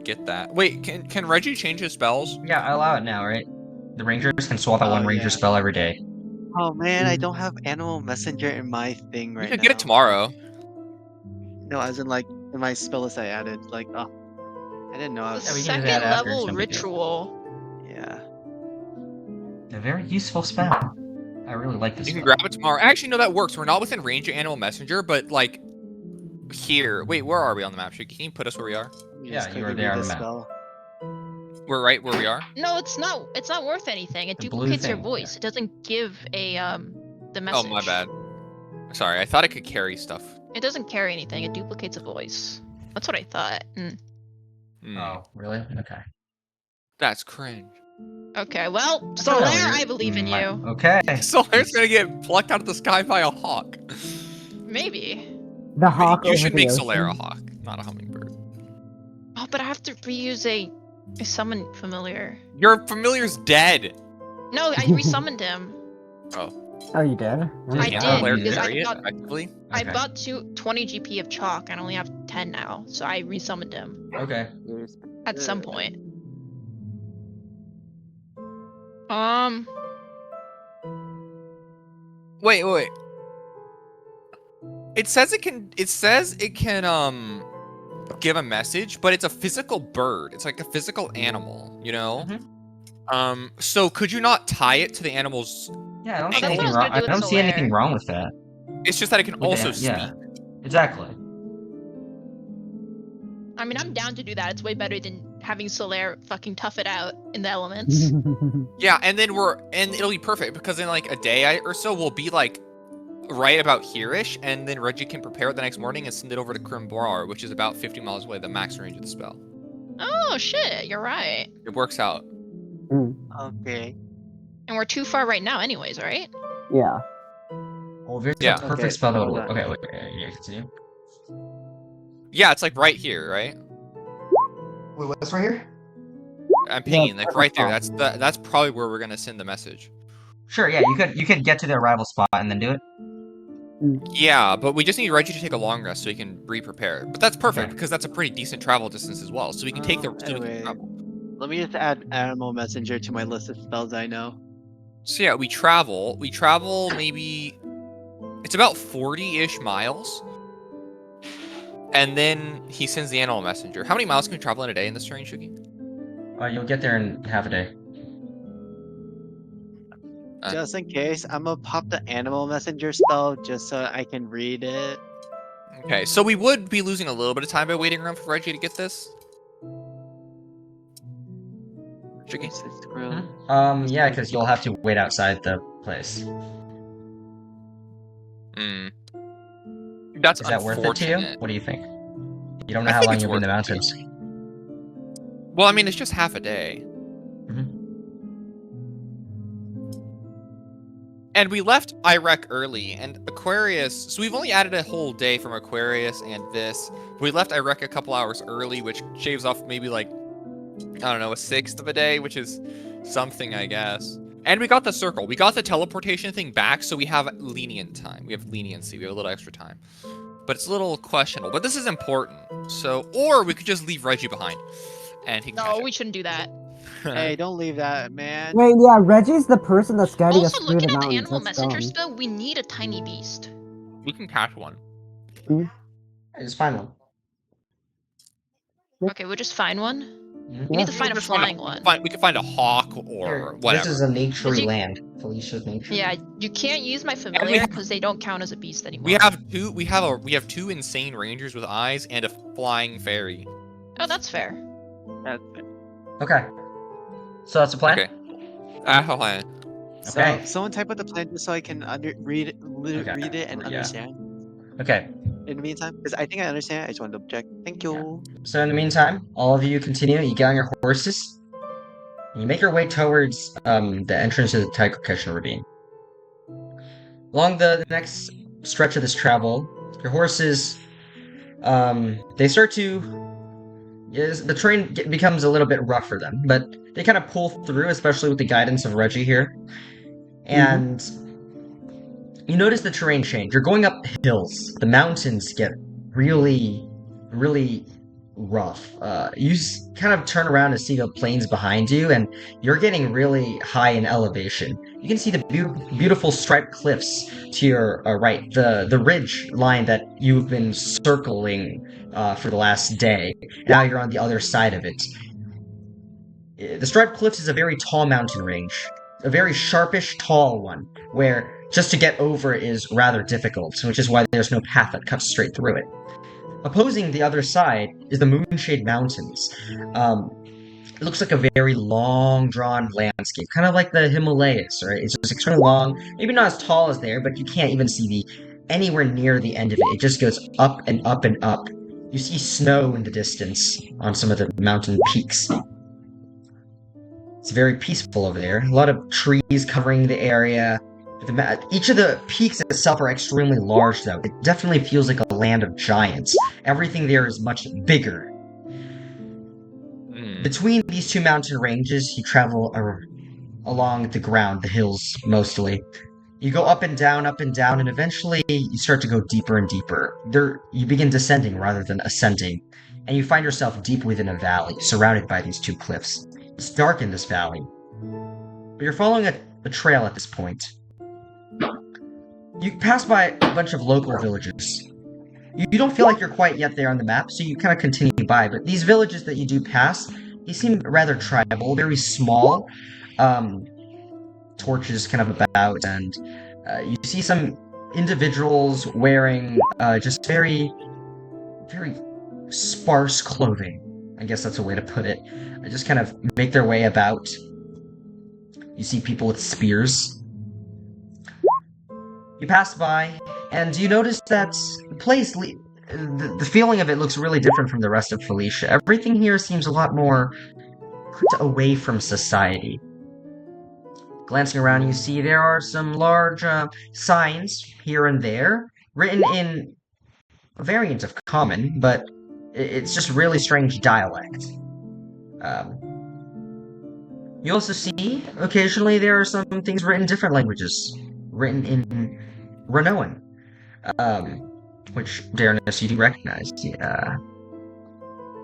[SPEAKER 4] get that. Wait, can Reggie change his spells?
[SPEAKER 5] Yeah, I allow it now, right? The rangers can swap out one ranger
[SPEAKER 6] yeah.
[SPEAKER 5] spell every day.
[SPEAKER 6] Oh man, I don't have Animal Messenger in my thing right
[SPEAKER 4] You can
[SPEAKER 6] now.
[SPEAKER 4] get it tomorrow.
[SPEAKER 6] No, as in like in my spell list I added. Like, oh, I didn't know I
[SPEAKER 3] The
[SPEAKER 6] was.
[SPEAKER 5] Yeah, we can do
[SPEAKER 3] second
[SPEAKER 5] that after,
[SPEAKER 3] level
[SPEAKER 5] it's no big deal.
[SPEAKER 3] ritual.
[SPEAKER 6] Yeah.
[SPEAKER 5] A very useful spell. I really like this
[SPEAKER 4] You can
[SPEAKER 5] spell.
[SPEAKER 4] grab it tomorrow. Actually, no, that works. We're not within range of Animal Messenger, but like here. Wait, where are we on the map? Shiggy, can you put us where we are?
[SPEAKER 6] You
[SPEAKER 5] Yeah,
[SPEAKER 6] just
[SPEAKER 5] you are
[SPEAKER 6] quickly
[SPEAKER 5] there
[SPEAKER 6] read
[SPEAKER 5] on
[SPEAKER 6] the
[SPEAKER 5] the map.
[SPEAKER 6] spell.
[SPEAKER 4] We're right where we are.
[SPEAKER 3] No, it's not. It's not worth anything. It
[SPEAKER 5] The blue
[SPEAKER 3] duplicates your
[SPEAKER 5] thing,
[SPEAKER 3] voice.
[SPEAKER 5] yeah.
[SPEAKER 3] It doesn't give a the
[SPEAKER 4] Oh,
[SPEAKER 3] message.
[SPEAKER 4] my bad. Sorry, I thought it could carry stuff.
[SPEAKER 3] It doesn't carry anything. It duplicates a voice. That's what I thought.
[SPEAKER 5] Oh, really? Okay.
[SPEAKER 4] That's cringe.
[SPEAKER 3] Okay, well,
[SPEAKER 5] That's
[SPEAKER 3] Solaire,
[SPEAKER 5] familiar.
[SPEAKER 3] I believe in you.
[SPEAKER 5] Okay.
[SPEAKER 4] Solaire's gonna get plucked out of the sky by a hawk.
[SPEAKER 3] Maybe.
[SPEAKER 2] The hawk
[SPEAKER 4] You
[SPEAKER 2] over
[SPEAKER 4] should
[SPEAKER 2] the
[SPEAKER 4] make
[SPEAKER 2] ocean.
[SPEAKER 4] Solera a hawk, not a hummingbird.
[SPEAKER 3] Oh, but I have to reuse a summon familiar.
[SPEAKER 4] Your familiar's dead.
[SPEAKER 3] No, I resummoned him.
[SPEAKER 2] Oh, you did?
[SPEAKER 3] I
[SPEAKER 4] Can't
[SPEAKER 3] did,
[SPEAKER 4] Solera
[SPEAKER 3] because I
[SPEAKER 4] carry it
[SPEAKER 3] got-
[SPEAKER 4] effectively?
[SPEAKER 3] I
[SPEAKER 5] Okay.
[SPEAKER 3] bought 20 GP of chalk. I only have 10 now, so I resummoned him
[SPEAKER 5] Okay.
[SPEAKER 3] at some point.
[SPEAKER 4] Wait. It says it can give a message, but it's a physical bird. It's like a physical animal, you know? So could you not tie it to the animal's...
[SPEAKER 5] Yeah, I don't
[SPEAKER 3] Oh,
[SPEAKER 5] see
[SPEAKER 3] that's what I
[SPEAKER 5] anything
[SPEAKER 3] was
[SPEAKER 5] wrong.
[SPEAKER 3] gonna do
[SPEAKER 5] I
[SPEAKER 3] with
[SPEAKER 5] don't see anything
[SPEAKER 3] Solaire.
[SPEAKER 5] wrong with that.
[SPEAKER 4] It's just that it can
[SPEAKER 5] With
[SPEAKER 4] also
[SPEAKER 5] the- yeah.
[SPEAKER 4] speak.
[SPEAKER 5] Exactly.
[SPEAKER 3] I mean, I'm down to do that. It's way better than having Solaire fucking tough it out in the elements.
[SPEAKER 4] Yeah, and then it'll be perfect because in like a day or so we'll be like right about here-ish, and then Reggie can prepare it the next morning and send it over to Krimbar, which is about 50 miles away, the max range of the spell.
[SPEAKER 3] Oh shit, you're right.
[SPEAKER 4] It works out.
[SPEAKER 6] Okay.
[SPEAKER 3] And we're too far right now, anyways, right?
[SPEAKER 2] Yeah.
[SPEAKER 5] Well, if it's
[SPEAKER 4] Yeah.
[SPEAKER 5] a perfect
[SPEAKER 6] Okay,
[SPEAKER 5] spell, that'll
[SPEAKER 6] hold
[SPEAKER 5] work.
[SPEAKER 6] on.
[SPEAKER 5] Okay, wait, yeah, continue.
[SPEAKER 4] Yeah, it's like right here, right?
[SPEAKER 5] Wait, what's right here?
[SPEAKER 4] I'm pinging, like right there.
[SPEAKER 2] perfect
[SPEAKER 4] That's probably where we're gonna send the message.
[SPEAKER 5] Sure, yeah, you could get to the arrival spot and then do it.
[SPEAKER 4] Yeah, but we just need Reggie to take a long rest so he can re-prepare. But that's perfect
[SPEAKER 5] Okay.
[SPEAKER 4] because that's a pretty decent travel distance as well. So we can take the so we can
[SPEAKER 6] Anyway.
[SPEAKER 4] travel.
[SPEAKER 6] Let me just add Animal Messenger to my list of spells I know.
[SPEAKER 4] So yeah, we travel. We travel maybe it's about 40-ish miles. And then he sends the animal messenger. How many miles can we travel in a day in this terrain, Shugi?
[SPEAKER 5] You'll get there in half a day.
[SPEAKER 6] Just in case, I'm gonna pop the Animal Messenger spell just so I can read it.
[SPEAKER 4] Okay, so we would be losing a little bit of time by waiting around for Reggie to get this. Shugi?
[SPEAKER 6] Screw.
[SPEAKER 5] Yeah, because you'll have to wait outside the place.
[SPEAKER 4] Hmm. That's
[SPEAKER 5] Is that worth it to you?
[SPEAKER 4] unfortunate.
[SPEAKER 5] What do you think? You don't know
[SPEAKER 4] I
[SPEAKER 5] how
[SPEAKER 4] think
[SPEAKER 5] long
[SPEAKER 4] it's
[SPEAKER 5] you'll be in the
[SPEAKER 4] worth it.
[SPEAKER 5] mountains.
[SPEAKER 4] Well, I mean, it's just half a day. And we left Irek early, and Aquarius... So we've only added a whole day from Aquarius and this. We left Irek a couple hours early, which shaves off maybe like, I don't know, a sixth of a day, which is something, I guess. And we got the circle. We got the teleportation thing back, so we have lenient time. We have leniency. We have a little extra time. But it's a little questionable. But this is important. So, or we could just leave Reggie behind. And he can
[SPEAKER 3] No,
[SPEAKER 4] catch
[SPEAKER 3] we shouldn't do that.
[SPEAKER 6] Hey, don't leave that, man.
[SPEAKER 2] Wait, yeah, Reggie's the person that's guiding us
[SPEAKER 3] Also,
[SPEAKER 2] through
[SPEAKER 3] looking
[SPEAKER 2] the
[SPEAKER 3] at the
[SPEAKER 2] mountains.
[SPEAKER 3] animal
[SPEAKER 2] That's
[SPEAKER 3] messenger
[SPEAKER 2] dumb.
[SPEAKER 3] spell, we need a tiny beast.
[SPEAKER 4] We can catch one.
[SPEAKER 5] Just find one.
[SPEAKER 3] Okay, we'll just find one.
[SPEAKER 5] Mhm.
[SPEAKER 3] We need to find a
[SPEAKER 4] Just
[SPEAKER 3] flying one.
[SPEAKER 4] We can find a hawk or
[SPEAKER 5] Here,
[SPEAKER 4] whatever.
[SPEAKER 5] This is a naturey
[SPEAKER 3] you-
[SPEAKER 5] land. Felicia's nature.
[SPEAKER 3] Yeah, you can't use my familiar because they don't count as a beast anymore.
[SPEAKER 4] We have two. We have two insane rangers with eyes and a flying fairy.
[SPEAKER 3] Oh, that's fair.
[SPEAKER 5] Okay. So that's the plan?
[SPEAKER 4] Okay. Okay.
[SPEAKER 5] Okay.
[SPEAKER 6] So, someone type out the plan just so I can read it and
[SPEAKER 5] Yeah.
[SPEAKER 6] understand.
[SPEAKER 5] Okay.
[SPEAKER 6] In the meantime, because I think I understand. I just want to double check. Thank you.
[SPEAKER 5] So in the meantime, all of you continue. You get on your horses. And you make your way towards the entrance to the Tiger Ravine. Along the next stretch of this travel, your horses, they start to... Yes, the terrain becomes a little bit rough for them, but they kind of pull through, especially with the guidance of Reggie here. And you notice the terrain change. You're going up hills. The mountains get really, really rough. You kind of turn around to see the plains behind you, and you're getting really high in elevation. You can see the beautiful striped cliffs to your right, the ridge line that you've been circling for the last day. Now you're on the other side of it. The striped cliffs is a very tall mountain range, a very sharpish, tall one, where just to get over it is rather difficult, which is why there's no path that cuts straight through it. Opposing the other side is the Moonshade Mountains. It looks like a very long, drawn landscape, kind of like the Himalayas, right? It's just extremely long, maybe not as tall as there, but you can't even see anywhere near the end of it. It just goes up and up and up. You see snow in the distance on some of the mountain peaks. It's very peaceful over there. A lot of trees covering the area. Each of the peaks itself are extremely large, though. It definitely feels like a land of giants. Everything there is much bigger. Between these two mountain ranges, you travel along the ground, the hills mostly. You go up and down, and eventually you start to go deeper and deeper. You begin descending rather than ascending, and you find yourself deep within a valley, surrounded by these two cliffs. It's dark in this valley, but you're following a trail at this point. You pass by a bunch of local villages. You don't feel like you're quite yet there on the map, so you kind of continue by, but these villages that you do pass, they seem rather tribal, very small. Torches kind of about, and you see some individuals wearing just very, very sparse clothing. I guess that's a way to put it. They just kind of make their way about. You see people with spears. You pass by, and you notice that the place, the feeling of it looks really different from the rest of Felicia. Everything here seems a lot more away from society. Glancing around, you see there are some large signs here and there, written in a variant of Common, but it's just really strange dialect. You also see, occasionally, there are some things written in different languages, written in Renoan, which, Darnus, you do recognize.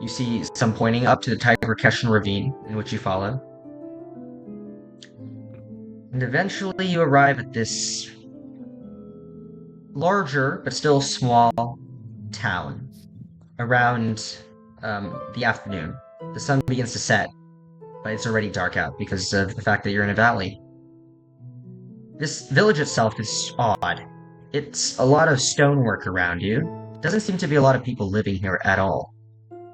[SPEAKER 5] You see some pointing up to the Tiger Keshan ravine, in which you follow. And eventually you arrive at this larger, but still small, town. Around the afternoon. The sun begins to set, but it's already dark out because of the fact that you're in a valley. This village itself is odd. It's a lot of stonework around you. Doesn't seem to be a lot of people living here at all.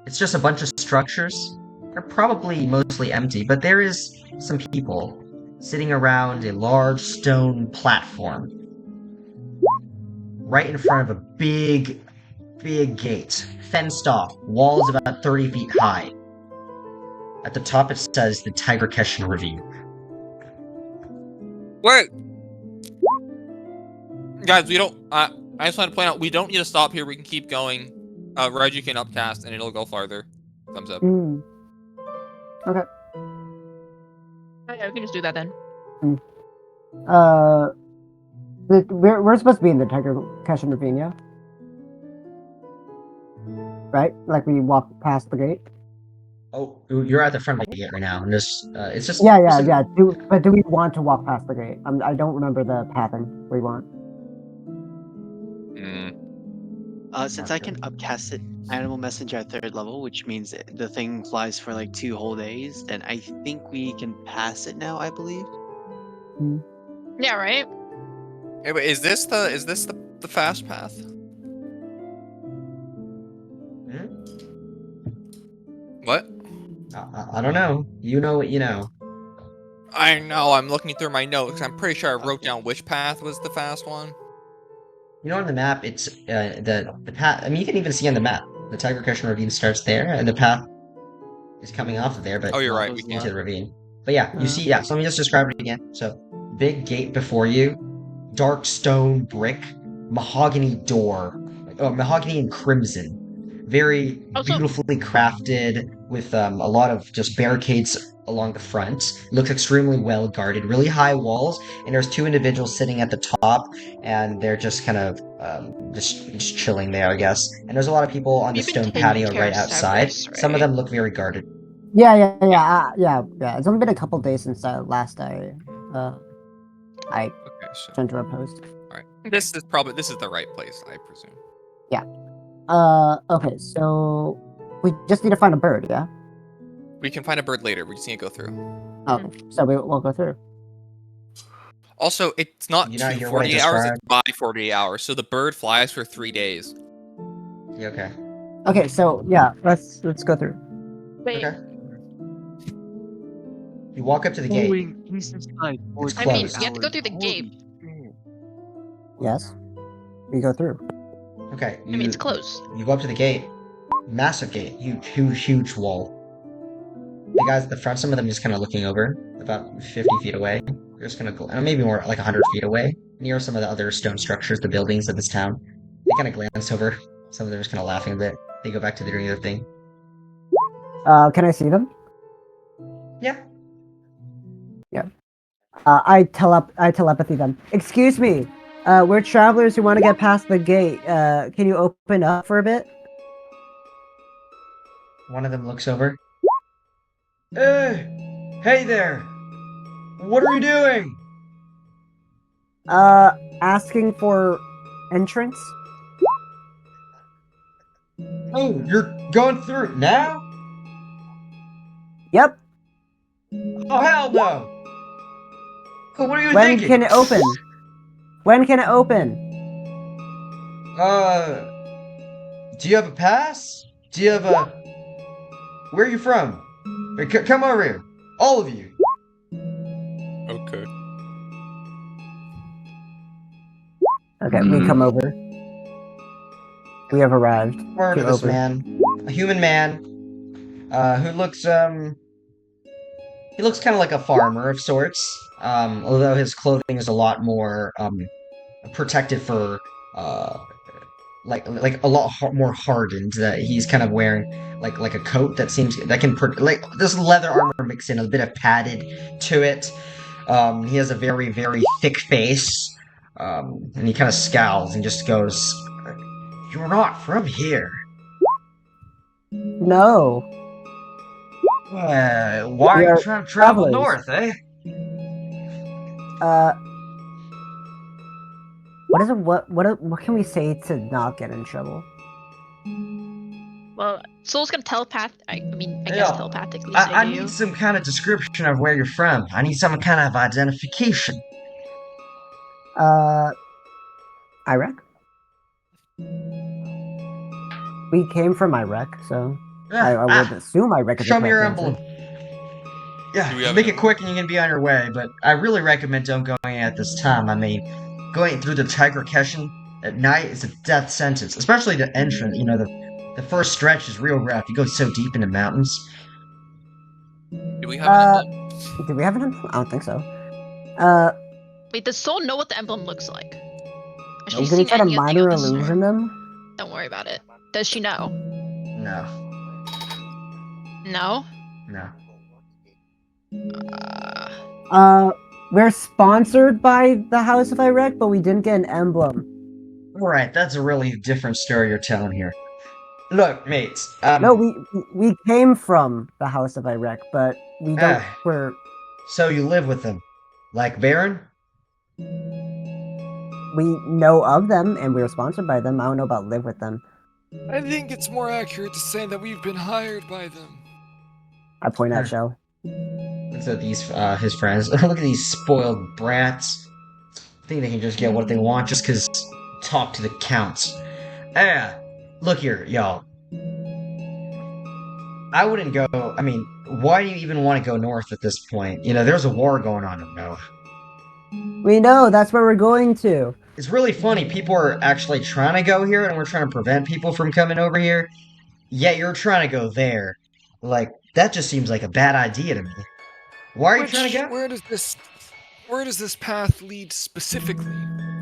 [SPEAKER 5] It's just a bunch of structures. They're probably mostly empty, but there is some people sitting around a large stone platform right in front of a big gate, fenced off, walls about 30 feet high. At the top it says the Tiger Keshan Ravine.
[SPEAKER 4] Wait! Guys, we don't... I just want to point out, we don't need to stop here, we can keep going. Reggie can upcast and it'll go farther. Thumbs up.
[SPEAKER 2] Okay.
[SPEAKER 3] Yeah, we can just do that then.
[SPEAKER 2] We're supposed to be in the Tiger Keshan Ravine, yeah? Right? Like we walk past the gate?
[SPEAKER 5] Oh, you're at the front of the gate right now, and it's just...
[SPEAKER 2] Yeah. Do we want to walk past the gate? I don't remember the pattern we want.
[SPEAKER 6] Since I can upcast it, Animal Messenger at 3rd level, which means the thing flies for like 2 whole days, then I think we can pass it now, I believe.
[SPEAKER 3] Yeah, right?
[SPEAKER 4] Hey, wait, is this the fast path? What?
[SPEAKER 5] I don't know. You know what you know.
[SPEAKER 4] I know, I'm looking through my notes. I'm pretty sure I wrote down which path was the fast one.
[SPEAKER 5] You know, on the map, it's the path. I mean, you can even see on the map. The Tiger Keshan Ravine starts there, and the path is coming off of there, but
[SPEAKER 4] oh, you're right.
[SPEAKER 5] into the ravine. But yeah, you see, so let me just describe it again. So, big gate before you, dark stone brick, mahogany door, mahogany and crimson. Very beautifully crafted, with a lot of just barricades along the front. Looks extremely well guarded, really high walls, and there's 2 individuals sitting at the top, and they're just kind of just chilling there, I guess. And there's a lot of people on the stone patio right outside.
[SPEAKER 3] Right?
[SPEAKER 5] Some of them look very guarded.
[SPEAKER 2] Yeah. It's only been a couple days since last I sent her a post.
[SPEAKER 4] All right, this is the right place, I presume.
[SPEAKER 2] Yeah. Okay, so we just need to find a bird, yeah?
[SPEAKER 4] We can find a bird later. We just need to go through.
[SPEAKER 2] Okay, so we'll go through.
[SPEAKER 4] Also, it's not
[SPEAKER 5] You know,
[SPEAKER 4] to
[SPEAKER 5] your
[SPEAKER 4] 48
[SPEAKER 5] way
[SPEAKER 4] hours, it's
[SPEAKER 5] described.
[SPEAKER 4] by 48 hours. So the bird flies for 3 days.
[SPEAKER 5] Yeah, okay.
[SPEAKER 2] Okay, so yeah, let's go through.
[SPEAKER 3] Wait,
[SPEAKER 5] Okay. You walk up to the gate. It's
[SPEAKER 3] I mean,
[SPEAKER 5] closed.
[SPEAKER 3] you have to go through the gate.
[SPEAKER 2] Yes, we go through.
[SPEAKER 5] Okay.
[SPEAKER 3] I mean, it's closed.
[SPEAKER 5] You go up to the gate. Massive gate. Huge wall. The guys at the front, some of them just kind of looking over, about 50 feet away. just gonna go, maybe more like 100 feet away, near some of the other stone structures, the buildings of this town. They kind of glance over. Some of them are just kind of laughing a bit. They go back to doing their thing.
[SPEAKER 2] Can I see them?
[SPEAKER 5] Yeah.
[SPEAKER 2] I telepathy them. Excuse me. We're travelers who want to get past the gate. Can you open up for a bit?
[SPEAKER 5] One of them looks over. Hey there! What are you doing?
[SPEAKER 2] Asking for entrance?
[SPEAKER 5] Oh, you're going through now?
[SPEAKER 2] Yep.
[SPEAKER 5] Oh, hell no! Oh, what are you
[SPEAKER 2] When
[SPEAKER 5] thinking?
[SPEAKER 2] can it open? When can it open?
[SPEAKER 5] Do you have a pass? Do you have a... Where are you from? Hey, come over here. All of you.
[SPEAKER 4] Okay.
[SPEAKER 2] Okay, we come over. We have arrived.
[SPEAKER 5] Word of this
[SPEAKER 2] Over.
[SPEAKER 5] man. A human man. Who looks, he looks kind of like a farmer of sorts. Although his clothing is a lot more, protected for, like a lot more hardened. That he's kind of wearing like a coat that seems that can like this leather armor mixed in a bit of padded to it. He has a very thick face, and he kind of scowls and just goes, "You're not from here."
[SPEAKER 2] No.
[SPEAKER 5] Why
[SPEAKER 2] We
[SPEAKER 5] are you
[SPEAKER 2] are
[SPEAKER 5] trying to travel
[SPEAKER 2] travelers.
[SPEAKER 5] north, eh?
[SPEAKER 2] What can we say to not get in trouble?
[SPEAKER 3] Well, Soul's gonna telepath. I guess
[SPEAKER 5] Yeah.
[SPEAKER 3] telepathically say
[SPEAKER 5] I
[SPEAKER 3] to you.
[SPEAKER 5] need some kind of description of where you're from. I need some kind of identification.
[SPEAKER 2] Iraq? We came from Iraq, so I would assume Iraq is the
[SPEAKER 5] Show me your
[SPEAKER 2] correct
[SPEAKER 5] emblem.
[SPEAKER 2] answer.
[SPEAKER 5] Yeah,
[SPEAKER 4] Do we have
[SPEAKER 5] make
[SPEAKER 4] an
[SPEAKER 5] it quick and you can be on your way, but I really recommend don't going at this time. I mean, going through the Tiger Keshin at night is a death sentence, especially the entrance. You know, the first stretch is real rough. You go so deep into mountains.
[SPEAKER 4] Do we have an emblem?
[SPEAKER 2] Do we have an emblem? I don't think so.
[SPEAKER 3] Wait, does Soul know what the emblem looks like? Has she
[SPEAKER 2] Did we
[SPEAKER 3] seen
[SPEAKER 2] try to
[SPEAKER 3] anything
[SPEAKER 2] minor
[SPEAKER 3] of the sort?
[SPEAKER 2] illusion them?
[SPEAKER 3] Don't worry about it. Does she know?
[SPEAKER 5] No,
[SPEAKER 3] No.
[SPEAKER 5] no.
[SPEAKER 2] We're sponsored by the House of Iraq, but we didn't get an emblem.
[SPEAKER 5] Alright, that's a really different story you're telling here. Look, mates.
[SPEAKER 2] No, we came from the House of Iraq, but we don't. We're
[SPEAKER 5] So you live with them, like Baron?
[SPEAKER 2] we know of them, and we were sponsored by them. I don't know about live with them.
[SPEAKER 7] I think it's more accurate to say that we've been hired by them.
[SPEAKER 2] I point at Shell.
[SPEAKER 5] Looks at these, his friends. Look at these spoiled brats. Think they can just get what they want just because talk to the counts. Look here, y'all. I wouldn't go. I mean, why do you even want to go north at this point? You know, there's a war going on in Noah.
[SPEAKER 2] We know that's where we're going to.
[SPEAKER 5] It's really funny. People are actually trying to go here, and we're trying to prevent people from coming over here. Yet you're trying to go there. Like, that just seems like a bad idea to me. Why are you trying to go?
[SPEAKER 7] Where does this path lead specifically?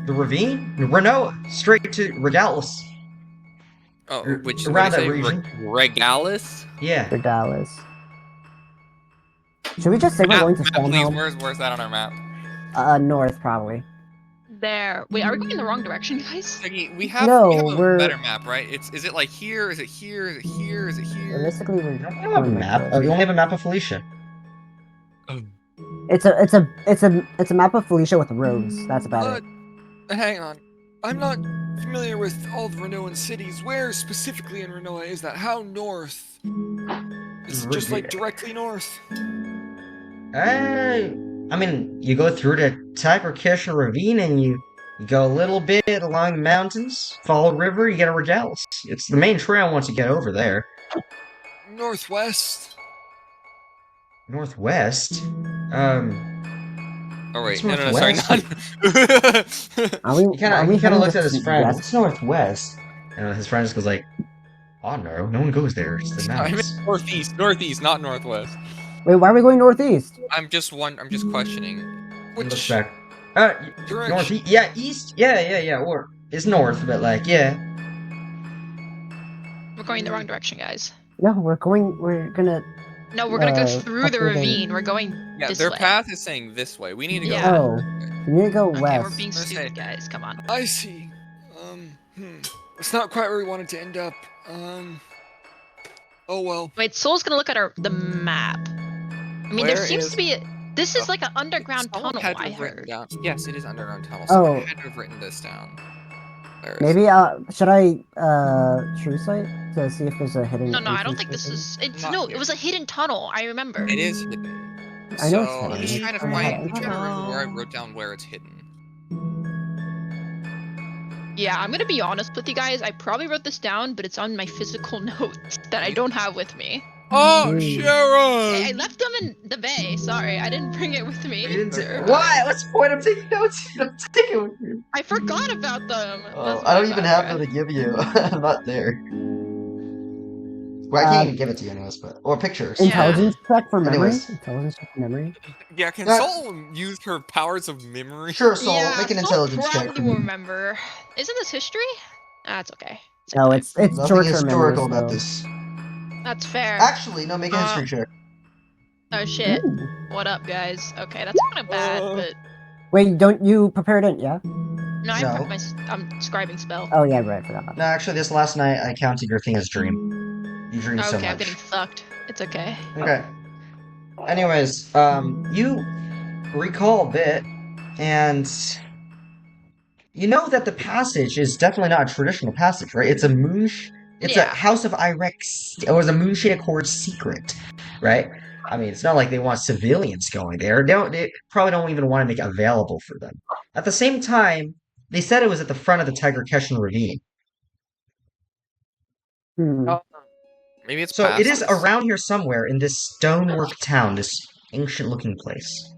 [SPEAKER 5] The ravine? Renault, straight to Regalis.
[SPEAKER 4] Oh, which
[SPEAKER 5] around
[SPEAKER 4] what
[SPEAKER 5] that
[SPEAKER 4] do you say?
[SPEAKER 5] region.
[SPEAKER 4] Regalis?
[SPEAKER 5] Yeah.
[SPEAKER 2] For Dallas. Should we just say we're going to
[SPEAKER 4] Map, please.
[SPEAKER 2] Stonehelm?
[SPEAKER 4] Where's that on our map?
[SPEAKER 2] North, probably.
[SPEAKER 3] There. Wait, are we going in the wrong direction, guys?
[SPEAKER 4] Segi, we have
[SPEAKER 2] No,
[SPEAKER 4] a
[SPEAKER 2] we're-
[SPEAKER 4] better map, right? Is it like here? Is it here? Is it here? Is it here?
[SPEAKER 2] Realistically, we're
[SPEAKER 5] We don't have a
[SPEAKER 2] going
[SPEAKER 5] map.
[SPEAKER 2] like this.
[SPEAKER 5] We only have a map of Felicia.
[SPEAKER 2] It's a map of Felicia with roads. That's about it.
[SPEAKER 7] Hang on. I'm not familiar with all the Renoan cities. Where specifically in Renoa is that? How north? Is it just like directly north?
[SPEAKER 5] I mean, you go through the Tiger Keshin Ravine and you go a little bit along the mountains, follow the river, you get a Regalis. It's the main trail once you get over there.
[SPEAKER 7] Northwest?
[SPEAKER 5] Northwest?
[SPEAKER 4] Oh wait,
[SPEAKER 5] It's
[SPEAKER 4] no, sorry,
[SPEAKER 5] northwest.
[SPEAKER 4] not.
[SPEAKER 2] Are we?
[SPEAKER 5] He kind
[SPEAKER 2] are we
[SPEAKER 5] of
[SPEAKER 2] heading
[SPEAKER 5] looks at
[SPEAKER 2] to
[SPEAKER 5] his friend.
[SPEAKER 2] west?
[SPEAKER 5] What's northwest? And his friend just goes like, "Oh no, no one goes there. It's the
[SPEAKER 4] I
[SPEAKER 5] mountains."
[SPEAKER 4] meant northeast, not northwest.
[SPEAKER 2] Wait, why are we going northeast?
[SPEAKER 4] I'm just questioning.
[SPEAKER 8] Looks
[SPEAKER 7] Which
[SPEAKER 8] back.
[SPEAKER 7] direction?
[SPEAKER 8] Northeast. Yeah, east. Yeah. Or it's north, but like, yeah.
[SPEAKER 3] We're going the wrong direction, guys.
[SPEAKER 2] No, we're gonna.
[SPEAKER 3] No, we're gonna go through the
[SPEAKER 2] up through the-
[SPEAKER 3] ravine. We're going
[SPEAKER 4] Yeah,
[SPEAKER 3] this
[SPEAKER 4] their
[SPEAKER 3] way.
[SPEAKER 4] path is saying this way. We need to go.
[SPEAKER 3] Yeah.
[SPEAKER 2] Oh, we need to go
[SPEAKER 3] Okay,
[SPEAKER 2] west.
[SPEAKER 3] we're being
[SPEAKER 4] Let's
[SPEAKER 3] stupid,
[SPEAKER 4] say-
[SPEAKER 3] guys. Come on.
[SPEAKER 7] I see. It's not quite where we wanted to end up. Oh well.
[SPEAKER 3] Wait, Soul's gonna look at the map. I mean, there
[SPEAKER 4] Where
[SPEAKER 3] seems
[SPEAKER 4] is-
[SPEAKER 3] to be. This is like an underground
[SPEAKER 4] Someone
[SPEAKER 3] tunnel.
[SPEAKER 4] had to
[SPEAKER 3] I
[SPEAKER 4] have written
[SPEAKER 3] heard.
[SPEAKER 4] down. Yes, it is underground tunnel. Someone
[SPEAKER 2] Oh.
[SPEAKER 4] had to have written this down. Where is
[SPEAKER 2] Maybe should I true sight to see if there's a hidden?
[SPEAKER 3] No, I don't
[SPEAKER 2] entrance
[SPEAKER 3] think this
[SPEAKER 2] or
[SPEAKER 3] is. It's
[SPEAKER 4] Not
[SPEAKER 3] no.
[SPEAKER 4] here.
[SPEAKER 3] It was a hidden tunnel. I remember.
[SPEAKER 4] it is hidden.
[SPEAKER 2] I know it's
[SPEAKER 4] So I'm
[SPEAKER 2] hidden.
[SPEAKER 4] just trying to
[SPEAKER 2] I don't know how
[SPEAKER 4] find.
[SPEAKER 2] to
[SPEAKER 4] I'm trying to remember
[SPEAKER 3] enter.
[SPEAKER 4] where I wrote down where it's hidden.
[SPEAKER 3] Yeah, I'm gonna be honest with you guys. I probably wrote this down, but it's on my physical notes that I don't have with me.
[SPEAKER 7] Oh,
[SPEAKER 2] Hmm.
[SPEAKER 7] Sharon!
[SPEAKER 3] I left them in the bay. Sorry, I didn't bring it with me.
[SPEAKER 8] You didn't
[SPEAKER 3] They're
[SPEAKER 8] take-
[SPEAKER 3] fine.
[SPEAKER 8] Why? What's the point of taking notes? I'm taking with you.
[SPEAKER 3] I forgot about them.
[SPEAKER 8] Oh,
[SPEAKER 3] That's
[SPEAKER 8] I don't
[SPEAKER 3] my
[SPEAKER 8] even
[SPEAKER 3] bad,
[SPEAKER 8] have
[SPEAKER 3] Brad.
[SPEAKER 8] them to give you. I'm not there. Well, I can't even give it to you anyways, but or pictures.
[SPEAKER 3] Yeah.
[SPEAKER 2] Intelligence check for memory.
[SPEAKER 8] Anyways.
[SPEAKER 2] Intelligence check for memory.
[SPEAKER 4] Yeah, can
[SPEAKER 8] That-
[SPEAKER 4] Soul use her powers of memory?
[SPEAKER 8] Sure, Soul.
[SPEAKER 3] Yeah,
[SPEAKER 8] Make an
[SPEAKER 3] Soul
[SPEAKER 8] intelligence check.
[SPEAKER 3] probably will remember. Isn't this history? That's okay.
[SPEAKER 2] No,
[SPEAKER 3] okay.
[SPEAKER 2] it's
[SPEAKER 8] Nothing
[SPEAKER 2] short-term
[SPEAKER 8] historical
[SPEAKER 2] memory.
[SPEAKER 8] about
[SPEAKER 2] So.
[SPEAKER 8] this.
[SPEAKER 3] That's fair.
[SPEAKER 8] Actually, no. Make a history check.
[SPEAKER 3] Oh shit.
[SPEAKER 2] Ooh.
[SPEAKER 3] What up, guys? Okay, that's kind of bad, but
[SPEAKER 2] Wait, don't you prepared it? Yeah.
[SPEAKER 3] no, I
[SPEAKER 8] No.
[SPEAKER 3] prepped I'm scribing spell.
[SPEAKER 2] Oh yeah, right. Forgot about
[SPEAKER 8] No, actually, this last night I counted your thing as dream. You dream
[SPEAKER 3] Okay,
[SPEAKER 8] so
[SPEAKER 3] I'm
[SPEAKER 8] much.
[SPEAKER 3] getting fucked. It's okay.
[SPEAKER 8] Okay. Anyways, you recall a bit, and you know that the passage is definitely not a traditional passage, right? It's a It's a
[SPEAKER 3] Yeah.
[SPEAKER 8] House of Irex, or it's a Moonshade Accord secret, right? I mean, it's not like they want civilians going there. They probably don't even want to make it available for them. At the same time, they said it was at the front of the Tiger Keshan Ravine.
[SPEAKER 2] it. Hmm.
[SPEAKER 4] Maybe it's
[SPEAKER 8] So
[SPEAKER 4] past
[SPEAKER 8] it is
[SPEAKER 4] this.
[SPEAKER 8] around here somewhere in this stonework town, this ancient-looking place.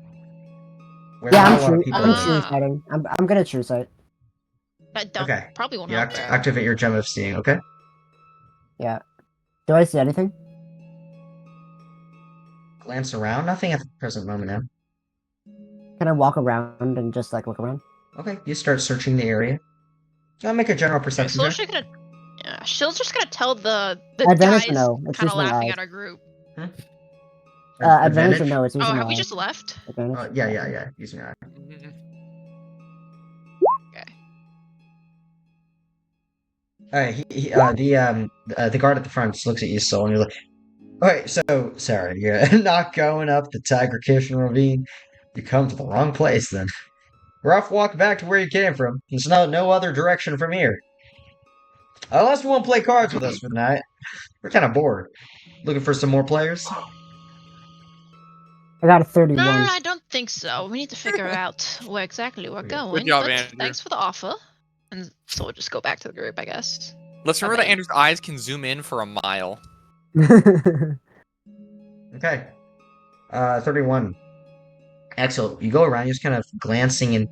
[SPEAKER 8] Where
[SPEAKER 2] Yeah,
[SPEAKER 8] not
[SPEAKER 2] I'm
[SPEAKER 8] a lot of
[SPEAKER 2] true.
[SPEAKER 8] people
[SPEAKER 2] I'm
[SPEAKER 8] live.
[SPEAKER 2] true sighting. I'm gonna true sight.
[SPEAKER 3] That don't,
[SPEAKER 8] Okay.
[SPEAKER 3] probably won't
[SPEAKER 8] You
[SPEAKER 3] help there.
[SPEAKER 8] activate your gem of seeing, okay?
[SPEAKER 2] Yeah. Do I see anything?
[SPEAKER 8] Glance around. Nothing at the present moment now.
[SPEAKER 2] Can I walk around and just like look around?
[SPEAKER 8] Okay, you start searching the area. I'll make a general
[SPEAKER 3] Okay,
[SPEAKER 8] perception
[SPEAKER 3] so
[SPEAKER 8] check.
[SPEAKER 3] she's gonna. Yeah, she's just gonna tell the
[SPEAKER 2] Advantage or
[SPEAKER 3] guys
[SPEAKER 2] no? It's
[SPEAKER 3] kind of
[SPEAKER 2] using
[SPEAKER 3] laughing
[SPEAKER 2] eyes.
[SPEAKER 3] at our group.
[SPEAKER 2] Advantage or no? It's using
[SPEAKER 3] Oh, have we
[SPEAKER 2] eyes.
[SPEAKER 3] just left?
[SPEAKER 2] Advantage?
[SPEAKER 8] Yeah. Using your eye.
[SPEAKER 4] Mhm.
[SPEAKER 3] Okay.
[SPEAKER 8] Alright, the guard at the front just looks at you, Soul, and you're like, alright, so, sorry, you're not going up the Tiger Kishin Ravine. You come to the wrong place, then. Rough walk back to where you came from. There's no other direction from here. Unless you want to play cards with us for the night. We're kind of bored. Looking for some more players?
[SPEAKER 2] I got a
[SPEAKER 3] No,
[SPEAKER 2] 31.
[SPEAKER 3] I don't think so. We need to figure out where exactly we're
[SPEAKER 8] Okay.
[SPEAKER 3] going.
[SPEAKER 4] Good job,
[SPEAKER 3] but
[SPEAKER 4] Andrew.
[SPEAKER 3] thanks for the offer. And so we'll just go back to the group, I guess.
[SPEAKER 4] Let's remember that
[SPEAKER 3] Okay.
[SPEAKER 4] Andrew's eyes can zoom in for a mile.
[SPEAKER 8] Okay. 31. Axel, you go around, you're just kind of glancing, and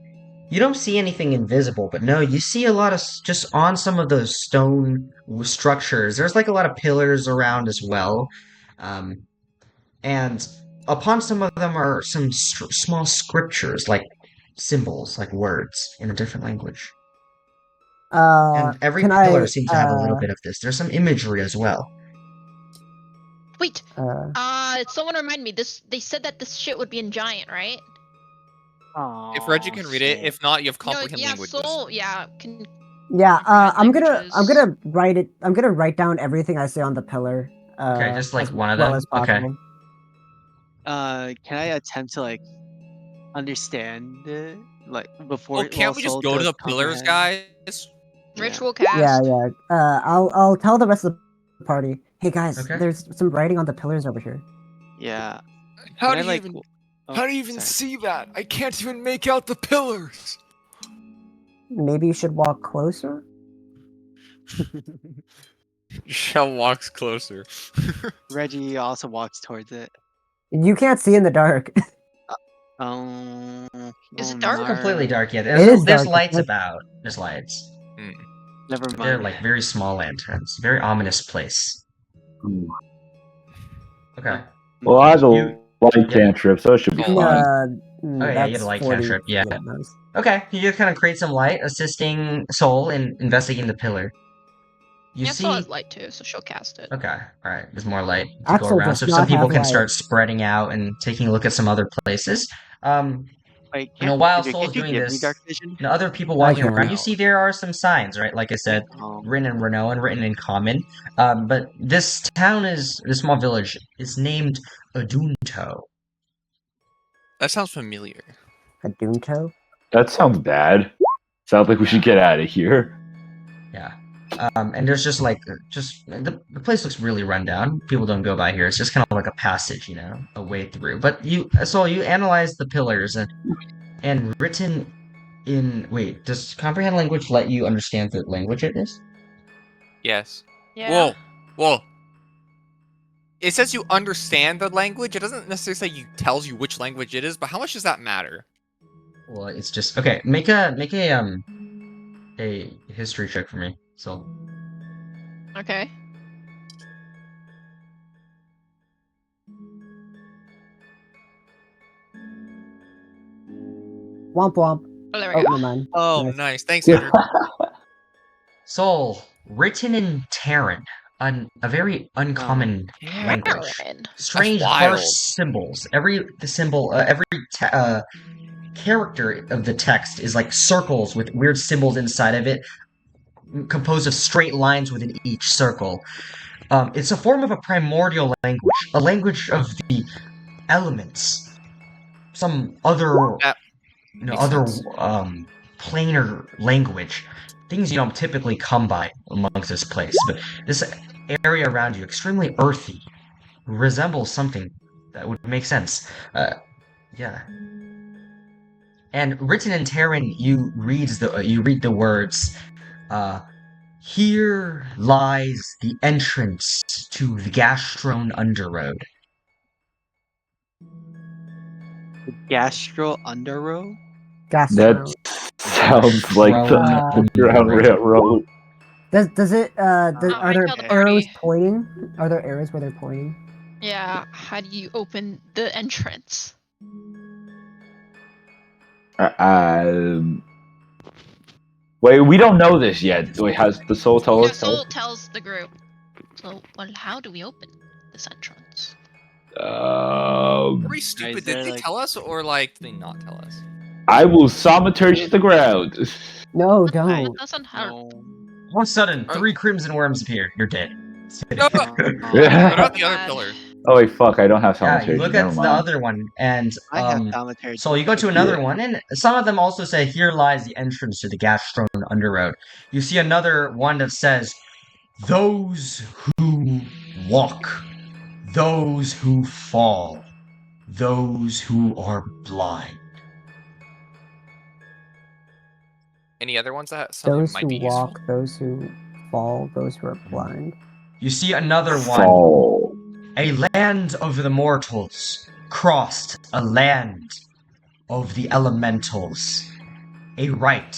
[SPEAKER 8] you don't see anything invisible, but no, you see a lot of, just on some of those stone structures, there's like a lot of pillars around as well. And upon some of them are some small scriptures, like symbols, like words in a different language. And every
[SPEAKER 2] can
[SPEAKER 8] pillar
[SPEAKER 2] I,
[SPEAKER 8] seems to have a little bit of this. There's some imagery as well.
[SPEAKER 3] Wait,
[SPEAKER 2] uh,
[SPEAKER 3] someone remind me. They said that this shit would be in Giant, right?
[SPEAKER 4] If Reggie can read it, if not, you have
[SPEAKER 3] No,
[SPEAKER 4] comprehend
[SPEAKER 3] yeah,
[SPEAKER 4] languages.
[SPEAKER 3] Soul, yeah, can.
[SPEAKER 2] yeah. I'm gonna
[SPEAKER 3] languages.
[SPEAKER 2] write it. I'm gonna write down everything I say on the pillar.
[SPEAKER 8] Okay, just like
[SPEAKER 2] as
[SPEAKER 8] one of
[SPEAKER 2] well
[SPEAKER 8] them?
[SPEAKER 2] as
[SPEAKER 8] Okay.
[SPEAKER 2] possible.
[SPEAKER 6] Can I attempt to like understand it, like before?
[SPEAKER 4] Well, can't
[SPEAKER 6] while
[SPEAKER 4] we just
[SPEAKER 6] Soul
[SPEAKER 4] go to
[SPEAKER 6] does
[SPEAKER 4] the pillars,
[SPEAKER 6] comprehend?
[SPEAKER 4] guys?
[SPEAKER 3] Ritual cast.
[SPEAKER 2] Yeah. I'll tell the rest of the party. Hey guys,
[SPEAKER 8] Okay.
[SPEAKER 2] there's some writing on the pillars over here.
[SPEAKER 6] Yeah.
[SPEAKER 7] How
[SPEAKER 6] Can
[SPEAKER 7] do
[SPEAKER 6] I,
[SPEAKER 7] you
[SPEAKER 6] like,
[SPEAKER 7] even
[SPEAKER 6] oh,
[SPEAKER 7] how do you even
[SPEAKER 6] sorry.
[SPEAKER 7] see that? I can't even make out the pillars.
[SPEAKER 2] Maybe you should walk closer.
[SPEAKER 4] Shell walks closer.
[SPEAKER 6] Reggie also walks towards it.
[SPEAKER 2] You can't see in the dark.
[SPEAKER 3] Is it
[SPEAKER 6] oh,
[SPEAKER 3] dark?
[SPEAKER 8] It's
[SPEAKER 6] no.
[SPEAKER 8] completely dark yet.
[SPEAKER 2] It is
[SPEAKER 8] There's
[SPEAKER 2] dark,
[SPEAKER 8] lights
[SPEAKER 2] it's-
[SPEAKER 8] about. There's lights.
[SPEAKER 6] Never
[SPEAKER 8] They're
[SPEAKER 6] mind.
[SPEAKER 8] like very small lanterns. Very ominous place. Okay.
[SPEAKER 1] Well, I have a
[SPEAKER 6] You-
[SPEAKER 1] light
[SPEAKER 8] Yeah.
[SPEAKER 1] cantrip, so it should be
[SPEAKER 4] Oh,
[SPEAKER 1] fine.
[SPEAKER 5] Oh, yeah, you have a light cantrip, yeah.
[SPEAKER 2] Nice.
[SPEAKER 5] Okay, you just kind of create some light, assisting Soul in investigating the pillar. You
[SPEAKER 3] Yeah, Soul
[SPEAKER 5] see.
[SPEAKER 3] has light too, so she'll cast it.
[SPEAKER 5] Okay, alright, there's more light to go
[SPEAKER 2] Axel
[SPEAKER 5] around,
[SPEAKER 2] does
[SPEAKER 5] so
[SPEAKER 2] not
[SPEAKER 5] some people
[SPEAKER 2] have
[SPEAKER 5] can
[SPEAKER 2] light.
[SPEAKER 5] start spreading out and taking a look at some other places.
[SPEAKER 6] Wait,
[SPEAKER 5] While
[SPEAKER 6] can't
[SPEAKER 5] Soul's
[SPEAKER 6] you
[SPEAKER 5] doing
[SPEAKER 6] give me
[SPEAKER 5] this,
[SPEAKER 6] dark vision?
[SPEAKER 5] other people
[SPEAKER 2] I
[SPEAKER 5] walking
[SPEAKER 2] can.
[SPEAKER 5] around, you see there are some signs, right? Like I said, written in Renault and written in common. But this small village is named Adunto.
[SPEAKER 4] That sounds familiar.
[SPEAKER 2] A Dunto?
[SPEAKER 1] That sounds bad. Sounds like we should get out of here.
[SPEAKER 5] Yeah. And there's just the place looks really run down. People don't go by here. It's just kind of like a passage, a way through. But you analyze the pillars and written in. Wait, does comprehend language let you understand the language it is?
[SPEAKER 4] Yes.
[SPEAKER 3] Yeah.
[SPEAKER 4] Whoa. It says you understand the language. It doesn't necessarily say tells you which language it is, but how much does that matter?
[SPEAKER 5] Well, it's just okay. Make a history check for me. So
[SPEAKER 3] Okay.
[SPEAKER 2] Womp womp.
[SPEAKER 3] Oh, there we
[SPEAKER 2] Oh,
[SPEAKER 3] go.
[SPEAKER 2] never mind.
[SPEAKER 4] Oh,
[SPEAKER 2] Nice.
[SPEAKER 4] nice. Thanks,
[SPEAKER 1] Yeah.
[SPEAKER 4] Andrew.
[SPEAKER 5] Soul, written in Terran, a very uncommon language.
[SPEAKER 3] Terran.
[SPEAKER 5] Strange,
[SPEAKER 4] That's
[SPEAKER 5] harsh
[SPEAKER 4] wild.
[SPEAKER 5] symbols. Every character of the text is like circles with weird symbols inside of it, composed of straight lines within each circle. It's a form of a primordial language, a language of the elements, some other,
[SPEAKER 4] That makes
[SPEAKER 5] other
[SPEAKER 4] sense.
[SPEAKER 5] planar language, things you don't typically come by amongst this place. But this area around you, extremely earthy, resembles something that would make sense. Yeah. And written in Terran, you read the words. Here lies the entrance to the Gastrone Underroad.
[SPEAKER 6] The Gastro Underroad?
[SPEAKER 2] Gastro.
[SPEAKER 1] That sounds like the Underground Railroad.
[SPEAKER 2] Does it are
[SPEAKER 3] I
[SPEAKER 2] there
[SPEAKER 3] tell the
[SPEAKER 2] arrows
[SPEAKER 3] party.
[SPEAKER 2] pointing? Are there arrows where they're pointing?
[SPEAKER 3] Yeah, how do you open the entrance?
[SPEAKER 1] Wait, we don't know this yet. Wait, has the soul told
[SPEAKER 3] Yeah,
[SPEAKER 1] us?
[SPEAKER 3] Soul tells the group. So, well, how do we open this entrance?
[SPEAKER 4] Are we stupid?
[SPEAKER 6] Guys,
[SPEAKER 4] Did
[SPEAKER 6] they're
[SPEAKER 4] they
[SPEAKER 6] like-
[SPEAKER 4] tell us, or did they not tell us?
[SPEAKER 1] I will thaumaturge the ground.
[SPEAKER 2] No,
[SPEAKER 6] I
[SPEAKER 2] don't.
[SPEAKER 3] That doesn't hurt.
[SPEAKER 6] no.
[SPEAKER 5] All of a sudden, 3 crimson worms appear. You're dead.
[SPEAKER 4] No,
[SPEAKER 6] Oh,
[SPEAKER 4] what about the other
[SPEAKER 3] Bad.
[SPEAKER 4] pillar?
[SPEAKER 1] Oh wait, fuck! I don't have
[SPEAKER 5] Yeah,
[SPEAKER 1] thaumaturgy.
[SPEAKER 5] you look
[SPEAKER 1] Never
[SPEAKER 5] at the
[SPEAKER 1] mind.
[SPEAKER 5] other one, and
[SPEAKER 6] I have thaumaturgy.
[SPEAKER 5] so you go to another
[SPEAKER 1] Yeah.
[SPEAKER 5] one, and some of them also say, "Here lies the entrance to the Gastrone Underroad." You see another one that says, "Those who walk, those who fall, those who are blind."
[SPEAKER 4] Any other ones that something
[SPEAKER 2] Those
[SPEAKER 4] might
[SPEAKER 2] who
[SPEAKER 4] be useful?
[SPEAKER 2] walk, those who fall, those who are blind.
[SPEAKER 5] You see another one.
[SPEAKER 1] Fall.
[SPEAKER 5] A land of the mortals crossed a land of the elementals. A right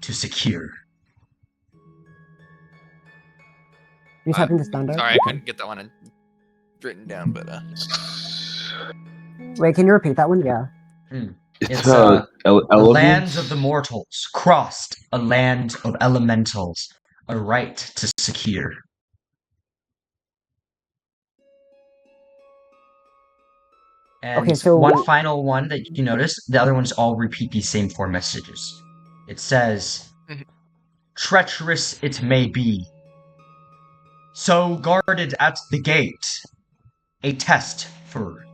[SPEAKER 5] to secure.
[SPEAKER 2] You typing this down, Dark?
[SPEAKER 4] Sorry, I
[SPEAKER 2] Okay.
[SPEAKER 4] couldn't get that one written down, but
[SPEAKER 2] Wait, can you repeat that one? Yeah.
[SPEAKER 5] It's
[SPEAKER 1] elements.
[SPEAKER 5] lands of the mortals crossed a land of elementals. A right to secure. And
[SPEAKER 2] Okay, so-
[SPEAKER 5] one final one that you notice, the other ones all repeat these same 4 messages. It says, treacherous it may be, so guarded at the gate. A test for...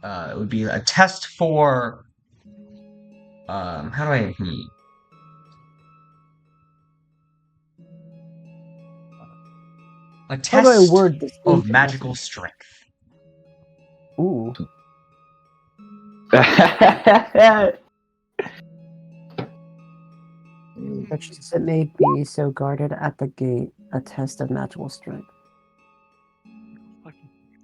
[SPEAKER 5] it would be a test for... how do I... A
[SPEAKER 2] How do I
[SPEAKER 5] test
[SPEAKER 2] word this?
[SPEAKER 5] of magical strength.
[SPEAKER 2] Ooh. Treacherous it may be, so guarded at the gate. A test of magical strength.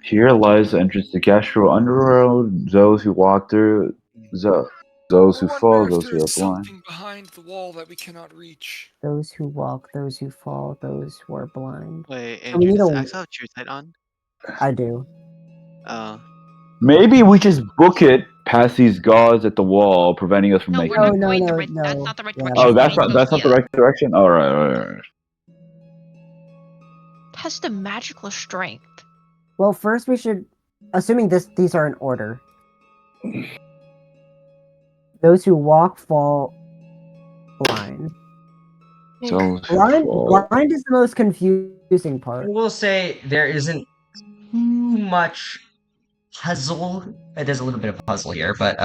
[SPEAKER 1] Here lies the entrance to Gastro Underworld. Those who walk through, those who
[SPEAKER 7] I
[SPEAKER 1] fall,
[SPEAKER 7] wonder if
[SPEAKER 1] those who are
[SPEAKER 7] there's
[SPEAKER 1] blind.
[SPEAKER 7] something behind the wall that we cannot reach.
[SPEAKER 2] Those who walk, those who fall, those who are blind.
[SPEAKER 6] Wait,
[SPEAKER 2] And we
[SPEAKER 6] Andrew,
[SPEAKER 2] need
[SPEAKER 6] does
[SPEAKER 2] a-
[SPEAKER 6] Axel have true sight on?
[SPEAKER 2] I do.
[SPEAKER 1] Maybe we just book it past these guards at the wall, preventing us from
[SPEAKER 3] No,
[SPEAKER 1] making
[SPEAKER 3] we're
[SPEAKER 1] it.
[SPEAKER 3] not going
[SPEAKER 2] no,
[SPEAKER 3] the right. That's not the right
[SPEAKER 2] yeah.
[SPEAKER 3] direction.
[SPEAKER 1] Oh,
[SPEAKER 3] We
[SPEAKER 1] that's
[SPEAKER 3] need to
[SPEAKER 1] not
[SPEAKER 3] go
[SPEAKER 1] that's not the
[SPEAKER 3] here.
[SPEAKER 1] right direction. All right.
[SPEAKER 3] Test the magical strength.
[SPEAKER 2] Well, first we should, assuming these are in order. Those who walk fall blind.
[SPEAKER 1] So
[SPEAKER 2] Blind is the most confusing
[SPEAKER 5] I
[SPEAKER 2] part.
[SPEAKER 5] will say there isn't too much puzzle. There's a little bit of puzzle here, but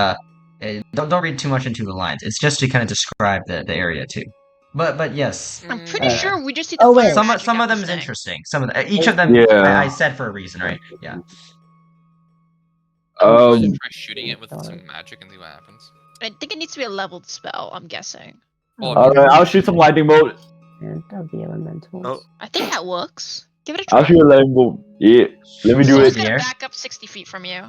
[SPEAKER 5] don't read too much into the lines. It's just to kind of describe the area too. But yes,
[SPEAKER 3] I'm pretty
[SPEAKER 2] Uh,
[SPEAKER 3] sure we just need to
[SPEAKER 2] oh,
[SPEAKER 3] fire
[SPEAKER 2] wait.
[SPEAKER 5] some
[SPEAKER 3] magic
[SPEAKER 5] of
[SPEAKER 3] at
[SPEAKER 5] them
[SPEAKER 3] this
[SPEAKER 5] is
[SPEAKER 3] thing.
[SPEAKER 5] interesting. Some of each of them
[SPEAKER 1] Yeah.
[SPEAKER 5] I said for a reason, right? Yeah.
[SPEAKER 4] We should
[SPEAKER 1] um,
[SPEAKER 4] try shooting it with some magic and see what happens.
[SPEAKER 3] I think it needs to be a leveled spell. I'm guessing.
[SPEAKER 4] Well,
[SPEAKER 1] all right, I'll shoot some lightning bolt.
[SPEAKER 2] And of the elementals.
[SPEAKER 6] Oh.
[SPEAKER 3] I think that works. Give it a
[SPEAKER 1] I'll
[SPEAKER 3] try.
[SPEAKER 1] shoot a lightning bolt. Yeah, let me do
[SPEAKER 3] Soul's
[SPEAKER 1] it.
[SPEAKER 3] gonna
[SPEAKER 5] Yeah.
[SPEAKER 3] back up 60 feet from you.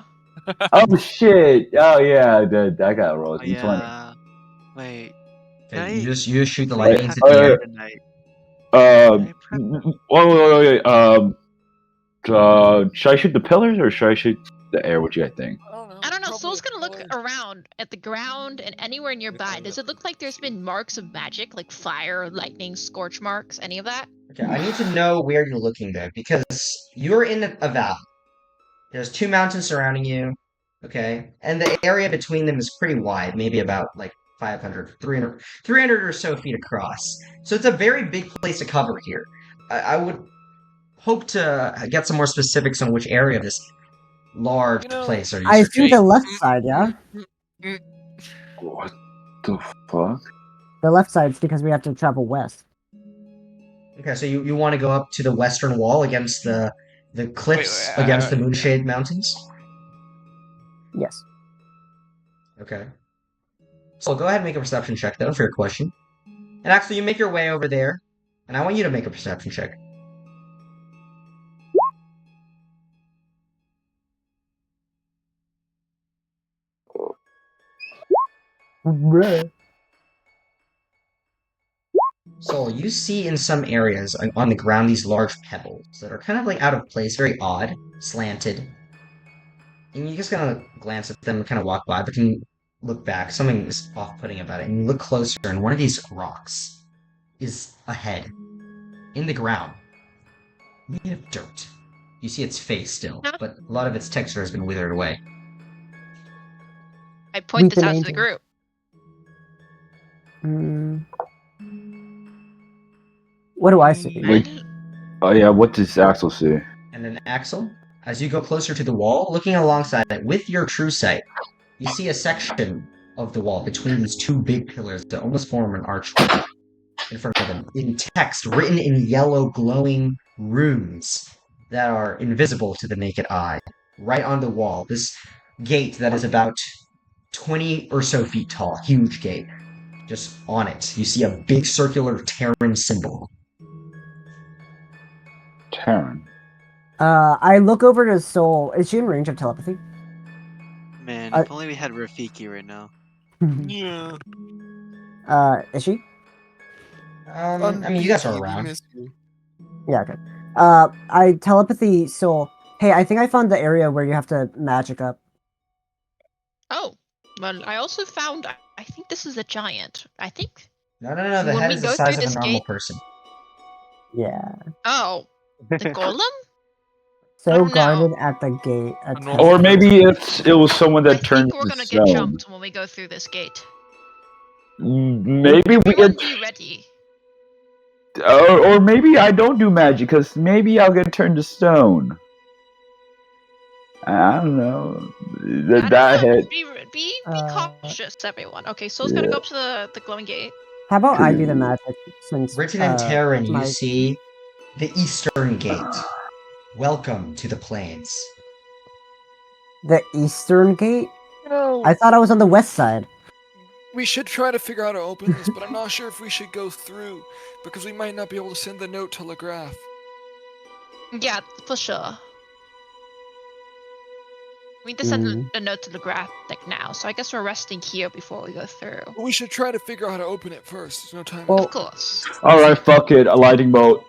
[SPEAKER 1] Oh shit! Oh yeah, I did. I got rolled.
[SPEAKER 6] Oh,
[SPEAKER 1] D20.
[SPEAKER 6] yeah. Wait.
[SPEAKER 5] Okay,
[SPEAKER 6] Can
[SPEAKER 5] you just shoot the lightning into
[SPEAKER 1] Wait,
[SPEAKER 5] the air.
[SPEAKER 6] tonight?
[SPEAKER 1] Should I shoot the pillars or should I shoot the air? What do you guys think?
[SPEAKER 3] I don't know. Soul's gonna look around at the ground and anywhere nearby. Does it look like there's been marks of magic, like fire, lightning, scorch marks, any of that?
[SPEAKER 5] Okay, I need to know where you're looking there because you're in a valley. There's two mountains surrounding you, okay? And the area between them is pretty wide, maybe about like 500, 300 or so feet across. So it's a very big place to cover here. I would hope to get some more specifics on which area of this large place are you
[SPEAKER 2] I assume
[SPEAKER 5] searching.
[SPEAKER 2] the left side, yeah?
[SPEAKER 1] What the fuck?
[SPEAKER 2] The left side's because we have to travel west.
[SPEAKER 5] Okay, so you want to go up to the western wall against the cliffs against the Moonshade Mountains?
[SPEAKER 2] Yes.
[SPEAKER 5] Okay. So go ahead and make a perception check, though, for your question. And actually, you make your way over there, and I want you to make a perception check.
[SPEAKER 2] Bruh.
[SPEAKER 5] So you see in some areas on the ground these large pebbles that are kind of like out of place, very odd, slanted. And you just kind of glance at them and kind of walk by, but then you look back, something is off-putting about it, and you look closer, and one of these rocks is a head in the ground, made of dirt. You see its face still, but a lot of its texture has been withered away.
[SPEAKER 3] I point this
[SPEAKER 2] Weeping
[SPEAKER 3] out to the
[SPEAKER 2] angel.
[SPEAKER 3] group.
[SPEAKER 2] What do I see?
[SPEAKER 1] Wait. Oh yeah, what does Axel see?
[SPEAKER 5] And then Axel, as you go closer to the wall, looking alongside it with your true sight, you see a section of the wall between these two big pillars that almost form an archway in front of them, in text written in yellow glowing runes that are invisible to the naked eye. Right on the wall, this gate that is about 20 or so feet tall, huge gate. Just on it, you see a big circular Terran symbol.
[SPEAKER 1] Terran.
[SPEAKER 2] I look over to Soul. Is she in range of telepathy?
[SPEAKER 6] Man, if only we had Rafiki right now.
[SPEAKER 7] Yeah.
[SPEAKER 2] Is she?
[SPEAKER 5] I mean, you guys are around.
[SPEAKER 2] Yeah, okay. I telepathy Soul. Hey, I think I found the area where you have to magic up.
[SPEAKER 3] Oh, well, I also found. I think this is a giant. I think.
[SPEAKER 5] No. The
[SPEAKER 3] When
[SPEAKER 5] head
[SPEAKER 3] we
[SPEAKER 5] is the
[SPEAKER 3] go
[SPEAKER 5] size
[SPEAKER 3] through
[SPEAKER 5] of a
[SPEAKER 3] this
[SPEAKER 5] normal
[SPEAKER 3] gate-
[SPEAKER 5] person.
[SPEAKER 2] Yeah.
[SPEAKER 3] Oh, the golem.
[SPEAKER 2] So
[SPEAKER 3] no.
[SPEAKER 2] guarded at the gate.
[SPEAKER 4] A normal-
[SPEAKER 1] Or maybe it was someone
[SPEAKER 3] I
[SPEAKER 1] that turned
[SPEAKER 3] think we're
[SPEAKER 1] to
[SPEAKER 3] gonna get
[SPEAKER 1] stone.
[SPEAKER 3] jumped when we go through this gate.
[SPEAKER 1] Maybe we
[SPEAKER 3] Everyone
[SPEAKER 1] get,
[SPEAKER 3] be ready.
[SPEAKER 1] or maybe I don't do magic because maybe I'll get turned to stone. I don't know.
[SPEAKER 3] I don't
[SPEAKER 1] That
[SPEAKER 3] know.
[SPEAKER 1] hit.
[SPEAKER 3] Be cautious, everyone. Okay, Soul's
[SPEAKER 1] Yeah.
[SPEAKER 3] gonna go up to the glowing gate.
[SPEAKER 2] How about I do the magic since
[SPEAKER 5] Written in Terran,
[SPEAKER 2] my-
[SPEAKER 5] you see the Eastern Gate. Welcome to the Plains.
[SPEAKER 2] the eastern gate?
[SPEAKER 7] You know,
[SPEAKER 2] I thought I was on the west side.
[SPEAKER 7] we should try to figure out how to open this, but I'm not sure if we should go through because we might not be able to send the note to Lagrath.
[SPEAKER 3] Yeah, for sure. We need to send a note to the graph like now, so I guess we're resting here before we go through.
[SPEAKER 7] But we should try to figure out how to open it first. There's no time.
[SPEAKER 2] Well-
[SPEAKER 3] Of course.
[SPEAKER 1] All right, fuck it. A lightning bolt.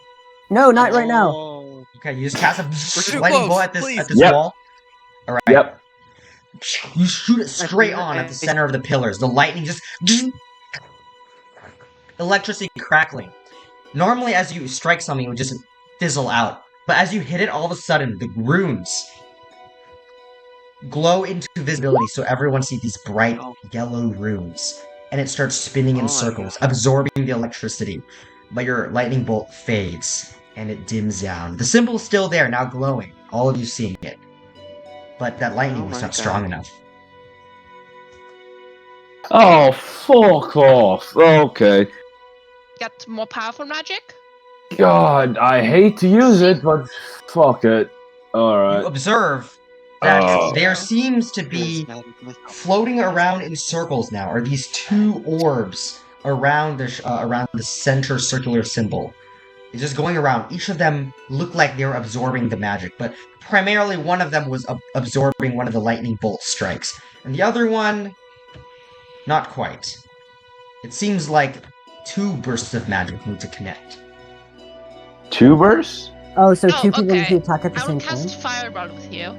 [SPEAKER 2] No, not right now.
[SPEAKER 6] Oh.
[SPEAKER 5] Okay, you just cast a
[SPEAKER 7] too
[SPEAKER 5] lightning
[SPEAKER 7] close,
[SPEAKER 5] bolt at
[SPEAKER 7] please.
[SPEAKER 5] this
[SPEAKER 1] Yep.
[SPEAKER 5] wall. All right.
[SPEAKER 1] Yep.
[SPEAKER 5] You shoot it straight on at the center of the pillars. The lightning just electricity crackling. Normally, as you strike something, it would just fizzle out. But as you hit it, all of a sudden, the runes glow into visibility, so everyone sees these bright yellow runes, and it starts spinning in circles, absorbing the electricity. But your lightning bolt fades, and it dims down. The symbol is still there, now glowing. All of you seeing it. But that lightning was not strong enough.
[SPEAKER 1] Oh, fuck off. Okay.
[SPEAKER 3] Got more powerful magic?
[SPEAKER 1] God, I hate to use it, but fuck it.
[SPEAKER 5] You
[SPEAKER 1] Alright.
[SPEAKER 5] observe that
[SPEAKER 1] Oh.
[SPEAKER 5] there seems to be floating around in circles now are these two orbs around the center circular symbol. It's just going around. Each of them look like they were absorbing the magic, but primarily one of them was absorbing one of the lightning bolt strikes, and the other one, not quite. It seems like two bursts of magic need to connect.
[SPEAKER 1] Two bursts?
[SPEAKER 2] Oh, so two people
[SPEAKER 3] okay.
[SPEAKER 2] need to attack at the
[SPEAKER 3] I
[SPEAKER 2] same
[SPEAKER 3] will
[SPEAKER 2] time?
[SPEAKER 3] cast Fireball with you.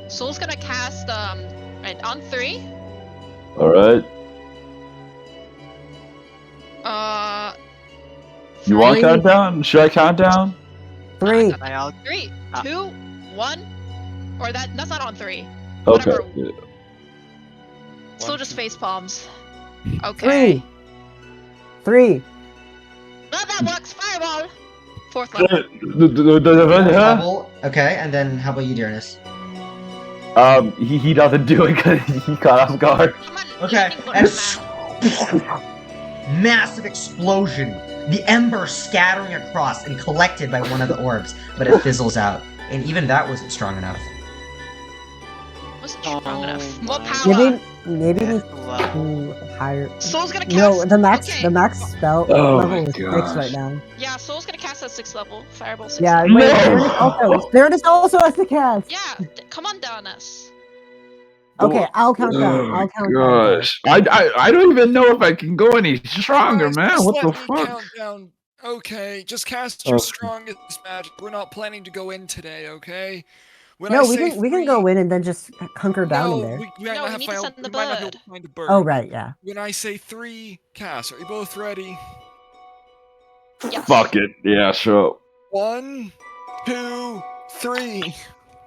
[SPEAKER 3] Soul's gonna cast, right, on 3.
[SPEAKER 1] Alright. You want to
[SPEAKER 2] Three.
[SPEAKER 1] count down? Should I count down?
[SPEAKER 2] 3.
[SPEAKER 3] 3, 2, 1. Or that's not on 3.
[SPEAKER 1] Okay.
[SPEAKER 3] Whatever. Soul just face palms. Okay.
[SPEAKER 2] 3.
[SPEAKER 3] No, that works. Fireball. 4th level.
[SPEAKER 5] Fourth level. Okay, and then how about you, Darius?
[SPEAKER 1] He doesn't do it because he caught off guard.
[SPEAKER 3] Come on,
[SPEAKER 5] Okay,
[SPEAKER 3] lightning
[SPEAKER 5] and
[SPEAKER 3] bolt.
[SPEAKER 5] massive explosion. The ember scattering across and collected by one of the orbs, but it fizzles out. And even that wasn't strong enough.
[SPEAKER 3] Wasn't strong enough. More
[SPEAKER 6] my
[SPEAKER 3] power.
[SPEAKER 2] Maybe
[SPEAKER 6] Yeah.
[SPEAKER 2] need to higher.
[SPEAKER 3] Soul's gonna cast.
[SPEAKER 2] No, the max
[SPEAKER 3] Okay.
[SPEAKER 2] the max spell
[SPEAKER 1] Oh
[SPEAKER 2] level
[SPEAKER 1] my
[SPEAKER 2] is 6
[SPEAKER 1] gosh.
[SPEAKER 2] right now.
[SPEAKER 3] Yeah, Soul's gonna cast at 6th level. Fireball 6th
[SPEAKER 2] Yeah,
[SPEAKER 3] level.
[SPEAKER 2] wait,
[SPEAKER 1] No!
[SPEAKER 2] Fairness also has to cast.
[SPEAKER 3] Yeah, come on, Darnus.
[SPEAKER 2] Okay, I'll count down. I'll count down.
[SPEAKER 1] Gosh. I don't even know if I can go any stronger,
[SPEAKER 7] Guys,
[SPEAKER 1] man.
[SPEAKER 7] just
[SPEAKER 1] What
[SPEAKER 7] let
[SPEAKER 1] the
[SPEAKER 7] me
[SPEAKER 1] fuck?
[SPEAKER 7] count down. Okay, just cast your
[SPEAKER 1] Oh.
[SPEAKER 7] strongest magic. We're not planning to go in today, okay? When
[SPEAKER 2] No,
[SPEAKER 7] I
[SPEAKER 2] we
[SPEAKER 7] say
[SPEAKER 2] can go in and then just hunker down in
[SPEAKER 7] No,
[SPEAKER 2] there.
[SPEAKER 7] we
[SPEAKER 3] No,
[SPEAKER 7] might
[SPEAKER 3] we
[SPEAKER 7] not
[SPEAKER 3] need to
[SPEAKER 7] have
[SPEAKER 3] send the
[SPEAKER 7] we might not be able
[SPEAKER 3] bird.
[SPEAKER 7] to find a bird.
[SPEAKER 2] Oh right, yeah.
[SPEAKER 7] When I say 3, cast. Are you both ready?
[SPEAKER 3] Yes.
[SPEAKER 1] Fuck it. Yeah, sure.
[SPEAKER 7] 1, 2, 3.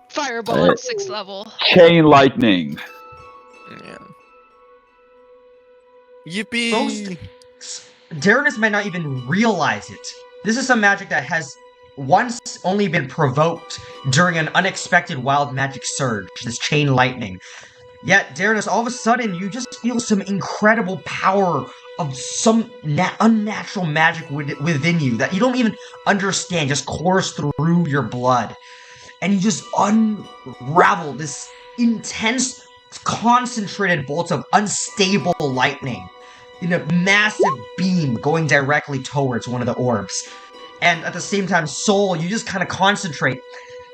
[SPEAKER 3] Fireball at 6th level.
[SPEAKER 1] Chain lightning.
[SPEAKER 4] Yeah. Yippee!
[SPEAKER 5] Folks, Darius might not even realize it. This is some magic that has once only been provoked during an unexpected wild magic surge, this chain lightning. Yet, Darius, all of a sudden, you just feel some incredible power of some unnatural magic within you that you don't even understand, just course through your blood. And you just unravel this intense, concentrated bolt of unstable lightning in a massive beam going directly towards one of the orbs. And at the same time, Soul, you just kind of concentrate,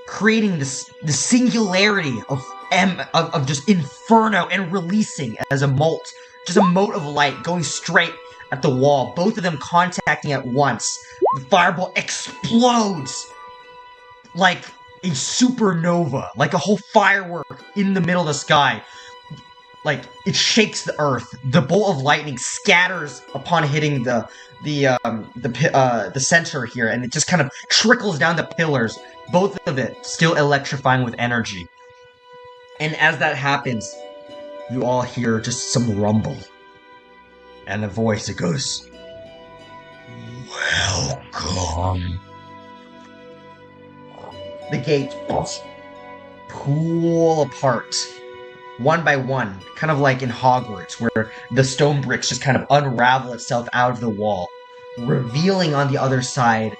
[SPEAKER 5] creating the singularity of just inferno and releasing as a mote. Just a mote of light going straight at the wall, both of them contacting at once. The fireball explodes like a supernova, like a whole firework in the middle of the sky. Like, it shakes the earth. The bolt of lightning scatters upon hitting the center here, and it just kind of trickles down the pillars, both of it still electrifying with energy. And as that happens, you all hear just some rumble. And a voice that goes, "Welcome." The gates pull apart, one by one, kind of like in Hogwarts, where the stone bricks just kind of unravel itself out of the wall, revealing on the other side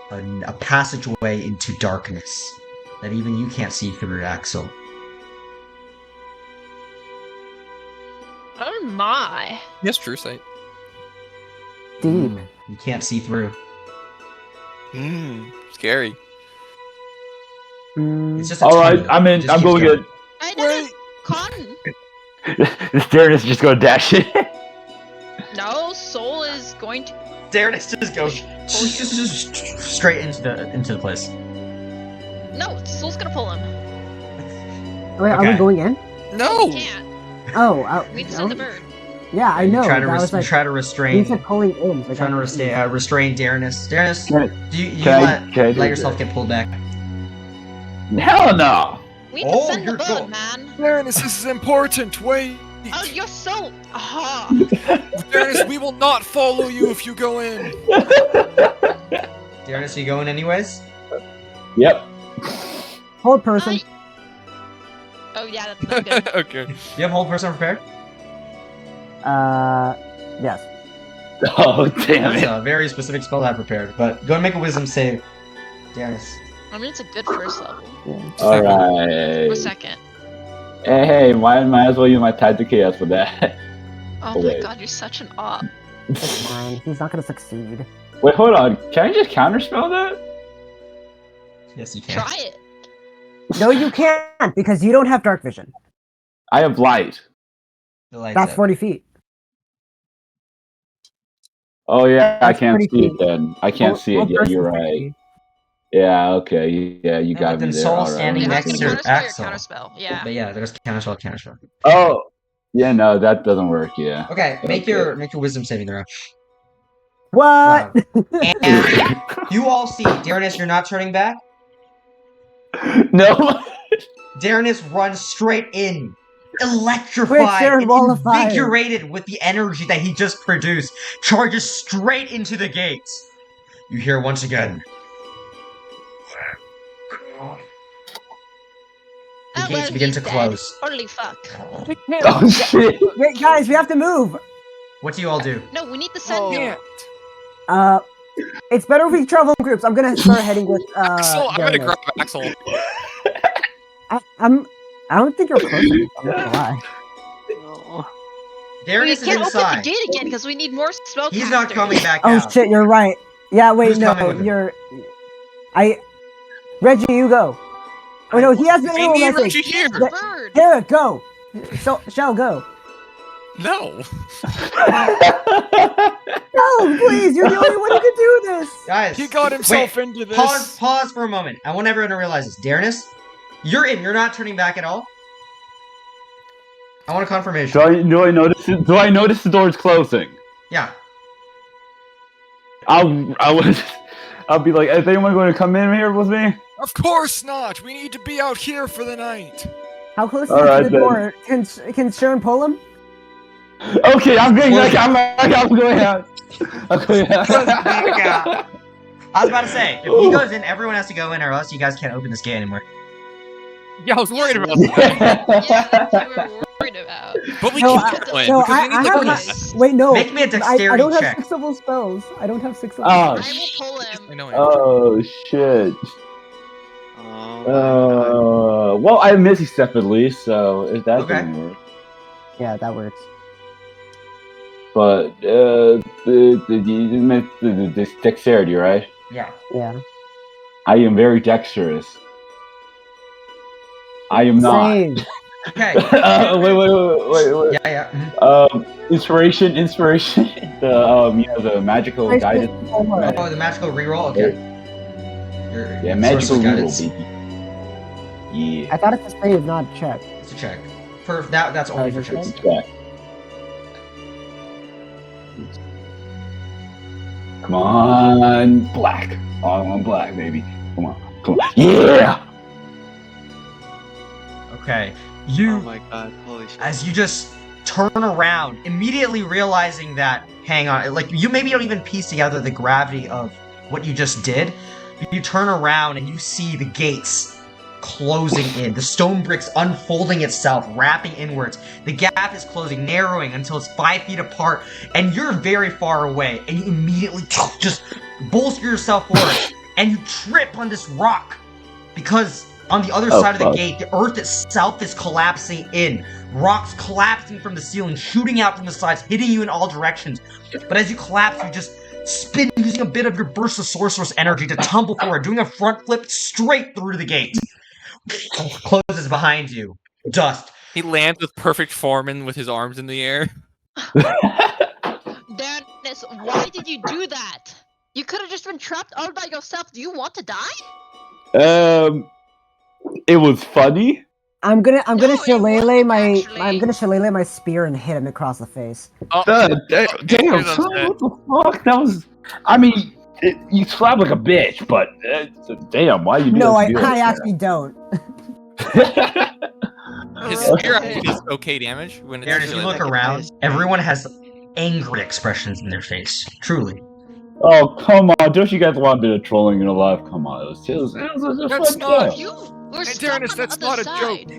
[SPEAKER 5] a passageway into darkness that even you can't see through, Axel.
[SPEAKER 3] Oh my.
[SPEAKER 4] Yes, true sight.
[SPEAKER 2] Deep.
[SPEAKER 5] You can't see through.
[SPEAKER 4] Scary.
[SPEAKER 5] It's just a
[SPEAKER 1] All right,
[SPEAKER 5] tunnel.
[SPEAKER 1] I'm
[SPEAKER 5] It
[SPEAKER 1] in.
[SPEAKER 5] just
[SPEAKER 1] I'm
[SPEAKER 5] keeps
[SPEAKER 1] going
[SPEAKER 5] going.
[SPEAKER 3] I didn't. Cotton.
[SPEAKER 1] This Darren is just going to dash it.
[SPEAKER 3] No, Soul is going to.
[SPEAKER 5] Darius just goes straight into the place.
[SPEAKER 3] No, Soul's gonna pull him.
[SPEAKER 2] Wait, are
[SPEAKER 5] Okay.
[SPEAKER 2] we going in?
[SPEAKER 4] No.
[SPEAKER 3] We can't. We need to send the bird.
[SPEAKER 2] Yeah, I know.
[SPEAKER 5] Try to,
[SPEAKER 2] that was like,
[SPEAKER 5] try to
[SPEAKER 2] you
[SPEAKER 5] restrain.
[SPEAKER 2] said pulling in. So
[SPEAKER 5] Trying to restrain Darnus. Darnus,
[SPEAKER 1] Can
[SPEAKER 5] you
[SPEAKER 1] can I-
[SPEAKER 5] let,
[SPEAKER 1] can I do
[SPEAKER 5] let yourself
[SPEAKER 1] this?
[SPEAKER 5] get pulled back.
[SPEAKER 1] Hell no!
[SPEAKER 3] We need to
[SPEAKER 8] Oh,
[SPEAKER 3] send the
[SPEAKER 8] you're
[SPEAKER 3] bird,
[SPEAKER 8] go-
[SPEAKER 3] man.
[SPEAKER 7] Fairness, this is important. Wait.
[SPEAKER 3] Oh, you're so.
[SPEAKER 7] Fairness, we will not follow you if you go in.
[SPEAKER 5] Darnus, you going anyways?
[SPEAKER 1] Yep.
[SPEAKER 2] Hold person.
[SPEAKER 3] Oh yeah, that's not good.
[SPEAKER 4] Okay.
[SPEAKER 5] Do you have hold person prepared?
[SPEAKER 2] Yes.
[SPEAKER 1] Oh damn
[SPEAKER 5] That's
[SPEAKER 1] it!
[SPEAKER 5] a very specific spell I have prepared, but go and make a wisdom save, Darnus.
[SPEAKER 3] I mean, it's a good first level.
[SPEAKER 1] All
[SPEAKER 3] Or
[SPEAKER 1] right.
[SPEAKER 3] second.
[SPEAKER 1] Hey, might as well use my tactic chaos for that.
[SPEAKER 3] Oh my
[SPEAKER 1] Wait.
[SPEAKER 3] god, you're such an op.
[SPEAKER 2] It's fine. He's not gonna succeed.
[SPEAKER 1] Wait, hold on. Can I just counterspell that?
[SPEAKER 5] Yes, you can.
[SPEAKER 3] Try it.
[SPEAKER 2] No, you can't because you don't have dark vision.
[SPEAKER 1] I have light.
[SPEAKER 5] The light's
[SPEAKER 2] That's
[SPEAKER 5] up.
[SPEAKER 2] 40 feet.
[SPEAKER 1] Oh yeah, I
[SPEAKER 2] That's
[SPEAKER 1] can't
[SPEAKER 2] pretty
[SPEAKER 1] see it
[SPEAKER 2] feet.
[SPEAKER 1] then. I can't see it.
[SPEAKER 2] Hold
[SPEAKER 1] Yeah,
[SPEAKER 2] person
[SPEAKER 1] you're
[SPEAKER 2] 60.
[SPEAKER 1] right. Yeah, okay. Yeah, you
[SPEAKER 5] No,
[SPEAKER 1] got
[SPEAKER 5] but
[SPEAKER 1] me
[SPEAKER 5] then
[SPEAKER 1] there.
[SPEAKER 5] Soul
[SPEAKER 1] All right.
[SPEAKER 5] standing
[SPEAKER 3] Yeah, I was
[SPEAKER 5] next
[SPEAKER 3] gonna
[SPEAKER 5] to
[SPEAKER 3] counterspell your
[SPEAKER 5] Axel.
[SPEAKER 3] counterspell. Yeah.
[SPEAKER 5] But yeah, there's counterspell.
[SPEAKER 1] Oh, yeah, no, that doesn't work. Yeah.
[SPEAKER 5] Okay, make
[SPEAKER 1] Okay.
[SPEAKER 5] your wisdom saving throw.
[SPEAKER 2] What?
[SPEAKER 5] And you all see, Darnus, you're not turning back.
[SPEAKER 1] No.
[SPEAKER 5] Darnus runs straight in,
[SPEAKER 2] Quick,
[SPEAKER 5] electrified
[SPEAKER 2] Sharon,
[SPEAKER 5] and
[SPEAKER 2] wall of fire.
[SPEAKER 5] invigorated with the energy that he just produced, charges straight into the gates. You hear once again. The
[SPEAKER 3] Oh,
[SPEAKER 5] gates
[SPEAKER 3] well,
[SPEAKER 5] begin
[SPEAKER 3] he's
[SPEAKER 5] to
[SPEAKER 3] dead.
[SPEAKER 5] close.
[SPEAKER 3] Holy fuck.
[SPEAKER 1] Oh shit.
[SPEAKER 2] Wait, guys, we have to move.
[SPEAKER 5] What do you all do?
[SPEAKER 3] No, we need to send
[SPEAKER 7] Oh.
[SPEAKER 3] him.
[SPEAKER 2] It's better if we travel in groups. I'm gonna start heading with
[SPEAKER 4] Axel, I'm gonna
[SPEAKER 2] Darnus.
[SPEAKER 4] grab Axel.
[SPEAKER 2] I don't think you're close enough. I'm not gonna lie.
[SPEAKER 6] Oh.
[SPEAKER 3] We
[SPEAKER 5] Darnus is
[SPEAKER 3] can't open the
[SPEAKER 5] inside.
[SPEAKER 3] gate again because we need more spellcasters.
[SPEAKER 5] He's not coming back
[SPEAKER 2] Oh
[SPEAKER 5] out.
[SPEAKER 2] shit, you're right. Yeah, wait,
[SPEAKER 5] Who's
[SPEAKER 2] no,
[SPEAKER 5] coming with him?
[SPEAKER 2] you're. Reggie, you go. Oh no, he has the
[SPEAKER 4] We
[SPEAKER 2] arrow
[SPEAKER 4] need
[SPEAKER 2] message.
[SPEAKER 4] Reggie here.
[SPEAKER 3] The bird.
[SPEAKER 2] Garrett, go. So, Shell, go.
[SPEAKER 4] No.
[SPEAKER 2] No, please, you're the only one who can do this.
[SPEAKER 5] Guys,
[SPEAKER 7] He got himself
[SPEAKER 5] wait,
[SPEAKER 7] into this.
[SPEAKER 5] Pause for a moment. I want everyone to realize this. Darnus, you're in. You're not turning back at all. I want a confirmation.
[SPEAKER 1] Do I notice it? Do I notice the door's closing?
[SPEAKER 5] Yeah.
[SPEAKER 1] I'll be like, is anyone going to come in here with me?
[SPEAKER 7] Of course not. We need to be out here for the night.
[SPEAKER 2] How close is
[SPEAKER 1] All
[SPEAKER 2] he
[SPEAKER 1] right,
[SPEAKER 2] to the
[SPEAKER 1] then.
[SPEAKER 2] door? Can Sharon pull him?
[SPEAKER 1] Okay, I'm going. I'm going out. I'm going out.
[SPEAKER 5] I was about to say, if he goes in, everyone has to go in, or else you guys can't open this gate anymore.
[SPEAKER 4] Yeah, I was worried about that.
[SPEAKER 3] Yeah, that's what we were worried about.
[SPEAKER 4] But we
[SPEAKER 2] No,
[SPEAKER 4] keep going
[SPEAKER 2] no,
[SPEAKER 4] because we
[SPEAKER 2] I
[SPEAKER 4] need the
[SPEAKER 2] have.
[SPEAKER 4] bonus.
[SPEAKER 2] Wait, no.
[SPEAKER 5] Make me a
[SPEAKER 2] I
[SPEAKER 5] dexterity
[SPEAKER 2] don't have
[SPEAKER 5] check.
[SPEAKER 2] 6 level spells. I don't have 6 level
[SPEAKER 1] Oh,
[SPEAKER 3] I
[SPEAKER 2] spells.
[SPEAKER 3] will pull
[SPEAKER 4] I
[SPEAKER 3] him.
[SPEAKER 4] know.
[SPEAKER 1] Oh shit.
[SPEAKER 6] Oh.
[SPEAKER 1] Well, I missed a step at least, so if that
[SPEAKER 5] Okay.
[SPEAKER 1] didn't work.
[SPEAKER 2] Yeah, that works.
[SPEAKER 1] But the dexterity, right?
[SPEAKER 5] Yeah.
[SPEAKER 2] Yeah.
[SPEAKER 1] I am very dexterous. I am not.
[SPEAKER 2] Same.
[SPEAKER 5] Okay.
[SPEAKER 1] Wait.
[SPEAKER 5] Yeah. Mhm.
[SPEAKER 1] Inspiration. The magical guidance.
[SPEAKER 5] Oh, the magical reroll. Okay. Your
[SPEAKER 1] Yeah, magical
[SPEAKER 5] sorcerer's
[SPEAKER 1] rule,
[SPEAKER 5] guidance.
[SPEAKER 1] baby. Yeah.
[SPEAKER 2] I thought it's a save, not a check.
[SPEAKER 5] It's a check. For that's only for checks.
[SPEAKER 1] Yeah. Come on, black. All on black, baby. Come on. Yeah.
[SPEAKER 5] Okay.
[SPEAKER 6] Oh
[SPEAKER 5] You,
[SPEAKER 6] my god, holy shit.
[SPEAKER 5] as you just turn around, immediately realizing that, hang on, like you maybe don't even piece together the gravity of what you just did. You turn around and you see the gates closing in, the stone bricks unfolding itself, wrapping inwards. The gap is closing, narrowing until it's 5 feet apart, and you're very far away, and you immediately just bolster yourself forward, and you trip on this rock, because on the other side of the
[SPEAKER 1] fuck.
[SPEAKER 5] gate, the earth itself is collapsing in. Rocks collapsing from the ceiling, shooting out from the sides, hitting you in all directions. But as you collapse, you just spin using a bit of your burst of sorcerer's energy to tumble forward, doing a front flip straight through the gate. Closes behind you. Dust.
[SPEAKER 4] He lands with perfect form and with his arms in the air.
[SPEAKER 3] Dennis, why did you do that? You could have just been trapped all by yourself. Do you want to die?
[SPEAKER 1] It was funny.
[SPEAKER 2] I'm gonna
[SPEAKER 3] No, it
[SPEAKER 2] shillelagh
[SPEAKER 3] wasn't,
[SPEAKER 2] my
[SPEAKER 3] actually.
[SPEAKER 2] I'm gonna shillelagh my spear and hit him across the face.
[SPEAKER 4] Oh,
[SPEAKER 1] Damn,
[SPEAKER 4] here's
[SPEAKER 1] son,
[SPEAKER 4] upset.
[SPEAKER 1] what the fuck? That was. I mean, you slap like a bitch, but damn, why you do
[SPEAKER 2] No,
[SPEAKER 1] that?
[SPEAKER 2] I actually don't.
[SPEAKER 4] His
[SPEAKER 6] Alright.
[SPEAKER 4] spear actually does okay damage when it's
[SPEAKER 5] Darren, if you
[SPEAKER 4] really
[SPEAKER 5] look
[SPEAKER 4] like-
[SPEAKER 5] around, everyone has angry expressions in their face. Truly.
[SPEAKER 1] Oh, come on. Don't you guys want a bit of trolling in your life? Come on. It was a
[SPEAKER 7] That's
[SPEAKER 1] fun
[SPEAKER 7] not-
[SPEAKER 1] game.
[SPEAKER 3] You were
[SPEAKER 7] Hey,
[SPEAKER 3] stuck
[SPEAKER 7] Darrenus,
[SPEAKER 3] on the
[SPEAKER 7] that's
[SPEAKER 3] other
[SPEAKER 7] not a
[SPEAKER 3] side.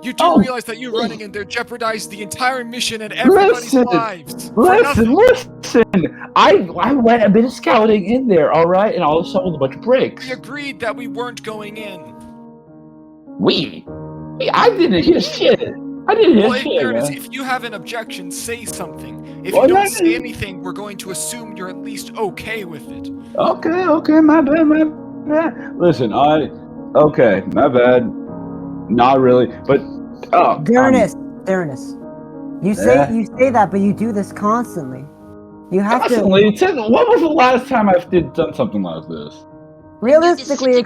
[SPEAKER 7] You do
[SPEAKER 1] Oh.
[SPEAKER 7] realize that you running in there jeopardized the entire mission and everybody's lives for
[SPEAKER 1] Listen,
[SPEAKER 7] nothing.
[SPEAKER 1] listen. I went a bit of scouting in there, all right, and I also sold a bunch of bricks.
[SPEAKER 7] We agreed that we weren't going in.
[SPEAKER 1] I didn't hear shit. I didn't hear
[SPEAKER 7] Well,
[SPEAKER 1] shit,
[SPEAKER 7] Darrenus,
[SPEAKER 1] man.
[SPEAKER 7] if you have an objection, say something. If
[SPEAKER 1] Well,
[SPEAKER 7] you don't
[SPEAKER 1] no,
[SPEAKER 7] say anything, we're going to assume you're at least okay with it.
[SPEAKER 1] Okay, my bad. Listen, okay, my bad. Not really, but
[SPEAKER 2] Darrenus, you
[SPEAKER 1] Yeah.
[SPEAKER 2] say that, but you do this constantly. You have to
[SPEAKER 1] Constantly. When was the last time I've done something like this?
[SPEAKER 2] realistically a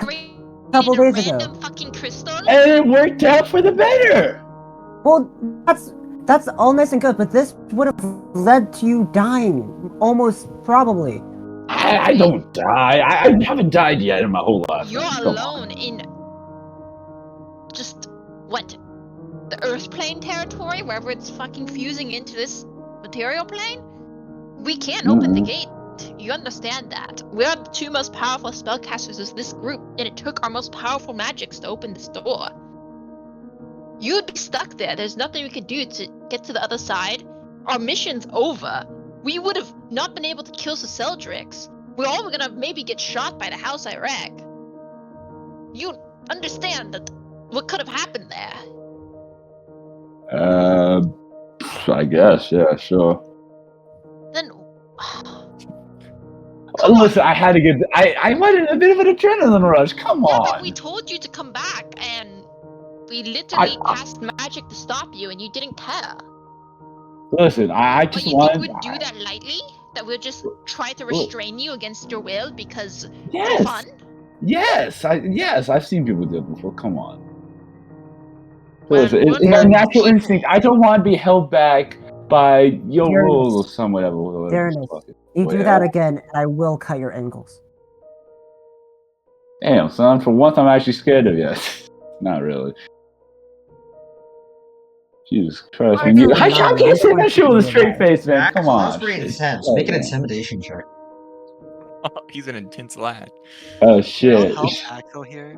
[SPEAKER 2] couple days ago.
[SPEAKER 3] Random fucking crystal.
[SPEAKER 1] And it worked out for the better.
[SPEAKER 2] Well, that's all nice and good, but this would have led to you dying, almost probably.
[SPEAKER 1] I don't die. I haven't died yet in my whole life.
[SPEAKER 3] You're
[SPEAKER 1] man. Come on.
[SPEAKER 3] alone in just what? The Earth plane territory, wherever it's fucking fusing into this material plane? We can't open the gate. You understand that. We are the two most powerful spellcasters of this group, and it took our most powerful magics to open this door. You'd be stuck there. There's nothing we could do to get to the other side. Our mission's over. We would have not been able to kill Seldrix. We're all gonna maybe get shot by the House Iraq. You understand that what could have happened there?
[SPEAKER 1] I guess, yeah, sure.
[SPEAKER 3] Then
[SPEAKER 1] Listen, I had to get. I went in a bit of an adrenaline rush. Come
[SPEAKER 3] yeah,
[SPEAKER 1] on.
[SPEAKER 3] but we told you to come back, and we literally cast magic to stop you, and you didn't care.
[SPEAKER 1] Listen, I
[SPEAKER 3] But
[SPEAKER 1] just
[SPEAKER 3] you
[SPEAKER 1] wanted.
[SPEAKER 3] think we'd do that lightly? That we'll just try to restrain you against your will because for
[SPEAKER 1] Yes.
[SPEAKER 3] fun?
[SPEAKER 1] Yes, I've seen people do it before. Come on.
[SPEAKER 3] Well,
[SPEAKER 1] Listen,
[SPEAKER 3] one
[SPEAKER 1] in my
[SPEAKER 3] of the
[SPEAKER 1] natural
[SPEAKER 3] people-
[SPEAKER 1] instinct, I don't want to be held back by your
[SPEAKER 2] Darrenus.
[SPEAKER 1] rules or some whatever.
[SPEAKER 2] Darrenus,
[SPEAKER 1] Fuck it.
[SPEAKER 2] You
[SPEAKER 1] Well,
[SPEAKER 2] do that again, and I will cut your ankles.
[SPEAKER 1] Damn, son. For once, I'm actually scared of you. Not really. Jesus Christ, man.
[SPEAKER 2] Actually,
[SPEAKER 1] How can you say that shit with a straight face, man? Come
[SPEAKER 5] Axel,
[SPEAKER 1] on.
[SPEAKER 5] that was pretty
[SPEAKER 1] Shit.
[SPEAKER 5] intense.
[SPEAKER 1] Oh,
[SPEAKER 5] Make an
[SPEAKER 1] man.
[SPEAKER 5] intimidation check.
[SPEAKER 4] He's an intense lad.
[SPEAKER 1] Oh
[SPEAKER 6] I'll
[SPEAKER 1] shit.
[SPEAKER 6] help Axel here.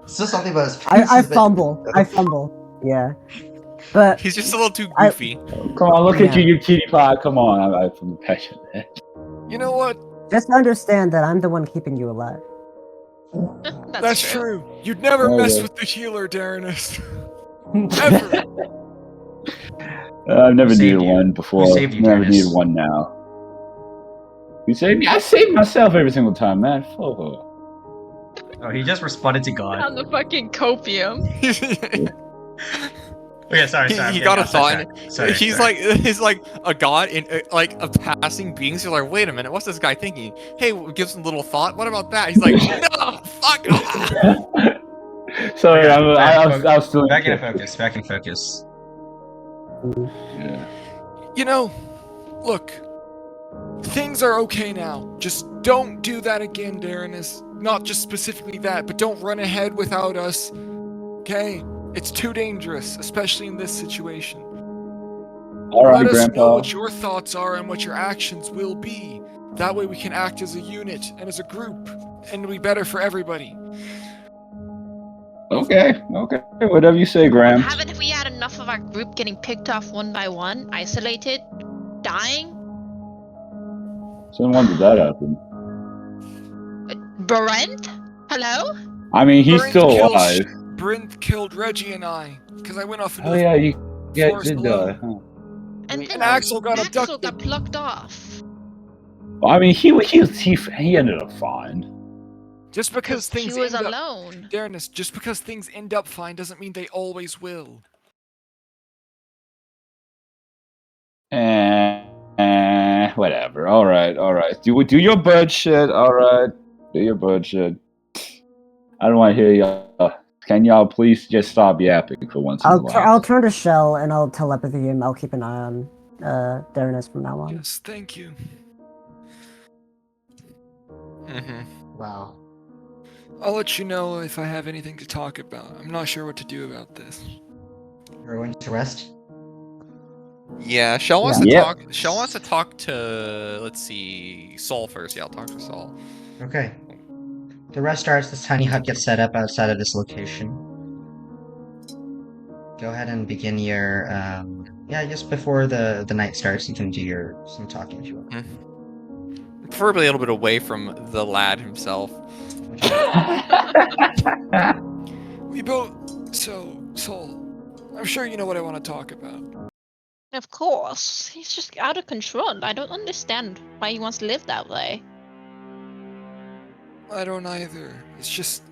[SPEAKER 5] It's just something about his face.
[SPEAKER 2] I
[SPEAKER 5] is a bit-
[SPEAKER 2] fumble. Yeah, but
[SPEAKER 4] He's just a little too
[SPEAKER 2] I-
[SPEAKER 4] goofy.
[SPEAKER 1] Come on, look at
[SPEAKER 2] Yeah.
[SPEAKER 1] you cutie pie. Come on, I'm from passion.
[SPEAKER 7] You know what?
[SPEAKER 2] just understand that I'm the one keeping you alive.
[SPEAKER 7] That's true. You'd never
[SPEAKER 1] Oh,
[SPEAKER 7] mess
[SPEAKER 1] yeah.
[SPEAKER 7] with the healer, Darrenus. Ever.
[SPEAKER 1] I've never
[SPEAKER 5] Who saved
[SPEAKER 1] needed
[SPEAKER 5] you?
[SPEAKER 1] one before.
[SPEAKER 5] Who saved you,
[SPEAKER 1] Never
[SPEAKER 5] Dennis?
[SPEAKER 1] needed one now. You saved me? I saved myself every single time, man. Fuck off.
[SPEAKER 5] Oh, he just responded to God.
[SPEAKER 3] On the fucking copium.
[SPEAKER 5] Okay, sorry.
[SPEAKER 4] He
[SPEAKER 5] I'm
[SPEAKER 4] got
[SPEAKER 5] getting
[SPEAKER 4] a
[SPEAKER 5] off
[SPEAKER 4] thought.
[SPEAKER 5] track. Sorry,
[SPEAKER 4] He's
[SPEAKER 5] sorry.
[SPEAKER 4] he's like a god in like a passing being. So you're like, wait a minute, what's this guy thinking? Hey, give some little thought. What about that? He's like, no, fuck off.
[SPEAKER 1] Sorry,
[SPEAKER 5] Okay,
[SPEAKER 1] I was still
[SPEAKER 5] back in focus. Back in focus.
[SPEAKER 1] Yeah.
[SPEAKER 7] You know, look. Things are okay now. Just don't do that again, Darrenus. Not just specifically that, but don't run ahead without us. Okay? It's too dangerous, especially in this situation.
[SPEAKER 1] All right,
[SPEAKER 7] Let us know
[SPEAKER 1] Grandpa.
[SPEAKER 7] what your thoughts are and what your actions will be. That way we can act as a unit and as a group, and it'll be better for everybody.
[SPEAKER 1] Okay. Whatever you say, Graham.
[SPEAKER 3] Haven't we had enough of our group getting picked off one by one, isolated, dying?
[SPEAKER 1] So when did that happen?
[SPEAKER 3] Brent? Hello?
[SPEAKER 1] I mean, he's
[SPEAKER 7] Brent
[SPEAKER 1] still
[SPEAKER 7] killed-
[SPEAKER 1] alive.
[SPEAKER 7] Brent killed Reggie and I, because I went off into
[SPEAKER 1] Oh
[SPEAKER 7] the
[SPEAKER 1] yeah, you guys
[SPEAKER 7] forest
[SPEAKER 1] did
[SPEAKER 7] alone.
[SPEAKER 1] die, huh?
[SPEAKER 3] And then
[SPEAKER 7] And Axel got
[SPEAKER 3] Axel
[SPEAKER 7] abducted.
[SPEAKER 3] got plucked off.
[SPEAKER 1] Well, I mean, he ended up fine.
[SPEAKER 7] Just because
[SPEAKER 3] He
[SPEAKER 7] things
[SPEAKER 3] was
[SPEAKER 7] end up,
[SPEAKER 3] alone.
[SPEAKER 7] Darrenus, just because things end up fine doesn't mean they always will.
[SPEAKER 1] Whatever. All right. Do your bird shit. All right. Do your bird shit. I don't want to hear y'all Can y'all please just stop yapping for once in a while?
[SPEAKER 2] I'll turn to Shell and I'll telepathy him. I'll keep an eye on Darnus from now on.
[SPEAKER 7] Yes, thank you.
[SPEAKER 5] Wow.
[SPEAKER 7] I'll let you know if I have anything to talk about. I'm not sure what to do about this.
[SPEAKER 5] You're going to rest?
[SPEAKER 4] Yeah, Shell wants
[SPEAKER 2] Yeah.
[SPEAKER 4] to
[SPEAKER 1] Yep.
[SPEAKER 4] talk. Shell wants to talk to, let's see, Saul first. Yeah, I'll talk to Saul.
[SPEAKER 5] Okay. The rest starts. This tiny hut gets set up outside of this location. Go ahead and begin your, yeah, just before the night starts, you can do some talking if you want.
[SPEAKER 4] Preferably a little bit away from the lad himself.
[SPEAKER 7] We both. So, Soul, I'm sure you know what I want to talk about.
[SPEAKER 3] Of course. He's just out of control. I don't understand why he wants to live that way.
[SPEAKER 7] I don't either. It's just.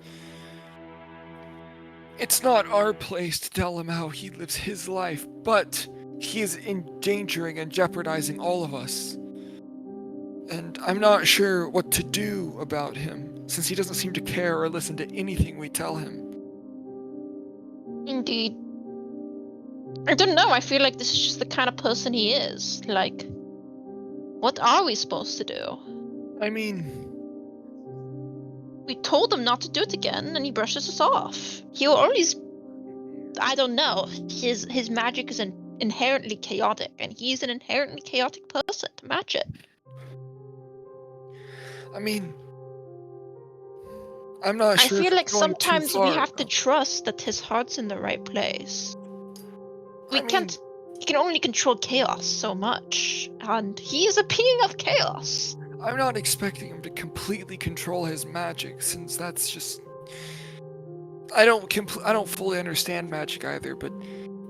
[SPEAKER 7] It's not our place to tell him how he lives his life, but he is endangering and jeopardizing all of us. And I'm not sure what to do about him, since he doesn't seem to care or listen to anything we tell him.
[SPEAKER 3] Indeed. I don't know. I feel like this is just the kind of person he is. Like, what are we supposed to do?
[SPEAKER 7] I mean,
[SPEAKER 3] We told him not to do it again, and he brushes us off. He'll always. I don't know. His magic is inherently chaotic, and he's an inherently chaotic person to match it.
[SPEAKER 7] I mean, I'm not
[SPEAKER 3] I
[SPEAKER 7] sure
[SPEAKER 3] feel
[SPEAKER 7] if
[SPEAKER 3] like
[SPEAKER 7] it's going too
[SPEAKER 3] sometimes we
[SPEAKER 7] far,
[SPEAKER 3] have to
[SPEAKER 7] though.
[SPEAKER 3] trust that his heart's in the right place. We
[SPEAKER 7] I mean,
[SPEAKER 3] can't. He can only control chaos so much, and he is a being of chaos.
[SPEAKER 7] I'm not expecting him to completely control his magic, since that's just. I don't fully understand magic either, but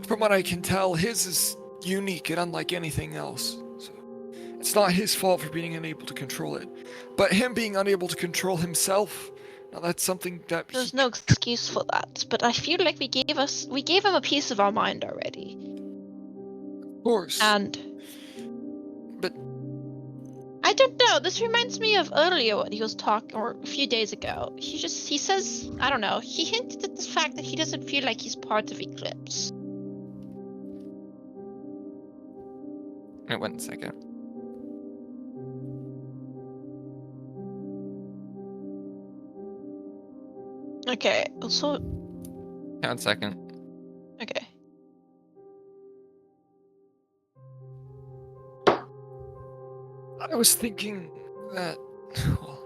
[SPEAKER 7] from what I can tell, his is unique and unlike anything else. So it's not his fault for being unable to control it, but him being unable to control himself. Now that's something that
[SPEAKER 3] There's no excuse for that, but I feel like we gave him a piece of our mind already.
[SPEAKER 7] Of course.
[SPEAKER 3] And
[SPEAKER 7] But
[SPEAKER 3] I don't know. This reminds me of earlier what he was talking, or a few days ago. He says, I don't know. He hinted at the fact that he doesn't feel like he's part of Eclipse.
[SPEAKER 4] Wait 1 second.
[SPEAKER 3] Okay. Also,
[SPEAKER 4] 1 second.
[SPEAKER 3] okay.
[SPEAKER 7] I was thinking that, well,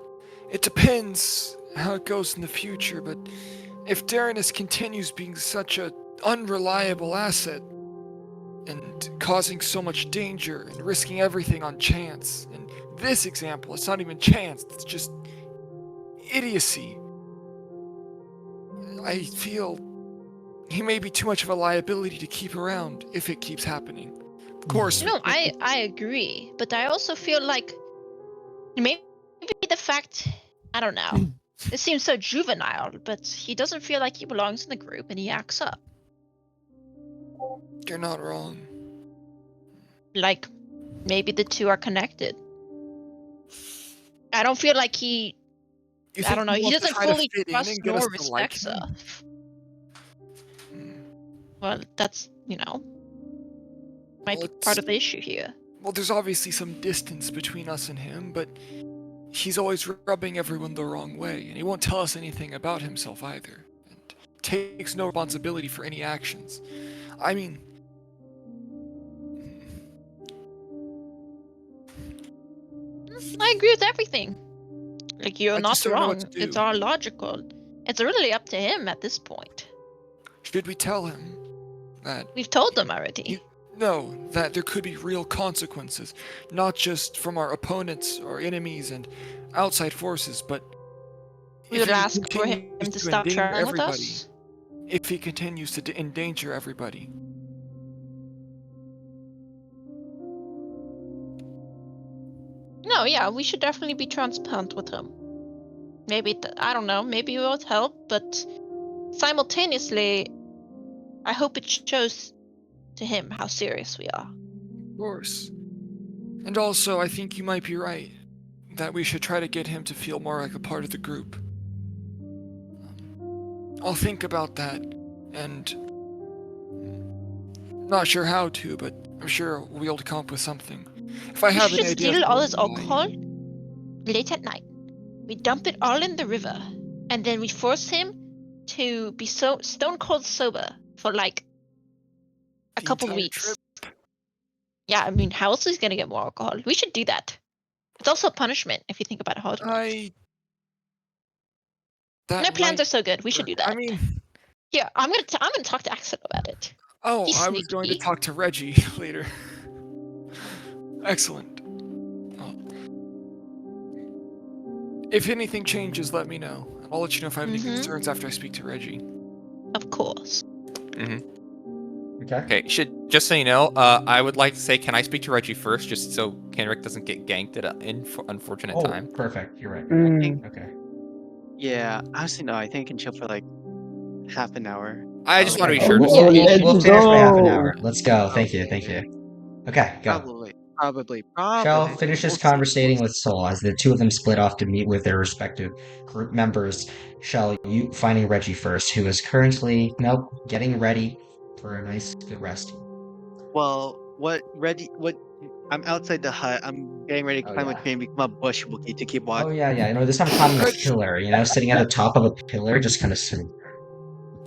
[SPEAKER 7] it depends how it goes in the future, but if Darrenus continues being such an unreliable asset and causing so much danger and risking everything on chance, in this example, it's not even chance, it's just idiocy. I feel he may be too much of a liability to keep around if it keeps happening. Of course.
[SPEAKER 3] No, I agree, but I also feel like maybe the fact, I don't know. It seems so juvenile, but he doesn't feel like he belongs in the group, and he acts up.
[SPEAKER 7] You're not wrong.
[SPEAKER 3] Like, maybe the two are connected. I don't feel like he.
[SPEAKER 7] You
[SPEAKER 3] I don't know. He
[SPEAKER 7] wants to
[SPEAKER 3] doesn't
[SPEAKER 7] try to
[SPEAKER 3] fully
[SPEAKER 7] fit in
[SPEAKER 3] trust
[SPEAKER 7] and get us
[SPEAKER 3] nor
[SPEAKER 7] to like
[SPEAKER 3] respect
[SPEAKER 7] him?
[SPEAKER 3] stuff. Well, that's, might be part of the issue here.
[SPEAKER 7] Well, there's obviously some distance between us and him, but he's always rubbing everyone the wrong way, and he won't tell us anything about himself either, and takes no responsibility for any actions. I mean...
[SPEAKER 3] I agree with everything. Like, you're
[SPEAKER 7] I
[SPEAKER 3] not
[SPEAKER 7] just don't know what
[SPEAKER 3] wrong.
[SPEAKER 7] to
[SPEAKER 3] It's
[SPEAKER 7] do.
[SPEAKER 3] all logical. It's really up to him at this point.
[SPEAKER 7] Should we tell him that...
[SPEAKER 3] We've told them already.
[SPEAKER 7] No, that there could be real consequences, not just from our opponents or enemies and outside forces, but
[SPEAKER 3] We
[SPEAKER 7] if
[SPEAKER 3] would
[SPEAKER 7] he
[SPEAKER 3] ask for him
[SPEAKER 7] continues
[SPEAKER 3] to stop
[SPEAKER 7] endanger
[SPEAKER 3] traveling with
[SPEAKER 7] everybody,
[SPEAKER 3] us.
[SPEAKER 7] if he continues to endanger everybody.
[SPEAKER 3] No, yeah, we should definitely be transparent with him. Maybe, I don't know, maybe it would help, but simultaneously, I hope it shows to him how serious we are.
[SPEAKER 7] Of course. And also, I think you might be right, that we should try to get him to feel more like a part of the group. I'll think about that, and not sure how to, but I'm sure we'll be able to come up with something. If I
[SPEAKER 3] We
[SPEAKER 7] have
[SPEAKER 3] should
[SPEAKER 7] any
[SPEAKER 3] just
[SPEAKER 7] ideas,
[SPEAKER 3] steal all this
[SPEAKER 7] I'll-
[SPEAKER 3] alcohol late at night. We dump it all in the river, and then we force him to be so stone cold sober for like a
[SPEAKER 7] The
[SPEAKER 3] couple
[SPEAKER 7] entire
[SPEAKER 3] weeks.
[SPEAKER 7] trip?
[SPEAKER 3] Yeah, I mean, how else is he gonna get more alcohol? We should do that. It's also a punishment if you think about it hard enough.
[SPEAKER 7] That
[SPEAKER 3] My plans
[SPEAKER 7] might
[SPEAKER 3] are so good. We should
[SPEAKER 7] work.
[SPEAKER 3] do that.
[SPEAKER 7] I mean,
[SPEAKER 3] Here, I'm gonna talk to Axel about it.
[SPEAKER 7] oh,
[SPEAKER 3] He's
[SPEAKER 7] I was going to
[SPEAKER 3] sneaky.
[SPEAKER 7] talk to Reggie later. Excellent. Oh. If anything changes, let me know. I'll let you know if I have any
[SPEAKER 3] Mhm.
[SPEAKER 7] concerns after I speak to Reggie.
[SPEAKER 3] Of course.
[SPEAKER 8] Okay.
[SPEAKER 4] Okay, just so you know, I would like to say, can I speak to Reggie first, just so Kenrick doesn't get ganked at an unfortunate
[SPEAKER 8] Oh,
[SPEAKER 4] time?
[SPEAKER 8] perfect. You're right.
[SPEAKER 2] Mm.
[SPEAKER 8] Okay.
[SPEAKER 6] Yeah, honestly, no. I think I can chill for like half an hour.
[SPEAKER 4] I just want to be
[SPEAKER 8] Okay.
[SPEAKER 4] sure.
[SPEAKER 2] Oh,
[SPEAKER 4] Just
[SPEAKER 2] yeah,
[SPEAKER 4] in case.
[SPEAKER 2] let's
[SPEAKER 8] We'll finish by half an
[SPEAKER 2] go.
[SPEAKER 8] hour. Let's go. Thank you. Thank you. Okay, go.
[SPEAKER 6] Probably.
[SPEAKER 8] Shell finishes
[SPEAKER 6] We'll see.
[SPEAKER 8] conversating with Soul as the two of them split off to meet with their respective group members. Shell, you finding Reggie first, who is currently getting ready for a nice good rest.
[SPEAKER 6] Well, what ready? What? I'm outside the hut. I'm getting ready to
[SPEAKER 8] Oh,
[SPEAKER 6] climb a
[SPEAKER 8] yeah.
[SPEAKER 6] tree and become a bush Wookiee to keep watch.
[SPEAKER 8] Oh yeah. You know, this time climbing a pillar. You know, sitting at the top of a pillar, just kind of sitting.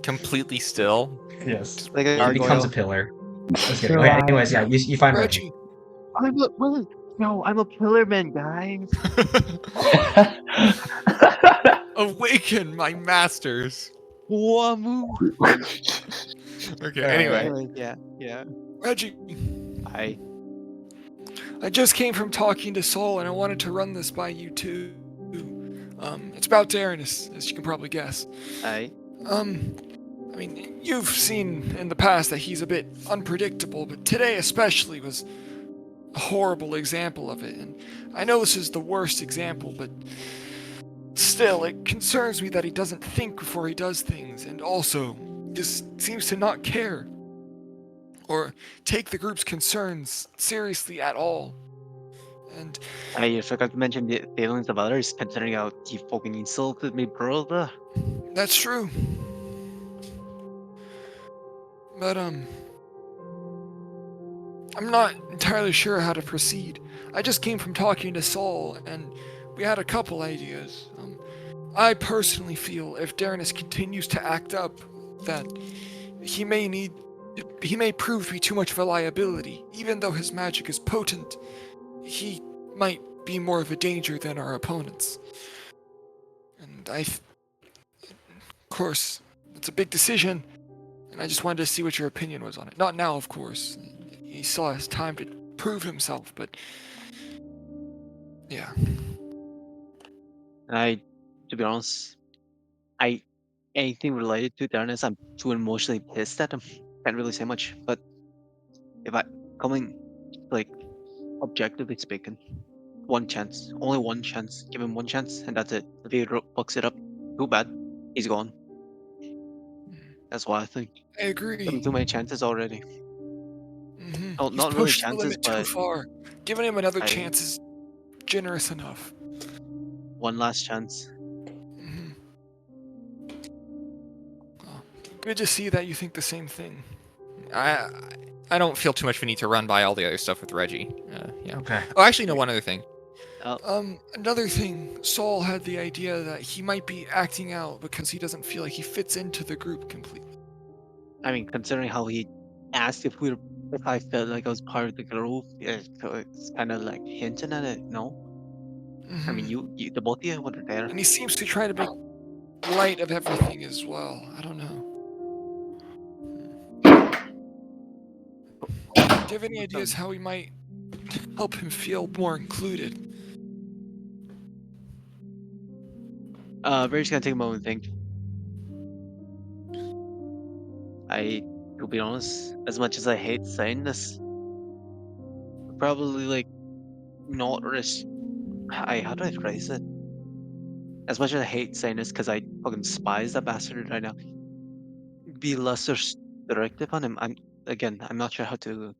[SPEAKER 4] Completely still.
[SPEAKER 8] Yes.
[SPEAKER 6] Like a
[SPEAKER 8] He becomes a
[SPEAKER 6] gargoyle.
[SPEAKER 8] pillar. That's good.
[SPEAKER 2] You're
[SPEAKER 8] Okay,
[SPEAKER 2] right.
[SPEAKER 8] anyways, yeah, you find Reggie.
[SPEAKER 7] Reggie,
[SPEAKER 6] I'm a pillar man, guys.
[SPEAKER 7] awaken my masters.
[SPEAKER 6] Wamu.
[SPEAKER 4] Okay,
[SPEAKER 8] Alright,
[SPEAKER 4] anyway.
[SPEAKER 6] Anyway, yeah.
[SPEAKER 7] Reggie,
[SPEAKER 6] I
[SPEAKER 7] I just came from talking to Saul, and I wanted to run this by you too. It's about Darrenus, as you can probably guess. I mean, you've seen in the past that he's a bit unpredictable, but today especially was a horrible example of it. And I know this is the worst example, but still, it concerns me that he doesn't think before he does things, and also just seems to not care or take the group's concerns seriously at all. And
[SPEAKER 6] I forgot to mention the feelings of others, considering how he fucking insulted me, brother.
[SPEAKER 7] that's true. But I'm not entirely sure how to proceed. I just came from talking to Saul, and we had a couple ideas. I personally feel if Darrenus continues to act up, that he may prove to be too much of a liability. Even though his magic is potent, he might be more of a danger than our opponents. And of course, it's a big decision, and I just wanted to see what your opinion was on it. Not now, of course. He still has time to prove himself, but yeah.
[SPEAKER 6] To be honest, anything related to Darkness, I'm too emotionally pissed at him. Can't really say much, but if I coming like objectively speaking, one chance, only one chance. Give him one chance, and that's it. If he fucks it up, too bad. He's gone. That's what I think.
[SPEAKER 7] I agree.
[SPEAKER 6] Given too many chances already. Oh,
[SPEAKER 7] He's
[SPEAKER 6] not really
[SPEAKER 7] pushed the
[SPEAKER 6] chances,
[SPEAKER 7] limit too
[SPEAKER 6] but
[SPEAKER 7] far. Giving him another
[SPEAKER 6] I-
[SPEAKER 7] chance is generous enough.
[SPEAKER 6] one last chance.
[SPEAKER 7] Well, good to see that you think the same thing.
[SPEAKER 4] I don't feel too much of a need to run by all the other stuff with Reggie. Yeah.
[SPEAKER 8] Okay.
[SPEAKER 4] Oh, actually, no. One other thing.
[SPEAKER 7] Another thing, Saul had the idea that he might be acting out because he doesn't feel like he fits into the group completely.
[SPEAKER 6] I mean, considering how he asked if I felt like I was part of the group, so it's kind of like hinting at it. No, I mean, you the both of you were there.
[SPEAKER 7] And he seems to try to make light of everything as well. I don't know. Do you have any ideas how we might help him feel more included?
[SPEAKER 6] We're just gonna take a moment and think. To be honest, as much as I hate saying this, probably like not risk. How do I phrase it? As much as I hate saying this, because I fucking despise that bastard right now. Be less restrictive on him. I'm not sure how to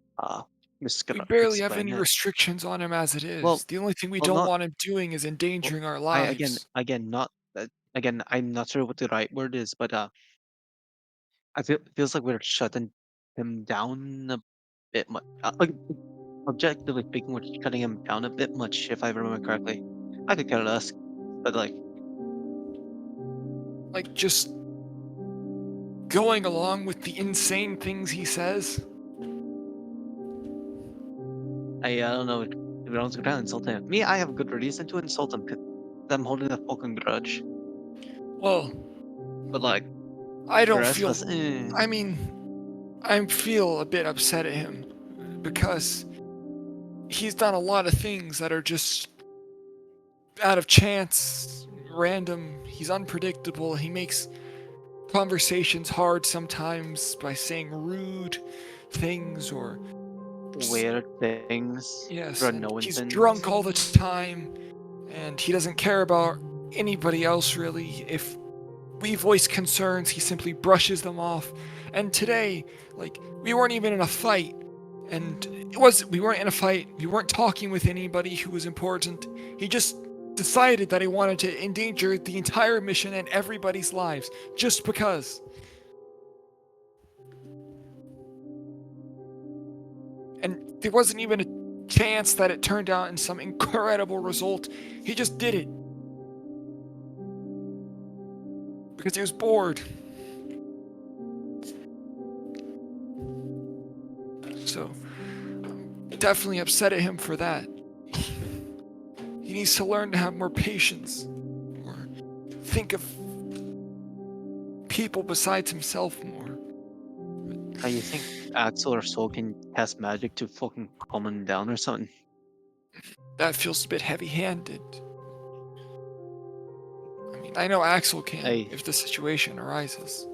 [SPEAKER 7] We barely have
[SPEAKER 6] explain
[SPEAKER 7] any
[SPEAKER 6] it.
[SPEAKER 7] restrictions on him as it is.
[SPEAKER 6] Well-
[SPEAKER 7] the only thing we
[SPEAKER 6] well,
[SPEAKER 7] don't
[SPEAKER 6] not-
[SPEAKER 7] want him doing is endangering our
[SPEAKER 6] I
[SPEAKER 7] lives.
[SPEAKER 6] again not again. I'm not sure what the right word is, but feels like we're shutting him down a bit much. Like objectively speaking, we're shutting him down a bit much, if I remember correctly. I could care less, but like,
[SPEAKER 7] just going along with the insane things he says.
[SPEAKER 6] I don't know if everyone's gonna insult him. Me, I have a good reason to insult him because I'm holding a fucking grudge.
[SPEAKER 7] Well,
[SPEAKER 6] But like,
[SPEAKER 7] I
[SPEAKER 6] the
[SPEAKER 7] don't
[SPEAKER 6] rest
[SPEAKER 7] feel.
[SPEAKER 6] of us,
[SPEAKER 7] I mean, I feel a bit upset at him because he's done a lot of things that are just out of chance, random. He's unpredictable. He makes conversations hard sometimes by saying rude things or
[SPEAKER 6] weird things,
[SPEAKER 7] yes, and
[SPEAKER 6] unknown
[SPEAKER 7] he's
[SPEAKER 6] things.
[SPEAKER 7] drunk all the time, and he doesn't care about anybody else really. If we voice concerns, he simply brushes them off. And today, we weren't even in a fight, and we weren't in a fight. We weren't talking with anybody who was important. He just decided that he wanted to endanger the entire mission and everybody's lives just because. And there wasn't even a chance that it turned out in some incredible result. He just did it. Because he was bored. So, definitely upset at him for that. He needs to learn to have more patience. Or think of people besides himself more.
[SPEAKER 6] You think Axel or Soul can cast magic to fucking calm him down or something?
[SPEAKER 7] That feels a bit heavy-handed. I mean, I know Axel can if the situation arises.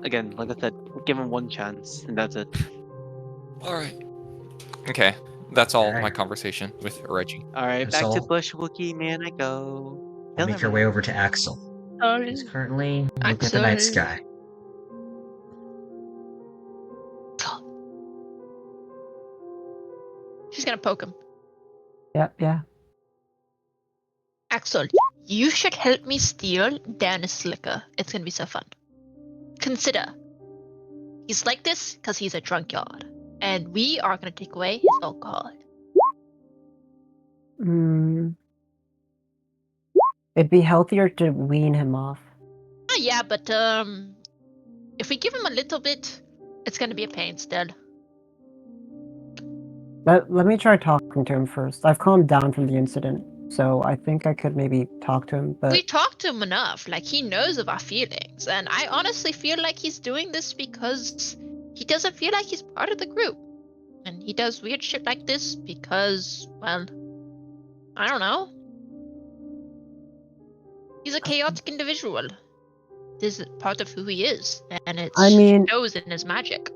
[SPEAKER 6] Again, like I said, give him one chance, and that's it.
[SPEAKER 7] Alright.
[SPEAKER 4] Okay, that's all
[SPEAKER 5] Alright.
[SPEAKER 4] my conversation with Reggie.
[SPEAKER 6] Alright, back to
[SPEAKER 5] Soul,
[SPEAKER 6] Bush Wookie, man, I go.
[SPEAKER 5] I'll make your way over to Axel. He's currently looking at the night sky.
[SPEAKER 3] She's gonna poke him.
[SPEAKER 2] Yeah.
[SPEAKER 3] Axel, you should help me steal Dan's liquor. It's gonna be so fun. Consider, he's like this because he's a drunkard, and we are gonna take away his alcohol.
[SPEAKER 2] It'd be healthier to wean him off.
[SPEAKER 3] Oh, yeah, but if we give him a little bit, it's gonna be a pain still.
[SPEAKER 2] Let me try talking to him first. I've calmed down from the incident, so I think I could maybe talk to him, but
[SPEAKER 3] We talked to him enough, like he knows of our feelings, and I honestly feel like he's doing this because he doesn't feel like he's part of the group. And he does weird shit like this because, well, I don't know. He's a chaotic individual. This is part of who he is, and it shows in his magic.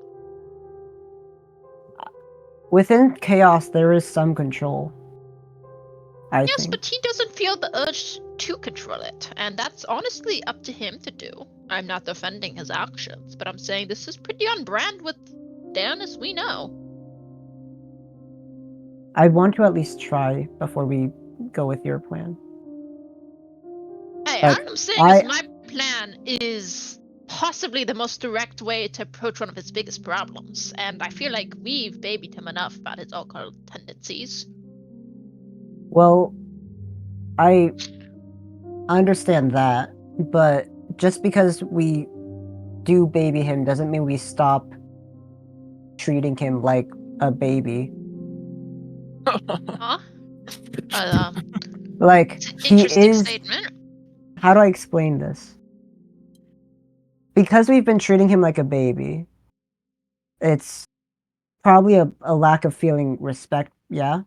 [SPEAKER 2] within chaos there is some control. I
[SPEAKER 3] Yes,
[SPEAKER 2] think.
[SPEAKER 3] but he doesn't feel the urge to control it, and that's honestly up to him to do. I'm not defending his actions, but I'm saying this is pretty on brand with Dan as we know.
[SPEAKER 2] I want to at least try before we go with your plan.
[SPEAKER 3] Hey,
[SPEAKER 2] Like,
[SPEAKER 3] all I'm saying is my plan is possibly the most direct way to approach one of his biggest problems, and I feel like we've babied him enough about his alcohol tendencies.
[SPEAKER 2] Well, I understand that, but just because we do baby him doesn't mean we stop treating him like a baby.
[SPEAKER 3] Huh?
[SPEAKER 2] Like, he
[SPEAKER 3] Interesting
[SPEAKER 2] is...
[SPEAKER 3] statement.
[SPEAKER 2] How do I explain this? Because we've been treating him like a baby, it's probably a lack of feeling respect, yeah?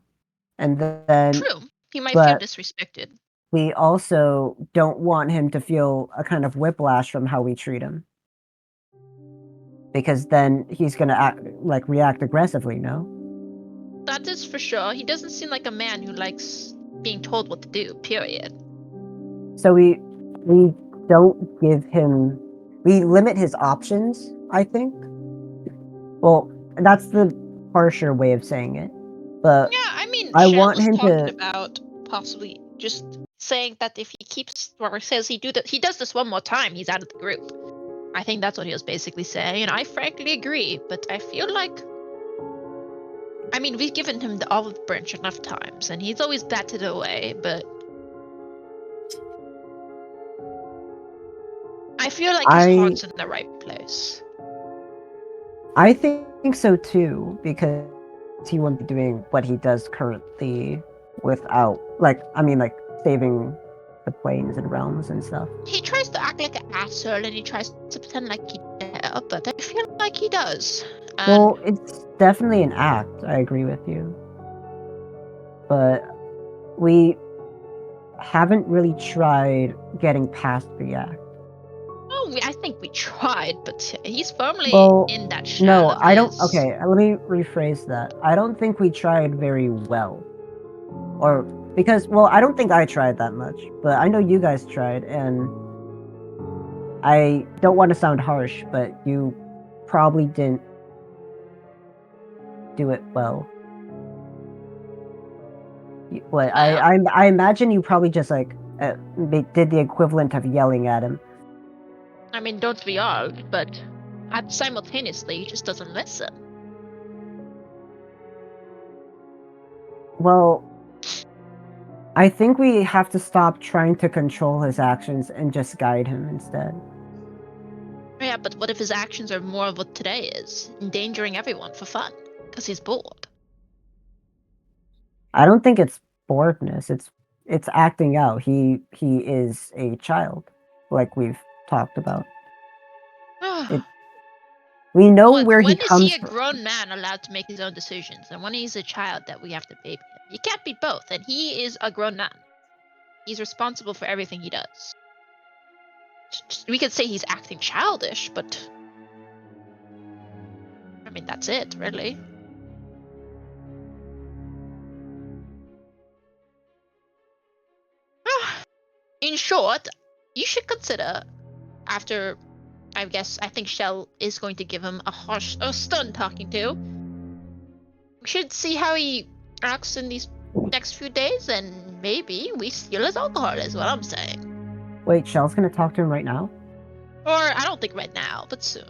[SPEAKER 2] And then...
[SPEAKER 3] True. He might feel disrespected.
[SPEAKER 2] We also don't want him to feel a kind of whiplash from how we treat him. Because then he's gonna react aggressively, no?
[SPEAKER 3] That is for sure. He doesn't seem like a man who likes being told what to do, period.
[SPEAKER 2] So we don't give him... We limit his options, I think. Well, that's the harsher way of saying it. But
[SPEAKER 3] yeah, I mean,
[SPEAKER 2] I
[SPEAKER 3] Shan
[SPEAKER 2] want
[SPEAKER 3] was
[SPEAKER 2] him
[SPEAKER 3] talking
[SPEAKER 2] to...
[SPEAKER 3] about possibly just saying that if he keeps or says he does this one more time, he's out of the group. I think that's what he was basically saying, and I frankly agree. But I feel like, I mean, we've given him the olive branch enough times, and he's always batted away. But I feel like his heart's in the right place.
[SPEAKER 2] I think so too, because he wouldn't be doing what he does currently without, like, saving the planes and realms and stuff.
[SPEAKER 3] He tries to act like an asshole, and he tries to pretend like he does, but I feel like he does.
[SPEAKER 2] Well, it's definitely an act. I agree with you, but we haven't really tried getting past the act.
[SPEAKER 3] Oh, I think we tried, but he's firmly in that shell.
[SPEAKER 2] No,
[SPEAKER 3] of
[SPEAKER 2] I don't.
[SPEAKER 3] his-
[SPEAKER 2] Okay, let me rephrase that. I don't think we tried very well, or because, well, I don't think I tried that much, but I know you guys tried, and I don't want to sound harsh, but you probably didn't do it well. What I imagine you probably just did the equivalent of yelling at him.
[SPEAKER 3] I mean, don't we all? But simultaneously, he just doesn't listen.
[SPEAKER 2] Well, I think we have to stop trying to control his actions and just guide him instead.
[SPEAKER 3] Yeah, but what if his actions are more of what today is, endangering everyone for fun, because he's bored?
[SPEAKER 2] I don't think it's boredness. It's acting out. He is a child, like we've talked about. We know where he comes
[SPEAKER 3] When is he a
[SPEAKER 2] from.
[SPEAKER 3] grown man allowed to make his own decisions, and when he's a child that we have to baby him? You can't be both, and he is a grown man. He's responsible for everything he does. We could say he's acting childish, but I mean, that's it, really. In short, you should consider, after, I think Shell is going to give him a stern talking to. We should see how he acts in these next few days, and maybe we steal his alcohol, is what I'm saying.
[SPEAKER 2] Wait, Shell's gonna talk to him right now?
[SPEAKER 3] Or, I don't think right now, but soon.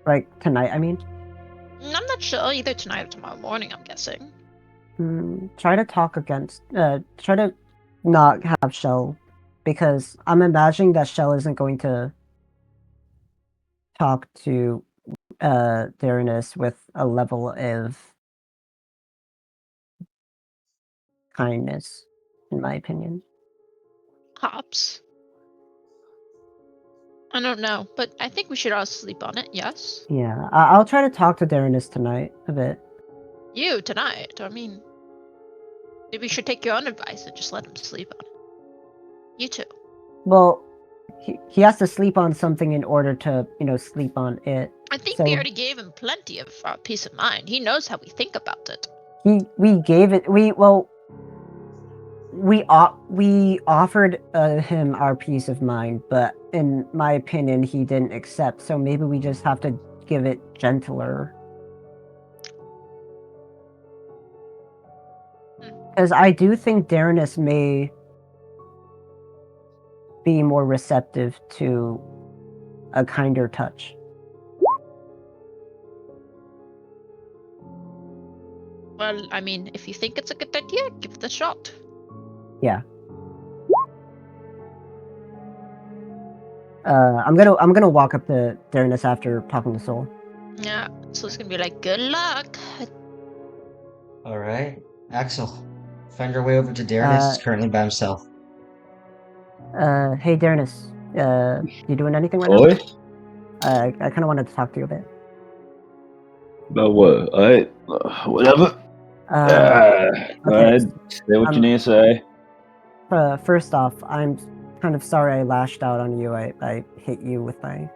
[SPEAKER 2] Like, tonight, I mean?
[SPEAKER 3] I'm not sure, either tonight or tomorrow morning, I'm guessing.
[SPEAKER 2] Try to talk try to not have Shell, because I'm imagining that Shell isn't going to talk to Darinus with a level of kindness, in my opinion.
[SPEAKER 3] Hops. I don't know, but I think we should all sleep on it, yes?
[SPEAKER 2] Yeah, I'll try to talk to Darinus tonight a bit.
[SPEAKER 3] You, tonight? I mean, maybe you should take your own advice and just let him sleep on it. You too.
[SPEAKER 2] Well, he has to sleep on something in order to, sleep on it.
[SPEAKER 3] I think
[SPEAKER 2] So
[SPEAKER 3] we already gave him plenty of peace of mind. He knows how we think about it.
[SPEAKER 2] we gave it. We offered him our peace of mind, but in my opinion, he didn't accept. So maybe we just have to give it gentler. Because I do think Darinus may be more receptive to a kinder touch.
[SPEAKER 3] Well, I mean, if you think it's a good idea, give it a shot.
[SPEAKER 2] Yeah. I'm gonna walk up to Darinus after talking to Soul.
[SPEAKER 3] Yeah, so it's gonna be like, good luck.
[SPEAKER 5] All right, Axel, find your way over to Darinus. He's currently by himself.
[SPEAKER 2] Hey Darinus, you doing anything right
[SPEAKER 1] Oi?
[SPEAKER 2] now? I kind of wanted to talk to you a bit.
[SPEAKER 1] About what? Alright, whatever. Alright, say what you need to say.
[SPEAKER 2] First off, I'm kind of sorry I lashed out on you. I hit you with my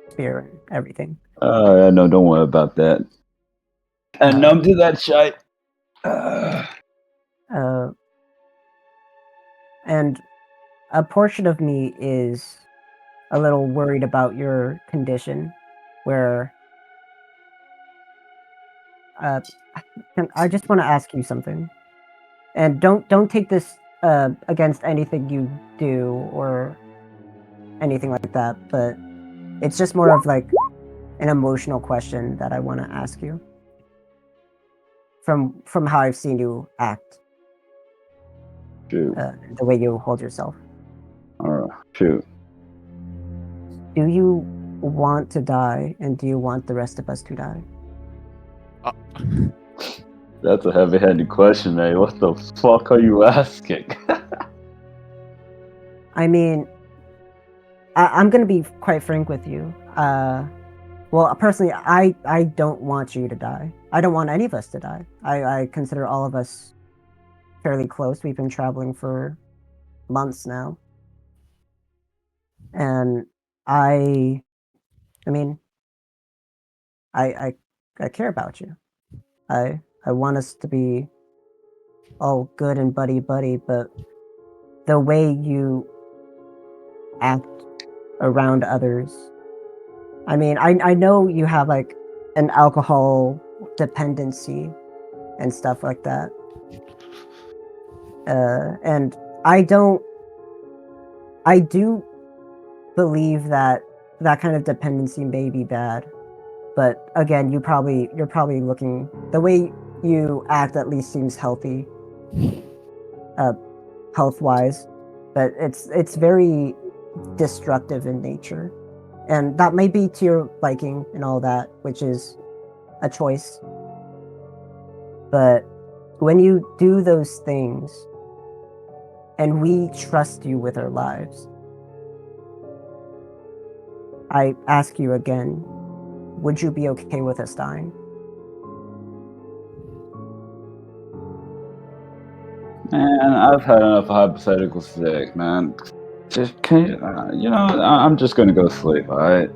[SPEAKER 2] spear and everything.
[SPEAKER 1] No, don't worry about that. And numb to that shite.
[SPEAKER 2] And a portion of me is a little worried about your condition, where I just want to ask you something. And don't take this against anything you do or anything like that, but it's just more of like an emotional question that I want to ask you from how I've seen you act,
[SPEAKER 1] Shoot.
[SPEAKER 2] the way you hold yourself.
[SPEAKER 1] Shoot.
[SPEAKER 2] Do you want to die, and do you want the rest of us to die?
[SPEAKER 1] That's a heavy-handed question, man. What the fuck are you asking?
[SPEAKER 2] I mean, I'm gonna be quite frank with you. Well, personally, I don't want you to die. I don't want any of us to die. I consider all of us fairly close. We've been traveling for months now. And I mean, I care about you. I want us to be all good and buddy, but the way you act around others. I mean, I know you have like an alcohol dependency and stuff like that. And I do believe that kind of dependency may be bad. But again, you're probably looking, the way you act at least seems healthy, health wise, but it's very destructive in nature. And that may be to your liking and all that, which is a choice. But when you do those things, and we trust you with our lives, I ask you again, would you be okay with us dying?
[SPEAKER 1] Man, I've had enough hypothetical sick, man. Just can you, I'm just gonna go sleep, alright?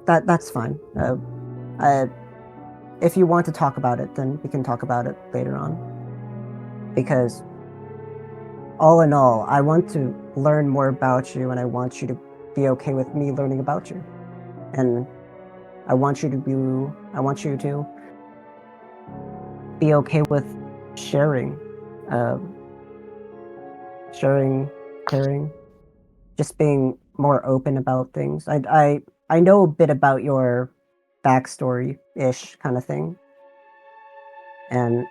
[SPEAKER 2] That's fine. If you want to talk about it, then we can talk about it later on. Because all in all, I want to learn more about you, and I want you to be okay with me learning about you. And I want you to be okay with sharing, caring, just being more open about things. I know a bit about your backstory-ish kind of thing, and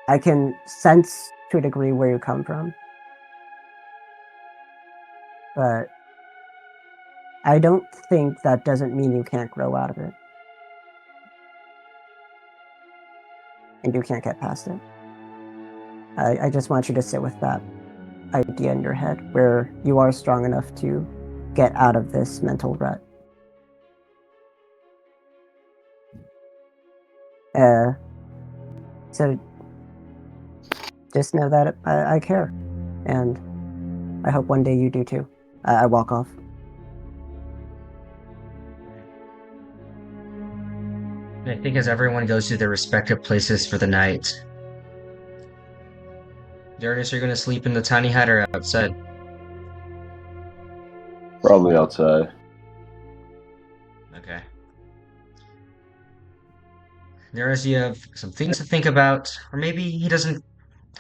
[SPEAKER 2] I can sense to a degree where you come from. But I don't think that doesn't mean you can't grow out of it. And you can't get past it. I just want you to sit with that idea in your head, where you are strong enough to get out of this mental rut. So just know that I care, and I hope one day you do too. I walk off.
[SPEAKER 5] I think as everyone goes to their respective places for the night, Darius, are you going to sleep in the tiny hut or outside?
[SPEAKER 1] Probably outside.
[SPEAKER 5] Okay. Darius, you have some things to think about, or maybe he doesn't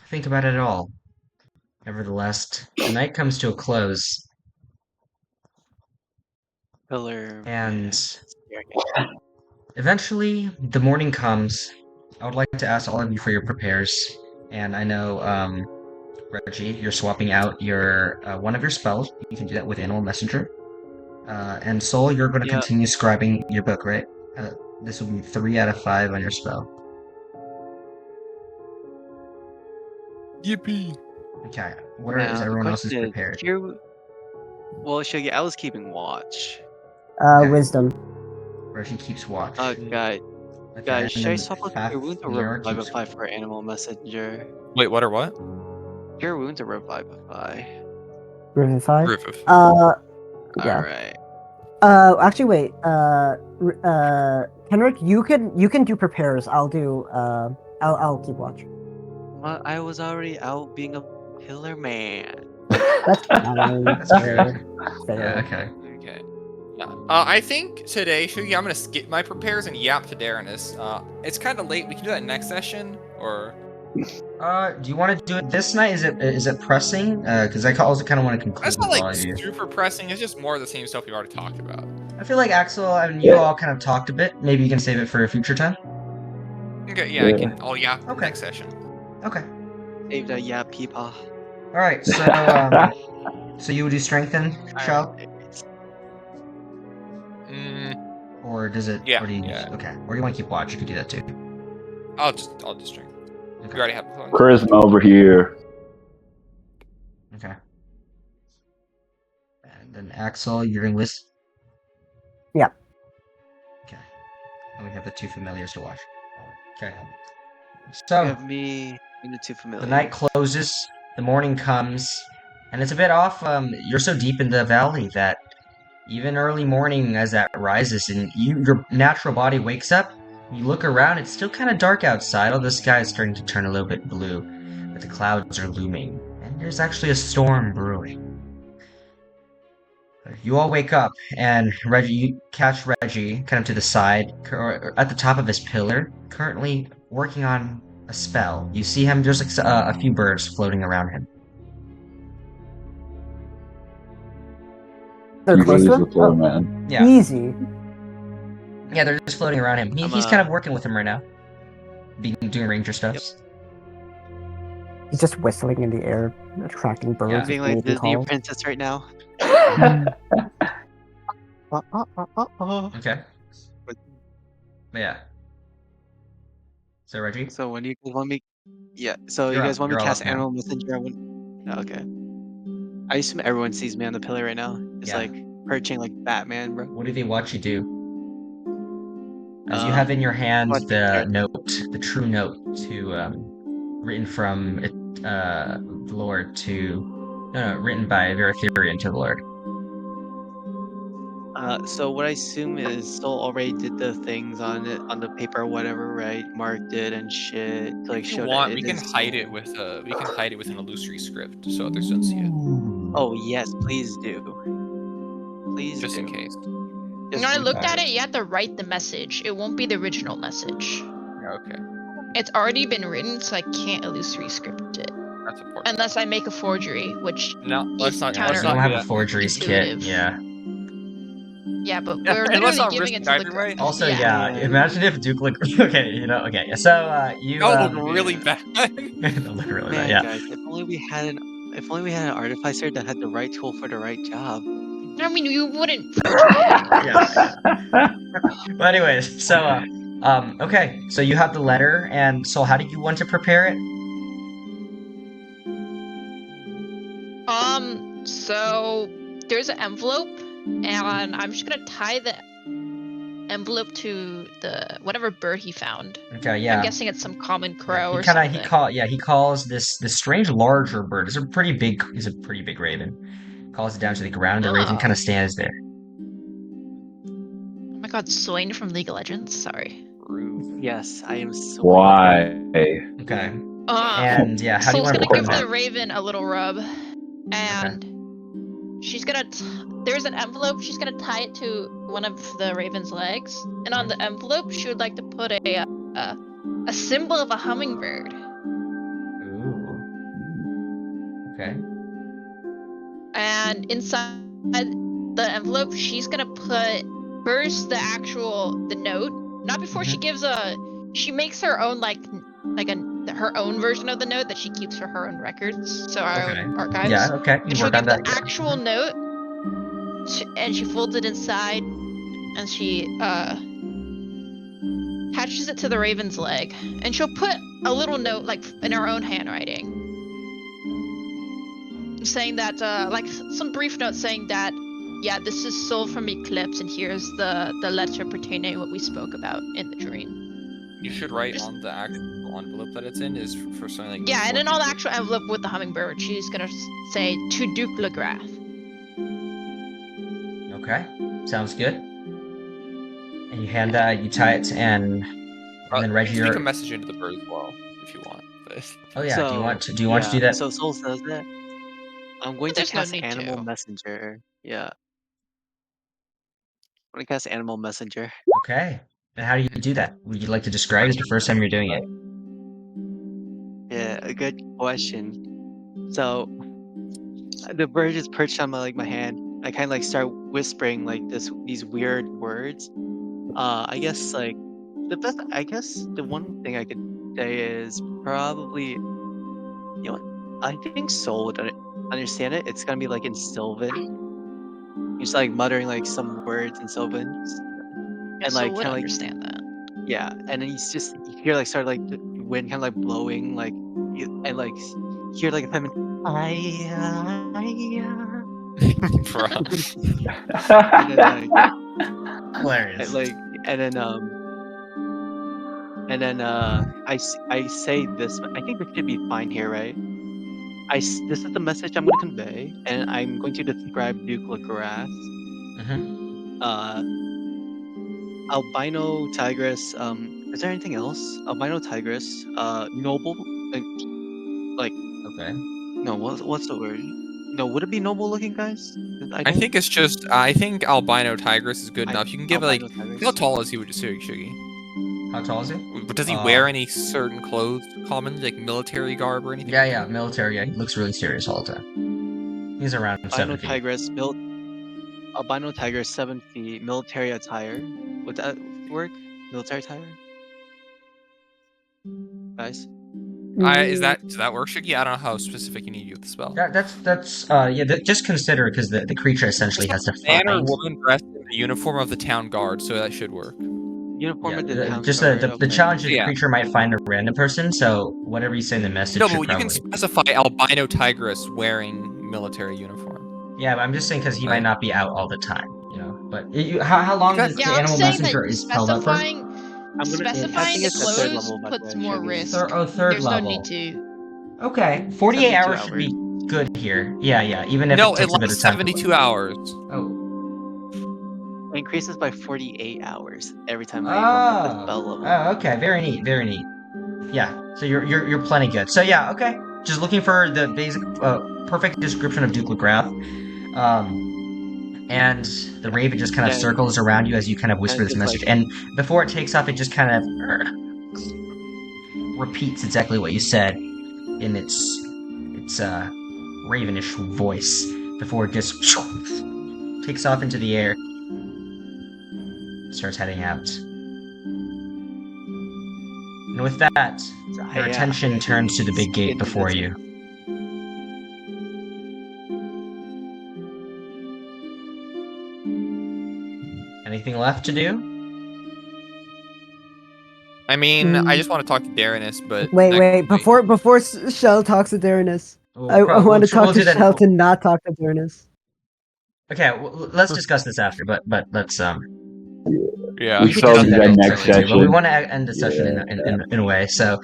[SPEAKER 5] think about it at all. Nevertheless, the night comes to a close,
[SPEAKER 6] Pillar.
[SPEAKER 5] and eventually the morning comes. I would like to ask all of you for your prepares, and I know, Reggie, you're swapping out your one of your spells. You can do that with Animal Messenger. And Soul, you're going to continue scribing your book, right? This will be 3 out of 5 on your spell.
[SPEAKER 7] Yippee!
[SPEAKER 5] Okay, where is everyone else's prepared?
[SPEAKER 6] Well, Shaggy, I was keeping watch.
[SPEAKER 5] Okay.
[SPEAKER 2] Wisdom.
[SPEAKER 5] Reggie keeps watch.
[SPEAKER 6] Oh, God.
[SPEAKER 5] Okay,
[SPEAKER 6] Guys,
[SPEAKER 5] and
[SPEAKER 6] should I
[SPEAKER 5] then
[SPEAKER 6] swap out
[SPEAKER 5] Faf-
[SPEAKER 6] Cure Wounds or
[SPEAKER 5] Nero keeps-
[SPEAKER 6] Revivify for Animal Messenger?
[SPEAKER 4] Wait, what or what?
[SPEAKER 6] Cure Wounds or Revivify?
[SPEAKER 2] Revivify?
[SPEAKER 4] Roof.
[SPEAKER 2] Yeah.
[SPEAKER 6] Alright.
[SPEAKER 2] Actually, wait. Henrik, you can do prepares. I'll do. I'll keep watch.
[SPEAKER 6] Well, I was already out being a pillar man.
[SPEAKER 2] That's fine.
[SPEAKER 5] That's fair.
[SPEAKER 2] Fair.
[SPEAKER 5] Yeah, okay.
[SPEAKER 4] Okay. Yeah. I think today, Shugi, I'm gonna skip my prepares and yap to Darrenus. It's kind of late. We can do that next session, or
[SPEAKER 5] Do you want to do it this night? Is it pressing? Because I also kind of want to conclude
[SPEAKER 4] That's not
[SPEAKER 5] with all
[SPEAKER 4] like
[SPEAKER 5] of you.
[SPEAKER 4] super pressing. It's just more of the same stuff we already talked about.
[SPEAKER 5] I feel like Axel and you all kind of talked a bit. Maybe you can save it for a future time.
[SPEAKER 4] Okay, yeah, I can. Oh yeah,
[SPEAKER 5] Okay.
[SPEAKER 4] next session.
[SPEAKER 5] Okay.
[SPEAKER 6] Save the yeah, peepaw.
[SPEAKER 5] All right. So so you would do strengthen, Shao,
[SPEAKER 4] Mm,
[SPEAKER 5] or does it?
[SPEAKER 4] Yeah,
[SPEAKER 5] Or do you?
[SPEAKER 4] yeah.
[SPEAKER 5] Okay. Or do you want to keep watch? You could do that too.
[SPEAKER 4] I'll just drink.
[SPEAKER 5] Okay.
[SPEAKER 4] We already have one.
[SPEAKER 1] Charisma over here.
[SPEAKER 5] Okay. And then Axel, you're in list.
[SPEAKER 2] Yeah.
[SPEAKER 5] Okay. And we have the two familiars to watch. Okay. So
[SPEAKER 6] Give me the two familiar.
[SPEAKER 5] the night closes, the morning comes, and it's a bit off. You're so deep in the valley that even early morning, as that rises, and your natural body wakes up, you look around. It's still kind of dark outside. All the sky is starting to turn a little bit blue, but the clouds are looming, and there's actually a storm brewing. You all wake up, and Reggie, you catch Reggie kind of to the side, or at the top of his pillar, currently working on a spell. You see him, there's like a few birds floating around him.
[SPEAKER 2] They're
[SPEAKER 1] He
[SPEAKER 2] close
[SPEAKER 1] lays
[SPEAKER 2] to
[SPEAKER 1] the
[SPEAKER 2] him?
[SPEAKER 1] floor,
[SPEAKER 2] Oh,
[SPEAKER 1] man.
[SPEAKER 5] Yeah,
[SPEAKER 2] easy.
[SPEAKER 5] yeah, they're just floating around him. He's kind of working with them right now, doing ranger stuffs.
[SPEAKER 2] He's just whistling in the air, attracting birds.
[SPEAKER 5] Yeah.
[SPEAKER 6] Being
[SPEAKER 2] with
[SPEAKER 6] like
[SPEAKER 2] mating
[SPEAKER 6] Disney
[SPEAKER 2] calls.
[SPEAKER 6] princess right now.
[SPEAKER 5] Okay. Yeah. So Reggie,
[SPEAKER 6] So when you guys want me, yeah. So
[SPEAKER 5] You're
[SPEAKER 6] you
[SPEAKER 5] up.
[SPEAKER 6] guys want me
[SPEAKER 5] You're
[SPEAKER 6] to
[SPEAKER 5] all
[SPEAKER 6] cast
[SPEAKER 5] up now.
[SPEAKER 6] Animal Messenger? Okay. I assume everyone sees me on the pillar right now. It's
[SPEAKER 5] Yeah.
[SPEAKER 6] like perching like Batman, bro.
[SPEAKER 5] what do they watch you do? As you have in your hand
[SPEAKER 6] watch
[SPEAKER 5] the
[SPEAKER 6] it.
[SPEAKER 5] note, the true note written from the Lord to, no, written by Veratherian to the Lord.
[SPEAKER 6] So what I assume is Soul already did the things on it on the paper or whatever, right? Marked it and shit to like
[SPEAKER 4] If you
[SPEAKER 6] show
[SPEAKER 4] want,
[SPEAKER 6] that
[SPEAKER 4] we
[SPEAKER 6] it
[SPEAKER 4] can
[SPEAKER 6] is
[SPEAKER 4] hide
[SPEAKER 6] Soul.
[SPEAKER 4] it with an illusory script so others don't see it,
[SPEAKER 6] Oh yes, please do. Please
[SPEAKER 4] just
[SPEAKER 6] do.
[SPEAKER 4] in case.
[SPEAKER 6] Just
[SPEAKER 3] When I
[SPEAKER 6] in
[SPEAKER 3] looked at
[SPEAKER 6] case.
[SPEAKER 3] it, you have to write the message. It won't be the original message.
[SPEAKER 4] Yeah, okay,
[SPEAKER 3] It's already been written, so I can't illusory script it.
[SPEAKER 4] that's important.
[SPEAKER 3] Unless I make a forgery, which
[SPEAKER 4] No, let's
[SPEAKER 3] is
[SPEAKER 4] not.
[SPEAKER 5] You
[SPEAKER 4] Let's
[SPEAKER 5] don't
[SPEAKER 4] not
[SPEAKER 5] have
[SPEAKER 4] do
[SPEAKER 5] a
[SPEAKER 4] that.
[SPEAKER 5] forgeries kit,
[SPEAKER 3] intuitive.
[SPEAKER 5] yeah.
[SPEAKER 3] Yeah, but
[SPEAKER 4] Yeah,
[SPEAKER 3] we're
[SPEAKER 4] and let's
[SPEAKER 3] literally
[SPEAKER 4] not
[SPEAKER 3] giving
[SPEAKER 4] risk
[SPEAKER 3] it
[SPEAKER 4] it
[SPEAKER 3] to the
[SPEAKER 4] either way.
[SPEAKER 5] Also,
[SPEAKER 3] yeah.
[SPEAKER 5] yeah, imagine if Duke looked okay, okay. So you
[SPEAKER 4] That would look really bad.
[SPEAKER 5] that'll look really bad,
[SPEAKER 6] Man,
[SPEAKER 5] yeah.
[SPEAKER 6] guys, if only we had an artificer that had the right tool for the right job.
[SPEAKER 3] I mean, you wouldn't forgery it anyway.
[SPEAKER 5] Yeah. But anyways, so okay, so you have the letter, and so how do you want to prepare it?
[SPEAKER 3] So there's an envelope, and I'm just gonna tie the envelope to the whatever bird he found.
[SPEAKER 5] Okay,
[SPEAKER 3] I'm
[SPEAKER 5] yeah.
[SPEAKER 3] guessing it's some common
[SPEAKER 5] Yeah,
[SPEAKER 3] crow or
[SPEAKER 5] he
[SPEAKER 3] something.
[SPEAKER 5] calls this strange larger bird. It's a pretty big raven. Calls it down to the ground. The raven
[SPEAKER 3] Oh.
[SPEAKER 5] kind of stands there.
[SPEAKER 3] Oh my god, Swain from League of Legends. Sorry.
[SPEAKER 6] Yes, I am so
[SPEAKER 1] Why?
[SPEAKER 5] Okay.
[SPEAKER 3] Uh,
[SPEAKER 5] And yeah, how do you
[SPEAKER 3] Soul's
[SPEAKER 5] want to
[SPEAKER 3] gonna give
[SPEAKER 5] perform that?
[SPEAKER 3] the raven a little rub, and she's gonna. There's an envelope. She's gonna tie it to one of the raven's legs, and on the envelope, she would like to put a symbol of a hummingbird.
[SPEAKER 5] Ooh. Okay.
[SPEAKER 3] And inside the envelope, she's gonna put first the note. Not before she gives she makes her own her own version of the note that she keeps for her own records, so our
[SPEAKER 5] Okay.
[SPEAKER 3] own archives.
[SPEAKER 5] Yeah, okay.
[SPEAKER 3] And
[SPEAKER 5] You
[SPEAKER 3] she'll
[SPEAKER 5] work on
[SPEAKER 3] give the
[SPEAKER 5] that.
[SPEAKER 3] actual note, and she folds it inside, and she attaches it to the raven's leg, and she'll put a little note like in her own handwriting, saying that like some brief note saying that, yeah, this is Soul from Eclipse, and here's the letter pertaining to what we spoke about in the dream.
[SPEAKER 4] You should write on the actual envelope that it's in is for something like.
[SPEAKER 3] Yeah, and in all the actual envelope with the hummingbird, she's gonna say to Duke Legrath.
[SPEAKER 5] Okay. Sounds good. And you hand you tie it and then Reggie,
[SPEAKER 4] You can speak a message into the bird as well if you want. But
[SPEAKER 5] oh yeah,
[SPEAKER 6] So,
[SPEAKER 5] do you want to do that?
[SPEAKER 6] So Soul says that. I'm going to
[SPEAKER 3] There's no
[SPEAKER 6] cast
[SPEAKER 3] need
[SPEAKER 6] Animal
[SPEAKER 3] to.
[SPEAKER 6] Messenger. Yeah. I'm going to cast Animal Messenger.
[SPEAKER 5] Okay. And how do you do that? Would you like to describe it? It's the first time you're doing it.
[SPEAKER 6] a good question. So the bird is perched on my hand. I kind of like start whispering like these weird words. I guess like I guess the one thing I could say is probably, you know what? I think Soul would understand it. It's gonna be like in Sylvan. He's like muttering like some words in Sylvan, and
[SPEAKER 3] So
[SPEAKER 6] like
[SPEAKER 3] would
[SPEAKER 6] kind of like
[SPEAKER 3] understand that.
[SPEAKER 6] yeah, and then you hear like start like the wind kind of like blowing like and like hear like a feminine
[SPEAKER 4] Bruh.
[SPEAKER 6] and then
[SPEAKER 5] Hilarious.
[SPEAKER 6] and then I say this. I think this should be fine here, right? This is the message I'm going to convey, and I'm going to describe Duke LaGrasse. Albino tigress. Is there anything else? Albino tigress. Noble. Like
[SPEAKER 5] Okay.
[SPEAKER 6] no, what's the word? No, would it be noble looking, guys?
[SPEAKER 4] I think it's just. I think albino tigress is good enough. You can give like.
[SPEAKER 6] albino tigress.
[SPEAKER 4] How tall is he? Would you say, Shiggy?
[SPEAKER 5] How tall is he?
[SPEAKER 4] But does he wear any certain clothes commonly, like military garb or anything?
[SPEAKER 5] Yeah, military. Yeah, he looks really serious all the time. He's around
[SPEAKER 6] Albino
[SPEAKER 5] 7 feet.
[SPEAKER 6] tigress built. Albino tigress 7 feet. Military attire. Would that work? Military attire. Guys.
[SPEAKER 4] Does that work, Shiggy? I don't know how specific you need with the spell.
[SPEAKER 5] Just consider because the creature essentially has to
[SPEAKER 4] Man or
[SPEAKER 5] find.
[SPEAKER 4] woman dressed in the uniform of the town guard, so that should work.
[SPEAKER 6] Uniform of the town
[SPEAKER 5] Just
[SPEAKER 6] guard,
[SPEAKER 5] the
[SPEAKER 6] okay.
[SPEAKER 5] challenge is the
[SPEAKER 4] Yeah.
[SPEAKER 5] creature might find a random person, so whatever you say in the message
[SPEAKER 4] No,
[SPEAKER 5] should
[SPEAKER 4] but you
[SPEAKER 5] probably.
[SPEAKER 4] can specify albino tigress wearing military uniform.
[SPEAKER 5] Yeah, but I'm just saying because he
[SPEAKER 4] Right.
[SPEAKER 5] might not be out all the time, you know. But how long does
[SPEAKER 3] Yeah,
[SPEAKER 5] the
[SPEAKER 3] I'm
[SPEAKER 5] animal
[SPEAKER 3] saying
[SPEAKER 5] messenger
[SPEAKER 3] that
[SPEAKER 5] is held up for?
[SPEAKER 3] specifying
[SPEAKER 6] it's
[SPEAKER 3] the
[SPEAKER 6] the third
[SPEAKER 3] clothes
[SPEAKER 6] level, by the
[SPEAKER 3] puts
[SPEAKER 6] way,
[SPEAKER 3] more
[SPEAKER 6] Shiggy.
[SPEAKER 3] risk.
[SPEAKER 5] Third
[SPEAKER 3] There's
[SPEAKER 5] level.
[SPEAKER 3] no need to.
[SPEAKER 5] Okay, 48
[SPEAKER 6] 72
[SPEAKER 5] hours should be good here. Yeah, even if
[SPEAKER 4] No,
[SPEAKER 5] it
[SPEAKER 4] it
[SPEAKER 5] takes a bit of
[SPEAKER 4] lasts
[SPEAKER 5] time.
[SPEAKER 4] 72 hours.
[SPEAKER 5] Oh.
[SPEAKER 6] It increases by 48 hours every time I bump up the spell level.
[SPEAKER 5] Oh, okay, very neat. Yeah, so you're plenty good. So yeah, okay. Just looking for the basic, perfect description of Duke LaGrasse. And the raven just kind of circles around you as you kind of whisper this message. And before it takes off, it just kind of repeats exactly what you said in its ravenish voice before it just takes off into the air, starts heading out. And with that, your attention turns to the big gate before you. Anything left to do?
[SPEAKER 4] I mean, I just want to talk to Darrenus, but
[SPEAKER 2] Wait. Before Shell talks to Darrenus, I want to talk to Shell to not talk to Darrenus.
[SPEAKER 5] Okay, well, let's discuss this after. But let's
[SPEAKER 4] yeah,
[SPEAKER 5] we could do that
[SPEAKER 1] next
[SPEAKER 5] too,
[SPEAKER 1] session.
[SPEAKER 5] but we want to end the session in a way. So,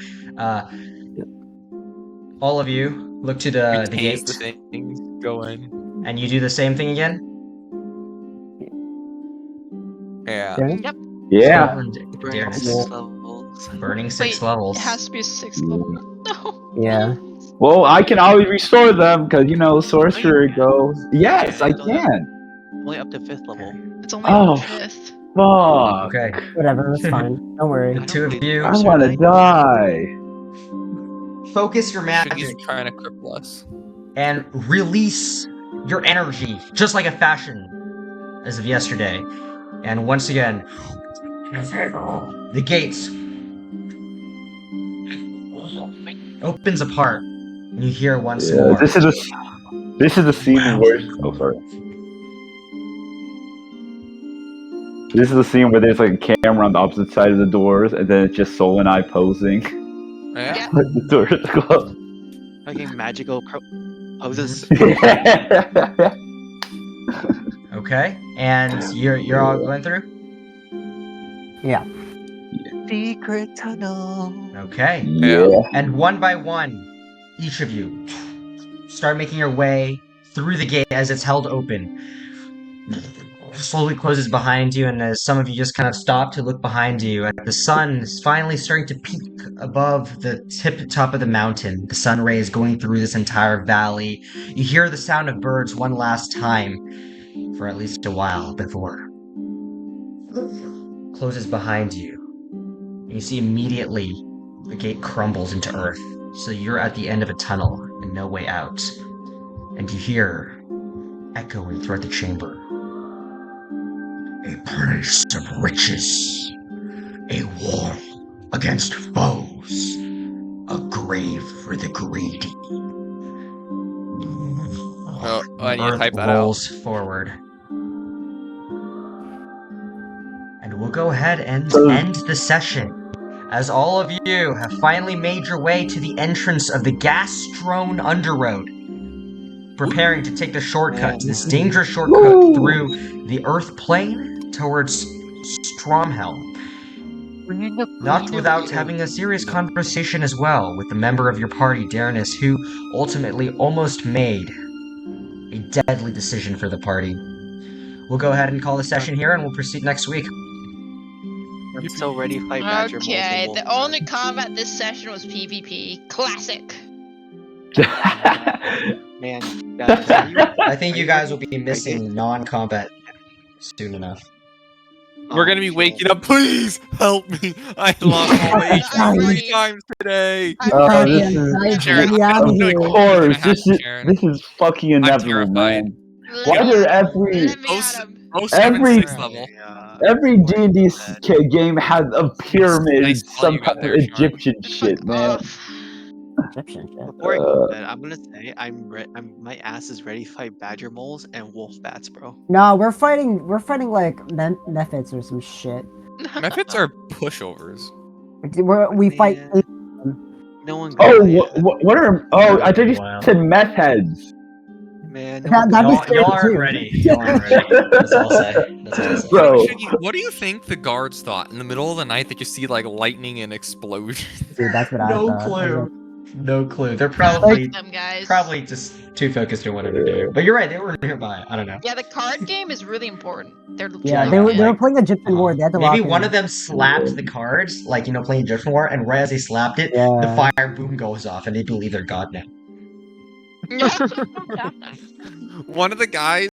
[SPEAKER 5] all of you look to the gate.
[SPEAKER 4] The things going.
[SPEAKER 5] And you do the same thing again.
[SPEAKER 4] Yeah.
[SPEAKER 3] Yep.
[SPEAKER 1] Yeah.
[SPEAKER 5] Burning 6 levels.
[SPEAKER 3] It has to be 6 levels. No.
[SPEAKER 2] Yeah.
[SPEAKER 1] Well, I can always restore them because sorcerer goes. Yes, I can.
[SPEAKER 6] Only up to 5th level.
[SPEAKER 3] It's only up to 5th.
[SPEAKER 1] Fuck.
[SPEAKER 5] Okay.
[SPEAKER 2] Whatever, that's fine. Don't worry.
[SPEAKER 5] The two of you.
[SPEAKER 1] I want to die.
[SPEAKER 5] Focus your magic.
[SPEAKER 4] He's trying to cripple us.
[SPEAKER 5] And release your energy, just like a fashion as of yesterday. And once again, the gates opens apart, and you hear once more.
[SPEAKER 1] This is a scene where. Oh, sorry. This is the scene where there's like a camera on the opposite side of the doors, and then it's just Soul and I posing.
[SPEAKER 4] Yeah.
[SPEAKER 1] The doors are closed.
[SPEAKER 6] Fucking magical poses.
[SPEAKER 5] Okay, and you're all going through.
[SPEAKER 2] Yeah.
[SPEAKER 6] Secret tunnel.
[SPEAKER 5] Okay.
[SPEAKER 1] Yeah.
[SPEAKER 5] And one by one, each of you start making your way through the gate as it's held open. Slowly closes behind you, and as some of you just kind of stop to look behind you, and the sun is finally starting to peak above the top of the mountain. The sun rays going through this entire valley. You hear the sound of birds one last time for at least a while before closes behind you. You see immediately the gate crumbles into earth, So you're at the end of a tunnel and no way out. And you hear, echoing throughout the chamber, a place of riches, a wall against foes, a grave for the greedy.
[SPEAKER 4] Oh, I need to
[SPEAKER 5] Earth
[SPEAKER 4] type that
[SPEAKER 5] rolls forward. And we'll go ahead and end the session. As all of you have finally made your way to the entrance of the gas-strewn underroad, preparing to take the shortcut, this dangerous shortcut through the Earth plane towards Stromhelm. Not without having a serious conversation as well with the member of your party, Darnus, who ultimately almost made a deadly decision for the party. We'll go ahead and call the session here, and we'll proceed next week.
[SPEAKER 6] I'm so ready to fight Badger Moles
[SPEAKER 3] Okay,
[SPEAKER 6] and
[SPEAKER 3] the
[SPEAKER 6] Wolf
[SPEAKER 3] only combat this session was PvP. Classic.
[SPEAKER 6] Man, guys, are you,
[SPEAKER 5] I think
[SPEAKER 6] are
[SPEAKER 5] you
[SPEAKER 6] you
[SPEAKER 5] guys
[SPEAKER 6] ready?
[SPEAKER 5] will be missing non-combat soon enough.
[SPEAKER 4] We're gonna be waking up. Please help me. I lost all my
[SPEAKER 3] I'm
[SPEAKER 4] HP
[SPEAKER 3] ready.
[SPEAKER 4] 3 times today.
[SPEAKER 3] I'm
[SPEAKER 1] this
[SPEAKER 3] ready.
[SPEAKER 1] is
[SPEAKER 4] Sharon,
[SPEAKER 2] Get out of
[SPEAKER 1] of
[SPEAKER 2] here.
[SPEAKER 1] course.
[SPEAKER 4] This
[SPEAKER 1] This is fucking inevitable,
[SPEAKER 4] terrified.
[SPEAKER 1] man.
[SPEAKER 3] Let
[SPEAKER 1] Why
[SPEAKER 3] me
[SPEAKER 1] do
[SPEAKER 3] at 'em.
[SPEAKER 1] every
[SPEAKER 3] Let me at 'em.
[SPEAKER 4] 076 level.
[SPEAKER 1] every D&D game has a pyramid,
[SPEAKER 4] Nice spell
[SPEAKER 1] some
[SPEAKER 4] you got
[SPEAKER 1] kind of
[SPEAKER 4] there, Sean.
[SPEAKER 1] Egyptian
[SPEAKER 3] Fuck
[SPEAKER 1] shit, man.
[SPEAKER 3] off.
[SPEAKER 2] Egyptian shit.
[SPEAKER 6] Before I go to bed, I'm gonna say my ass is ready to fight Badger Moles and Wolf Bats, bro.
[SPEAKER 2] No, we're fighting like methods or some shit.
[SPEAKER 4] Methods are pushovers.
[SPEAKER 2] We fight.
[SPEAKER 6] Man. No one.
[SPEAKER 1] Oh,
[SPEAKER 6] yeah.
[SPEAKER 1] what are? Oh, I thought you
[SPEAKER 8] Wow.
[SPEAKER 1] said meth heads.
[SPEAKER 6] Man,
[SPEAKER 2] That'd be
[SPEAKER 8] Y'all,
[SPEAKER 2] scary
[SPEAKER 8] y'all aren't
[SPEAKER 2] too.
[SPEAKER 8] ready. Y'all aren't ready. That's all I'll say. That's all I'll say.
[SPEAKER 1] Bro.
[SPEAKER 4] What do you think the guards thought in the middle of the night that you see like lightning and explosions?
[SPEAKER 2] Dude, that's what I
[SPEAKER 8] No
[SPEAKER 2] thought.
[SPEAKER 8] clue. No clue. They're
[SPEAKER 3] Fuck
[SPEAKER 8] probably
[SPEAKER 3] them guys.
[SPEAKER 8] just too focused on whatever they're doing. But you're right. They were nearby. I don't know.
[SPEAKER 3] Yeah, the card game is really important. They're
[SPEAKER 2] Yeah,
[SPEAKER 3] legit.
[SPEAKER 2] they were
[SPEAKER 8] like-
[SPEAKER 2] playing Egyptian War. They had to
[SPEAKER 8] Maybe
[SPEAKER 2] lock
[SPEAKER 8] one
[SPEAKER 2] in.
[SPEAKER 8] of them slapped the cards, like playing Egyptian War, and right as they slapped it,
[SPEAKER 2] Yeah.
[SPEAKER 8] the fire boom goes off, and they believe they're god now.
[SPEAKER 4] One of the guys